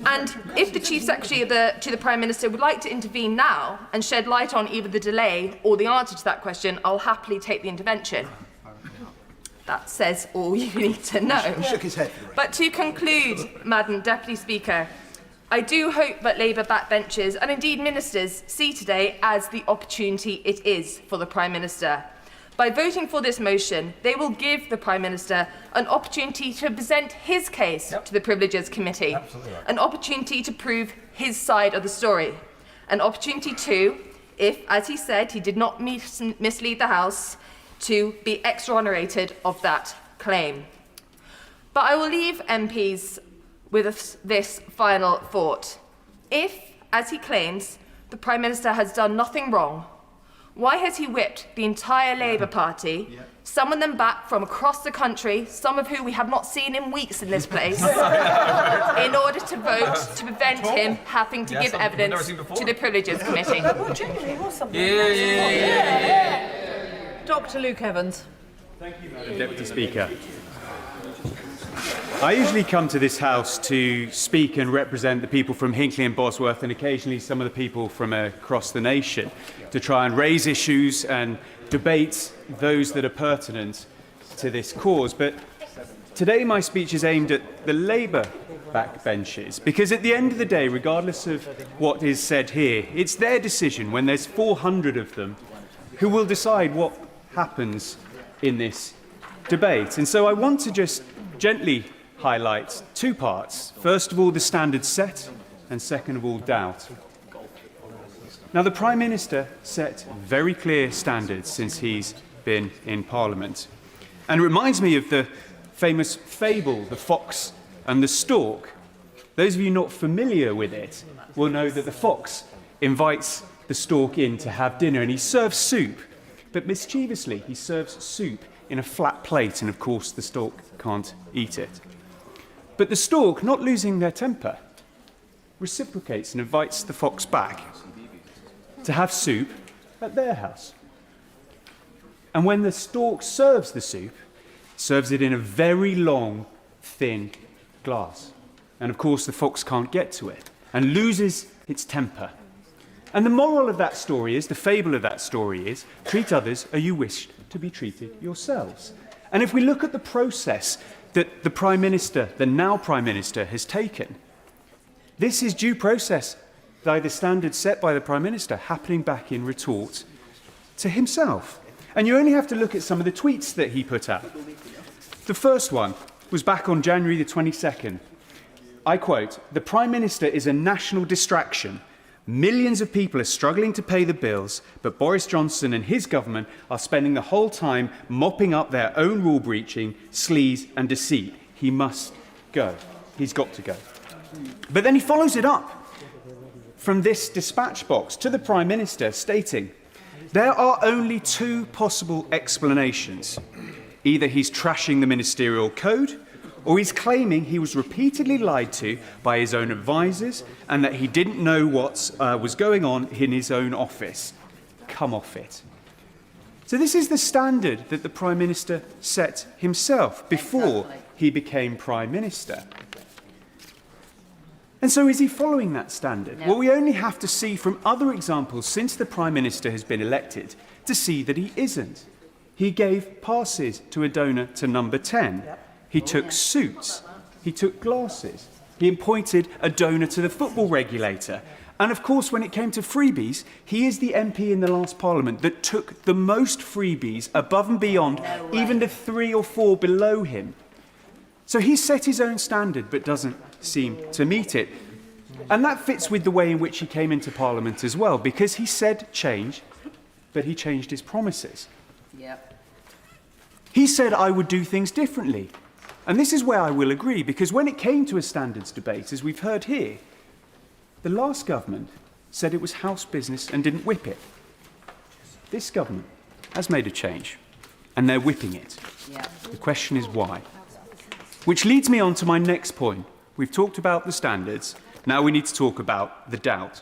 And if the Chief Secretary to the Prime Minister would like to intervene now and shed light on either the delay or the answer to that question, I'll happily take the intervention. That says all you need to know. He shook his head. But to conclude, Madam Deputy Speaker, I do hope that Labour backbenchers and indeed ministers see today as the opportunity it is for the Prime Minister. By voting for this motion, they will give the Prime Minister an opportunity to present his case to the Privileges Committee, an opportunity to prove his side of the story, an opportunity to, if, as he said, he did not mislead the House, to be exonerated of that claim. But I will leave MPs with this final thought. If, as he claims, the Prime Minister has done nothing wrong, Why has he whipped the entire Labour Party, summoned them back from across the country, some of who we have not seen in weeks in this place, in order to vote to prevent him having to give evidence to the Privileges Committee? Dr. Luke Evans. Thank you, Madam Deputy Speaker. I usually come to this House to speak and represent the people from Hinckley and Bosworth, and occasionally some of the people from across the nation, to try and raise issues and debate those that are pertinent to this cause. But today my speech is aimed at the Labour backbenches, because at the end of the day, regardless of what is said here, it's their decision, when there's 400 of them, who will decide what happens in this debate. And so I want to just gently highlight two parts. First of all, the standards set, and second of all, doubt. Now, the Prime Minister set very clear standards since he's been in Parliament. And it reminds me of the famous fable, The Fox and the Stork. Those of you not familiar with it will know that the fox invites the stork in to have dinner, and he serves soup. But mischievously, he serves soup in a flat plate, and of course the stork can't eat it. But the stork, not losing their temper, reciprocates and invites the fox back to have soup at their house. And when the stork serves the soup, serves it in a very long, thin glass. And of course the fox can't get to it and loses its temper. And the moral of that story is, the fable of that story is, treat others as you wish to be treated yourselves. And if we look at the process that the Prime Minister, the now Prime Minister, has taken, this is due process by the standards set by the Prime Minister, happening back in retort to himself. And you only have to look at some of the tweets that he put out. The first one was back on January the 22nd. I quote, "The Prime Minister is a national distraction. Millions of people are struggling to pay the bills, but Boris Johnson and his government are spending the whole time mopping up their own rule breaching, sleaze and deceit. He must go. He's got to go." But then he follows it up from this dispatch box to the Prime Minister, stating, "There are only two possible explanations. Either he's trashing the ministerial code, or he's claiming he was repeatedly lied to by his own advisers and that he didn't know what was going on in his own office. Come off it." So this is the standard that the Prime Minister set himself before he became Prime Minister. And so is he following that standard? No. Well, we only have to see from other examples since the Prime Minister has been elected to see that he isn't. He gave passes to a donor to number 10. Yep. He took suits, he took glasses, he appointed a donor to the football regulator. And of course, when it came to freebies, he is the MP in the last Parliament that took the most freebies above and beyond, even the 3 or 4 below him. So he set his own standard but doesn't seem to meet it. And that fits with the way in which he came into Parliament as well, because he said change, but he changed his promises. Yep. He said, "I would do things differently." And this is where I will agree, because when it came to a standards debate, as we've heard here, the last government said it was house business and didn't whip it. This government has made a change, and they're whipping it. Yeah. The question is why? Which leads me on to my next point. We've talked about the standards, now we need to talk about the doubt.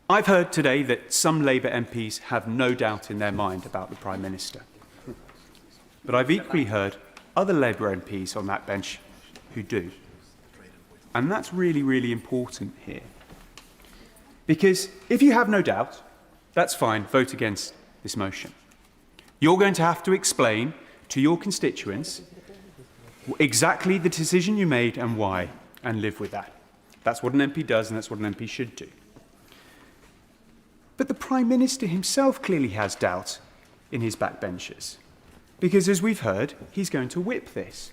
I've heard today that some Labour MPs have no doubt in their mind about the Prime Minister. But I've equally heard other Labour MPs on that bench who do. And that's really, really important here. Because if you have no doubt, that's fine, vote against this motion. You're going to have to explain to your constituents exactly the decision you made and why, and live with that. That's what an MP does, and that's what an MP should do. But the Prime Minister himself clearly has doubt in his backbenchers. Because, as we've heard, he's going to whip this.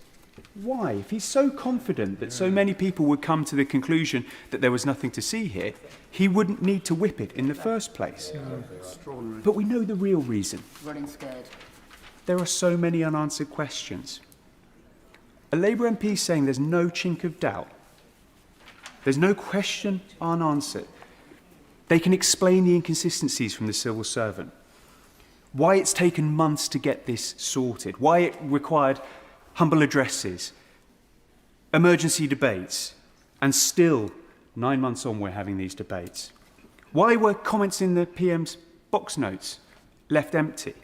Why? If he's so confident that so many people would come to the conclusion that there was nothing to see here, he wouldn't need to whip it in the first place. But we know the real reason. Running scared. There are so many unanswered questions. A Labour MP is saying there's no chink of doubt. There's no question unanswered. They can explain the inconsistencies from the civil servant, why it's taken months to get this sorted, why it required humble addresses, emergency debates, and still 9 months on we're having these debates. Why were comments in the PM's box notes left empty?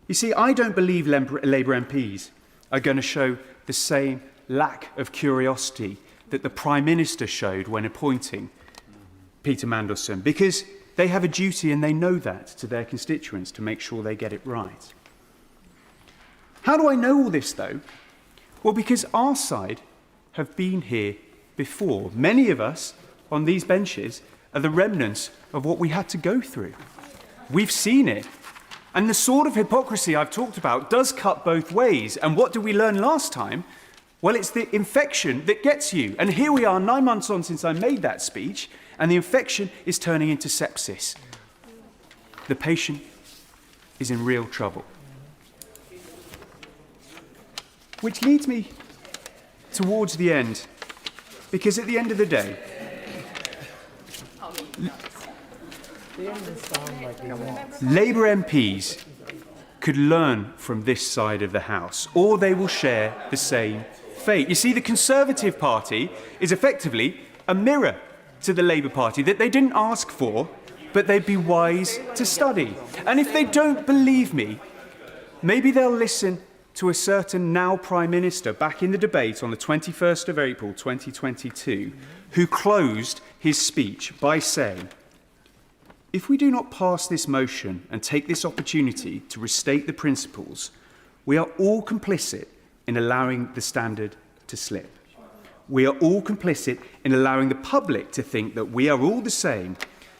You see, I don't believe Labour MPs are going to show the same lack of curiosity that the Prime Minister showed when appointing Peter Mandelson, because they have a duty and they know that to their constituents to make sure they get it right. How do I know all this, though? Well, because our side have been here before. Many of us on these benches are the remnants of what we had to go through. We've seen it. And the sort of hypocrisy I've talked about does cut both ways. And what did we learn last time? Well, it's the infection that gets you. And here we are 9 months on since I made that speech, and the infection is turning into sepsis. The patient is in real trouble. Which leads me towards the end, because at the end of the day, Labour MPs could learn from this side of the House, or they will share the same fate. You see, the Conservative Party is effectively a mirror to the Labour Party that they didn't ask for, but they'd be wise to study. And if they don't believe me, maybe they'll listen to a certain now Prime Minister back in the debate on the 21st of April 2022, who closed his speech by saying, "If we do not pass this motion and take this opportunity to restate the principles, we are all complicit in allowing the standard to slip. We are all complicit in allowing the public to think that we are all the same,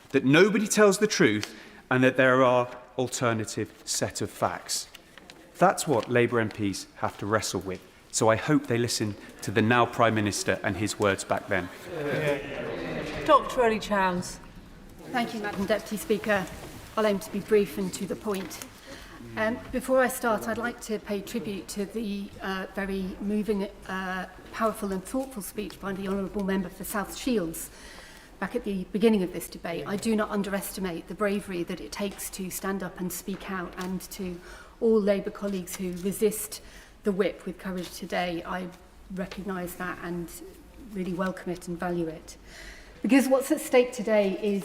that nobody tells the truth, and that there are alternative set of facts." That's what Labour MPs have to wrestle with. So I hope they listen to the now Prime Minister and his words back then. Dr. Ellie Chowns. Thank you, Madam Deputy Speaker. I'll aim to be brief and to the point. Before I start, I'd like to pay tribute to the very moving, powerful and thoughtful speech by the Honourable Member for South Shields back at the beginning of this debate. I do not underestimate the bravery that it takes to stand up and speak out, and to all Labour colleagues who resist the whip with courage today. I recognise that and really welcome it and value it. Because what's at stake today is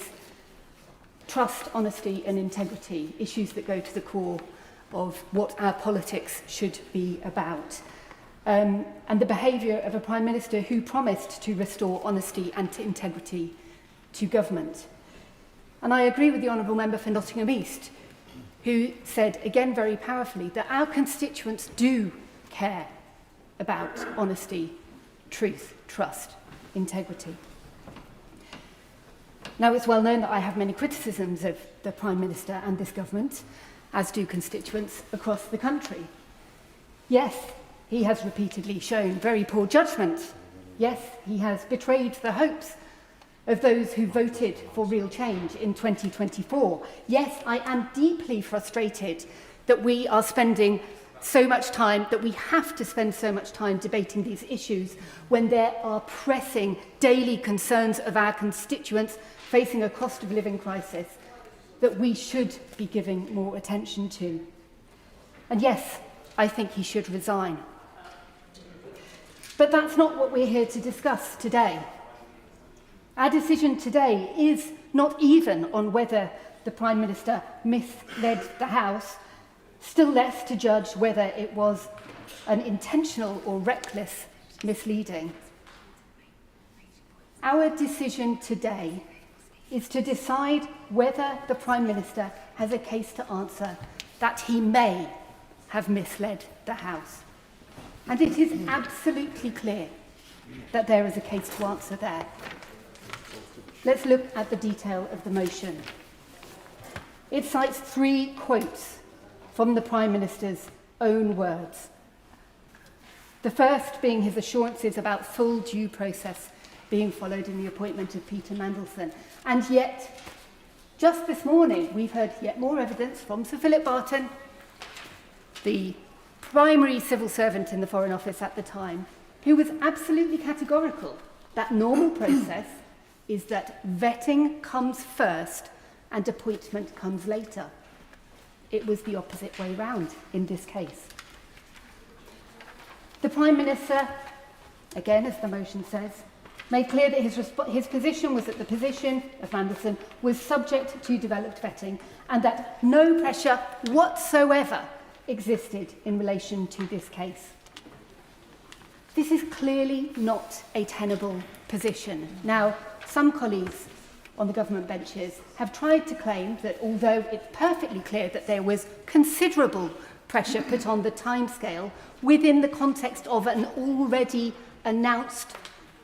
trust, honesty and integrity, issues that go to the core of what our politics should be about. And the behaviour of a Prime Minister who promised to restore honesty and integrity to government. And I agree with the Honourable Member for Nottingham East, who said, again very powerfully, that our constituents do care about honesty, truth, trust, integrity. Now, it's well known that I have many criticisms of the Prime Minister and this government, as do constituents across the country. Yes, he has repeatedly shown very poor judgment. Yes, he has betrayed the hopes of those who voted for real change in 2024. Yes, I am deeply frustrated that we are spending so much time, that we have to spend so much time debating these issues when there are pressing daily concerns of our constituents facing a cost of living crisis that we should be giving more attention to. And yes, I think he should resign. But that's not what we're here to discuss today. Our decision today is not even on whether the Prime Minister misled the House, still less to judge whether it was an intentional or reckless misleading. Our decision today is to decide whether the Prime Minister has a case to answer that he may have misled the House. And it is absolutely clear that there is a case to answer there. Let's look at the detail of the motion. It cites 3 quotes from the Prime Minister's own words. The first being his assurances about full due process being followed in the appointment of Peter Mandelson. And yet, just this morning, we've heard yet more evidence from Sir Philip Barton, the primary civil servant in the Foreign Office at the time, who was absolutely categorical that normal process is that vetting comes first and appointment comes later. It was the opposite way round in this case. The Prime Minister, again as the motion says, made clear that his position was that the position of Mandelson was subject to developed vetting and that no pressure whatsoever existed in relation to this case. This is clearly not a tenable position. Now, some colleagues on the government benches have tried to claim that although it's perfectly clear that there was considerable pressure put on the timescale within the context of an already announced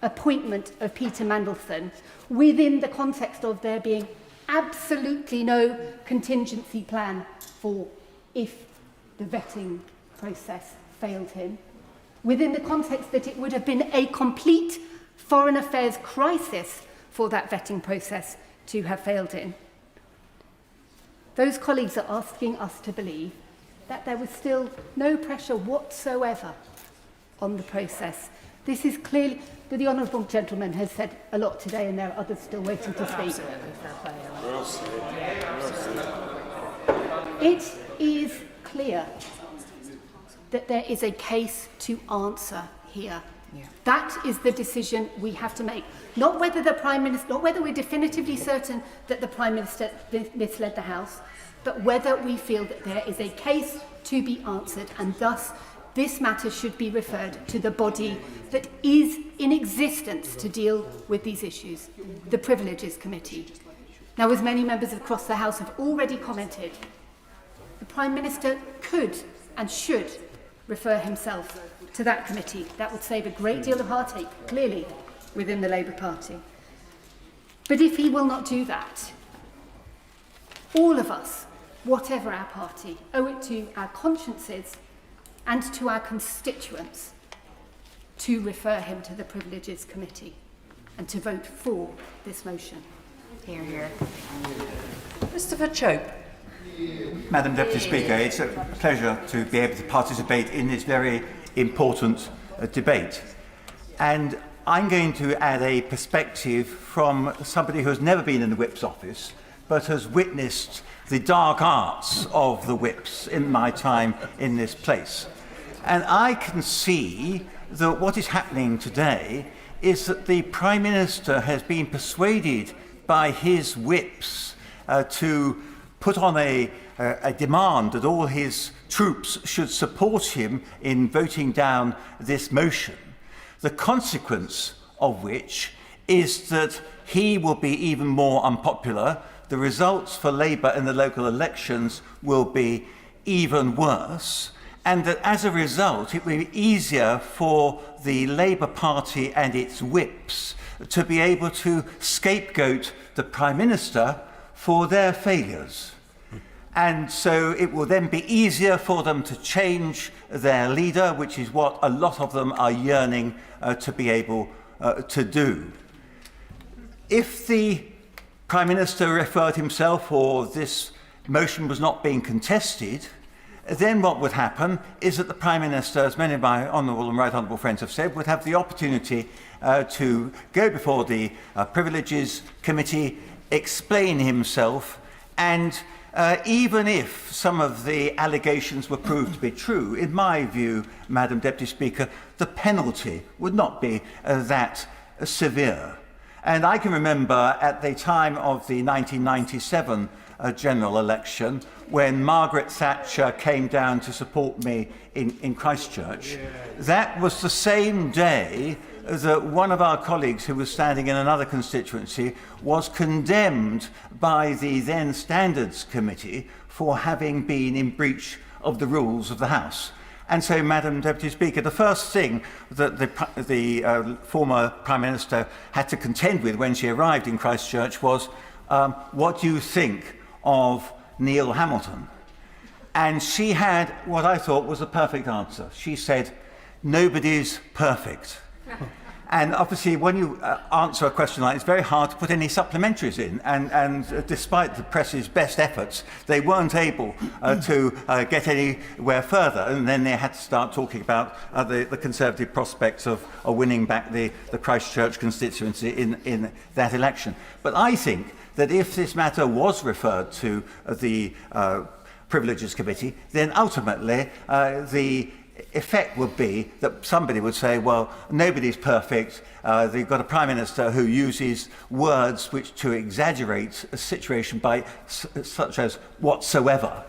appointment of Peter Mandelson, within the context of there being absolutely no contingency plan for if the vetting process failed him, within the context that it would have been a complete foreign affairs crisis for that vetting process to have failed in. Those colleagues are asking us to believe that there was still no pressure whatsoever on the process. This is clearly, the honourable gentleman has said a lot today and there are others still waiting to speak. It is clear that there is a case to answer here. That is the decision we have to make. Not whether the Prime Minister, not whether we're definitively certain that the Prime Minister misled the House, but whether we feel that there is a case to be answered, and thus this matter should be referred to the body that is in existence to deal with these issues, the Privileges Committee. Now, as many members across the House have already commented, the Prime Minister could and should refer himself to that committee. That would save a great deal of heartache, clearly, within the Labour Party. But if he will not do that, all of us, whatever our party, owe it to our consciences and to our constituents to refer him to the Privileges Committee and to vote for this motion. Hear, hear. Christopher Chope. Madam Deputy Speaker, it's a pleasure to be able to participate in this very important debate. And I'm going to add a perspective from somebody who has never been in the Whip's office, but has witnessed the dark arts of the Whips in my time in this place. And I can see that what is happening today is that the Prime Minister has been persuaded by his Whips to put on a demand that all his troops should support him in voting down this motion, the consequence of which is that he will be even more unpopular. The results for Labour in the local elections will be even worse, and that as a result it will be easier for the Labour Party and its whips to be able to scapegoat the Prime Minister for their failures. And so it will then be easier for them to change their leader, which is what a lot of them are yearning to be able to do. If the Prime Minister referred himself, or this motion was not being contested, then what would happen is that the Prime Minister, as many of my honourable and right honourable friends have said, would have the opportunity to go before the Privileges Committee, explain himself, and even if some of the allegations were proved to be true, in my view, Madam Deputy Speaker, the penalty would not be that severe. And I can remember at the time of the 1997 general election, when Margaret Thatcher came down to support me in Christchurch, that was the same day that one of our colleagues who was standing in another constituency was condemned by the then Standards Committee for having been in breach of the rules of the House. And so, Madam Deputy Speaker, the first thing that the former Prime Minister had to contend with when she arrived in Christchurch was, what do you think of Neil Hamilton? And she had what I thought was a perfect answer. She said, nobody's perfect. And obviously, when you answer a question like this, it's very hard to put any supplementaries in. And despite the press's best efforts, they weren't able to get anywhere further. And then they had to start talking about the Conservative prospects of winning back the Christchurch constituency in that election. But I think that if this matter was referred to the Privileges Committee, then ultimately the effect would be that somebody would say, well, nobody's perfect. They've got a Prime Minister who uses words which to exaggerate a situation by such as whatsoever.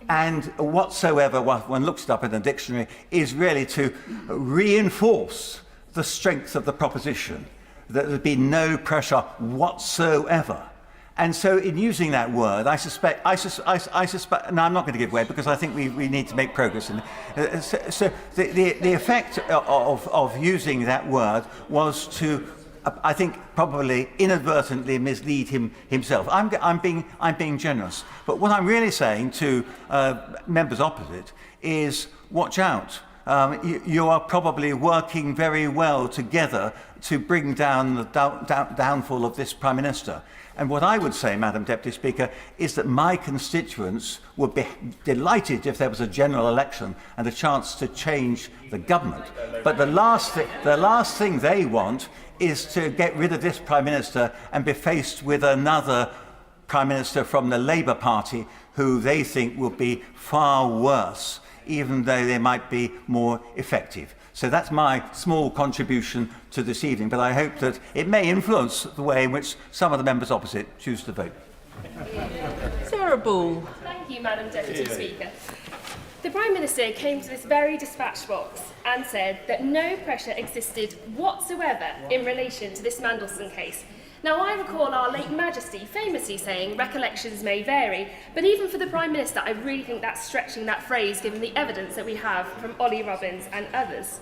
And whatsoever, one looks it up in a dictionary, is really to reinforce the strength of the proposition that there'd be no pressure whatsoever. And so in using that word, I suspect, and I'm not going to give way because I think we need to make progress in it. So the effect of using that word was to, I think, probably inadvertently mislead himself. I'm being generous. But what I'm really saying to members opposite is watch out. You are probably working very well together to bring down the downfall of this Prime Minister. And what I would say, Madam Deputy Speaker, is that my constituents would be delighted if there was a general election and a chance to change the government. But the last thing they want is to get rid of this Prime Minister and be faced with another Prime Minister from the Labour Party who they think will be far worse, even though they might be more effective. So that's my small contribution to this evening, but I hope that it may influence the way in which some of the members opposite choose to vote. Sarah Ball. Thank you, Madam Deputy Speaker. The Prime Minister came to this very dispatch box and said that no pressure existed whatsoever in relation to this Mandelson case. Now, I recall our late Majesty famously saying recollections may vary, but even for the Prime Minister, I really think that's stretching that phrase given the evidence that we have from Ollie Robbins and others.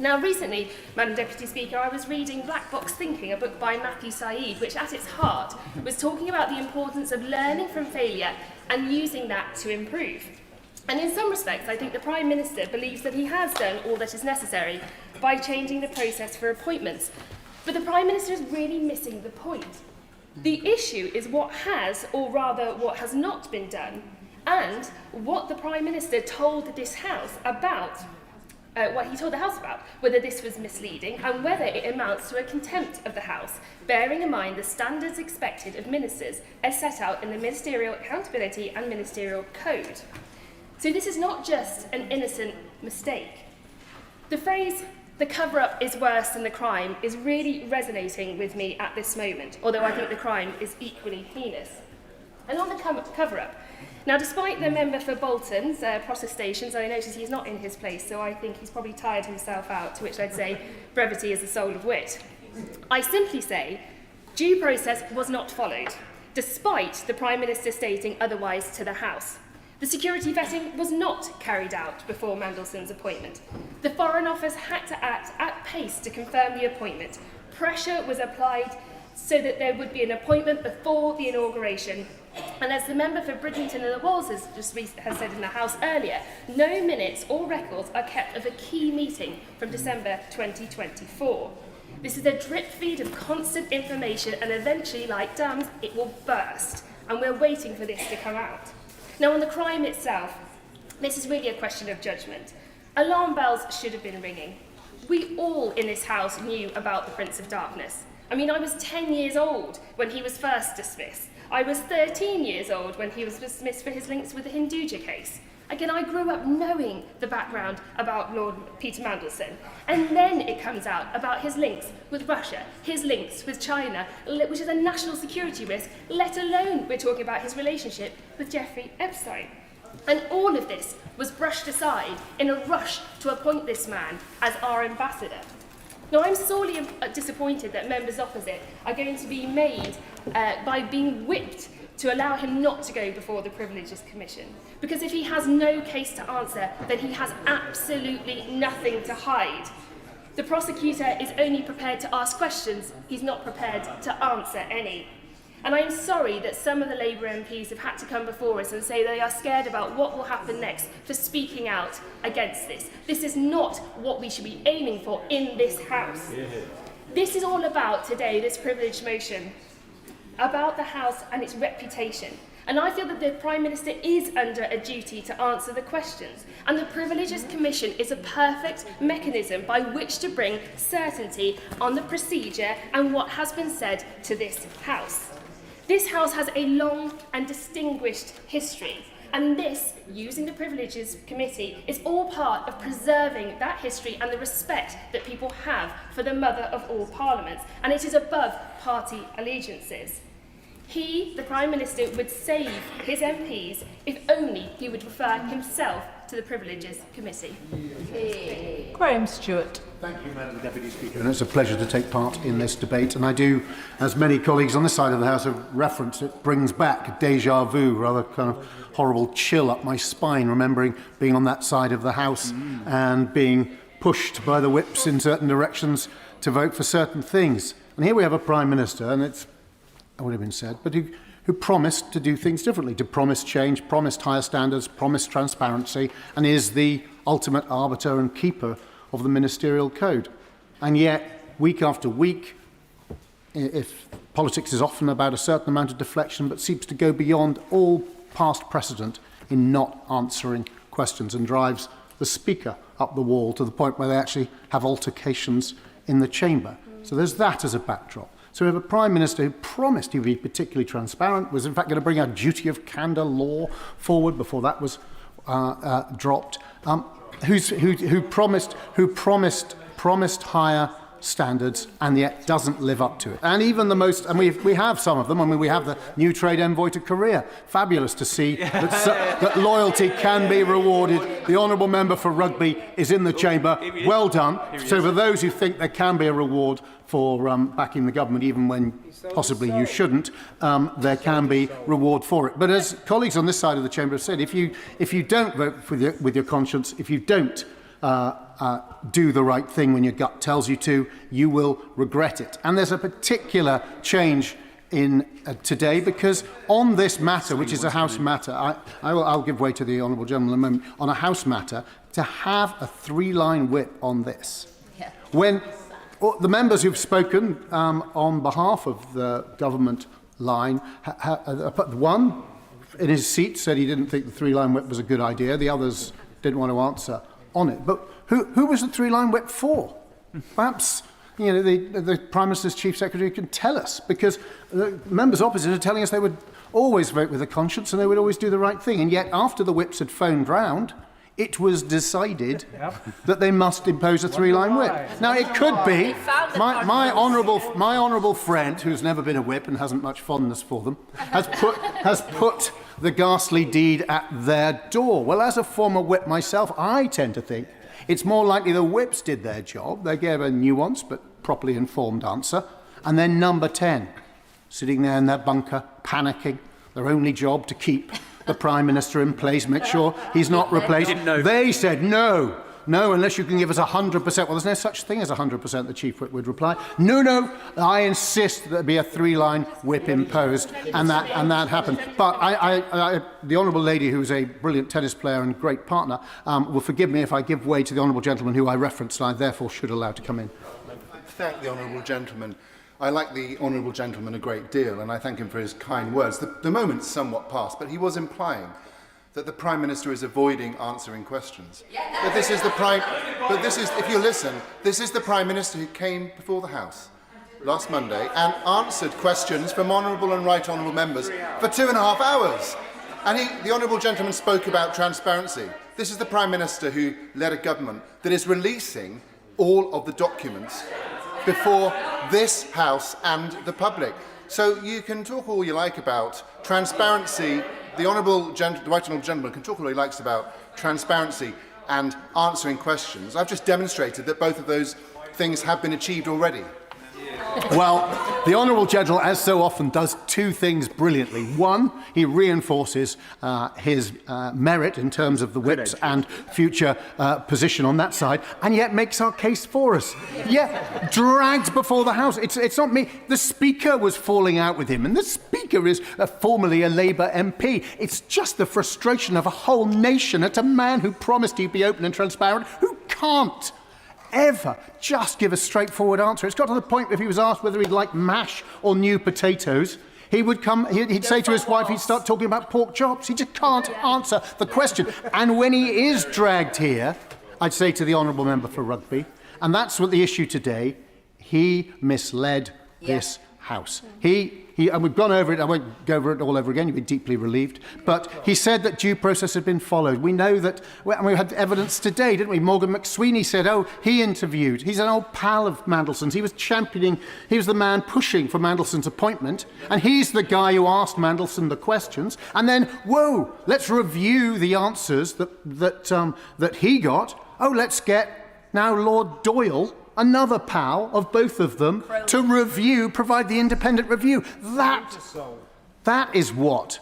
Now, recently, Madam Deputy Speaker, I was reading Black Box Thinking, a book by Matthew Said, which at its heart was talking about the importance of learning from failure and using that to improve. And in some respects, I think the Prime Minister believes that he has done all that is necessary by changing the process for appointments. But the Prime Minister is really missing the point. The issue is what has, or rather what has not been done, and what the Prime Minister told this House about, what he told the House about, whether this was misleading and whether it amounts to a contempt of the House, bearing in mind the standards expected of ministers as set out in the Ministerial Accountability and Ministerial Code. So this is not just an innocent mistake. The phrase, "the cover-up is worse than the crime," is really resonating with me at this moment, although I think the crime is equally heinous. And on the cover-up, now despite the member for Bolton's protestations, I notice he's not in his place, so I think he's probably tired himself out, to which I'd say brevity is the soul of wit. I simply say due process was not followed, despite the Prime Minister stating otherwise to the House. The security vetting was not carried out before Mandelson's appointment. The Foreign Office had to act at pace to confirm the appointment. Pressure was applied so that there would be an appointment before the inauguration. And as the member for Bridlington and the Walls has said in the House earlier, no minutes or records are kept of a key meeting from December 2024. This is a drip feed of constant information, and eventually, like dams, it will burst. And we're waiting for this to come out. Now, on the crime itself, this is really a question of judgment. Alarm bells should have been ringing. We all in this House knew about the Prince of Darkness. I mean, I was 10 years old when he was first dismissed. I was 13 years old when he was dismissed for his links with the Hinduja case. Again, I grew up knowing the background about Lord Peter Mandelson. And then it comes out about his links with Russia, his links with China, which is a national security risk, let alone we're talking about his relationship with Jeffrey Epstein. And all of this was brushed aside in a rush to appoint this man as our ambassador. Now, I'm sorely disappointed that members opposite are going to be made by being whipped to allow him not to go before the Privileges Commission. Because if he has no case to answer, then he has absolutely nothing to hide. The prosecutor is only prepared to ask questions, he's not prepared to answer any. And I am sorry that some of the Labour MPs have had to come before us and say they are scared about what will happen next for speaking out against this. This is not what we should be aiming for in this House. This is all about today, this privileged motion, about the House and its reputation. And I feel that the Prime Minister is under a duty to answer the questions. And the Privileges Commission is a perfect mechanism by which to bring certainty on the procedure and what has been said to this House. This House has a long and distinguished history. And this, using the Privileges Committee, is all part of preserving that history and the respect that people have for the mother of all parliaments. And it is above party allegiances. He, the Prime Minister, would save his MPs if only he would refer himself to the Privileges Committee. Graham Stewart. Thank you, Madam Deputy Speaker. And it's a pleasure to take part in this debate. And I do, as many colleagues on this side of the House have referenced, it brings back deja vu, rather kind of horrible chill up my spine, remembering being on that side of the House and being pushed by the whips in certain directions to vote for certain things. And here we have a Prime Minister, and it's would have been said, but who promised to do things differently, to promise change, promised higher standards, promised transparency, and is the ultimate arbiter and keeper of the ministerial code. And yet, week after week, if politics is often about a certain amount of deflection, but seems to go beyond all past precedent in not answering questions and drives the Speaker up the wall to the point where they actually have altercations in the chamber. So there's that as a backdrop. So we have a Prime Minister who promised he would be particularly transparent, was in fact going to bring a duty of candour law forward before that was dropped, who promised higher standards and yet doesn't live up to it. And even the most, and we have some of them, I mean, we have the new trade envoy to Korea. Fabulous to see that loyalty can be rewarded. The Honourable Member for Rugby is in the chamber. Well done. So for those who think there can be a reward for backing the government, even when possibly you shouldn't, there can be reward for it. But as colleagues on this side of the chamber have said, if you don't vote with your conscience, if you don't do the right thing when your gut tells you to, you will regret it. And there's a particular change in today, because on this matter, which is a House matter, I'll give way to the Honourable Gentleman in a moment, on a House matter, to have a three-line whip on this. Yeah. When the members who've spoken on behalf of the government line, one in his seat said he didn't think the three-line whip was a good idea, the others didn't want to answer on it. But who was the three-line whip for? Perhaps the Prime Minister's Chief Secretary can tell us, because the members opposite are telling us they would always vote with a conscience and they would always do the right thing. And yet, after the whips had phoned round, it was decided that they must impose a three-line whip. Now, it could be my honourable friend, who's never been a whip and hasn't much fondness for them, has put the ghastly deed at their door. Well, as a former whip myself, I tend to think it's more likely the whips did their job. They gave a nuanced but properly informed answer. And then number 10, sitting there in their bunker, panicking, their only job to keep the Prime Minister in place, make sure he's not replaced. They said, no, unless you can give us 100%. Well, there's no such thing as 100%, the Chief Whip would reply. No, I insist that there be a three-line whip imposed, and that happened. But the Honourable Lady, who's a brilliant tennis player and great partner, will forgive me if I give way to the Honourable Gentleman who I referenced, and I therefore should allow to come in. Thank the Honourable Gentleman. I like the Honourable Gentleman a great deal, and I thank him for his kind words. The moment's somewhat past, but he was implying that the Prime Minister is avoiding answering questions. But this is, if you listen, this is the Prime Minister who came before the House last Monday and answered questions from honourable and right honourable members for 2.5 hours. And the Honourable Gentleman spoke about transparency. This is the Prime Minister who led a government that is releasing all of the documents before this House and the public. So you can talk all you like about transparency. The right honourable gentleman can talk all he likes about transparency and answering questions. I've just demonstrated that both of those things have been achieved already. Well, The Honourable Gentleman, as so often, does two things brilliantly. One, he reinforces his merit in terms of the whips and future position on that side, and yet makes our case for us. Yeah, dragged before the House. It's not me. The Speaker was falling out with him, and the Speaker is formerly a Labour MP. It's just the frustration of a whole nation at a man who promised he'd be open and transparent, who can't ever just give a straightforward answer. It's got to the point if he was asked whether he'd like mash or new potatoes, he would come, he'd say to his wife, he'd start talking about pork chops. He just can't answer the question. And when he is dragged here, I'd say to the Honourable Member for Rugby, and that's what the issue today, he misled this House. And we've gone over it, I won't go over it all over again, you'll be deeply relieved, but he said that due process had been followed. We know that, and we had evidence today, didn't we? Morgan McSweeney said, oh, he interviewed. He's an old pal of Mandelson's. He was championing, he was the man pushing for Mandelson's appointment, and he's the guy who asked Mandelson the questions, and then, whoa, let's review the answers that he got. Oh, let's get now Lord Doyle, another pal of both of them, to review, provide the independent review. That is what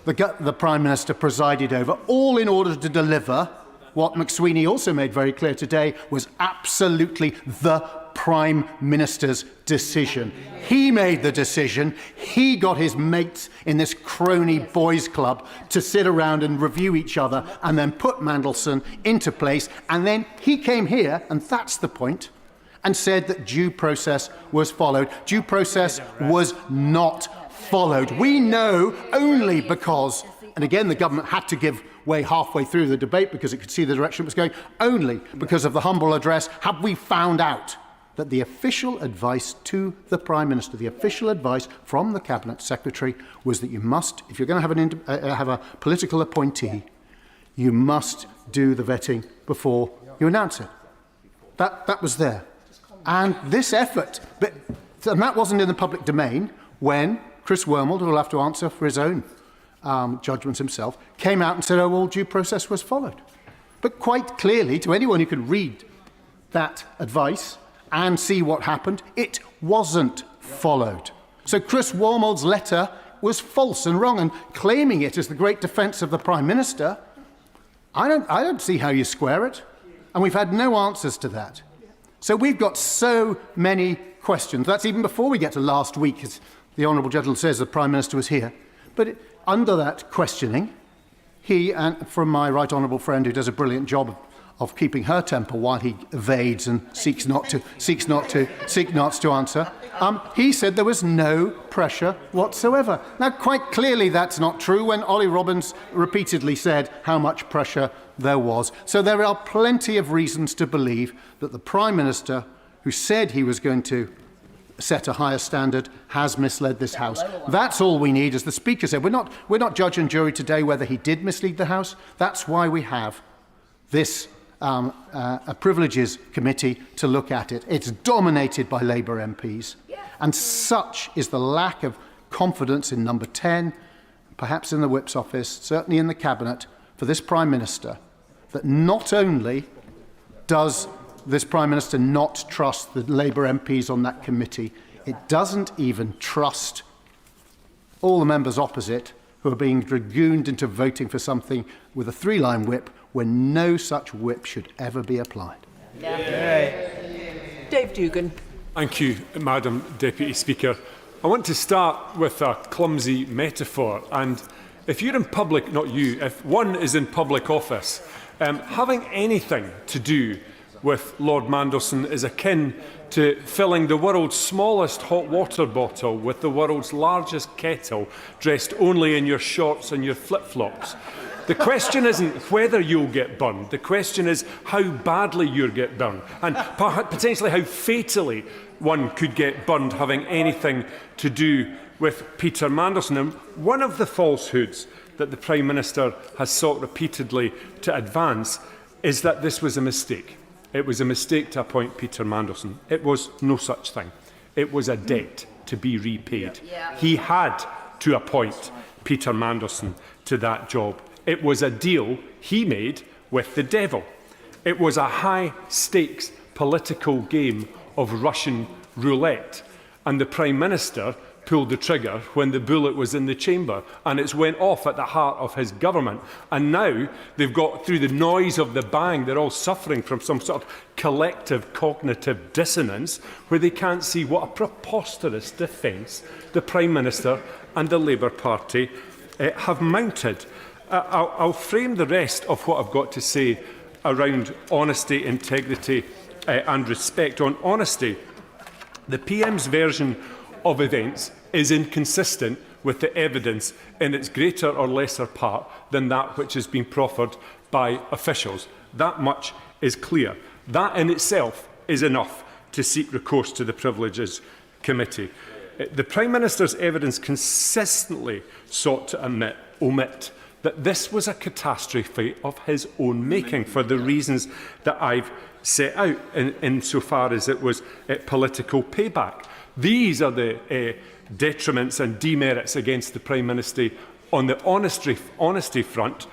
the Prime Minister presided over, all in order to deliver what McSweeney also made very clear today was absolutely the Prime Minister's decision. He made the decision. He got his mates in this crony boys club to sit around and review each other and then put Mandelson into place. And then he came here, and that's the point, and said that due process was followed. Due process was not followed. We know only because, and again the government had to give way halfway through the debate because it could see the direction it was going, only because of the humble address have we found out that the official advice to the Prime Minister, the official advice from the Cabinet Secretary was that you must, if you're going to have a political appointee, you must do the vetting before you announce it. That was there. And this effort, and that wasn't in the public domain when Chris Wormald, who will have to answer for his own judgments himself, came out and said, oh, well, due process was followed. But quite clearly, to anyone who could read that advice and see what happened, it wasn't followed. So Chris Wormald's letter was false and wrong, and claiming it as the great defence of the Prime Minister, I don't see how you square it. And we've had no answers to that. So we've got so many questions. That's even before we get to last week, as the Honourable Gentleman says the Prime Minister was here. But under that questioning, he, and from my right honourable friend who does a brilliant job of keeping her temper while he evades and seeks not to answer, he said there was no pressure whatsoever. Now, quite clearly that's not true when Ollie Robbins repeatedly said how much pressure there was. So there are plenty of reasons to believe that the Prime Minister, who said he was going to set a higher standard, has misled this House. That's all we need. As the Speaker said, we're not judge and jury today whether he did mislead the House. That's why we have this a Privileges Committee to look at it. It's dominated by Labour MPs. And such is the lack of confidence in Number 10, perhaps in the Whip's office, certainly in the Cabinet, for this Prime Minister, that not only does this Prime Minister not trust the Labour MPs on that committee, it doesn't even trust all the members opposite who are being dragooned into voting for something with a three-line whip when no such whip should ever be applied. Dave Dugan. Thank you, Madam Deputy Speaker. I want to start with a clumsy metaphor. And if you're in public, not you, if one is in public office, having anything to do with Lord Mandelson is akin to filling the world's smallest hot water bottle with the world's largest kettle, dressed only in your shorts and your flip-flops. The question isn't whether you'll get burned. The question is how badly you'll get burned, and potentially how fatally one could get burned having anything to do with Peter Mandelson. And one of the falsehoods that the Prime Minister has sought repeatedly to advance is that this was a mistake. It was a mistake to appoint Peter Mandelson. It was no such thing. It was a debt to be repaid. He had to appoint Peter Mandelson to that job. It was a deal he made with the devil. It was a high-stakes political game of Russian roulette. and the Prime Minister pulled the trigger when the bullet was in the chamber, and it's went off at the heart of his government. And now they've got, through the noise of the bang, they're all suffering from some sort of collective cognitive dissonance where they can't see what a preposterous defence the Prime Minister and the Labour Party have mounted. I'll frame the rest of what I've got to say around honesty, integrity and respect. On honesty, the PM's version of events is inconsistent with the evidence in its greater or lesser part than that which has been proffered by officials. That much is clear. That in itself is enough to seek recourse to the Privileges Committee. The Prime Minister's evidence consistently sought to omit that this was a catastrophe of his own making for the reasons that I've set out insofar as it was political payback. These are the detriments and demerits against the Prime Minister on the honesty front,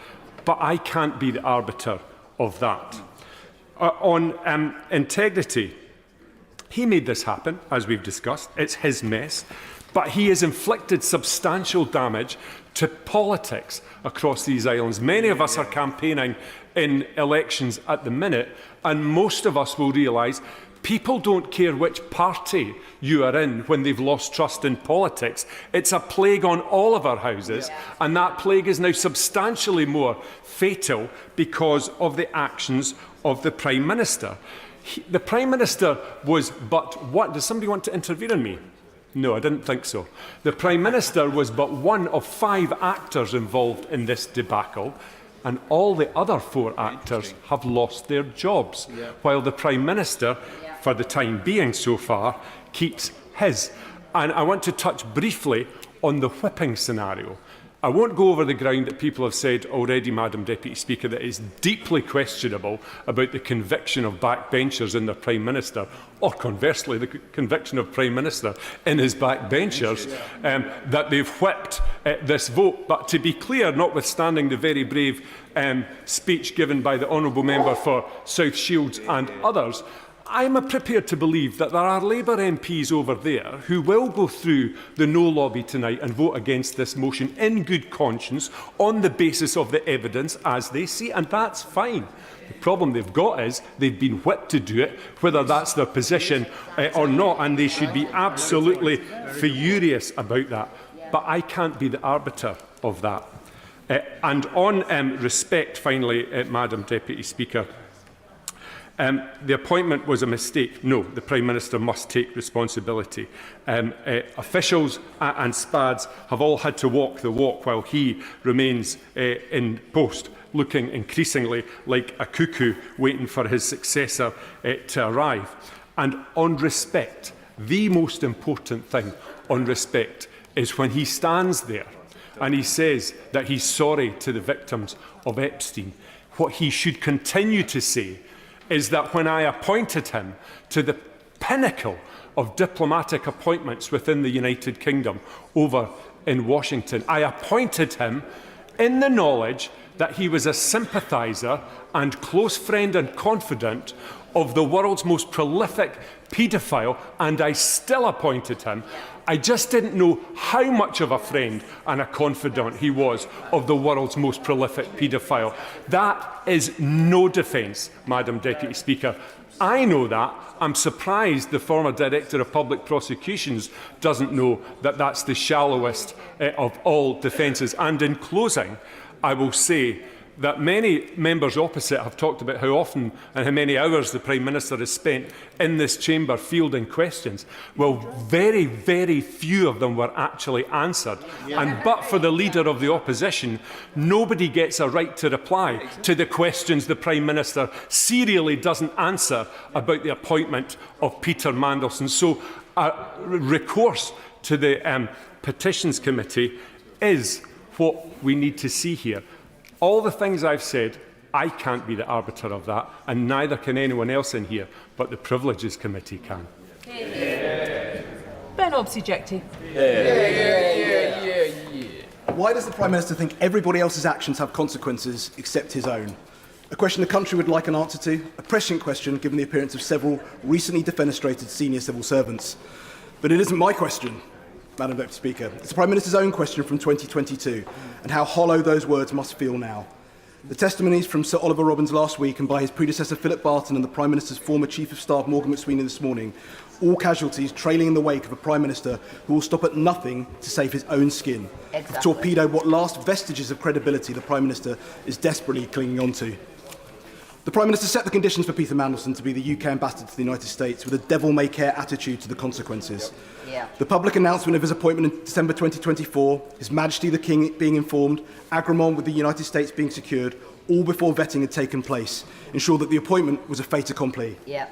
but I can't be the arbiter of that. On integrity, he made this happen, as we've discussed. It's his mess, but he has inflicted substantial damage to politics across these islands. Many of us are campaigning in elections at the minute, and most of us will realise people don't care which party you are in when they've lost trust in politics. It's a plague on all of our houses, and that plague is now substantially more fatal because of the actions of the Prime Minister. The Prime Minister was but what? Does somebody want to intervene on me? No, I didn't think so. The Prime Minister was but one of 5 actors involved in this debacle, and all the other 4 actors have lost their jobs, while the Prime Minister, for the time being so far, keeps his. And I want to touch briefly on the whipping scenario. I won't go over the ground that people have said already, Madam Deputy Speaker, that is deeply questionable about the conviction of backbenchers in their Prime Minister, or conversely, the conviction of Prime Minister in his backbenchers, that they've whipped this vote. But to be clear, notwithstanding the very brave speech given by the Honourable Member for South Shields and others, I'm prepared to believe that there are Labour MPs over there who will go through the no lobby tonight and vote against this motion in good conscience on the basis of the evidence as they see, and that's fine. The problem they've got is they've been whipped to do it, whether that's their position or not, and they should be absolutely furious about that. But I can't be the arbiter of that. And on respect, finally, Madam Deputy Speaker, the appointment was a mistake. No, the Prime Minister must take responsibility. Officials and SPADs have all had to walk the walk while he remains in post, looking increasingly like a cuckoo waiting for his successor to arrive. And on respect, the most important thing on respect is when he stands there and he says that he's sorry to the victims of Epstein. What he should continue to say is that when I appointed him to the pinnacle of diplomatic appointments within the United Kingdom over in Washington, I appointed him in the knowledge that he was a sympathiser and close friend and confidant of the world's most prolific paedophile, and I still appointed him. I just didn't know how much of a friend and a confidant he was of the world's most prolific paedophile. That is no defence, Madam Deputy Speaker. I know that. I'm surprised the former Director of Public Prosecutions doesn't know that that's the shallowest of all defences. And in closing, I will say that many members opposite have talked about how often and how many hours the Prime Minister has spent in this chamber fielding questions. Well, very, very few of them were actually answered. And but for the Leader of the Opposition, nobody gets a right to reply to the questions the Prime Minister serially doesn't answer about the appointment of Peter Mandelson. So recourse to the Petitions Committee is what we need to see here. All the things I've said, I can't be the arbiter of that, and neither can anyone else in here, but the Privileges Committee can. Ben Obsujecti. Why does the Prime Minister think everybody else's actions have consequences except his own? A question the country would like an answer to, a prescient question given the appearance of several recently defenestrated senior civil servants. But it isn't my question, Madam Deputy Speaker. It's the Prime Minister's own question from 2022, and how hollow those words must feel now. The testimonies from Sir Oliver Robbins last week and by his predecessor Philip Barton and the Prime Minister's former Chief of Staff Morgan McSweeney this morning, all casualties trailing in the wake of a Prime Minister who will stop at nothing to save his own skin, to torpedo what last vestiges of credibility the Prime Minister is desperately clinging on to. The Prime Minister set the conditions for Peter Mandelson to be the UK ambassador to the United States with a devil-may-care attitude to the consequences. Yeah. The public announcement of his appointment in December 2024, His Majesty the King being informed, agreement with the United States being secured, all before vetting had taken place, ensured that the appointment was a fait accompli. Yeah.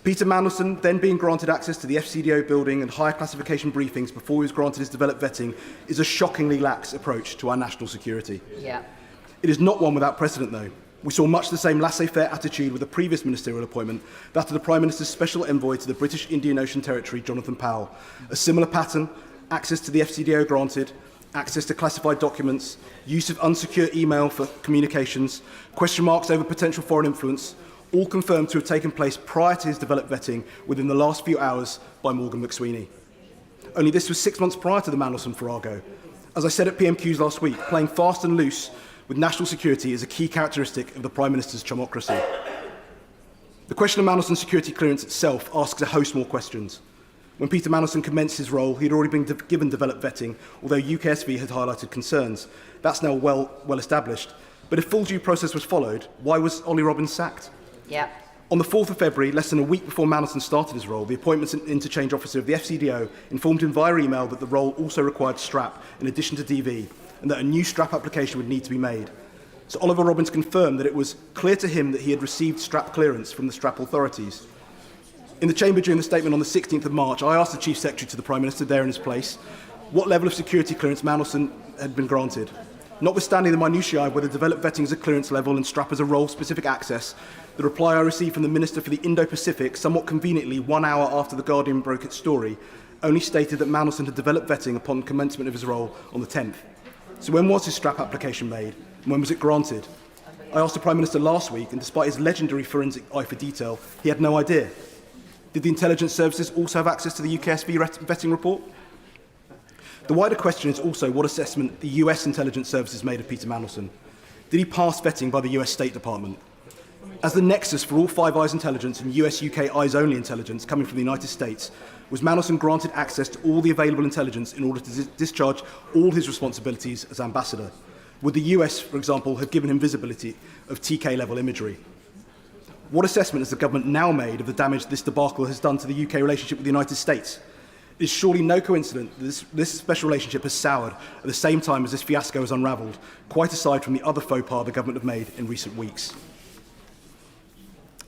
Peter Mandelson then being granted access to the FCDO building and higher classification briefings before he was granted his developed vetting is a shockingly lax approach to our national security. Yeah. It is not one without precedent, though. We saw much the same laissez-faire attitude with the previous ministerial appointment, that of the Prime Minister's special envoy to the British Indian Ocean Territory, Jonathan Powell. A similar pattern: access to the FCDO granted, access to classified documents, use of unsecure email for communications, question marks over potential foreign influence, all confirmed to have taken place prior to his developed vetting within the last few hours by Morgan McSweeney. Only this was 6 months prior to the Mandelson farrago. As I said at PMQs last week, playing fast and loose with national security is a key characteristic of the Prime Minister's chumocracy. The question of Mandelson's security clearance itself asks a host more questions. When Peter Mandelson commenced his role, he had already been given developed vetting, although UKSV had highlighted concerns. That's now well established. But if full due process was followed, why was Ollie Robbins sacked? Yeah. On the 4th of February, less than a week before Mandelson started his role, the Appointments and Interchange Officer of the FCDO informed him via email that the role also required STRAP in addition to DV, and that a new STRAP application would need to be made. So Oliver Robbins confirmed that it was clear to him that he had received STRAP clearance from the STRAP authorities. In the Chamber during the statement on the 16th of March, I asked the Chief Secretary to the Prime Minister there in his place what level of security clearance Mandelson had been granted. Notwithstanding the minutiae of whether developed vetting is a clearance level and STRAP as a role-specific access, the reply I received from the Minister for the Indo-Pacific, somewhat conveniently 1 hour after The Guardian broke its story, only stated that Mandelson had developed vetting upon commencement of his role on the 10th. So when was his STRAP application made, and when was it granted? I asked the Prime Minister last week, and despite his legendary forensic eye for detail, he had no idea. Did the intelligence services also have access to the UKSV vetting report? The wider question is also what assessment the US intelligence services made of Peter Mandelson. Did he pass vetting by the US State Department? As the nexus for all Five Eyes intelligence and US-UK eyes-only intelligence coming from the United States, was Mandelson granted access to all the available intelligence in order to discharge all his responsibilities as ambassador? Would the US, for example, have given him visibility of TK-level imagery? What assessment has the government now made of the damage this debacle has done to the UK relationship with the United States? It is surely no coincidence that this special relationship has soured at the same time as this fiasco has unravelled, quite aside from the other faux pas the government have made in recent weeks.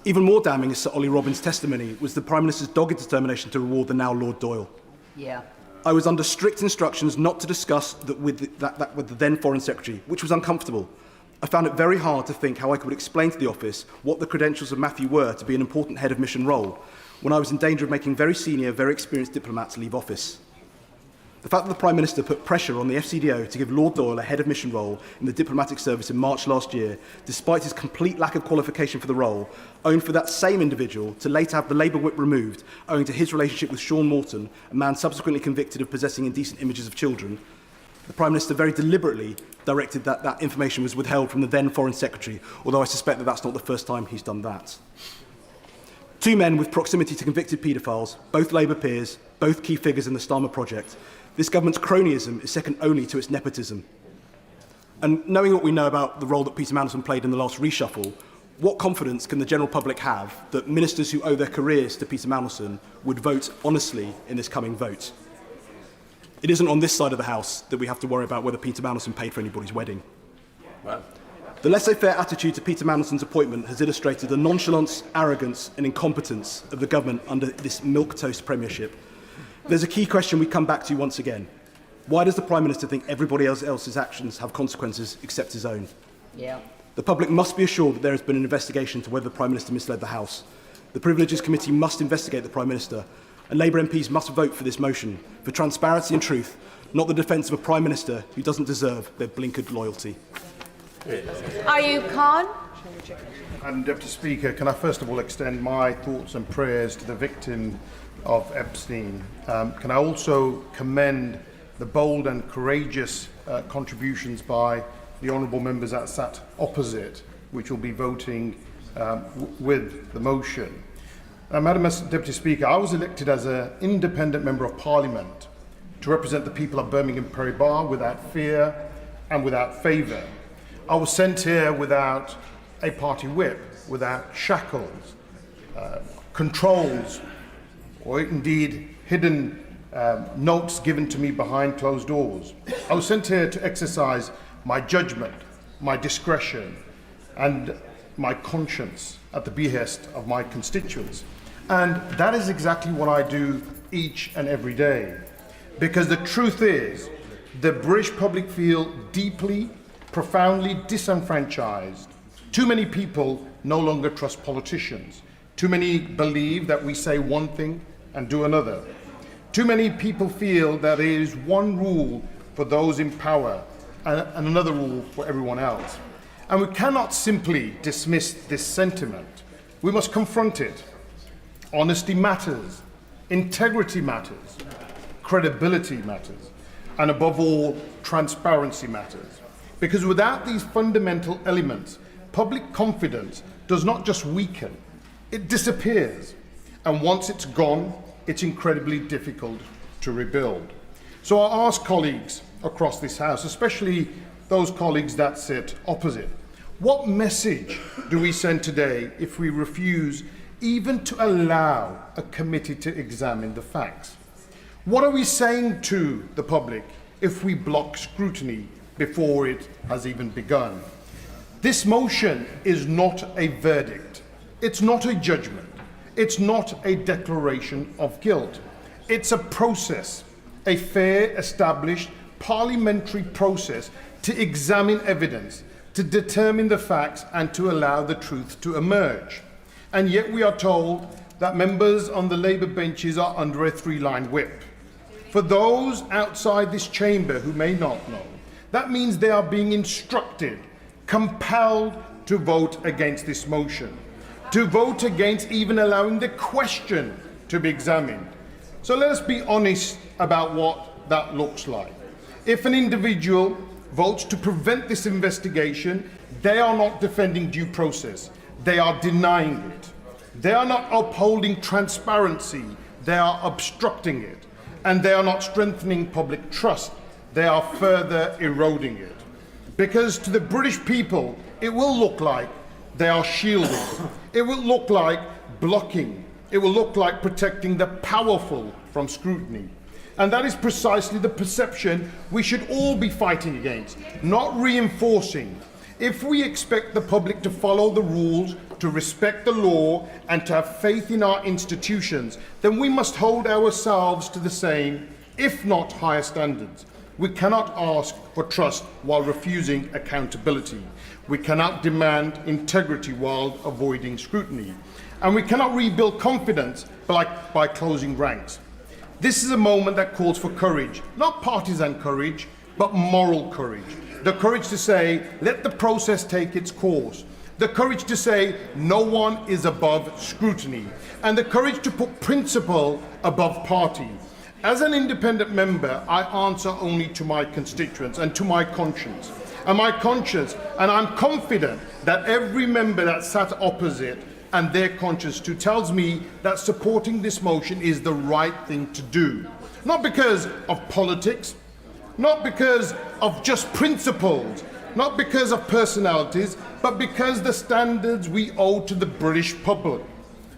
Even more damning as Sir Ollie Robbins' testimony was the Prime Minister's dogged determination to reward the now Lord Doyle. Yeah. I was under strict instructions not to discuss that with the then Foreign Secretary, which was uncomfortable. I found it very hard to think how I could explain to the office what the credentials of Matthew were to be an important head of mission role, when I was in danger of making very senior, very experienced diplomats leave office. The fact that the Prime Minister put pressure on the FCDO to give Lord Doyle a head of mission role in the diplomatic service in March last year, despite his complete lack of qualification for the role, owned for that same individual to later have the Labour whip removed owing to his relationship with Sean Morton, a man subsequently convicted of possessing indecent images of children, the Prime Minister very deliberately directed that that information was withheld from the then Foreign Secretary, although I suspect that that's not the first time he's done that. Two men with proximity to convicted paedophiles, both Labour peers, both key figures in the Starmer project. This government's cronyism is second only to its nepotism. And knowing what we know about the role that Peter Mandelson played in the last reshuffle, what confidence can the general public have that ministers who owe their careers to Peter Mandelson would vote honestly in this coming vote? It isn't on this side of the House that we have to worry about whether Peter Mandelson paid for anybody's wedding. Wow. The laissez-faire attitude to Peter Mandelson's appointment has illustrated the nonchalance, arrogance and incompetence of the government under this milquetoast premiership. There's a key question we come back to once again. Why does the Prime Minister think everybody else's actions have consequences except his own? Yeah. The public must be assured that there has been an investigation into whether the Prime Minister misled the House. The Privileges Committee must investigate the Prime Minister, and Labour MPs must vote for this motion, for transparency and truth, not the defence of a Prime Minister who doesn't deserve their blinkered loyalty. Are you Khan? Madam Deputy Speaker, can I first of all extend my thoughts and prayers to the victim of Epstein? Can I also commend the bold and courageous contributions by the honourable members that sat opposite, which will be voting with the motion. Madam Deputy Speaker, I was elected as an independent member of Parliament to represent the people of Birmingham Perry-Barr without fear and without favour. I was sent here without a party whip, without shackles, controls, or indeed hidden notes given to me behind closed doors. I was sent here to exercise my judgment, my discretion, and my conscience at the behest of my constituents. And that is exactly what I do each and every day. Because the truth is, the British public feel deeply, profoundly disenfranchised. Too many people no longer trust politicians. Too many believe that we say one thing and do another. Too many people feel that there is one rule for those in power and another rule for everyone else. And we cannot simply dismiss this sentiment. We must confront it. Honesty matters, integrity matters, credibility matters, and above all, transparency matters. Because without these fundamental elements, public confidence does not just weaken, it disappears. And once it's gone, it's incredibly difficult to rebuild. So I ask colleagues across this House, especially those colleagues that sit opposite, what message do we send today if we refuse even to allow a committee to examine the facts? What are we saying to the public if we block scrutiny before it has even begun? This motion is not a verdict. It's not a judgment. It's not a declaration of guilt. It's a process, a fair, established parliamentary process to examine evidence, to determine the facts, and to allow the truth to emerge. And yet we are told that members on the Labour benches are under a three-line whip. For those outside this chamber who may not know, that means they are being instructed, compelled to vote against this motion, to vote against even allowing the question to be examined. So let us be honest about what that looks like. If an individual votes to prevent this investigation, they are not defending due process. They are denying it. They are not upholding transparency. They are obstructing it. And they are not strengthening public trust. They are further eroding it. Because to the British people, it will look like they are shielding. It will look like blocking. It will look like protecting the powerful from scrutiny. And that is precisely the perception we should all be fighting against, not reinforcing. If we expect the public to follow the rules, to respect the law, and to have faith in our institutions, then we must hold ourselves to the same, if not higher standards. We cannot ask for trust while refusing accountability. We cannot demand integrity while avoiding scrutiny. And we cannot rebuild confidence by closing ranks. This is a moment that calls for courage, not partisan courage, but moral courage. The courage to say, let the process take its course. The courage to say, no one is above scrutiny. And the courage to put principle above party. As an independent member, I answer only to my constituents and to my conscience. And I'm confident that every member that sat opposite and their conscience too tells me that supporting this motion is the right thing to do. Not because of politics, not because of just principles, not because of personalities, but because the standards we owe to the British public.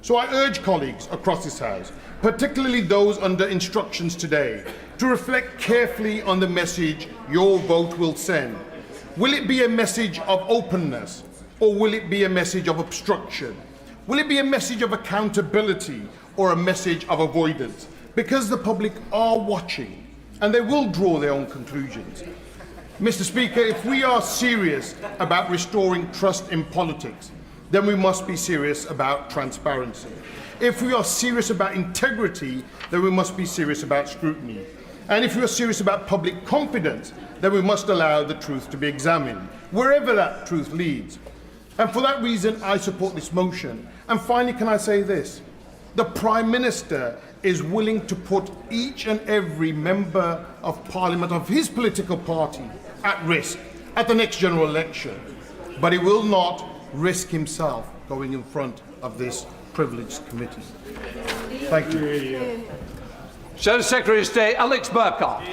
So I urge colleagues across this House, particularly those under instructions today, to reflect carefully on the message your vote will send. Will it be a message of openness, or will it be a message of obstruction? Will it be a message of accountability or a message of avoidance? Because the public are watching and they will draw their own conclusions. Mr. Speaker, if we are serious about restoring trust in politics, then we must be serious about transparency. If we are serious about integrity, then we must be serious about scrutiny. And if we are serious about public confidence, then we must allow the truth to be examined, wherever that truth leads. And for that reason, I support this motion. And finally, can I say this? The Prime Minister is willing to put each and every member of Parliament of his political party at risk at the next general election. But he will not risk himself going in front of this privileged committee. Thank you. Shadow Secretary of State Alex Burkhardt.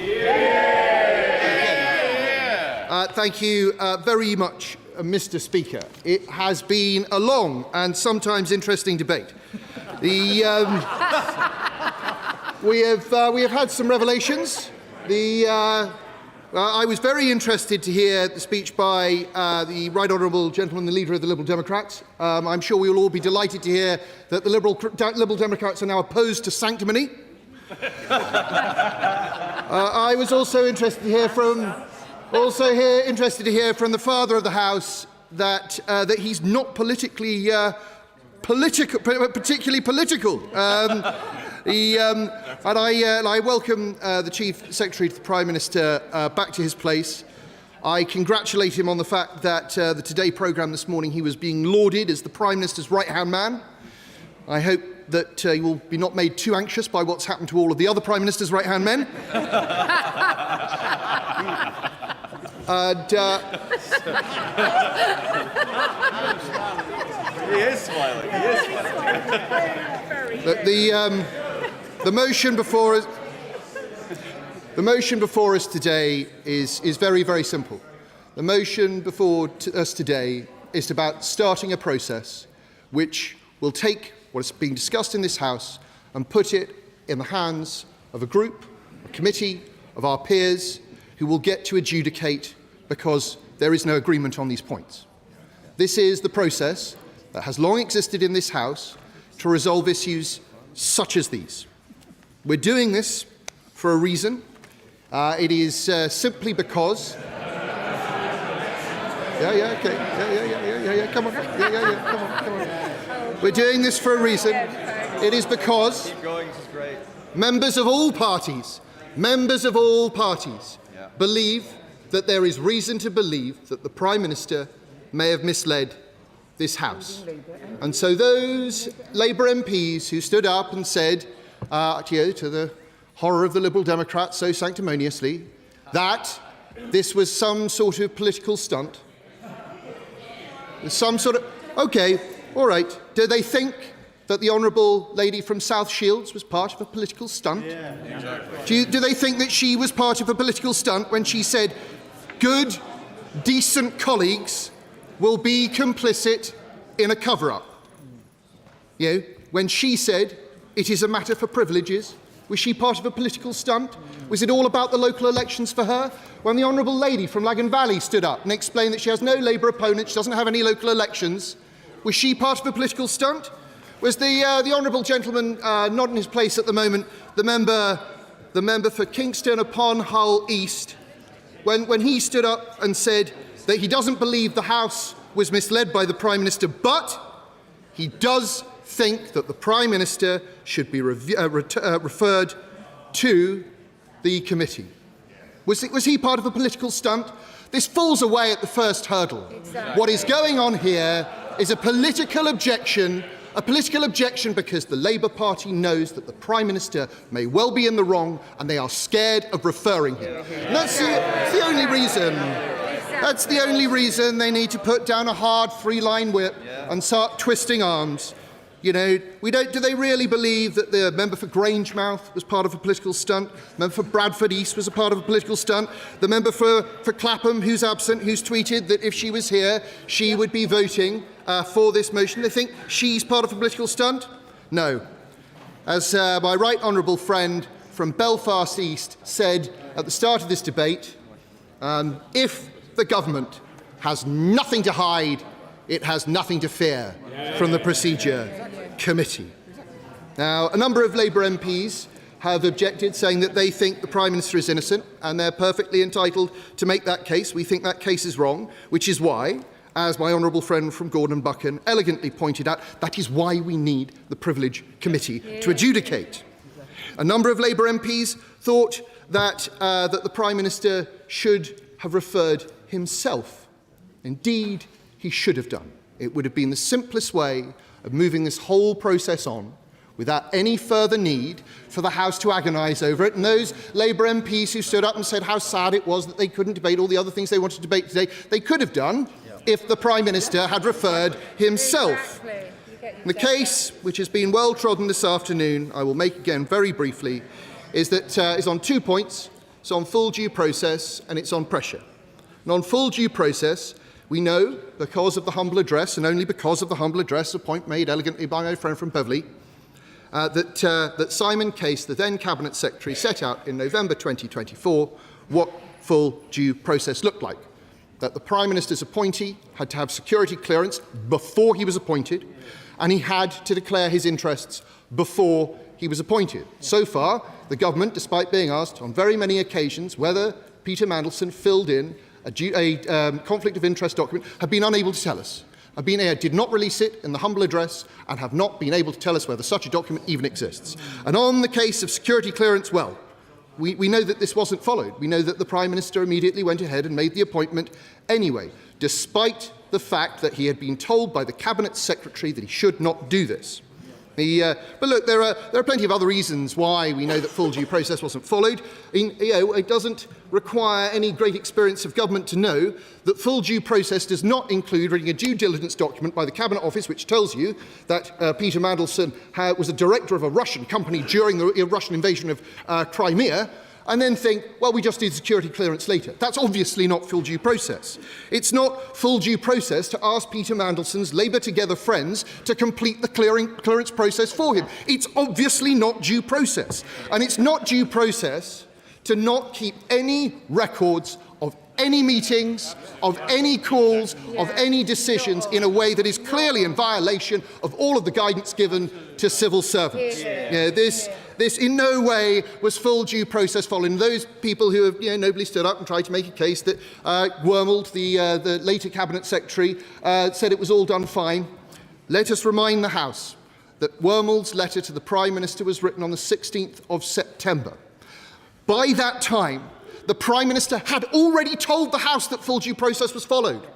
Thank you very much, Mr. Speaker. It has been a long and sometimes interesting debate. We have had some revelations. I was very interested to hear the speech by the Right Honourable Gentleman, the Leader of the Liberal Democrats. I'm sure we will all be delighted to hear that the Liberal Democrats are now opposed to sanctimony. I was also interested to hear from the Father of the House that he's not particularly political. And I welcome the Chief Secretary to the Prime Minister back to his place. I congratulate him on the fact that the Today programme this morning he was being lauded as the Prime Minister's right-hand man. I hope that he will be not made too anxious by what's happened to all of the other Prime Minister's right-hand men. And, He is smiling. He is smiling. The motion before us today is very, very simple. The motion before us today is about starting a process which will take what is being discussed in this House and put it in the hands of a group, a committee of our peers who will get to adjudicate because there is no agreement on these points. This is the process that has long existed in this House to resolve issues such as these. We're doing this for a reason. It is simply because... Come on. Come on. We're doing this for a reason. It is because members of all parties believe that there is reason to believe that the Prime Minister may have misled this House. And so those Labour MPs who stood up and said, to the horror of the Liberal Democrats so sanctimoniously, that this was some sort of political stunt, OK, all right. Do they think that the Honourable Lady from South Shields was part of a political stunt? Yeah, exactly. Do they think that she was part of a political stunt when she said, good, decent colleagues will be complicit in a cover-up? When she said, it is a matter for privileges, was she part of a political stunt? Was it all about the local elections for her? When the Honourable Lady from Lagan Valley stood up and explained that she has no Labour opponent, she doesn't have any local elections, was she part of a political stunt? Was the Honourable Gentleman not in his place at the moment, the member for Kingston upon Hull East, when he stood up and said that he doesn't believe the House was misled by the Prime Minister, but he does think that the Prime Minister should be referred to the committee. Was he part of a political stunt? This falls away at the first hurdle. Exactly. What is going on here is a political objection because the Labour Party knows that the Prime Minister may well be in the wrong and they are scared of referring him. And that's the only reason. That's the only reason they need to put down a hard three-line whip and start twisting arms. Do they really believe that the member for Grangemouth was part of a political stunt? The member for Bradford East was a part of a political stunt? The member for Clapham, who's absent, who's tweeted that if she was here, she would be voting for this motion. They think she's part of a political stunt? No. As my right honourable friend from Belfast East said at the start of this debate, if the government has nothing to hide, it has nothing to fear from the Procedure Committee. Now, a number of Labour MPs have objected, saying that they think the Prime Minister is innocent, and they're perfectly entitled to make that case. We think that case is wrong, which is why, as my honourable friend from Gordon Buchan elegantly pointed out, that is why we need the Privilege Committee to adjudicate. A number of Labour MPs thought that the Prime Minister should have referred himself. Indeed, he should have done. it would have been the simplest way of moving this whole process on without any further need for the House to agonise over it. And those Labour MPs who stood up and said how sad it was that they couldn't debate all the other things they wanted to debate today, they could have done if the Prime Minister had referred himself. The case, which has been well trodden this afternoon, I will make again very briefly, is on 2 points. It's on full due process and it's on pressure. And on full due process, we know, because of the humble address, and only because of the humble address, a point made elegantly by my friend from Beverley, that Simon Case, the then Cabinet Secretary, set out in November 2024 what full due process looked like. That the Prime Minister's appointee had to have security clearance before he was appointed, and he had to declare his interests before he was appointed. So far, the government, despite being asked on very many occasions whether Peter Mandelson filled in a conflict of interest document, have been unable to tell us. Did not release it in the humble address and have not been able to tell us whether such a document even exists. And on the case of security clearance, well, we know that this wasn't followed. We know that the Prime Minister immediately went ahead and made the appointment anyway, despite the fact that he had been told by the Cabinet Secretary that he should not do this. But look, there are plenty of other reasons why we know that full due process wasn't followed. It doesn't require any great experience of government to know that full due process does not include reading a due diligence document by the Cabinet Office which tells you that Peter Mandelson was a director of a Russian company during the Russian invasion of Crimea, and then think, well, we just did security clearance later. That's obviously not full due process. It's not full due process to ask Peter Mandelson's Labour Together friends to complete the clearance process for him. It's obviously not due process. And it's not due process to not keep any records of any meetings, of any calls, of any decisions in a way that is clearly in violation of all of the guidance given to civil servants. This in no way was full due process following. Those people who have nobly stood up and tried to make a case that Wormald, the later Cabinet Secretary, said it was all done fine. Let us remind the House that Wormald's letter to the Prime Minister was written on the 16th of September. By that time, the Prime Minister had already told the House that full due process was followed.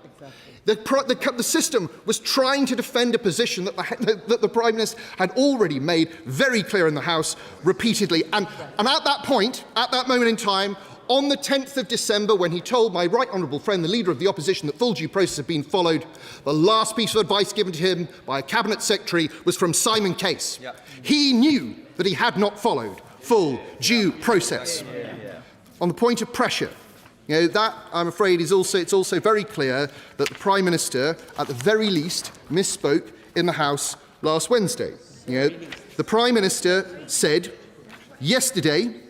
The system was trying to defend a position that the Prime Minister had already made very clear in the House repeatedly. And at that point, at that moment in time, on the 10th of December, when he told my right honourable friend, the Leader of the Opposition, that full due process had been followed, the last piece of advice given to him by a Cabinet Secretary was from Simon Case. He knew that he had not followed full due process. On the point of pressure, that, I'm afraid, it's also very clear that the Prime Minister, at the very least, misspoke in the House last Wednesday. The Prime Minister said yesterday,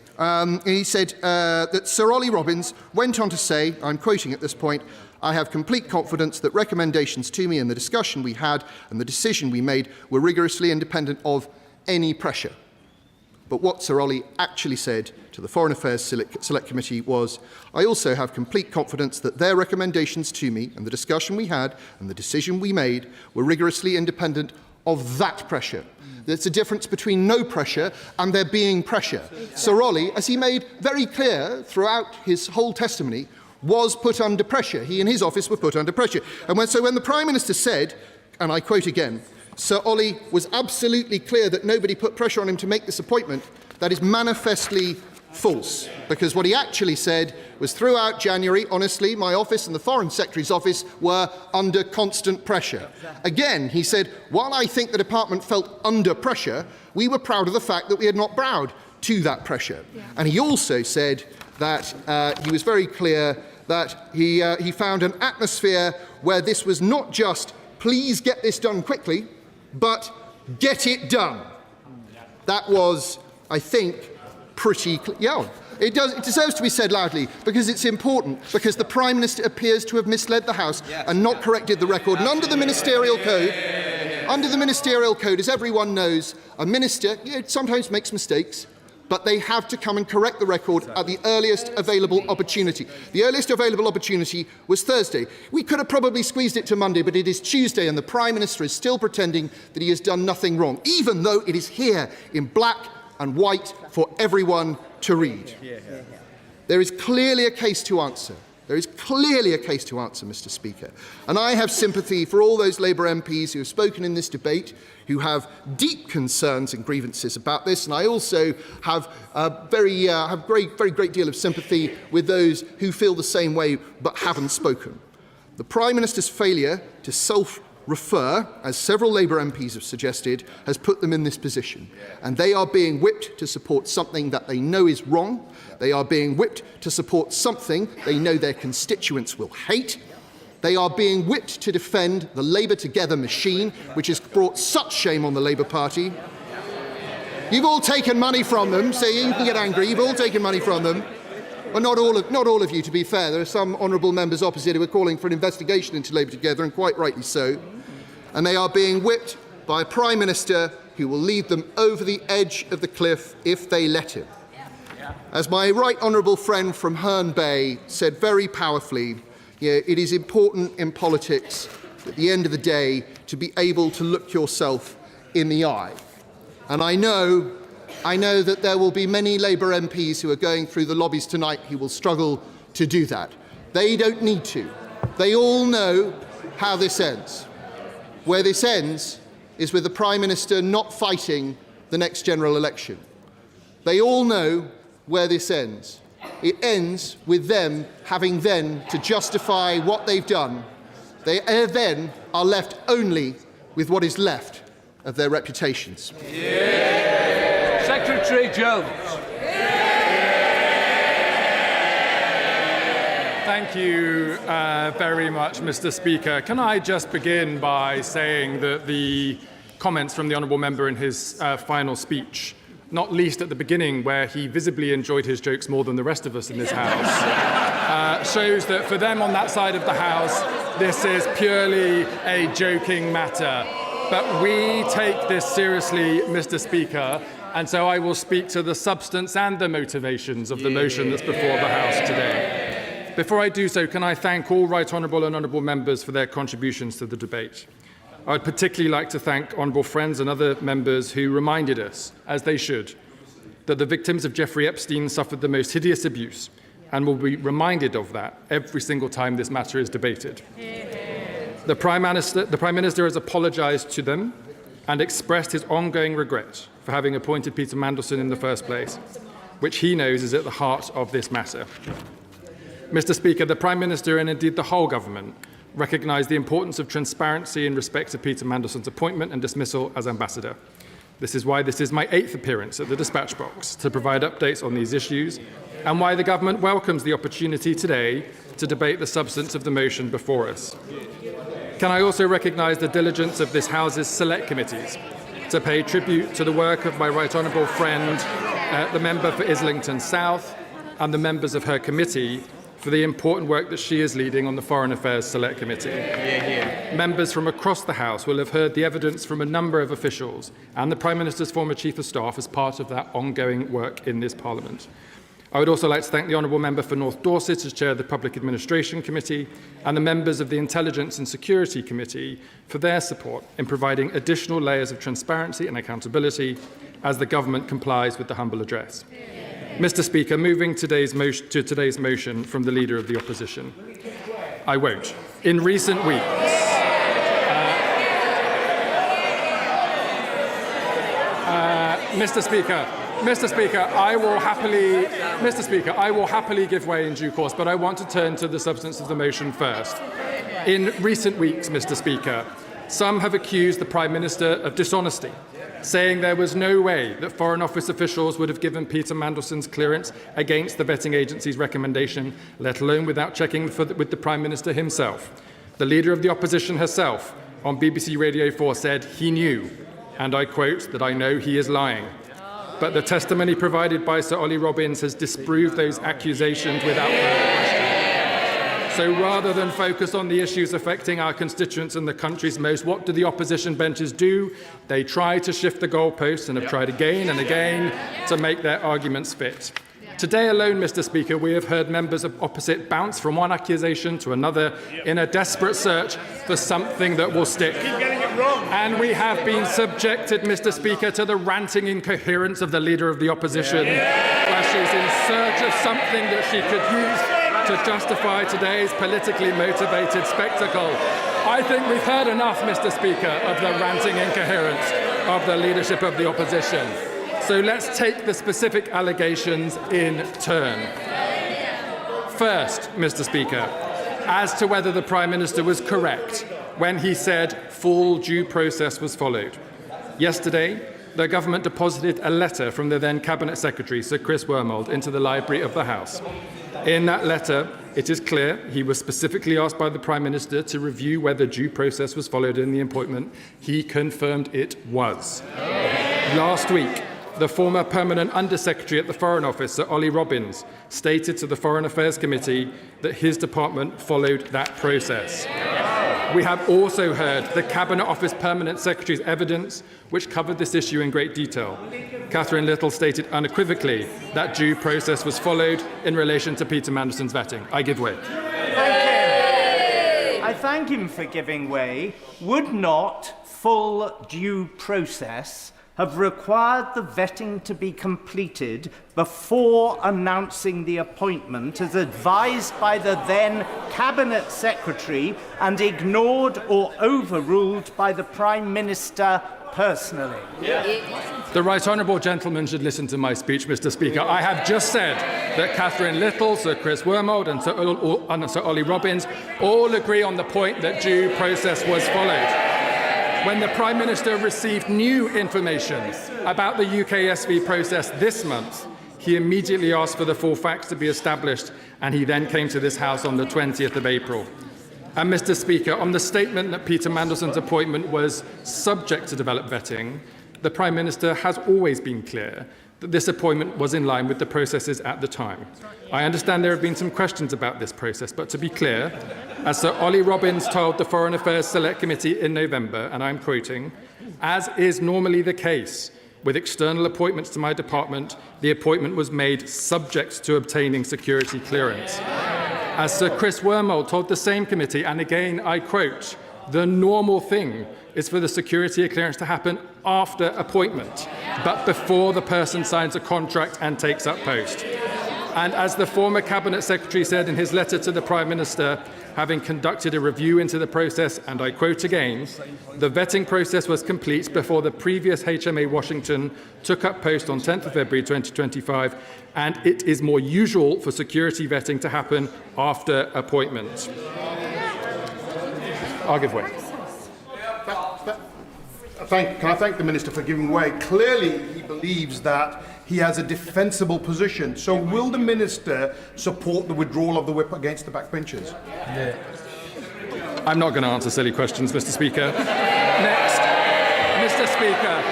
he said that Sir Ollie Robbins went on to say, I'm quoting at this point, I have complete confidence that recommendations to me and the discussion we had and the decision we made were rigorously independent of any pressure. But what Sir Ollie actually said to the Foreign Affairs Select Committee was, I also have complete confidence that their recommendations to me and the discussion we had and the decision we made were rigorously independent of that pressure. There's a difference between no pressure and there being pressure. Sir Ollie, as he made very clear throughout his whole testimony, was put under pressure. He and his office were put under pressure. And when the Prime Minister said, and I quote again, Sir Ollie was absolutely clear that nobody put pressure on him to make this appointment, that is manifestly false. Because what he actually said was throughout January, honestly, my office and the Foreign Secretary's office were under constant pressure. Again, he said, while I think the department felt under pressure, we were proud of the fact that we had not bowed to that pressure. And he also said that he was very clear that he found an atmosphere where this was not just, please get this done quickly, but get it done. That was, I think, pretty clear. Yeah, it deserves to be said loudly because it's important, because the Prime Minister appears to have misled the House and not corrected the record. And under the ministerial code, as everyone knows, a minister sometimes makes mistakes, but they have to come and correct the record at the earliest available opportunity. The earliest available opportunity was Thursday. We could have probably squeezed it to Monday, but it is Tuesday, and the Prime Minister is still pretending that he has done nothing wrong, even though it is here in black and white for everyone to read. There is clearly a case to answer There is clearly a case to answer, Mr. Speaker. And I have sympathy for all those Labour MPs who have spoken in this debate, who have deep concerns and grievances about this. And I also have a very great deal of sympathy with those who feel the same way but haven't spoken. The Prime Minister's failure to self-refer, as several Labour MPs have suggested, has put them in this position. And they are being whipped to support something that they know is wrong. They are being whipped to support something they know their constituents will hate. They are being whipped to defend the Labour Together machine, which has brought such shame on the Labour Party. You've all taken money from them, so you can get angry. You've all taken money from them. Well, not all of you, to be fair. There are some honourable members opposite who are calling for an investigation into Labour Together, and quite rightly so. And they are being whipped by a Prime Minister who will lead them over the edge of the cliff if they let him. As my right honourable friend from Herne Bay said very powerfully, it is important in politics, at the end of the day, to be able to look yourself in the eye. And I know that there will be many Labour MPs who are going through the lobbies tonight who will struggle to do that. They don't need to. They all know how this ends. Where this ends is with the Prime Minister not fighting the next general election. They all know where this ends. It ends with them having then to justify what they've done. They then are left only with what is left of their reputations. Yeah. Secretary Jones. Thank you very much, Mr. Speaker. Can I just begin by saying that the comments from the honourable member in his final speech, not least at the beginning where he visibly enjoyed his jokes more than the rest of us in this House, shows that for them on that side of the House, this is purely a joking matter. But we take this seriously, Mr. Speaker, and so I will speak to the substance and the motivations of the motion that's before the House today. Before I do so, can I thank all right honourable and honourable members for their contributions to the debate. I would particularly like to thank honourable friends and other members who reminded us, as they should, that the victims of Jeffrey Epstein suffered the most hideous abuse and will be reminded of that every single time this matter is debated. The Prime Minister has apologised to them and expressed his ongoing regret for having appointed Peter Mandelson in the first place, which he knows is at the heart of this matter. Mr. Speaker, the Prime Minister and indeed the whole government recognise the importance of transparency in respect of Peter Mandelson's appointment and dismissal as ambassador. This is why this is my 8th appearance at the dispatch box to provide updates on these issues, and why the government welcomes the opportunity today to debate the substance of the motion before us. Can I also recognise the diligence of this House's select committees to pay tribute to the work of my right honourable friend, the member for Islington South, and the members of her committee for the important work that she is leading on the Foreign Affairs Select Committee. Members from across the House will have heard the evidence from a number of officials and the Prime Minister's former Chief of Staff as part of that ongoing work in this Parliament. I would also like to thank the honourable member for North Dorset as chair of the Public Administration Committee and the members of the Intelligence and Security Committee for their support in providing additional layers of transparency and accountability as the government complies with the humble address. Mr. Speaker, moving to today's motion from the Leader of the Opposition. I won't. In recent weeks, Mr. Speaker, I will happily give way in due course, but I want to turn to the substance of the motion first. In recent weeks, Mr. Speaker, some have accused the Prime Minister of dishonesty, saying there was no way that Foreign Office officials would have given Peter Mandelson's clearance against the vetting agency's recommendation, let alone without checking with the Prime Minister himself. The Leader of the Opposition herself on BBC Radio 4 said he knew, and I quote, that I know he is lying. But the testimony provided by Sir Ollie Robbins has disproved those accusations without further question. So rather than focus on the issues affecting our constituents and the country's most, what do the opposition benches do? They try to shift the goalposts and have tried again and again to make their arguments fit. Today alone, Mr. Speaker, we have heard members of opposite bounce from one accusation to another in a desperate search for something that will stick. And we have been subjected, Mr. Speaker, to the ranting incoherence of the Leader of the Opposition, where she's in search of something that she could use to justify today's politically motivated spectacle. I think we've heard enough, Mr. Speaker, of the ranting incoherence of the leadership of the opposition. So let's take the specific allegations in turn. First, Mr. Speaker, as to whether the Prime Minister was correct when he said full due process was followed. Yesterday, the government deposited a letter from the then Cabinet Secretary, Sir Keir Starmer, into the library of the House. In that letter, it is clear he was specifically asked by the Prime Minister to review whether due process was followed in the appointment. He confirmed it was. Last week, the former permanent Under-Secretary at the Foreign Office, Sir Ollie Robbins, stated to the Foreign Affairs Committee that his department followed that process. We have also heard the Cabinet Office Permanent Secretary's evidence, which covered this issue in great detail. Catherine Little stated unequivocally that due process was followed in relation to Peter Mandelson's vetting. I give way. I thank him for giving way. Would not full due process have required the vetting to be completed before announcing the appointment as advised by the then Cabinet Secretary and ignored or overruled by the Prime Minister personally? The Right Honourable Gentleman should listen to my speech, Mr. Speaker. I have just said that Catherine Little, Sir Keir Starmer and Sir Ollie Robbins all agree on the point that due process was followed. When the Prime Minister received new information about the UKSV process this month, he immediately asked for the full facts to be established, and he then came to this House on the 20th of April. And Mr. Speaker, on the statement that Peter Mandelson's appointment was subject to developed vetting, the Prime Minister has always been clear that this appointment was in line with the processes at the time. I understand there have been some questions about this process, but to be clear, as Sir Ollie Robbins told the Foreign Affairs Select Committee in November, and I'm quoting, "As is normally the case with external appointments to my department, the appointment was made subject to obtaining security clearance." As Sir Keir Starmer told the same committee, and again I quote, "The normal thing is for the security clearance to happen after appointment, but before the person signs a contract and takes up post." And as the former Cabinet Secretary said in his letter to the Prime Minister, having conducted a review into the process, and I quote again, "The vetting process was complete before the previous HMA Washington took up post on 10th of February 2025, and it is more usual for security vetting to happen after appointment." I'll give way. Can I thank the Minister for giving way? Clearly, he believes that he has a defensible position. So will the Minister support the withdrawal of the whip against the backbenchers? I'm not going to answer silly questions, Mr. Speaker. Next, Mr. Speaker,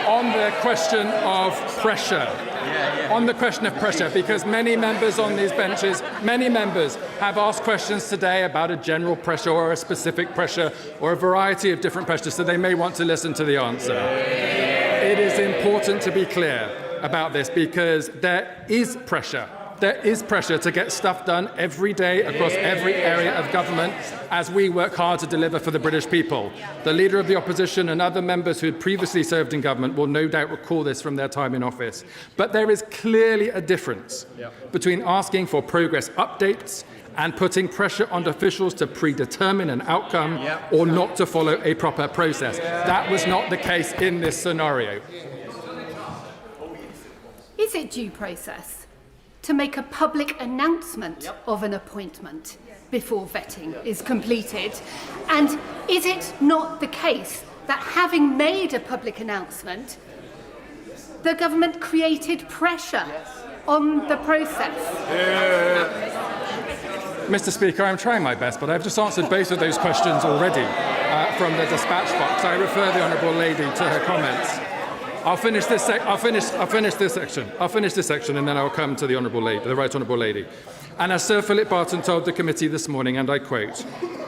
on the question of pressure. On the question of pressure, because many members on these benches, many members have asked questions today about a general pressure or a specific pressure or a variety of different pressures, so they may want to listen to the answer. It is important to be clear about this because there is pressure. There is pressure to get stuff done every day across every area of government as we work hard to deliver for the British people. The Leader of the Opposition and other members who had previously served in government will no doubt recall this from their time in office. But there is clearly a difference between asking for progress updates and putting pressure on officials to predetermine an outcome or not to follow a proper process. That was not the case in this scenario. Is it due process to make a public announcement of an appointment before vetting is completed? And is it not the case that having made a public announcement, the government created pressure on the process? Mr. Speaker, I'm trying my best, but I've just answered both of those questions already from the dispatch box. I refer the Honourable Lady to her comments. I'll finish this section, and then I'll come to the Honourable Lady, the Right Honourable Lady. And as Sir Philip Barton told the committee this morning, and I quote,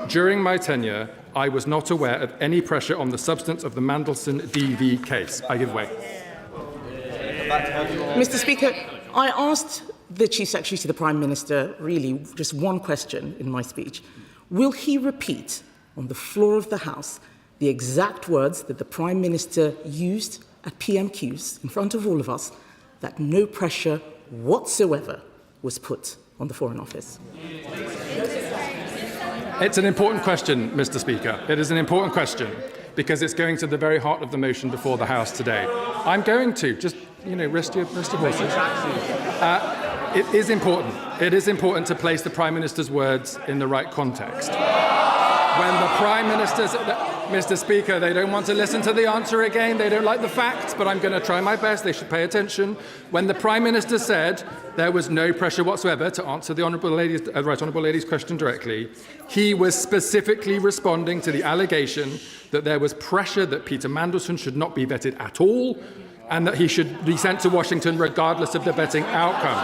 "During my tenure, I was not aware of any pressure on the substance of the Mandelson DV case." I give way. Mr. Speaker, I asked the Chief Secretary to the Prime Minister really just one question in my speech. Will he repeat on the floor of the House the exact words that the Prime Minister used at PMQs in front of all of us, that no pressure whatsoever was put on the Foreign Office? It's an important question, Mr. Speaker. It is an important question because it's going to the very heart of the motion before the House today. I'm going to just, rest your horses. It is important. It is important to place the Prime Minister's words in the right context. When the Prime Minister's, Mr. Speaker, they don't want to listen to the answer again. They don't like the facts, but I'm going to try my best. They should pay attention. When the Prime Minister said there was no pressure whatsoever to answer the Right Honourable Lady's question directly, he was specifically responding to the allegation that there was pressure that Peter Mandelson should not be vetted at all and that he should be sent to Washington regardless of the vetting outcome.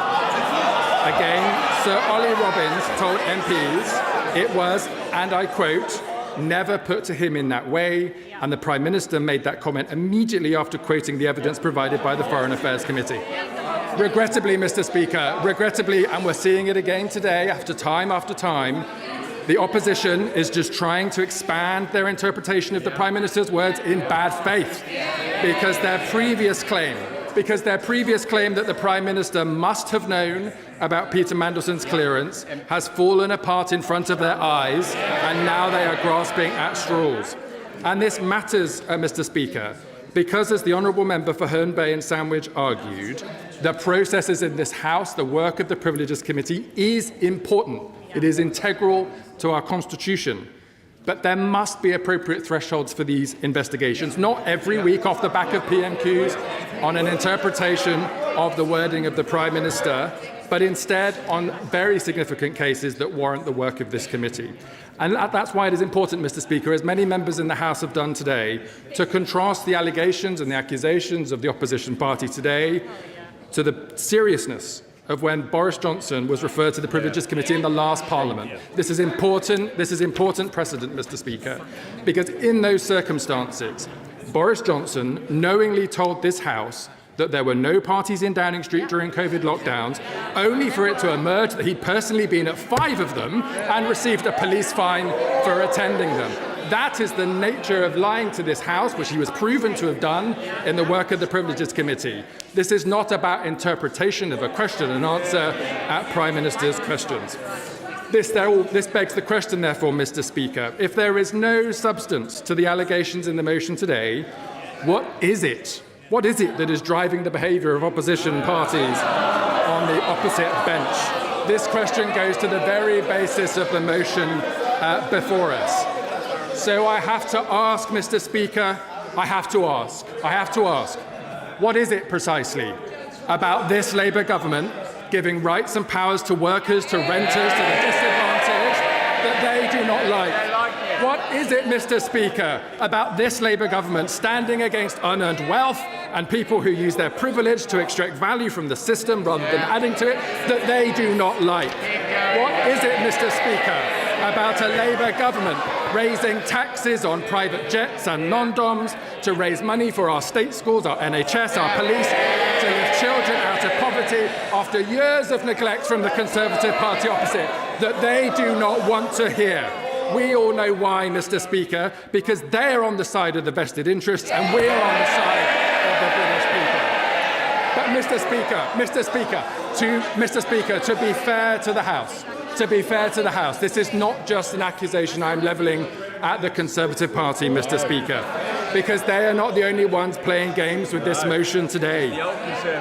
Again, Sir Ollie Robbins told MPs it was, and I quote, never put to him in that way, and the Prime Minister made that comment immediately after quoting the evidence provided by the Foreign Affairs Committee. Regrettably, Mr. Speaker, and we're seeing it again today after time, the opposition is just trying to expand their interpretation of the Prime Minister's words in bad faith because their previous claim that the Prime Minister must have known about Peter Mandelson's clearance has fallen apart in front of their eyes, and now they are grasping at straws. And this matters, Mr. Speaker, because, as the Honourable Member for Herne Bay and Sandwich argued, the processes in this House, the work of the Privileges Committee, is important. It is integral to our Constitution. But there must be appropriate thresholds for these investigations, not every week off the back of PMQs on an interpretation of the wording of the Prime Minister, but instead on very significant cases that warrant the work of this committee. And that's why it is important, Mr. Speaker, as many members in the House have done today, to contrast the allegations and the accusations of the opposition party today to the seriousness of when Boris Johnson was referred to the Privileges Committee in the last Parliament. This is important precedent, Mr. Speaker, because in those circumstances, Boris Johnson knowingly told this House that there were no parties in Downing Street during COVID lockdowns, only for it to emerge that he'd personally been at 5 of them and received a police fine for attending them. That is the nature of lying to this House, which he was proven to have done in the work of the Privileges Committee. This is not about interpretation of a question and answer at Prime Minister's questions. This begs the question, therefore, Mr. Speaker, if there is no substance to the allegations in the motion today, what is it? What is it that is driving the behaviour of opposition parties on the opposite bench? This question goes to the very basis of the motion before us. So I have to ask, Mr. Speaker, I have to ask, what is it precisely about this Labour government giving rights and powers to workers, to renters, to the disadvantaged that they do not like? What is it, Mr. Speaker, about this Labour government standing against unearned wealth and people who use their privilege to extract value from the system rather than adding to it that they do not like? What is it, Mr. Speaker, about a Labour government raising taxes on private jets and non-doms to raise money for our state schools, our NHS, our police, to lift children out of poverty after years of neglect from the Conservative Party opposite that they do not want to hear? We all know why, Mr. Speaker, because they're on the side of the vested interests and we're on the side of the British people. But Mr. Speaker, to be fair to the House, this is not just an accusation I'm levelling at the Conservative Party, Mr. Speaker, because they are not the only ones playing games with this motion today.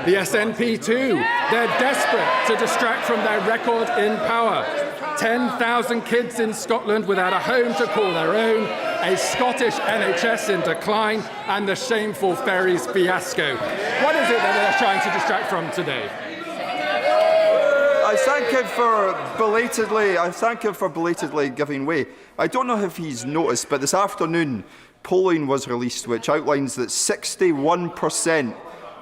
The SNP too, they're desperate to distract from their record in power. 10,000 kids in Scotland without a home to call their own, a Scottish NHS in decline, and the shameful ferries fiasco. What is it that they're trying to distract from today? I thank him for belatedly giving way. I don't know if he's noticed, but this afternoon polling was released which outlines that 61%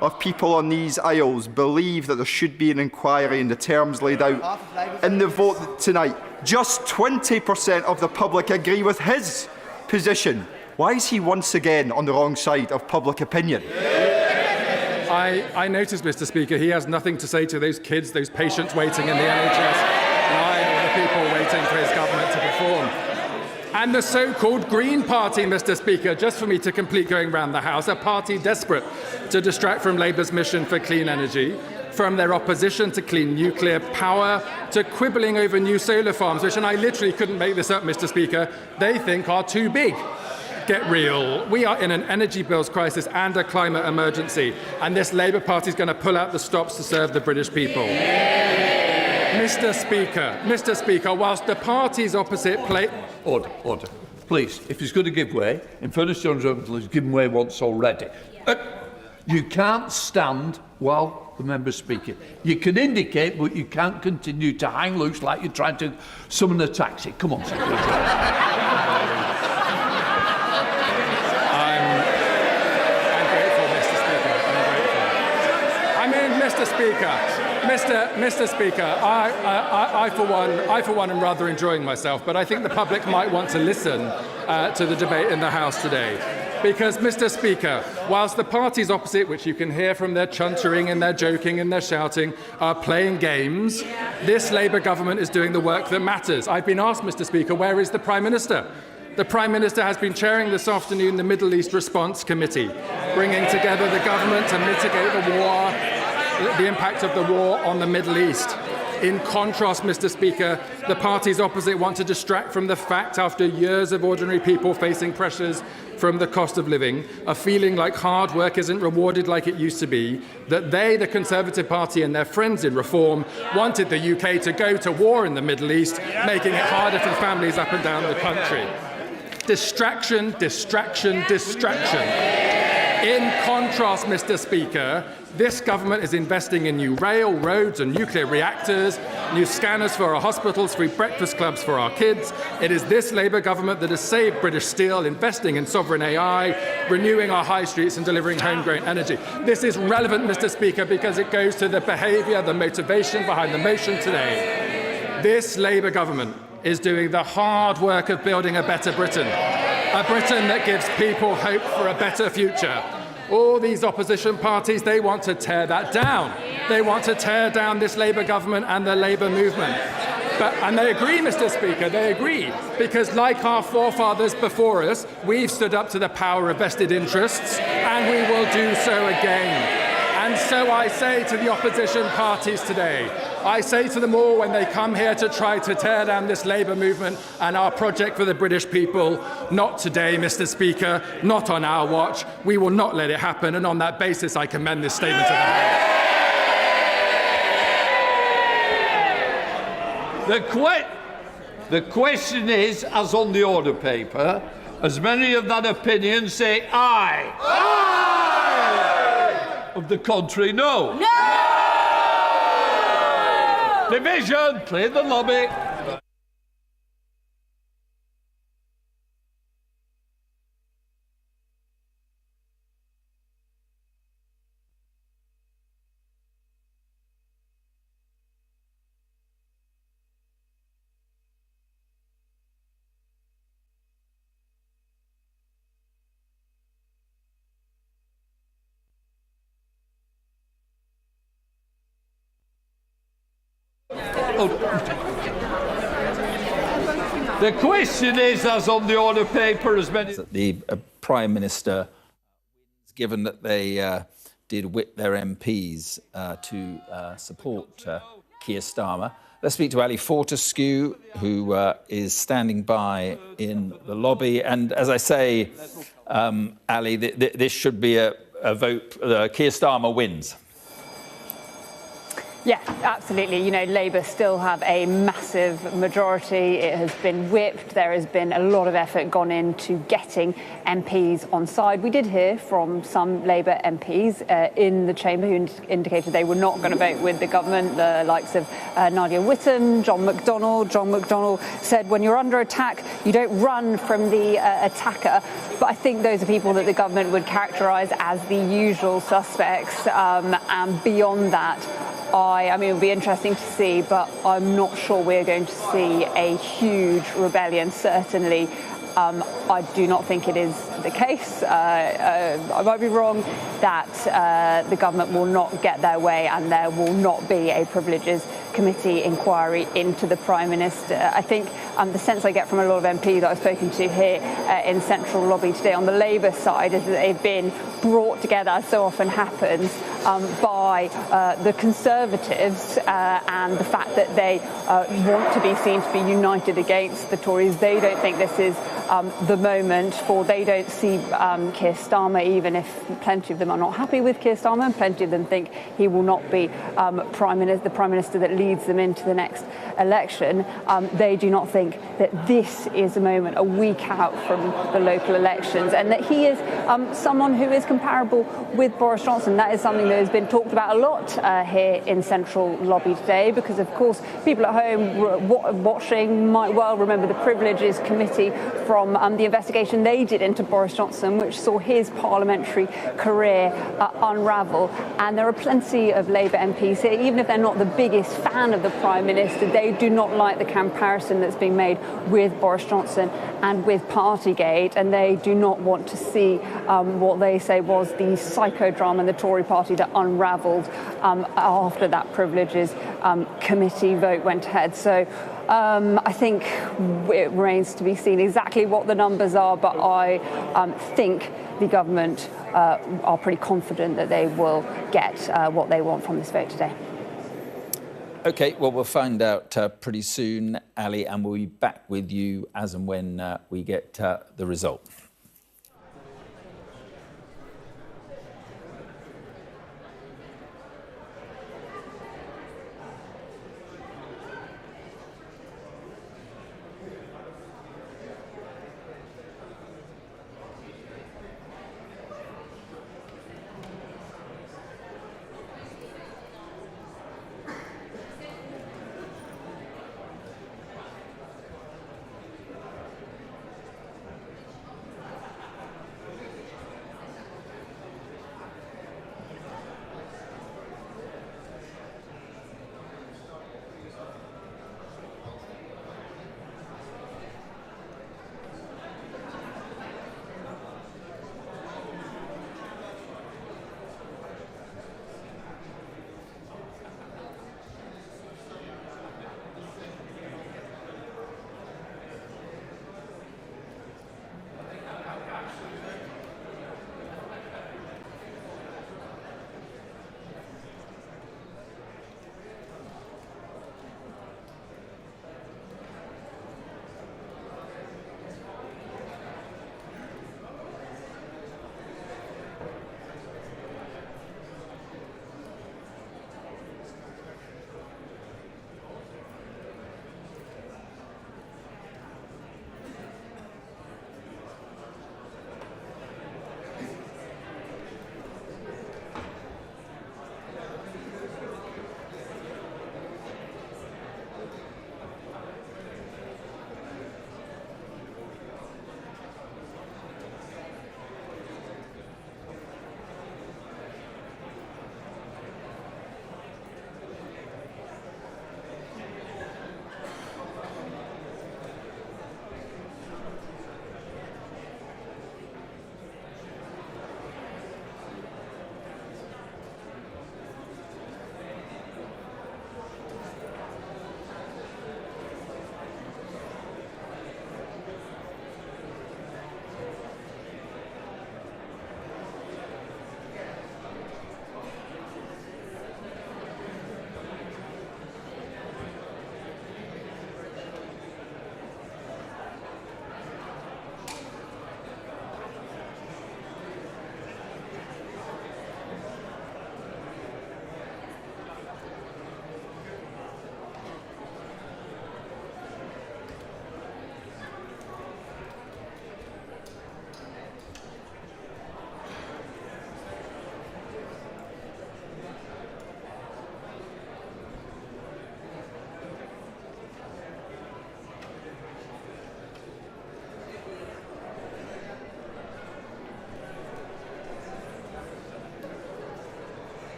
of people on these aisles believe that there should be an inquiry in the terms laid out in the vote tonight. Just 20% of the public agree with his position. Why is he once again on the wrong side of public opinion? I notice, Mr. Speaker, he has nothing to say to those kids, those patients waiting in the NHS line, or the people waiting for his government to perform. And the so-called Green Party, Mr. Speaker, just for me to complete going round the House, a party desperate to distract from Labour's mission for clean energy. from their opposition to clean nuclear power to quibbling over new solar farms, which, and I literally couldn't make this up, Mr. Speaker, they think are too big. Get real. We are in an energy bills crisis and a climate emergency, and this Labour Party is going to pull out the stops to serve the British people. Mr. Speaker, whilst the parties opposite play... Order. Please, if he's going to give way, in fairness to John Jones, he's given way once already. You can't stand while the member's speaking. You can indicate, but you can't continue to hang loose like you're trying to summon a taxi. Come on, Secretary. I'm grateful, Mr. Speaker. I'm grateful. Mr. Speaker, I for one am rather enjoying myself, but I think the public might want to listen to the debate in the House today. Because, Mr. Speaker, whilst the parties opposite, which you can hear from their chuntering and their joking and their shouting, are playing games, this Labour government is doing the work that matters. I've been asked, Mr. Speaker, where is the Prime Minister? The Prime Minister has been chairing this afternoon the Middle East Response Committee, bringing together the government to mitigate the impact of the war on the Middle East. In contrast, Mr. Speaker, the parties opposite want to distract from the fact, after years of ordinary people facing pressures from the cost of living, a feeling like hard work isn't rewarded like it used to be, that they, the Conservative Party and their friends in Reform, wanted the UK to go to war in the Middle East, making it harder for families up and down the country. Distraction. In contrast, Mr. Speaker, this government is investing in new rail, roads and nuclear reactors, new scanners for our hospitals, free breakfast clubs for our kids. It is this Labour government that has saved British Steel, investing in sovereign AI, renewing our high streets and delivering homegrown energy. This is relevant, Mr. Speaker, because it goes to the behaviour, the motivation behind the motion today. This Labour government is doing the hard work of building a better Britain, a Britain that gives people hope for a better future. All these opposition parties, they want to tear that down. They want to tear down this Labour government and the Labour movement. And they agree, Mr. Speaker, they agree, because like our forefathers before us, we've stood up to the power of vested interests, and we will do so again. And so I say to the opposition parties today, I say to them all when they come here to try to tear down this Labour movement and our project for the British people, not today, Mr. Speaker, not on our watch. We will not let it happen, and on that basis I commend this statement to the House. The question is, as on the order paper, as many of that opinion say aye. Aye! Of the contrary, no. No! Division, play the lobby. The question is, as on the order paper, as many... The Prime Minister, given that they did whip their MPs to support Keir Starmer. Let's speak to Ali Fortescue, who is standing by in the lobby. And as I say, Ali, this should be a vote. Keir Starmer wins. Yeah, absolutely. You know, Labour still have a massive majority. It has been whipped. There has been a lot of effort gone into getting MPs on side. We did hear from some Labour MPs in the chamber who indicated they were not going to vote with the government, the likes of Nadia Whitten, John McDonnell. John McDonnell said, when you're under attack, you don't run from the attacker. But I think those are people that the government would characterise as the usual suspects. And beyond that, I mean, it would be interesting to see, but I'm not sure we're going to see a huge rebellion, certainly. I do not think it is the case. I might be wrong that the government will not get their way and there will not be a privileges committee inquiry into the Prime Minister. I think the sense I get from a lot of MPs that I've spoken to here in Central Lobby today on the Labour side is that they've been brought together, as so often happens, by the Conservatives and the fact that they want to be seen to be united against the Tories. They don't think this is the moment they don't see Keir Starmer, even if plenty of them are not happy with Keir Starmer, and plenty of them think he will not be the Prime Minister that leads them into the next election. They do not think that this is a moment, a week out from the local elections, and that he is someone who is comparable with Boris Johnson. That is something that has been talked about a lot here in Central Lobby today, because of course people at home watching might well remember the Privileges Committee from the investigation they did into Boris Johnson, which saw his parliamentary career unravel. And there are plenty of Labour MPs here, even if they're not the biggest fan of the Prime Minister, they do not like the comparison that's being made with Boris Johnson and with Partygate, and they do not want to see what they say was the psychodrama in the Tory party that unravelled after that Privileges Committee vote went ahead. So I think it remains to be seen exactly what the numbers are, but I think the government are pretty confident that they will get what they want from this vote today. OK, well, we'll find out pretty soon, Ali, and we'll be back with you as and when we get the result.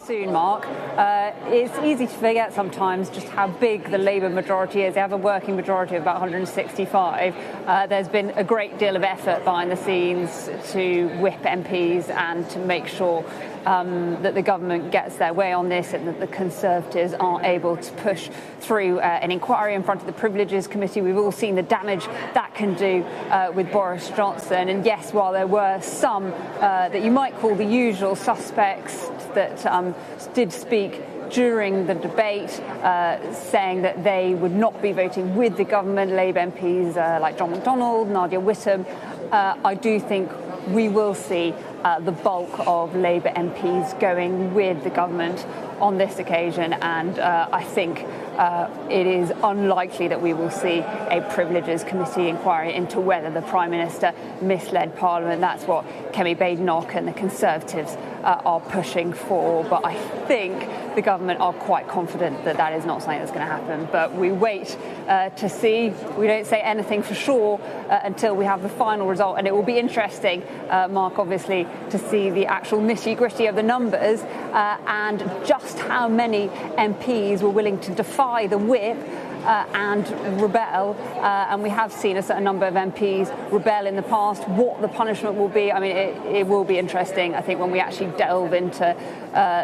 soon, Mark. It's easy to forget sometimes just how big the Labour majority is. They have a working majority of about 165. There's been a great deal of effort behind the scenes to whip MPs and to make sure that the government gets their way on this and that the Conservatives aren't able to push through an inquiry in front of the Privileges Committee. We've all seen the damage that can do with Boris Johnson. And yes, while there were some that you might call the usual suspects that did speak during the debate, saying that they would not be voting with the government, Labour MPs like John McDonnell, Nadia Whittome, I do think we will see the bulk of Labour MPs going with the government on this occasion, and I think it is unlikely that we will see a Privileges Committee inquiry into whether the Prime Minister misled Parliament. That's what Kemi Badenoch and the Conservatives are pushing for, but I think the government are quite confident that that is not something that's going to happen. But we wait to see. We don't say anything for sure until we have the final result, and it will be interesting, Mark, obviously, to see the actual nitty-gritty of the numbers and just how many MPs were willing to defy the whip and rebel, and we have seen a certain number of MPs rebel in the past. What the punishment will be, I mean, it will be interesting, I think, when we actually delve into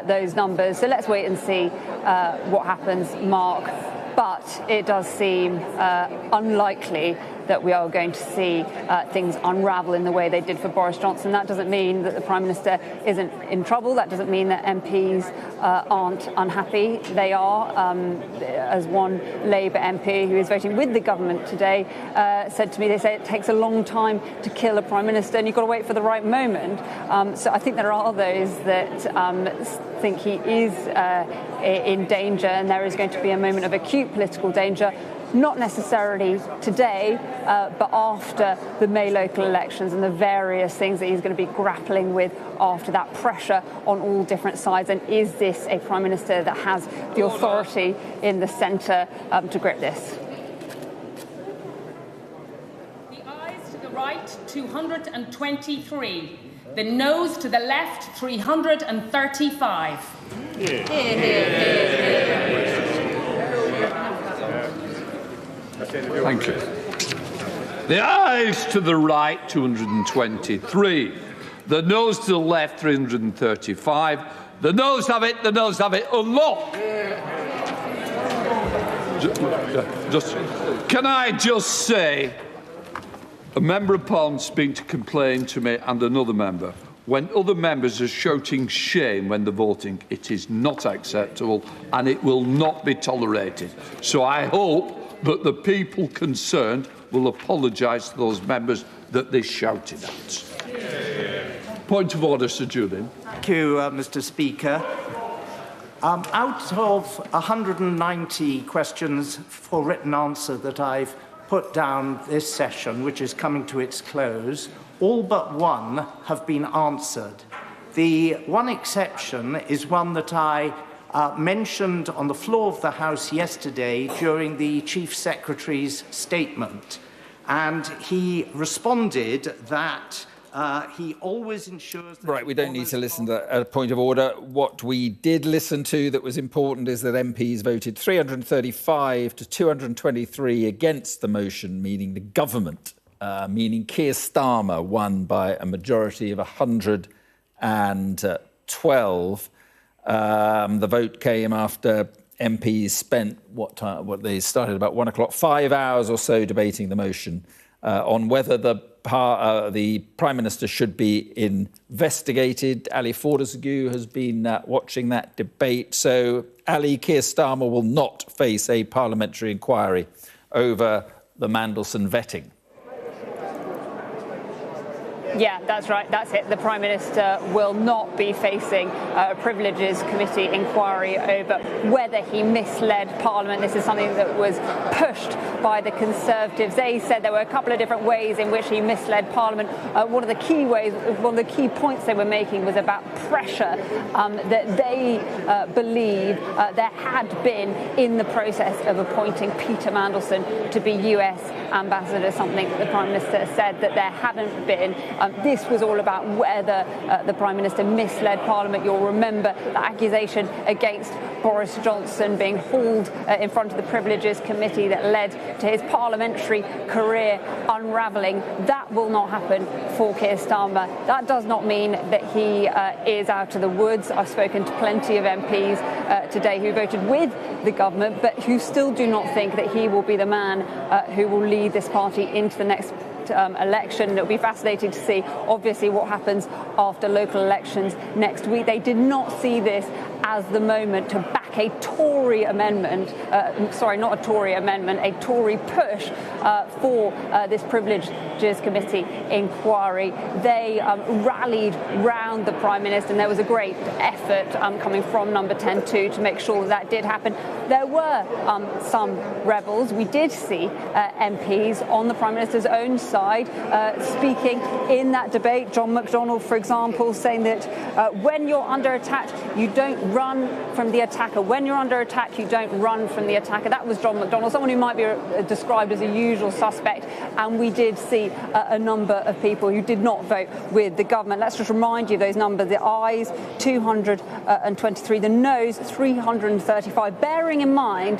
those numbers. So let's wait and see what happens, Mark. But it does seem unlikely that we are going to see things unravel in the way they did for Boris Johnson. That doesn't mean that the Prime Minister isn't in trouble. That doesn't mean that MPs aren't unhappy. They are. As one Labour MP who is voting with the government today said to me, they say it takes a long time to kill a Prime Minister and you've got to wait for the right moment. So I think there are those that think he is in danger, and there is going to be a moment of acute political danger. Not necessarily today, but after the May local elections and the various things that he's going to be grappling with after that pressure on all different sides. And is this a Prime Minister that has the authority in the centre to grip this? The ayes to the right, 223. The noes to the left, 335. Thank you. The ayes to the right, 223. The noes to the left, 335. The noes have it, the noes have it. Unlocked. Can I just say, a Member of Parliament's been to complain to me and another member. When other members are shouting shame when they're voting, it is not acceptable and it will not be tolerated. So I hope that the people concerned will apologise to those members that they shouted at. Point of order, Sir Julian. Thank you, Mr. Speaker. Out of 190 questions for written answer that I've put down this session, which is coming to its close, all but one have been answered. The one exception is one that I mentioned on the floor of the House yesterday during the Chief Secretary's statement. And he responded that he always ensures... Right, we don't need to listen to a point of order. What we did listen to that was important is that MPs voted 335 to 223 against the motion, meaning the government, meaning Keir Starmer won by a majority of 112. The vote came after MPs spent what they started about 1 o'clock, 5 hours or so debating the motion on whether the Prime Minister should be investigated. Ali Fortescue has been watching that debate. So Ali, Keir Starmer will not face a parliamentary inquiry over the Mandelson vetting. Yeah, that's right. That's it. The Prime Minister will not be facing a Privileges Committee inquiry over whether he misled Parliament. This is something that was pushed by the Conservatives. They said there were a couple of different ways in which he misled Parliament. One of the key points they were making was about pressure that they believe there had been in the process of appointing Peter Mandelson to be US ambassador, something that the Prime Minister said that there hadn't been. This was all about whether the Prime Minister misled Parliament. You'll remember the accusation against Boris Johnson being hauled in front of the Privileges Committee that led to his parliamentary career unravelling. That will not happen for Keir Starmer. That does not mean that he is out of the woods. I've spoken to plenty of MPs today who voted with the government, but who still do not think that he will be the man who will lead this party into the next election. It'll be fascinating to see, obviously, what happens after local elections next week. They did not see this as the moment to back a Tory amendment, not a Tory amendment, a Tory push for this Privileges Committee inquiry. They rallied round the Prime Minister, and there was a great effort coming from number 10-2 to make sure that did happen. There were some rebels. We did see MPs on the Prime Minister's own side speaking in that debate. John McDonnell, for example, saying that when you're under attack, you don't run from the attacker. When you're under attack, you don't run from the attacker. That was John McDonnell, someone who might be described as a usual suspect. And we did see a number of people who did not vote with the government. Let's just remind you those numbers. The ayes, 223. The noes, 335. Bearing in mind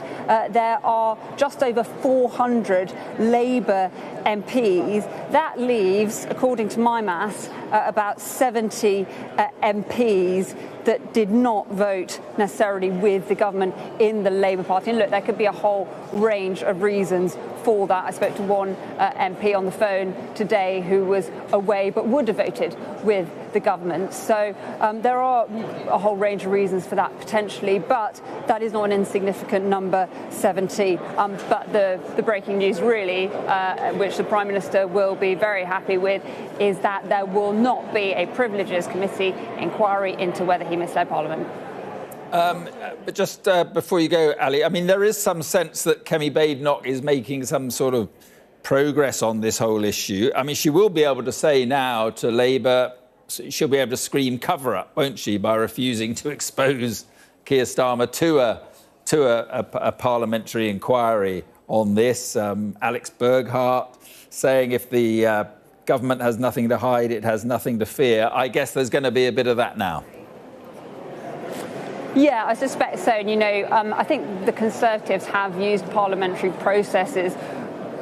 there are just over 400 Labour MPs. That leaves, according to my maths, about 70 MPs that did not vote necessarily with the government in the Labour Party. And look, there could be a whole range of reasons for that. I spoke to one MP on the phone today who was away but would have voted with the government. So there are a whole range of reasons for that potentially, but that is not an insignificant number, 70. But the breaking news really, which the Prime Minister will be very happy with, is that there will not be a Privileges Committee inquiry into whether he misled Parliament. But just before you go, Ali, I mean, there is some sense that Kemi Badenoch is making some sort of progress on this whole issue. I mean, she will be able to say now to Labour, she'll be able to scream cover up, won't she, by refusing to expose Keir Starmer to a parliamentary inquiry on this. Alex Burghardt saying if the government has nothing to hide, it has nothing to fear. I guess there's going to be a bit of that now. Yeah, I suspect so. And, I think the Conservatives have used parliamentary processes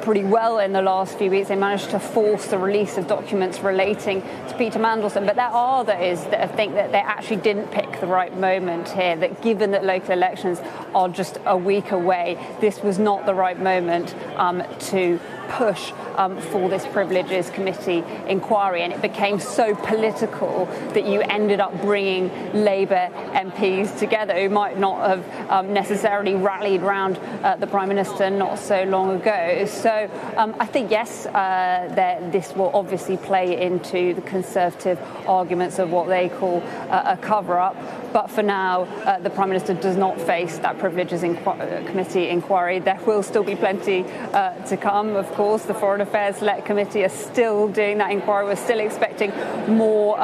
pretty well in the last few weeks. They managed to force the release of documents relating to Peter Mandelson. But there are others that think that they actually didn't pick the right moment here, that given that local elections are just a week away, this was not the right moment to push for this Privileges Committee inquiry, and it became so political that you ended up bringing Labour MPs together who might not have necessarily rallied round the Prime Minister not so long ago. So I think, yes, this will obviously play into the Conservative arguments of what they call a cover-up. But for now, the Prime Minister does not face that Privileges Committee inquiry. There will still be plenty to come, of course. The Foreign Affairs Select Committee are still doing that inquiry. We're still expecting more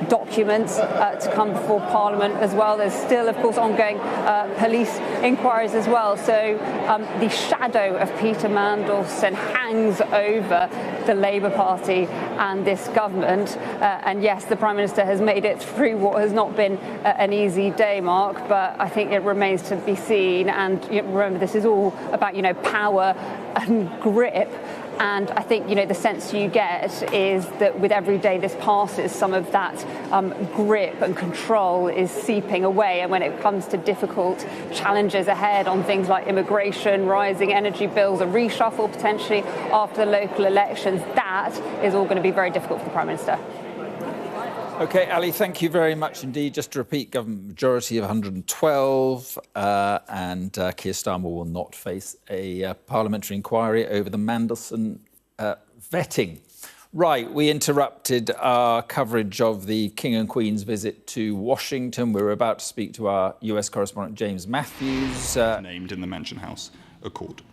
documents to come before Parliament as well. There's still, of course, ongoing police inquiries as well. So the shadow of Peter Mandelson hangs over the Labour Party and this government. And yes, the Prime Minister has made it through what has not been an easy day, Mark, but I think it remains to be seen. And remember, this is all about, power and grip. And I think, the sense you get is that with every day this passes, some of that grip and control is seeping away. And when it comes to difficult challenges ahead on things like immigration, rising energy bills, a reshuffle potentially after the local elections, that is all going to be very difficult for the Prime Minister. OK, Ali, thank you very much indeed. Just to repeat, government majority of 112, and Keir Starmer will not face a parliamentary inquiry over the Mandelson vetting. Right, we interrupted our coverage of the King and Queen's visit to Washington. We're about to speak to our US correspondent, James Matthews. Named in the Mansion House Accord.